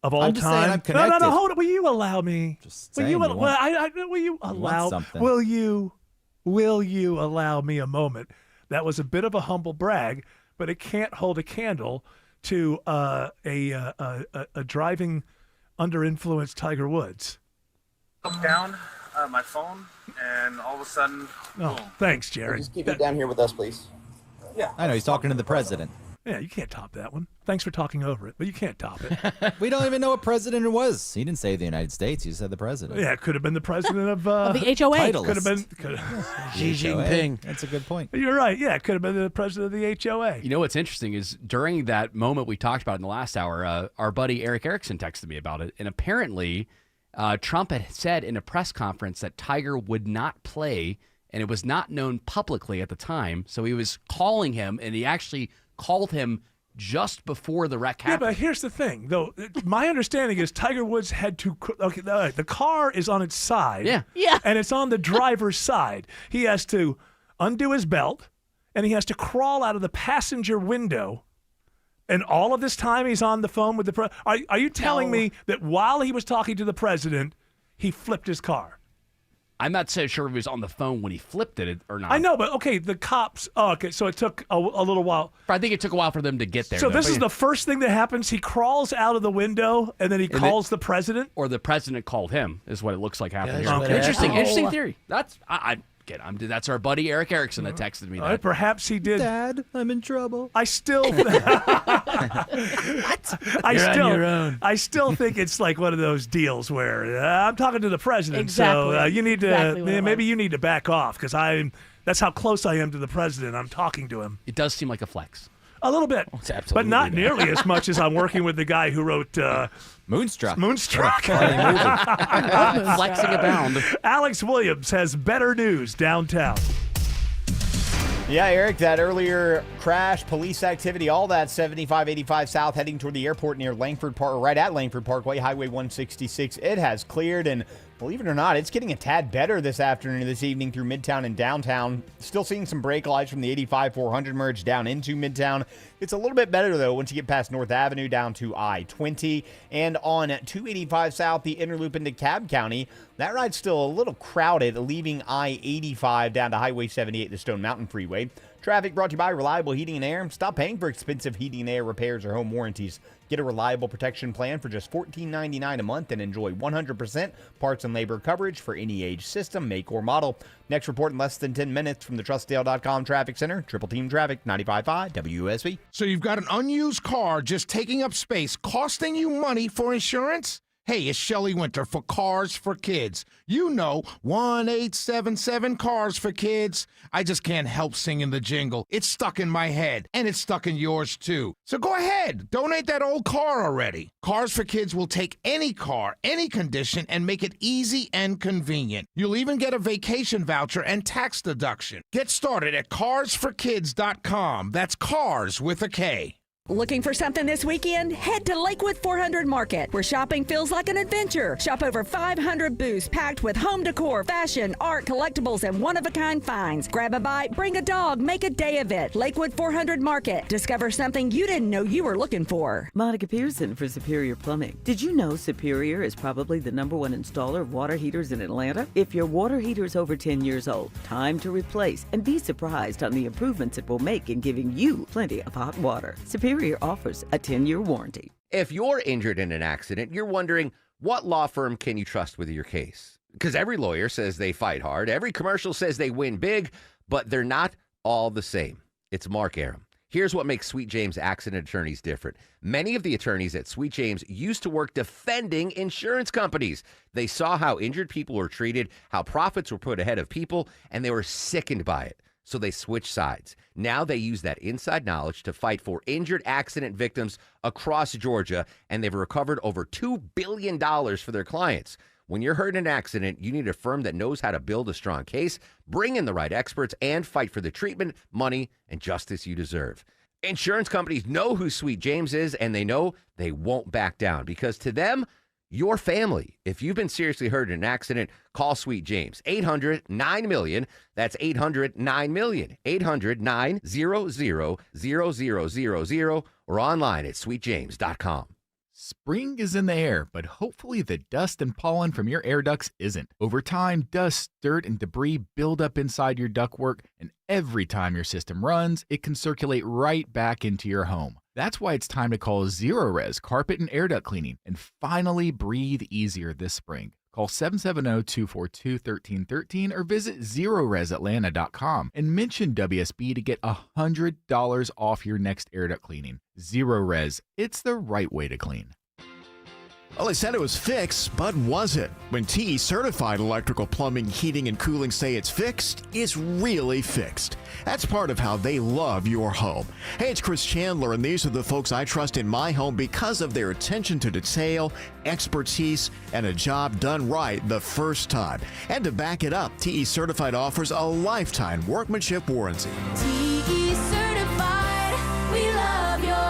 of all I'm just time? saying I'm connected. No, hold it. Will you allow me? Just saying, will you allow me a moment? That was a bit of a humble brag, but it can't hold a candle to a driving under influence Tiger Woods. Look down my phone, and all of a sudden, boom. Thanks, Jerry. Just keep it down here with us, please. Yeah. I know, he's talking to the president. Yeah, you can't top that one. Thanks for talking over it, but you can't top it. We don't even know what president it was. He didn't say the United States. He said the president. Yeah, it could have been the president of the HOA. Could have been Xi Jinping. That's a good point. You're right. Yeah, it could have been the president of the HOA. You know what's interesting is during that moment we talked about in the last hour, our buddy Eric Erickson texted me about it, and apparently Trump had said in a press conference that Tiger would not play, and it was not known publicly at the time. So he was calling him, and he actually called him just before the wreck happened. Yeah, but here's the thing, though. My understanding is Tiger Woods had to. Okay, the car is on its side. Yeah. And it's on the driver's side. He has to undo his belt, and he has to crawl out of the passenger window. And all of this time, he's on the phone with the president. Are you telling me that while he was talking to the president, he flipped his car? I'm not so sure if he was on the phone when he flipped it or not. I know, but okay, the cops. Oh, okay, so it took a little while. But I think it took a while for them to get there. So this is the first thing that happens. He crawls out of the window, and then he calls the president? Or the president called him, is what it looks like happened Yeah, here. okay. Interesting theory. That's that's our buddy Eric Erickson that texted me that. Perhaps he did. Dad, I'm in trouble. I still. I still think it's like one of those deals where I'm talking to the president, so you need to maybe you need to back off because that's how close I am to the president. I'm talking to him. It does seem like a flex. A little bit, but not nearly as much as I'm working with the guy who wrote Moonstruck. Flexing abound. Alex Williams has better news downtown. Yeah, Eric, that earlier crash, police activity, all that 7585 south heading toward the airport near Langford Park, or right at Langford Parkway, Highway 166. It has cleared, and believe it or not, it's getting a tad better this afternoon and this evening through Midtown and downtown. Still seeing some brake lights from the 85-400 merge down into Midtown. It's a little bit better, though, once you get past North Avenue down to I-20. And on 285 south, the inner loop into Cobb County, that ride's still a little crowded, leaving I-85 down to Highway 78, the Stone Mountain Freeway. Traffic brought to you by Reliable Heating and Air. Stop paying for expensive heating and air repairs or home warranties. Get a reliable protection plan for just $14.99 a month and enjoy 100% parts and labor coverage for any age, system, make, or model. Next report in less than 10 minutes from the TrustDale.com Traffic Center. Triple Team Traffic, 95.5 WSB. So you've got an unused car just taking up space, costing you money for insurance? Hey, it's Shelley Winter for Cars for Kids. You know, 1-877 Cars for Kids. I just can't help singing the jingle. It's stuck in my head, and it's stuck in yours too. So go ahead, donate that old car already. Cars for Kids will take any car, any condition, and make it easy and convenient. You'll even get a vacation voucher and tax deduction. Get started at carsforkids.com. That's cars with a K. Looking for something this weekend? Head to Lakewood 400 Market, where shopping feels like an adventure. Shop over 500 booths packed with home decor, fashion, art, collectibles, and one-of-a-kind finds. Grab a bite, bring a dog, make a day of it. Lakewood 400 Market. Discover something you didn't know you were looking for. Monica Pearson for Superior Plumbing. Did you know Superior is probably the #1 installer of water heaters in Atlanta? If your water heater is over 10 years old, time to replace, and be surprised on the improvements it will make in giving you plenty of hot water. Superior offers a 10-year warranty. If you're injured in an accident, you're wondering, what law firm can you trust with your case? Because every lawyer says they fight hard, every commercial says they win big, but they're not all the same. It's Mark Arum. Here's what makes Sweet James accident attorneys different. Many of the attorneys at Sweet James used to work defending insurance companies. They saw how injured people were treated, how profits were put ahead of people, and they were sickened by it. So they switched sides. Now they use that inside knowledge to fight for injured accident victims across Georgia, and they've recovered over $2 billion for their clients. When you're hurt in an accident, you need a firm that knows how to build a strong case, bring in the right experts, and fight for the treatment, money, and justice you deserve. Insurance companies know who Sweet James is, and they know they won't back down, because to them, your family. If you've been seriously hurt in an accident, call Sweet James. 800-9-MILLION. That's 800-9-MILLION. 800-900-0000 or online at sweetjames.com. Spring is in the air, but hopefully the dust and pollen from your air ducts isn't. Over time, dust, dirt, and debris build up inside your ductwork, and every time your system runs, it can circulate right back into your home. That's why it's time to call Zerorez Carpet and Air Duct Cleaning and finally breathe easier this spring. Call 770-242-1313 or visit ZerorezAtlanta.com and mention WSB to get $100 off your next air duct cleaning. Zerorez, it's the right way to clean. Well, they said it was fixed, but was it? When TE Certified Electrical Plumbing, Heating, and Cooling say it's fixed, it's really fixed. That's part of how they love your home. Hey, it's Chris Chandler, and these are the folks I trust in my home because of their attention to detail, expertise, and a job done right the first time. And to back it up, TE Certified offers a lifetime workmanship warranty. TE Certified, we love your home.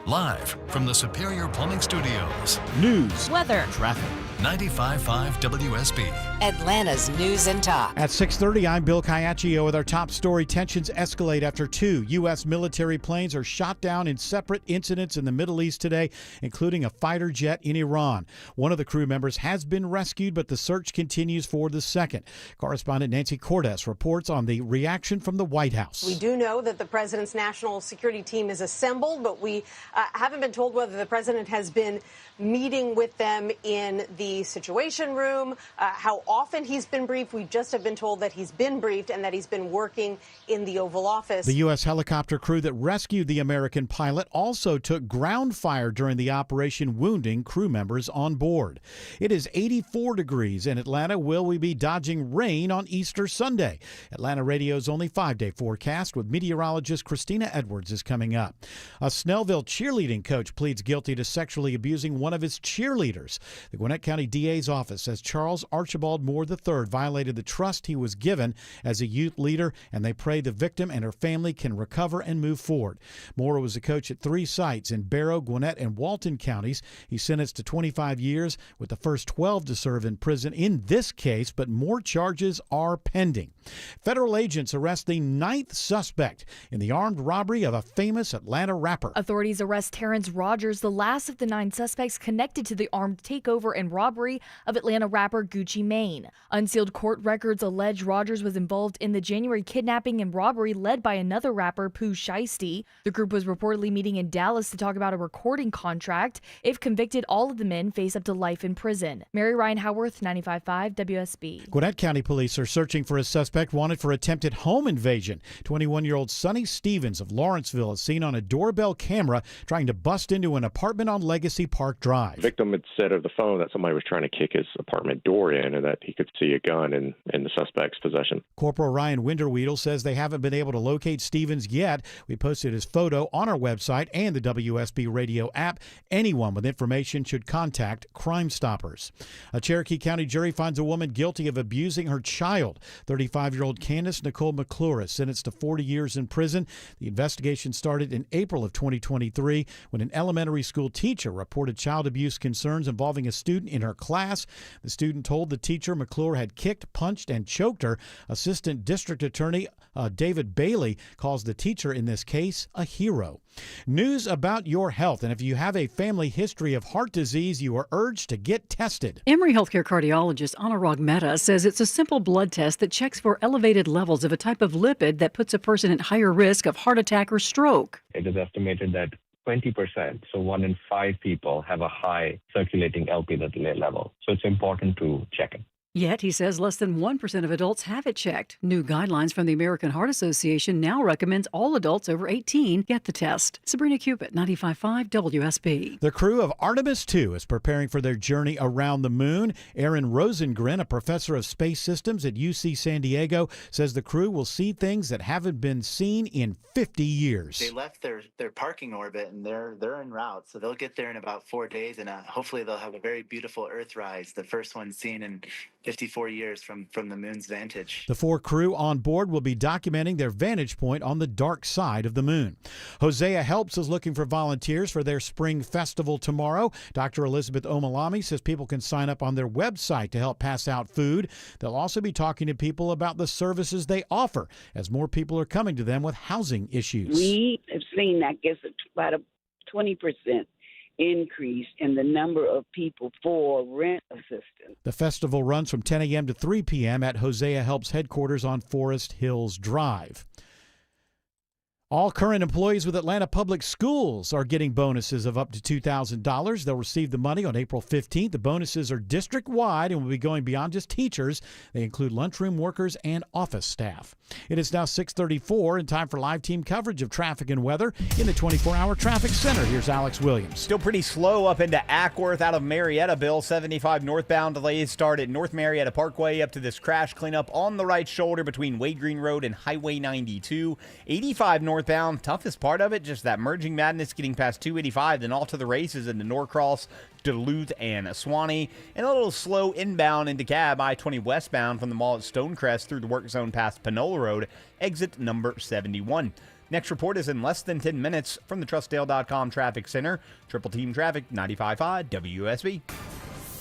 Live from the Superior Plumbing Studios. News, weather, traffic. 95.5 WSB. Atlanta's News and Talk. At 6:30, I'm Bill Caiaccio with our top story. Tensions escalate after 2 U.S. military planes are shot down in separate incidents in the Middle East today, including a fighter jet in Iran. One of the crew members has been rescued, but the search continues for the second. Correspondent Nancy Cordes reports on the reaction from the White House. We do know that the president's national security team is assembled, but we haven't been told whether the president has been meeting with them in the Situation Room, how often he's been briefed. We just have been told that he's been briefed and that he's been working in the Oval Office. The U.S. helicopter crew that rescued the American pilot also took ground fire during the operation, wounding crew members on board. It is 84 degrees in Atlanta. Will we be dodging rain on Easter Sunday? Atlanta Radio's only 5-day forecast with meteorologist Christina Edwards is coming up. A Snellville cheerleading coach pleads guilty to sexually abusing one of his cheerleaders. The Gwinnett County DA's office says Charles Archibald Moore III violated the trust he was given as a youth leader, and they pray the victim and her family can recover and move forward. Moore was a coach at 3 sites in Barrow, Gwinnett, and Walton counties. He's sentenced to 25 years, with the first 12 to serve in prison in this case, but more charges are pending. Federal agents arrest the 9th suspect in the armed robbery of a famous Atlanta rapper. Authorities arrest Terrence Rogers, the last of the 9 suspects connected to the armed takeover and robbery robbery of Atlanta rapper Gucci Mane. Unsealed court records allege Rogers was involved in the January kidnapping and robbery led by another rapper, Pooh Shiesty. The group was reportedly meeting in Dallas to talk about a recording contract. If convicted, all of the men face up to life in prison. Mary Ryan Howarth, 95.5 WSB. Gwinnett County police are searching for a suspect wanted for attempted home invasion. 21-year-old Sonny Stevens of Lawrenceville is seen on a doorbell camera trying to bust into an apartment on Legacy Park Drive. The victim had said over the phone that somebody was trying to kick his apartment door in and that he could see a gun in the suspect's possession. Corporal Ryan Winterweedle says they haven't been able to locate Stevens yet. We posted his photo on our website and the WSB radio app. Anyone with information should contact Crime Stoppers. A Cherokee County jury finds a woman guilty of abusing her child. 35-year-old Candace Nicole McClure is sentenced to 40 years in prison. The investigation started in April of 2023 when an elementary school teacher reported child abuse concerns involving a student in her class. The student told the teacher McClure had kicked, punched, and choked her. Assistant District Attorney David Bailey calls the teacher in this case a hero. News about your health, and if you have a family history of heart disease, you are urged to get tested. Emory Healthcare cardiologist Anurag Mehta says it's a simple blood test that checks for elevated levels of a type of lipid that puts a person at higher risk of heart attack or stroke. It is estimated that 20%, so 1 in 5 people, have a high circulating Lp(a) level. So it's important to check it. Yet, he says less than 1% of adults have it checked. New guidelines from the American Heart Association now recommends all adults over 18 get the test. Sabrina Cupid, 95.5 WSB. The crew of Artemis II is preparing for their journey around the moon. Aaron Rosengren, a professor of space systems at UC San Diego, says the crew will see things that haven't been seen in 50 years. They left their parking orbit and they're en route, so they'll get there in about 4 days, and hopefully they'll have a very beautiful Earthrise, the first one seen in 54 years from the moon's vantage. The 4 crew on board will be documenting their vantage point on the dark side of the moon. Hosea Helps is looking for volunteers for their spring festival tomorrow. Dr. Elizabeth Omalami says people can sign up on their website to help pass out food. They'll also be talking to people about the services they offer as more people are coming to them with housing issues. We have seen, I guess, about a 20% increase in the number of people for rent assistance. The festival runs from 10 a.m. to 3 p.m. at Hosea Helps headquarters on Forest Hills Drive. All current employees with Atlanta Public Schools are getting bonuses of up to $2,000. They'll receive the money on April 15th. The bonuses are district-wide and will be going beyond just teachers. They include lunchroom workers and office staff. It is now 6:34 and time for live team coverage of traffic and weather in the 24-hour traffic center. Here's Alex Williams. Still pretty slow up into Ackworth out of Marietta-ville. 75 northbound delays start at North Marietta Parkway up to this crash cleanup on the right shoulder between Wade Green Road and Highway 92. 85 northbound, toughest part of it, just that merging madness getting past 285, then all to the races into Norcross, Duluth, and Swanee. And a little slow inbound into Cab, I-20 westbound from the mall at Stonecrest through the work zone past Panola Road, exit number 71. Next report is in less than 10 minutes from the TrustDale.com Traffic Center. Triple Team Traffic, 95.5 WSB.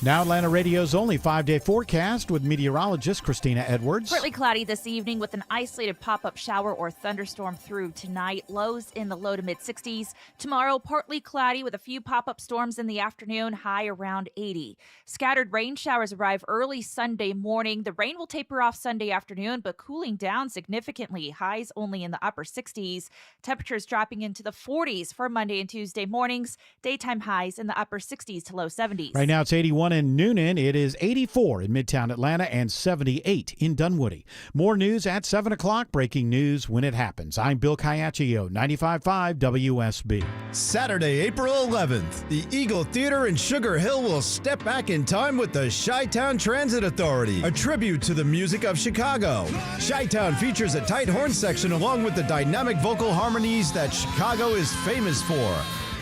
Now Atlanta Radio's only 5-day forecast with meteorologist Christina Edwards. Partly cloudy this evening with an isolated pop-up shower or thunderstorm through tonight. Lows in the low to mid-60s. Tomorrow, partly cloudy with a few pop-up storms in the afternoon, high around 80. Scattered rain showers arrive early Sunday morning. The rain will taper off Sunday afternoon, but cooling down significantly. Highs only in the upper 60s. Temperatures dropping into the 40s for Monday and Tuesday mornings. Daytime highs in the upper 60s to low 70s. Right now it's 81 in Noonan. It is 84 in Midtown Atlanta and 78 in Dunwoody. More news at 7 o'clock. Breaking news when it happens. I'm Bill Caiaccio, 95.5 WSB. Saturday, April 11th, the Eagle Theater in Sugar Hill will step back in time with the Chi-Town Transit Authority, a tribute to the music of Chicago. Chi-Town features a tight horn section along with the dynamic vocal harmonies that Chicago is famous for.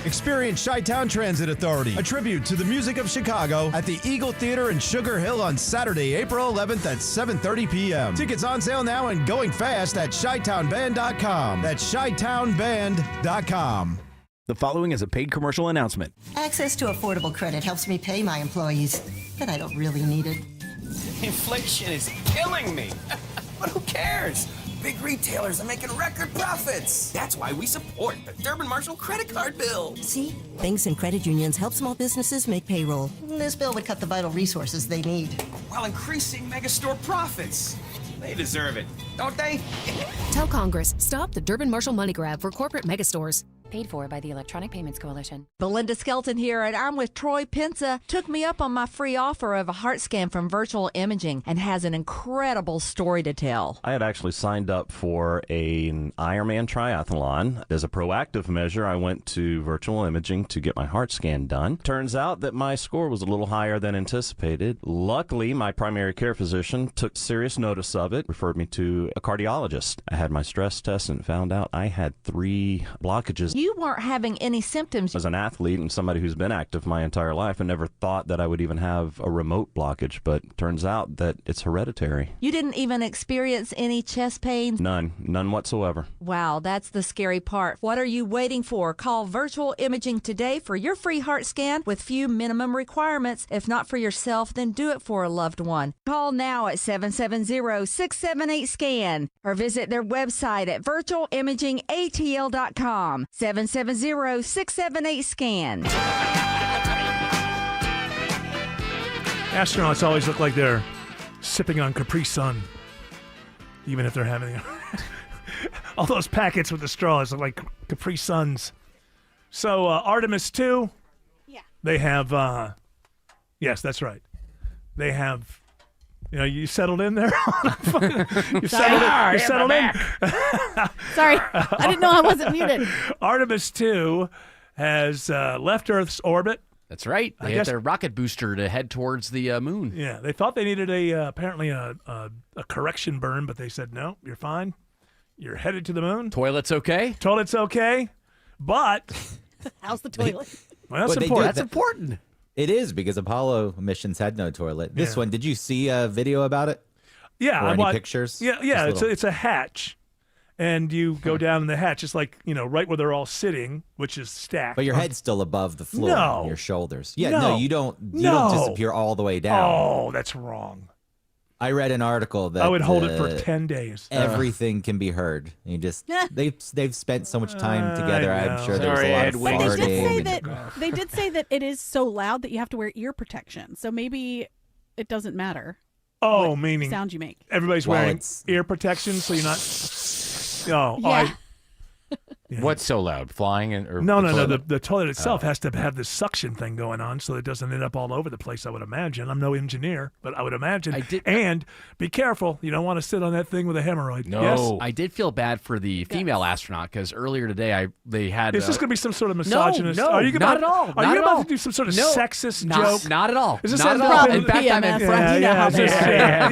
Experience Chi-Town Transit Authority, a tribute to the music of Chicago at the Eagle Theater in Sugar Hill on Saturday, April 11th at 7:30 p.m. Tickets on sale now and going fast at ChiTownBand.com. That's ChiTownBand.com. The following is a paid commercial announcement. Access to affordable credit helps me pay my employees, but I don't really need it. Inflation is killing me. But who cares? big retailers are making record profits. That's why we support the Durbin Marshall credit card bill. See? Banks and credit unions help small businesses make payroll. This bill would cut the vital resources they need. While increasing megastore profits. They deserve it, don't they? Tell Congress, stop the Durbin Marshall money grab for corporate megastores. Paid for by the Electronic Payments Coalition. Belinda Skelton here, and I'm with Troy Pensa. Took me up on my free offer of a heart scan from Virtual Imaging and has an incredible story to tell. I had actually signed up for an Ironman triathlon. As a proactive measure, I went to Virtual Imaging to get my heart scan done. Turns out that my score was a little higher than anticipated. Luckily, my primary care physician took serious notice of it, referred me to a cardiologist. I had my stress test and found out I had 3 blockages. You weren't having any symptoms. As an athlete and somebody who's been active my entire life, I never thought that I would even have a remote blockage, but turns out that it's hereditary. You didn't even experience any chest pains? None whatsoever. Wow, that's the scary part. What are you waiting for? Call Virtual Imaging today for your free heart scan with few minimum requirements. If not for yourself, then do it for a loved one. Call now at 770-678-SCAN or visit their website at virtualimagingatl.com. 770-678-SCAN. Astronauts always look like they're sipping on Capri Sun, even if they're having all those packets with the straws look like Capri Suns. So Artemis 2, they have, yes, that's right. They have, you settled in there? You settled in? Sorry, I didn't know I wasn't muted. Artemis 2 has left Earth's orbit. That's right. They had their rocket booster to head towards the moon. Yeah, they thought they needed apparently a correction burn, but they said, no, you're fine. You're headed to the moon. Toilet's okay. Toilet's okay, but... How's the toilet? Well, that's important. That's important. It is, because Apollo missions had no toilet. This one, did you see a video about it? Yeah. Or any pictures? Yeah, it's a hatch. And you go down in the hatch. It's like, right where they're all sitting, which is stacked. But your head's still above the floor. No. Your shoulders. Yeah, No. no, you don't disappear all the way down. Oh, that's wrong. I read an article that I would hold it for 10 days. Everything can be heard. You just they've spent so much time together. I I'm know. sure there's a lot of farting. They did say that it is so loud that you have to wear ear protection. So maybe it doesn't matter. Oh, what meaning sound you make. Everybody's wearing ear protection, so you're not. Yeah. What's so loud? Flying or No. toilet? The toilet itself has to have this suction thing going on, so it doesn't end up all over the place. I would imagine. I'm no engineer, but I would imagine. And be careful. You don't want to sit on that thing with a hemorrhoid. No. Yes? I did feel bad for the female astronaut because earlier today they had. Is this going to be some sort of misogynist? No, are you not at all. Are Not you at about all. to do some sort of No, sexist not- joke? not at all. Is this Not at ended all. up In fact, I'm in front.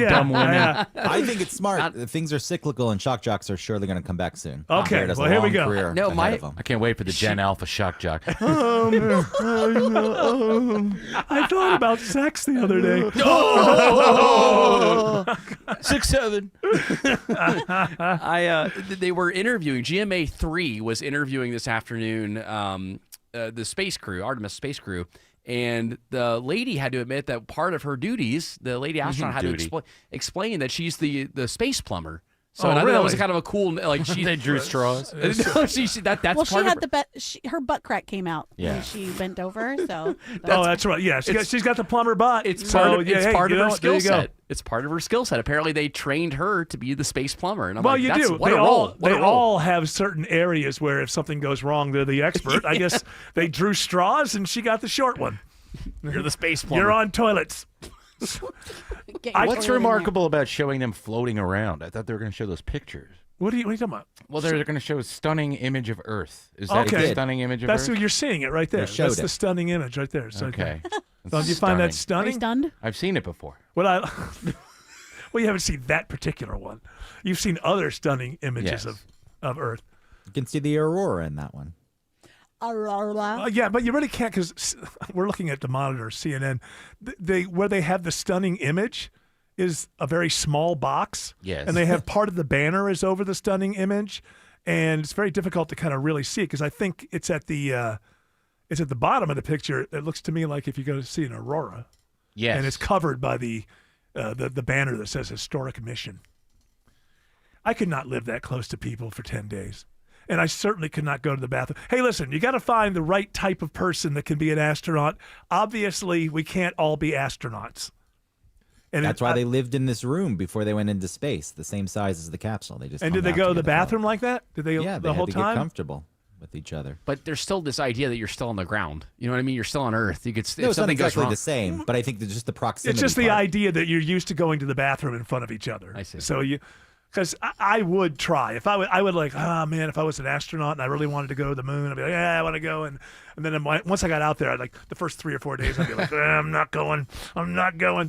Dumb women. Yeah. I think it's smart. Things are cyclical, and shock jocks are surely going to come back soon. Okay, Jared has a well, here we long go. career No, ahead of him. I can't wait for the Gen Alpha shock jock. I thought about sex the other day. 6'7". They were interviewing. GMA 3 was interviewing this afternoon the space crew, Artemis space crew, and the lady had to admit that part of her duties, the lady astronaut had to explain that she's the space plumber. So I think that was kind of a cool she They drew straws. No, that's Well, she she had had her butt crack came out when she bent over. So That's right. Yeah, she's got the plumber butt. It's so, part of, yeah, it's hey, part you of know her what? skill There you go. set. It's part of her skill set. Apparently, they trained her to be the space plumber. And I'm Well, like, you that's, do. What They a role. What a role. all have certain areas where if something goes wrong, they're the expert. I guess they drew straws, and she got the short one. You're the space plumber. You're on toilets. What's remarkable about showing them floating around? I thought they were going to show those pictures. What are you talking about? Well, they're going to show a stunning image of Earth. Is that a stunning image of That's Earth? what you're seeing it right there. They showed That's the stunning image right there. So, Okay. So do you find that Are stunning? you stunned? I've seen it before. Well, you haven't seen that particular one. You've seen other stunning images Yes. of Earth. You can see the aurora in that one. Yeah, but you really can't because we're looking at the monitor, CNN. Where they have the stunning image is a very small box. Yes. And they have part of the banner is over the stunning image, and it's very difficult to kind of really see it because I think it's at the bottom of the picture. It looks to me like if you go to see an aurora. Yes. And it's covered by the banner that says historic mission. I could not live that close to people for 10 days. And I certainly could not go to the bathroom. Hey, listen, you got to find the right type of person that can be an astronaut. Obviously, we can't all be astronauts. And That's why they lived in this room before they went into space, the same size as the capsule. They just and did they go to the bathroom like that? Did they? Yeah, the whole had to time? get comfortable with each other. But there's still this idea that you're still on the ground. You know what I mean? You're still on Earth. You could. No, If it's not something goes exactly wrong, the same, but I think just the proximity. It's just the part. idea that you're used to going to the bathroom in front of each other. I see. So because I would try if I would like, oh man, if I was an astronaut and I really wanted to go to the moon, I'd be like, yeah, I want to go, and then once I got out there, I'd like the first 3 or 4 days, I'd be like, I'm not going.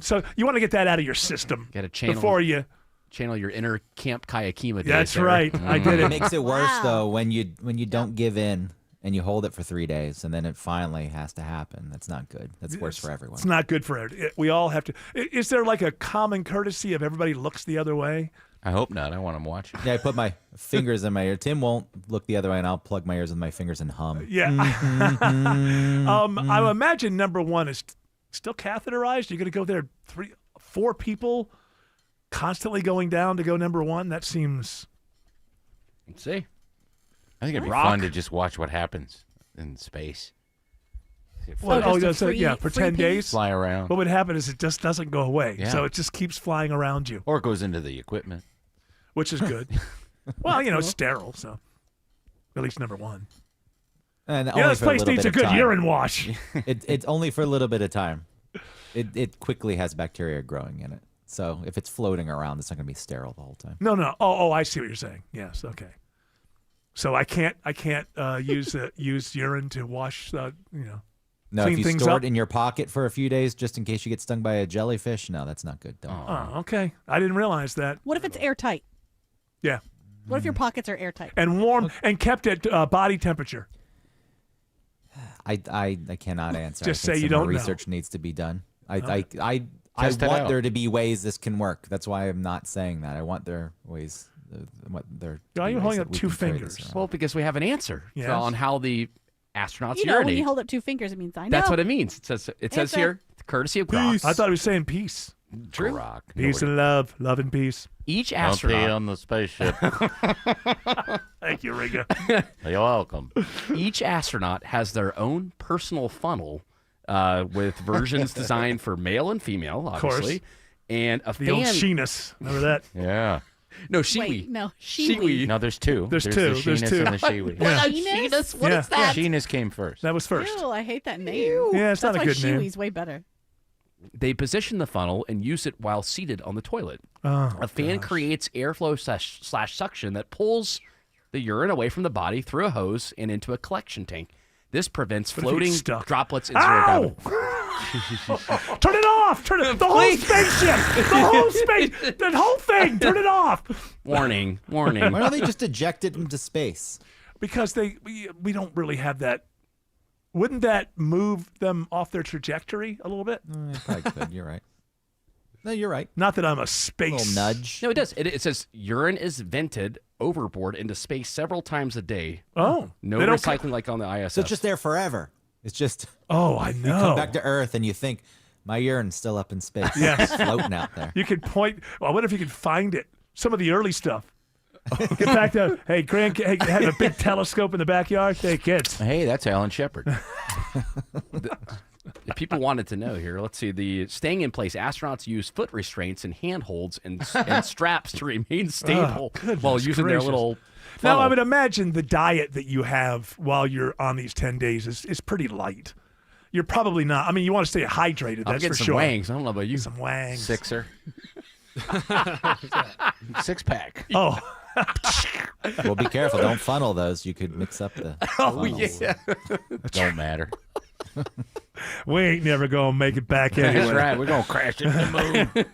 So you want to get that out of your system before you channel your inner Camp Kayakima days. That's there. right. I did it. It makes it worse though when you don't give in and you hold it for 3 days and then it finally has to happen. That's not good. That's worse for everyone. It's not good for everyone. We all have to. Is there like a common courtesy if everybody looks the other way? I hope not. I want him watching. Yeah, I put my fingers in my ear. Tim won't look the other way, and I'll plug my ears with my fingers and hum. Yeah. I imagine number one is still catheterized. You're going to go there 4 people constantly going down to go number one? That seems... Let's see. I think it'd be fun to just watch what happens in space. For 10 days? Fly around. What would happen is it just doesn't go away. Yeah. So it just keeps flying around you. Or it goes into the equipment. Which is good. Well, it's sterile, so at least number one. And this place needs a good urine wash. It's only for a little bit of time. It quickly has bacteria growing in it. So if it's floating around, it's not going to be sterile the whole time. No. Oh, I see what you're saying. Yes, okay. So I can't use urine to wash No, clean if you things store up? it in your pocket for a few days just in case you get stung by a jellyfish, no, that's not good. Don't. Oh, okay. I didn't realize that. What if it's airtight? Yeah. What if your pockets are airtight? And warm and kept at body temperature. I cannot answer. Just I think say you some more don't know. research needs to be done. I Test it want out. there to be ways this can work. That's why I'm not saying that. I want there ways. Why are you holding up 2 fingers? Well, because we have an answer Yes. on how the astronauts You know, urinate. when you hold up 2 fingers, it means I know. That's what it means. It says Answer. here, courtesy of Grok. Peace. I thought he was saying peace. True. Grok. Peace and love and peace. Each Don't astronaut pee on the spaceship. Thank you, Riga. You're welcome. Each astronaut has their own personal funnel with versions designed for male and female, obviously. And a The old fan. Sheenus. Remember that? Yeah. No, Shiwi. Wait, no, Shiwi. No, there's 2. There's the 2. There's Sheenus 2. and the Shiwi. Yeah. Sheenus? What is that? Sheenus came first. That was first. Ew, I hate that name. Yeah, it's That's not a why good name. Shiwi's way better. They position the funnel and use it while seated on the toilet. Oh, A fan creates airflow slash suction that pulls the urine away from the body through a hose and into a collection tank. This prevents What if floating it's stuck? droplets in zero Ow! gravity. Turn it off! Turn it! The whole spaceship! The whole space! The whole thing! Turn it off! Warning! Why don't they just eject it into space? Because we don't really have that. Wouldn't that move them off their trajectory a little bit? Probably could. You're right. No, you're right. Not that I'm a space Little nudge. No, it does. It says urine is vented overboard into space several times a day. Oh, No they don't recycling like on the ISS. So it's just there forever. It's just. Oh, I You know. come back to Earth and you think my urine's still up in space. Yes. It's floating out there. You could point. Well, what if you could find it? Some of the early stuff. Get back to hey, hey, have a big telescope in the backyard. Hey, kids. Hey, that's Alan Shepard. If people wanted to know here, let's see. The staying in place, astronauts use foot restraints and handholds and straps to remain stable while using their little Now, funnel. I would imagine the diet that you have while you're on these 10 days is pretty light. You're probably not. I mean, you want to stay hydrated. I'm That's getting for some sure. wangs. I don't know about you. Some wangs. Sixer. 6-pack. Oh. Well, be careful. Don't funnel those. You could mix up the. Oh, funnels. yeah. Don't matter. We ain't never going to make it back anyway. That's right. We're going to crash into the moon.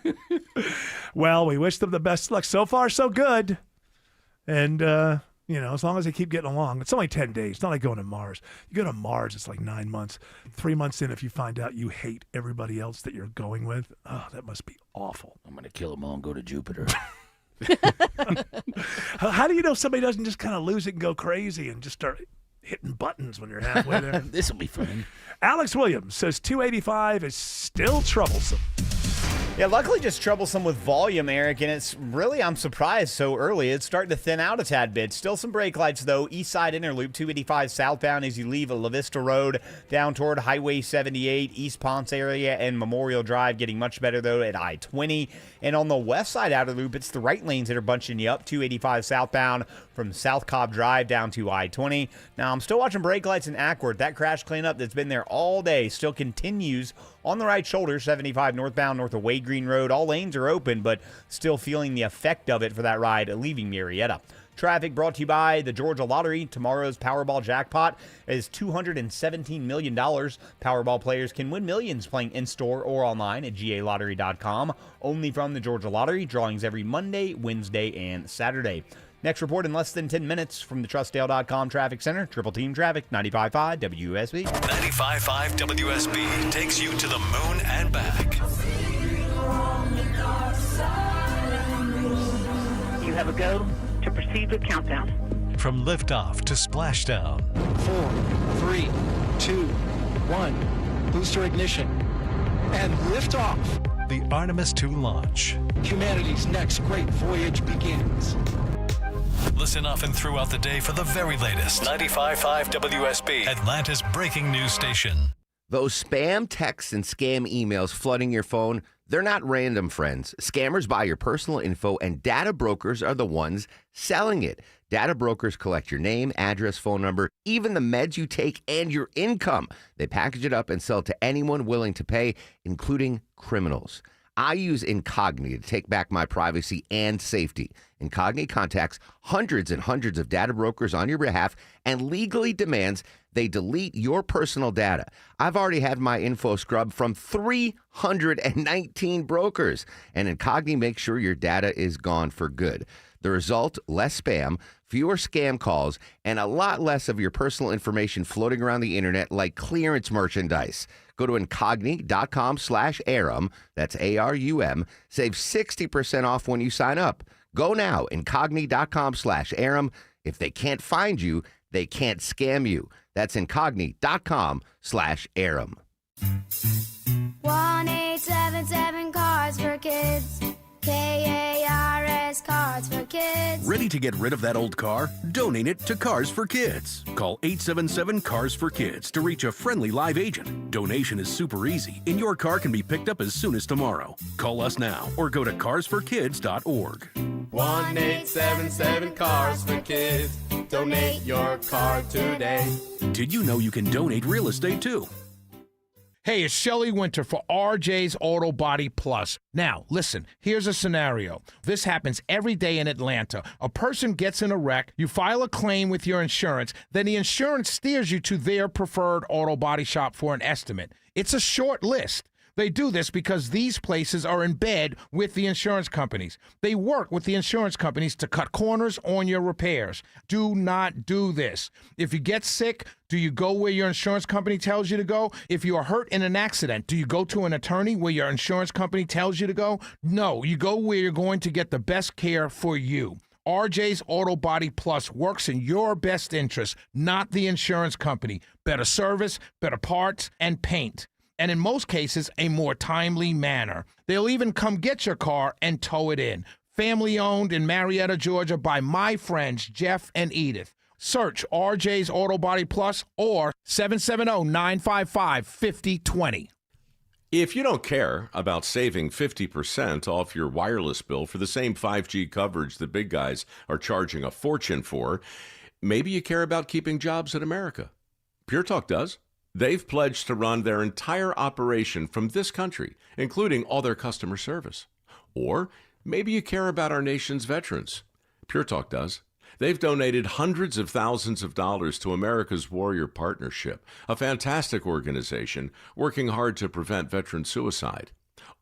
Well, we wish them the best luck. So far, so good. And, as long as they keep getting along. It's only 10 days. It's not like going to Mars. You go to Mars, it's like 9 months. 3 months in, if you find out you hate everybody else that you're going with, oh, that must be awful. I'm going to kill them all and go to Jupiter. How do you know somebody doesn't just kind of lose it and go crazy and just start hitting buttons when you're halfway there? This will be fun. Alex Williams says 285 is still troublesome. Yeah, luckily just troublesome with volume, Eric, and it's really, I'm surprised so early. It's starting to thin out a tad bit. Still some brake lights, though. East side inner loop, 285 southbound as you leave La Vista Road down toward Highway 78, East Ponce area, and Memorial Drive. Getting much better, though, at I-20. And on the west side outer loop, it's the right lanes that are bunching you up, 285 southbound from South Cobb Drive down to I-20. Now, I'm still watching brake lights in Acworth. That crash cleanup that's been there all day still continues on the right shoulder, 75 northbound north of Wade Green Road. All lanes are open, but still feeling the effect of it for that ride leaving Marietta. Traffic brought to you by the Georgia Lottery. Tomorrow's Powerball jackpot is $217 million. Powerball players can win millions playing in-store or online at galottery.com. Only from the Georgia Lottery. Drawings every Monday, Wednesday, and Saturday. Next report in less than 10 minutes from the TrustDale.com Traffic Center. Triple Team Traffic, 95.5 WSB. 95.5 WSB takes you to the moon and back. You have a go to proceed with countdown. From liftoff to splashdown. 4, 3, 2, 1. Booster ignition. And liftoff. The Artemis II launch. Humanity's next great voyage begins. Listen often throughout the day for the very latest. 95.5 WSB, Atlanta's breaking news station. Those spam texts and scam emails flooding your phone, they're not random, friends. Scammers buy your personal info, and data brokers are the ones selling it. Data brokers collect your name, address, phone number, even the meds you take, and your income. They package it up and sell it to anyone willing to pay, including criminals. I use Incogni to take back my privacy and safety. Incogni contacts hundreds and hundreds of data brokers on your behalf and legally demands they delete your personal data. I've already had my info scrubbed from 319 brokers, and Incogni makes sure your data is gone for good. The result, less spam, fewer scam calls, and a lot less of your personal information floating around the internet like clearance merchandise. Go to incogni.com/arum, that's ARUM, save 60% off when you sign up. Go now, incogni.com/arum. If they can't find you, they can't scam you. That's incogni.com/arum. 1-877 Cars for Kids. KARS Cards for Kids. Ready to get rid of that old car? Donate it to Cars for Kids. Call 877 Cars for Kids to reach a friendly live agent. Donation is super easy, and your car can be picked up as soon as tomorrow. Call us now or go to carsforkids.org. 1-877 Cars for Kids. Donate your car today. Did you know you can donate real estate too? Hey, it's Shelley Winter for RJ's Auto Body Plus. Now, listen, here's a scenario. This happens every day in Atlanta. A person gets in a wreck, you file a claim with your insurance, then the insurance steers you to their preferred auto body shop for an estimate. It's a short list. They do this because these places are in bed with the insurance companies. They work with the insurance companies to cut corners on your repairs. Do not do this. If you get sick, do you go where your insurance company tells you to go? If you are hurt in an accident, do you go to an attorney where your insurance company tells you to go? No, you go where you're going to get the best care for you. RJ's Auto Body Plus works in your best interest, not the insurance company. Better service, better parts, and paint. And in most cases, a more timely manner. They'll even come get your car and tow it in. Family owned in Marietta, Georgia by my friends Jeff and Edith. Search RJ's Auto Body Plus or 770-955-5020. If you don't care about saving 50% off your wireless bill for the same 5G coverage the big guys are charging a fortune for, maybe you care about keeping jobs in America. Pure Talk does. They've pledged to run their entire operation from this country, including all their customer service. Or maybe you care about our nation's veterans. Pure Talk does. They've donated hundreds of thousands of dollars to America's Warrior Partnership, a fantastic organization working hard to prevent veteran suicide.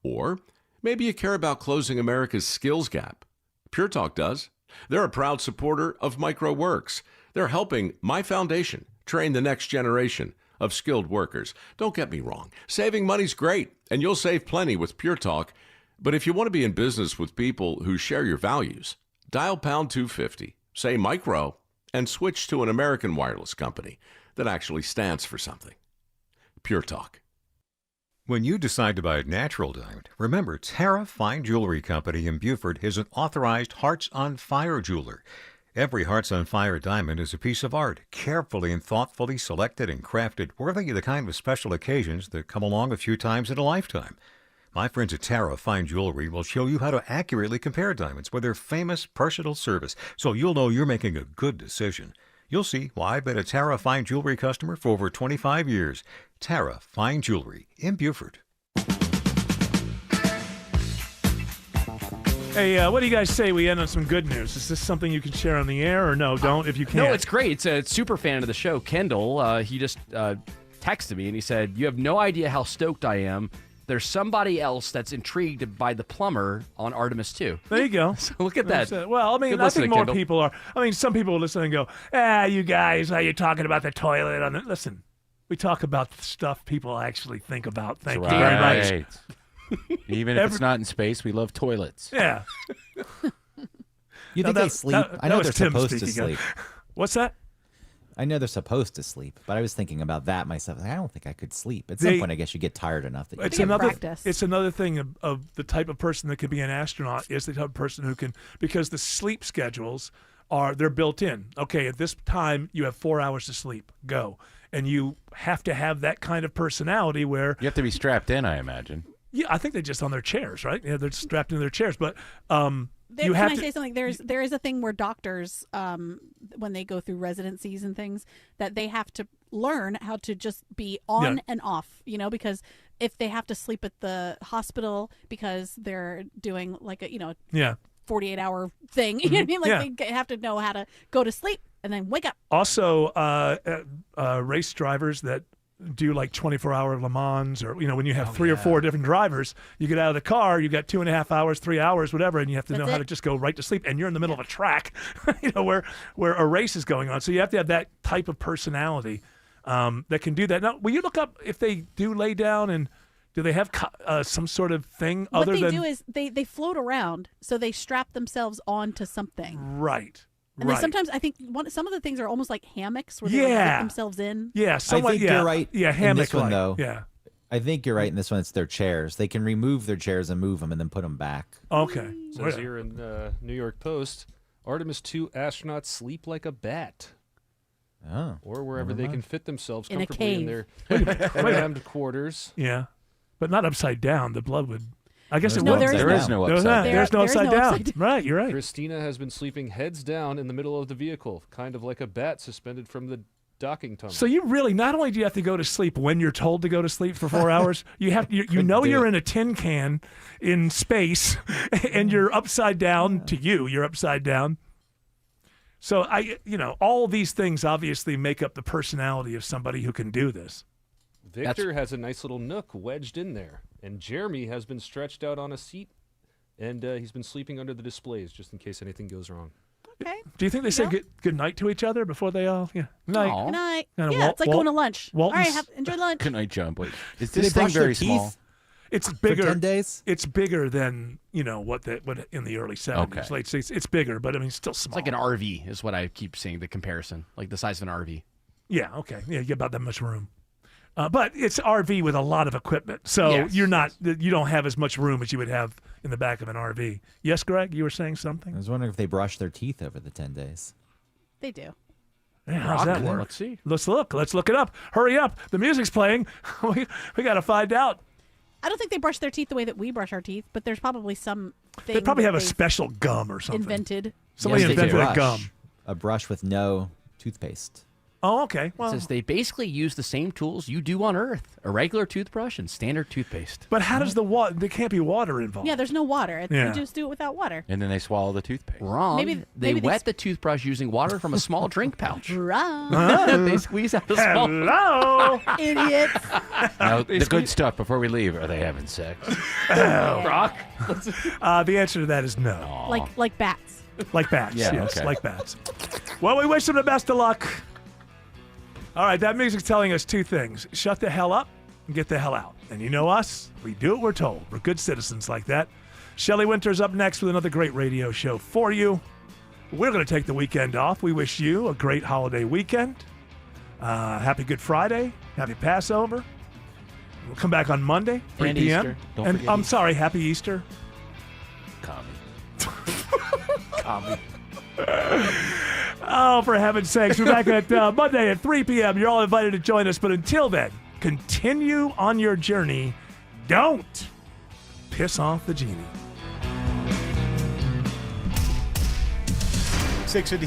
Or maybe you care about closing America's skills gap. Pure Talk does. They're a proud supporter of MicroWorks. They're helping my foundation train the next generation of skilled workers. Don't get me wrong. Saving money's great, and you'll save plenty with Pure Talk. But if you want to be in business with people who share your values, dial pound 250, say micro, and switch to an American wireless company that actually stands for something. Pure Talk. When you decide to buy a natural diamond, remember Tara Fine Jewelry Company in Beaufort is an authorized Hearts on Fire jeweler. Every Hearts on Fire diamond is a piece of art, carefully and thoughtfully selected and crafted, worthy of the kind of special occasions that come along a few times in a lifetime. My friends at Tara Fine Jewelry will show you how to accurately compare diamonds with their famous personal service, so you'll know you're making a good decision. You'll see why I've been a Tara Fine Jewelry customer for over 25 years. Tara Fine Jewelry in Beaufort. Hey, what do you guys say we end on some good news? Is this something you can share on the air, or no? Don't if you can. No, it's great. It's a super fan of the show, Kendall. He just texted me and he said, "You have no idea how stoked I am. There's somebody else that's intrigued by the plumber on Artemis 2." There you go. So look at that. Well, I mean, Good I think listening, more Kendall. people are. I mean, some people will listen and go, you guys, are you talking about the toilet? On it? Listen, we talk about the stuff people actually think about. Thank you very much. Right. Even if it's not in space, we love toilets. Yeah. You think they sleep? I know they're supposed to sleep. What's that? I know they're supposed to sleep, but I was thinking about that myself. Like, I don't think I could sleep. At some point, I guess you get tired enough that you It's can't another. practice. It's another thing of the type of person that could be an astronaut is the type of person who can, because the sleep schedules they're built in. Okay, at this time you have 4 hours to sleep. Go, and you have to have that kind of personality where You have to be strapped in, I imagine. Yeah, I think they're just on their chairs, right? Yeah, they're strapped into their chairs. But you Can have I to say something? There is a thing where doctors, when they go through residencies and things, that they have to learn how to just be on and off. Because if they have to sleep at the hospital because they're doing like a 48-hour thing, you know what I mean? Like they have to know how to go to sleep and then wake up. Also, race drivers that do like 24-hour Le Mans, or when you have 3 or 4 different drivers, you get out of the car, you got 2.5 hours, 3 hours, whatever, and you have to know how to just go right to sleep, and you're in the middle of a track, where a race is going on. So you have to have that type of personality that can do that. Now, will you look up if they do lay down, and do they have some sort of thing What other they than do is they float around, so they strap themselves onto something. right? And then sometimes I think some of the things are almost like hammocks where they like put themselves in. Yeah, I think you're right. Yeah, in hammock this one, though. Yeah. I think you're right in this one. It's their chairs. They can remove their chairs and move them and then put them back. Okay. Says here in New York Post, Artemis 2 astronauts sleep like a bat. Oh. Or wherever they can fit themselves In a comfortably in cave. their crammed quarters. Yeah, but not upside down. The blood would. I guess There's it would. there is no upside down. There's no upside down. Right, you're right. Christina has been sleeping heads down in the middle of the vehicle, kind of like a bat suspended from the docking tunnel. So you really, not only do you have to go to sleep when you're told to go to sleep for 4 hours, you have you know you're in a tin can in space, and you're upside down. To you're upside down. So all these things obviously make up the personality of somebody who can do this. Victor has a nice little nook wedged in there, and Jeremy has been stretched out on a seat, and he's been sleeping under the displays just in case anything goes wrong. Okay. Do you think they say good night to each other before they all? Yeah. Night. Good night. Kinda Yeah, it's like going to lunch. Walton's- All right, enjoy lunch. Good night, John. Wait, is Do this they thing brush their very teeth? small? It's bigger. 10 days? It's bigger than what in the early 70s, Okay. late 60s. It's bigger, but I mean, still small. It's like an RV is what I keep seeing the comparison, like the size of an RV. Yeah. Okay. Yeah, you get about that much room. But it's RV with a lot of equipment, so Yes. you don't have as much room as you would have in the back of an RV. Yes, Greg, you were saying something. I was wondering if they brush their teeth over the 10 days. They do. Yeah, how's that work? Let's see. Let's look it up. Hurry up! The music's playing. we got to find out. I don't think they brush their teeth the way that we brush our teeth, but there's probably some thing They probably that have a they've special gum or something. invented. Somebody Yes, they invented a brush. gum. A brush with no toothpaste. Oh, okay. It Well, says they basically use the same tools you do on Earth: a regular toothbrush and standard toothpaste. but how does the water? There can't be water involved. Yeah, there's no water. Yeah. They just do it without water. And then they swallow the toothpaste. Wrong. Maybe they they wet the toothbrush using water from a small drink pouch. Wrong. They squeeze out a small. Hello. Idiots. Now, the good stuff before we leave, are they having sex? Brock. The answer to that is no. Like bats. Like bats. Yeah, yes, okay. like bats. Well, we wish them the best of luck. All right, that music's telling us two things: shut the hell up and get the hell out. And you know us, we do what we're told. We're good citizens like that. Shelley Winter's up next with another great radio show for you. We're going to take the weekend off. We wish you a great holiday weekend. Happy Good Friday. Happy Passover. We'll come back on Monday, 3 And p.m. Easter. Don't And forget I'm Easter. sorry, happy Easter. Commie. Oh, for heaven's sakes. We're back at Monday at 3 p.m. You're all invited to join us. But until then, continue on your journey. Don't piss off the genie. 6:50.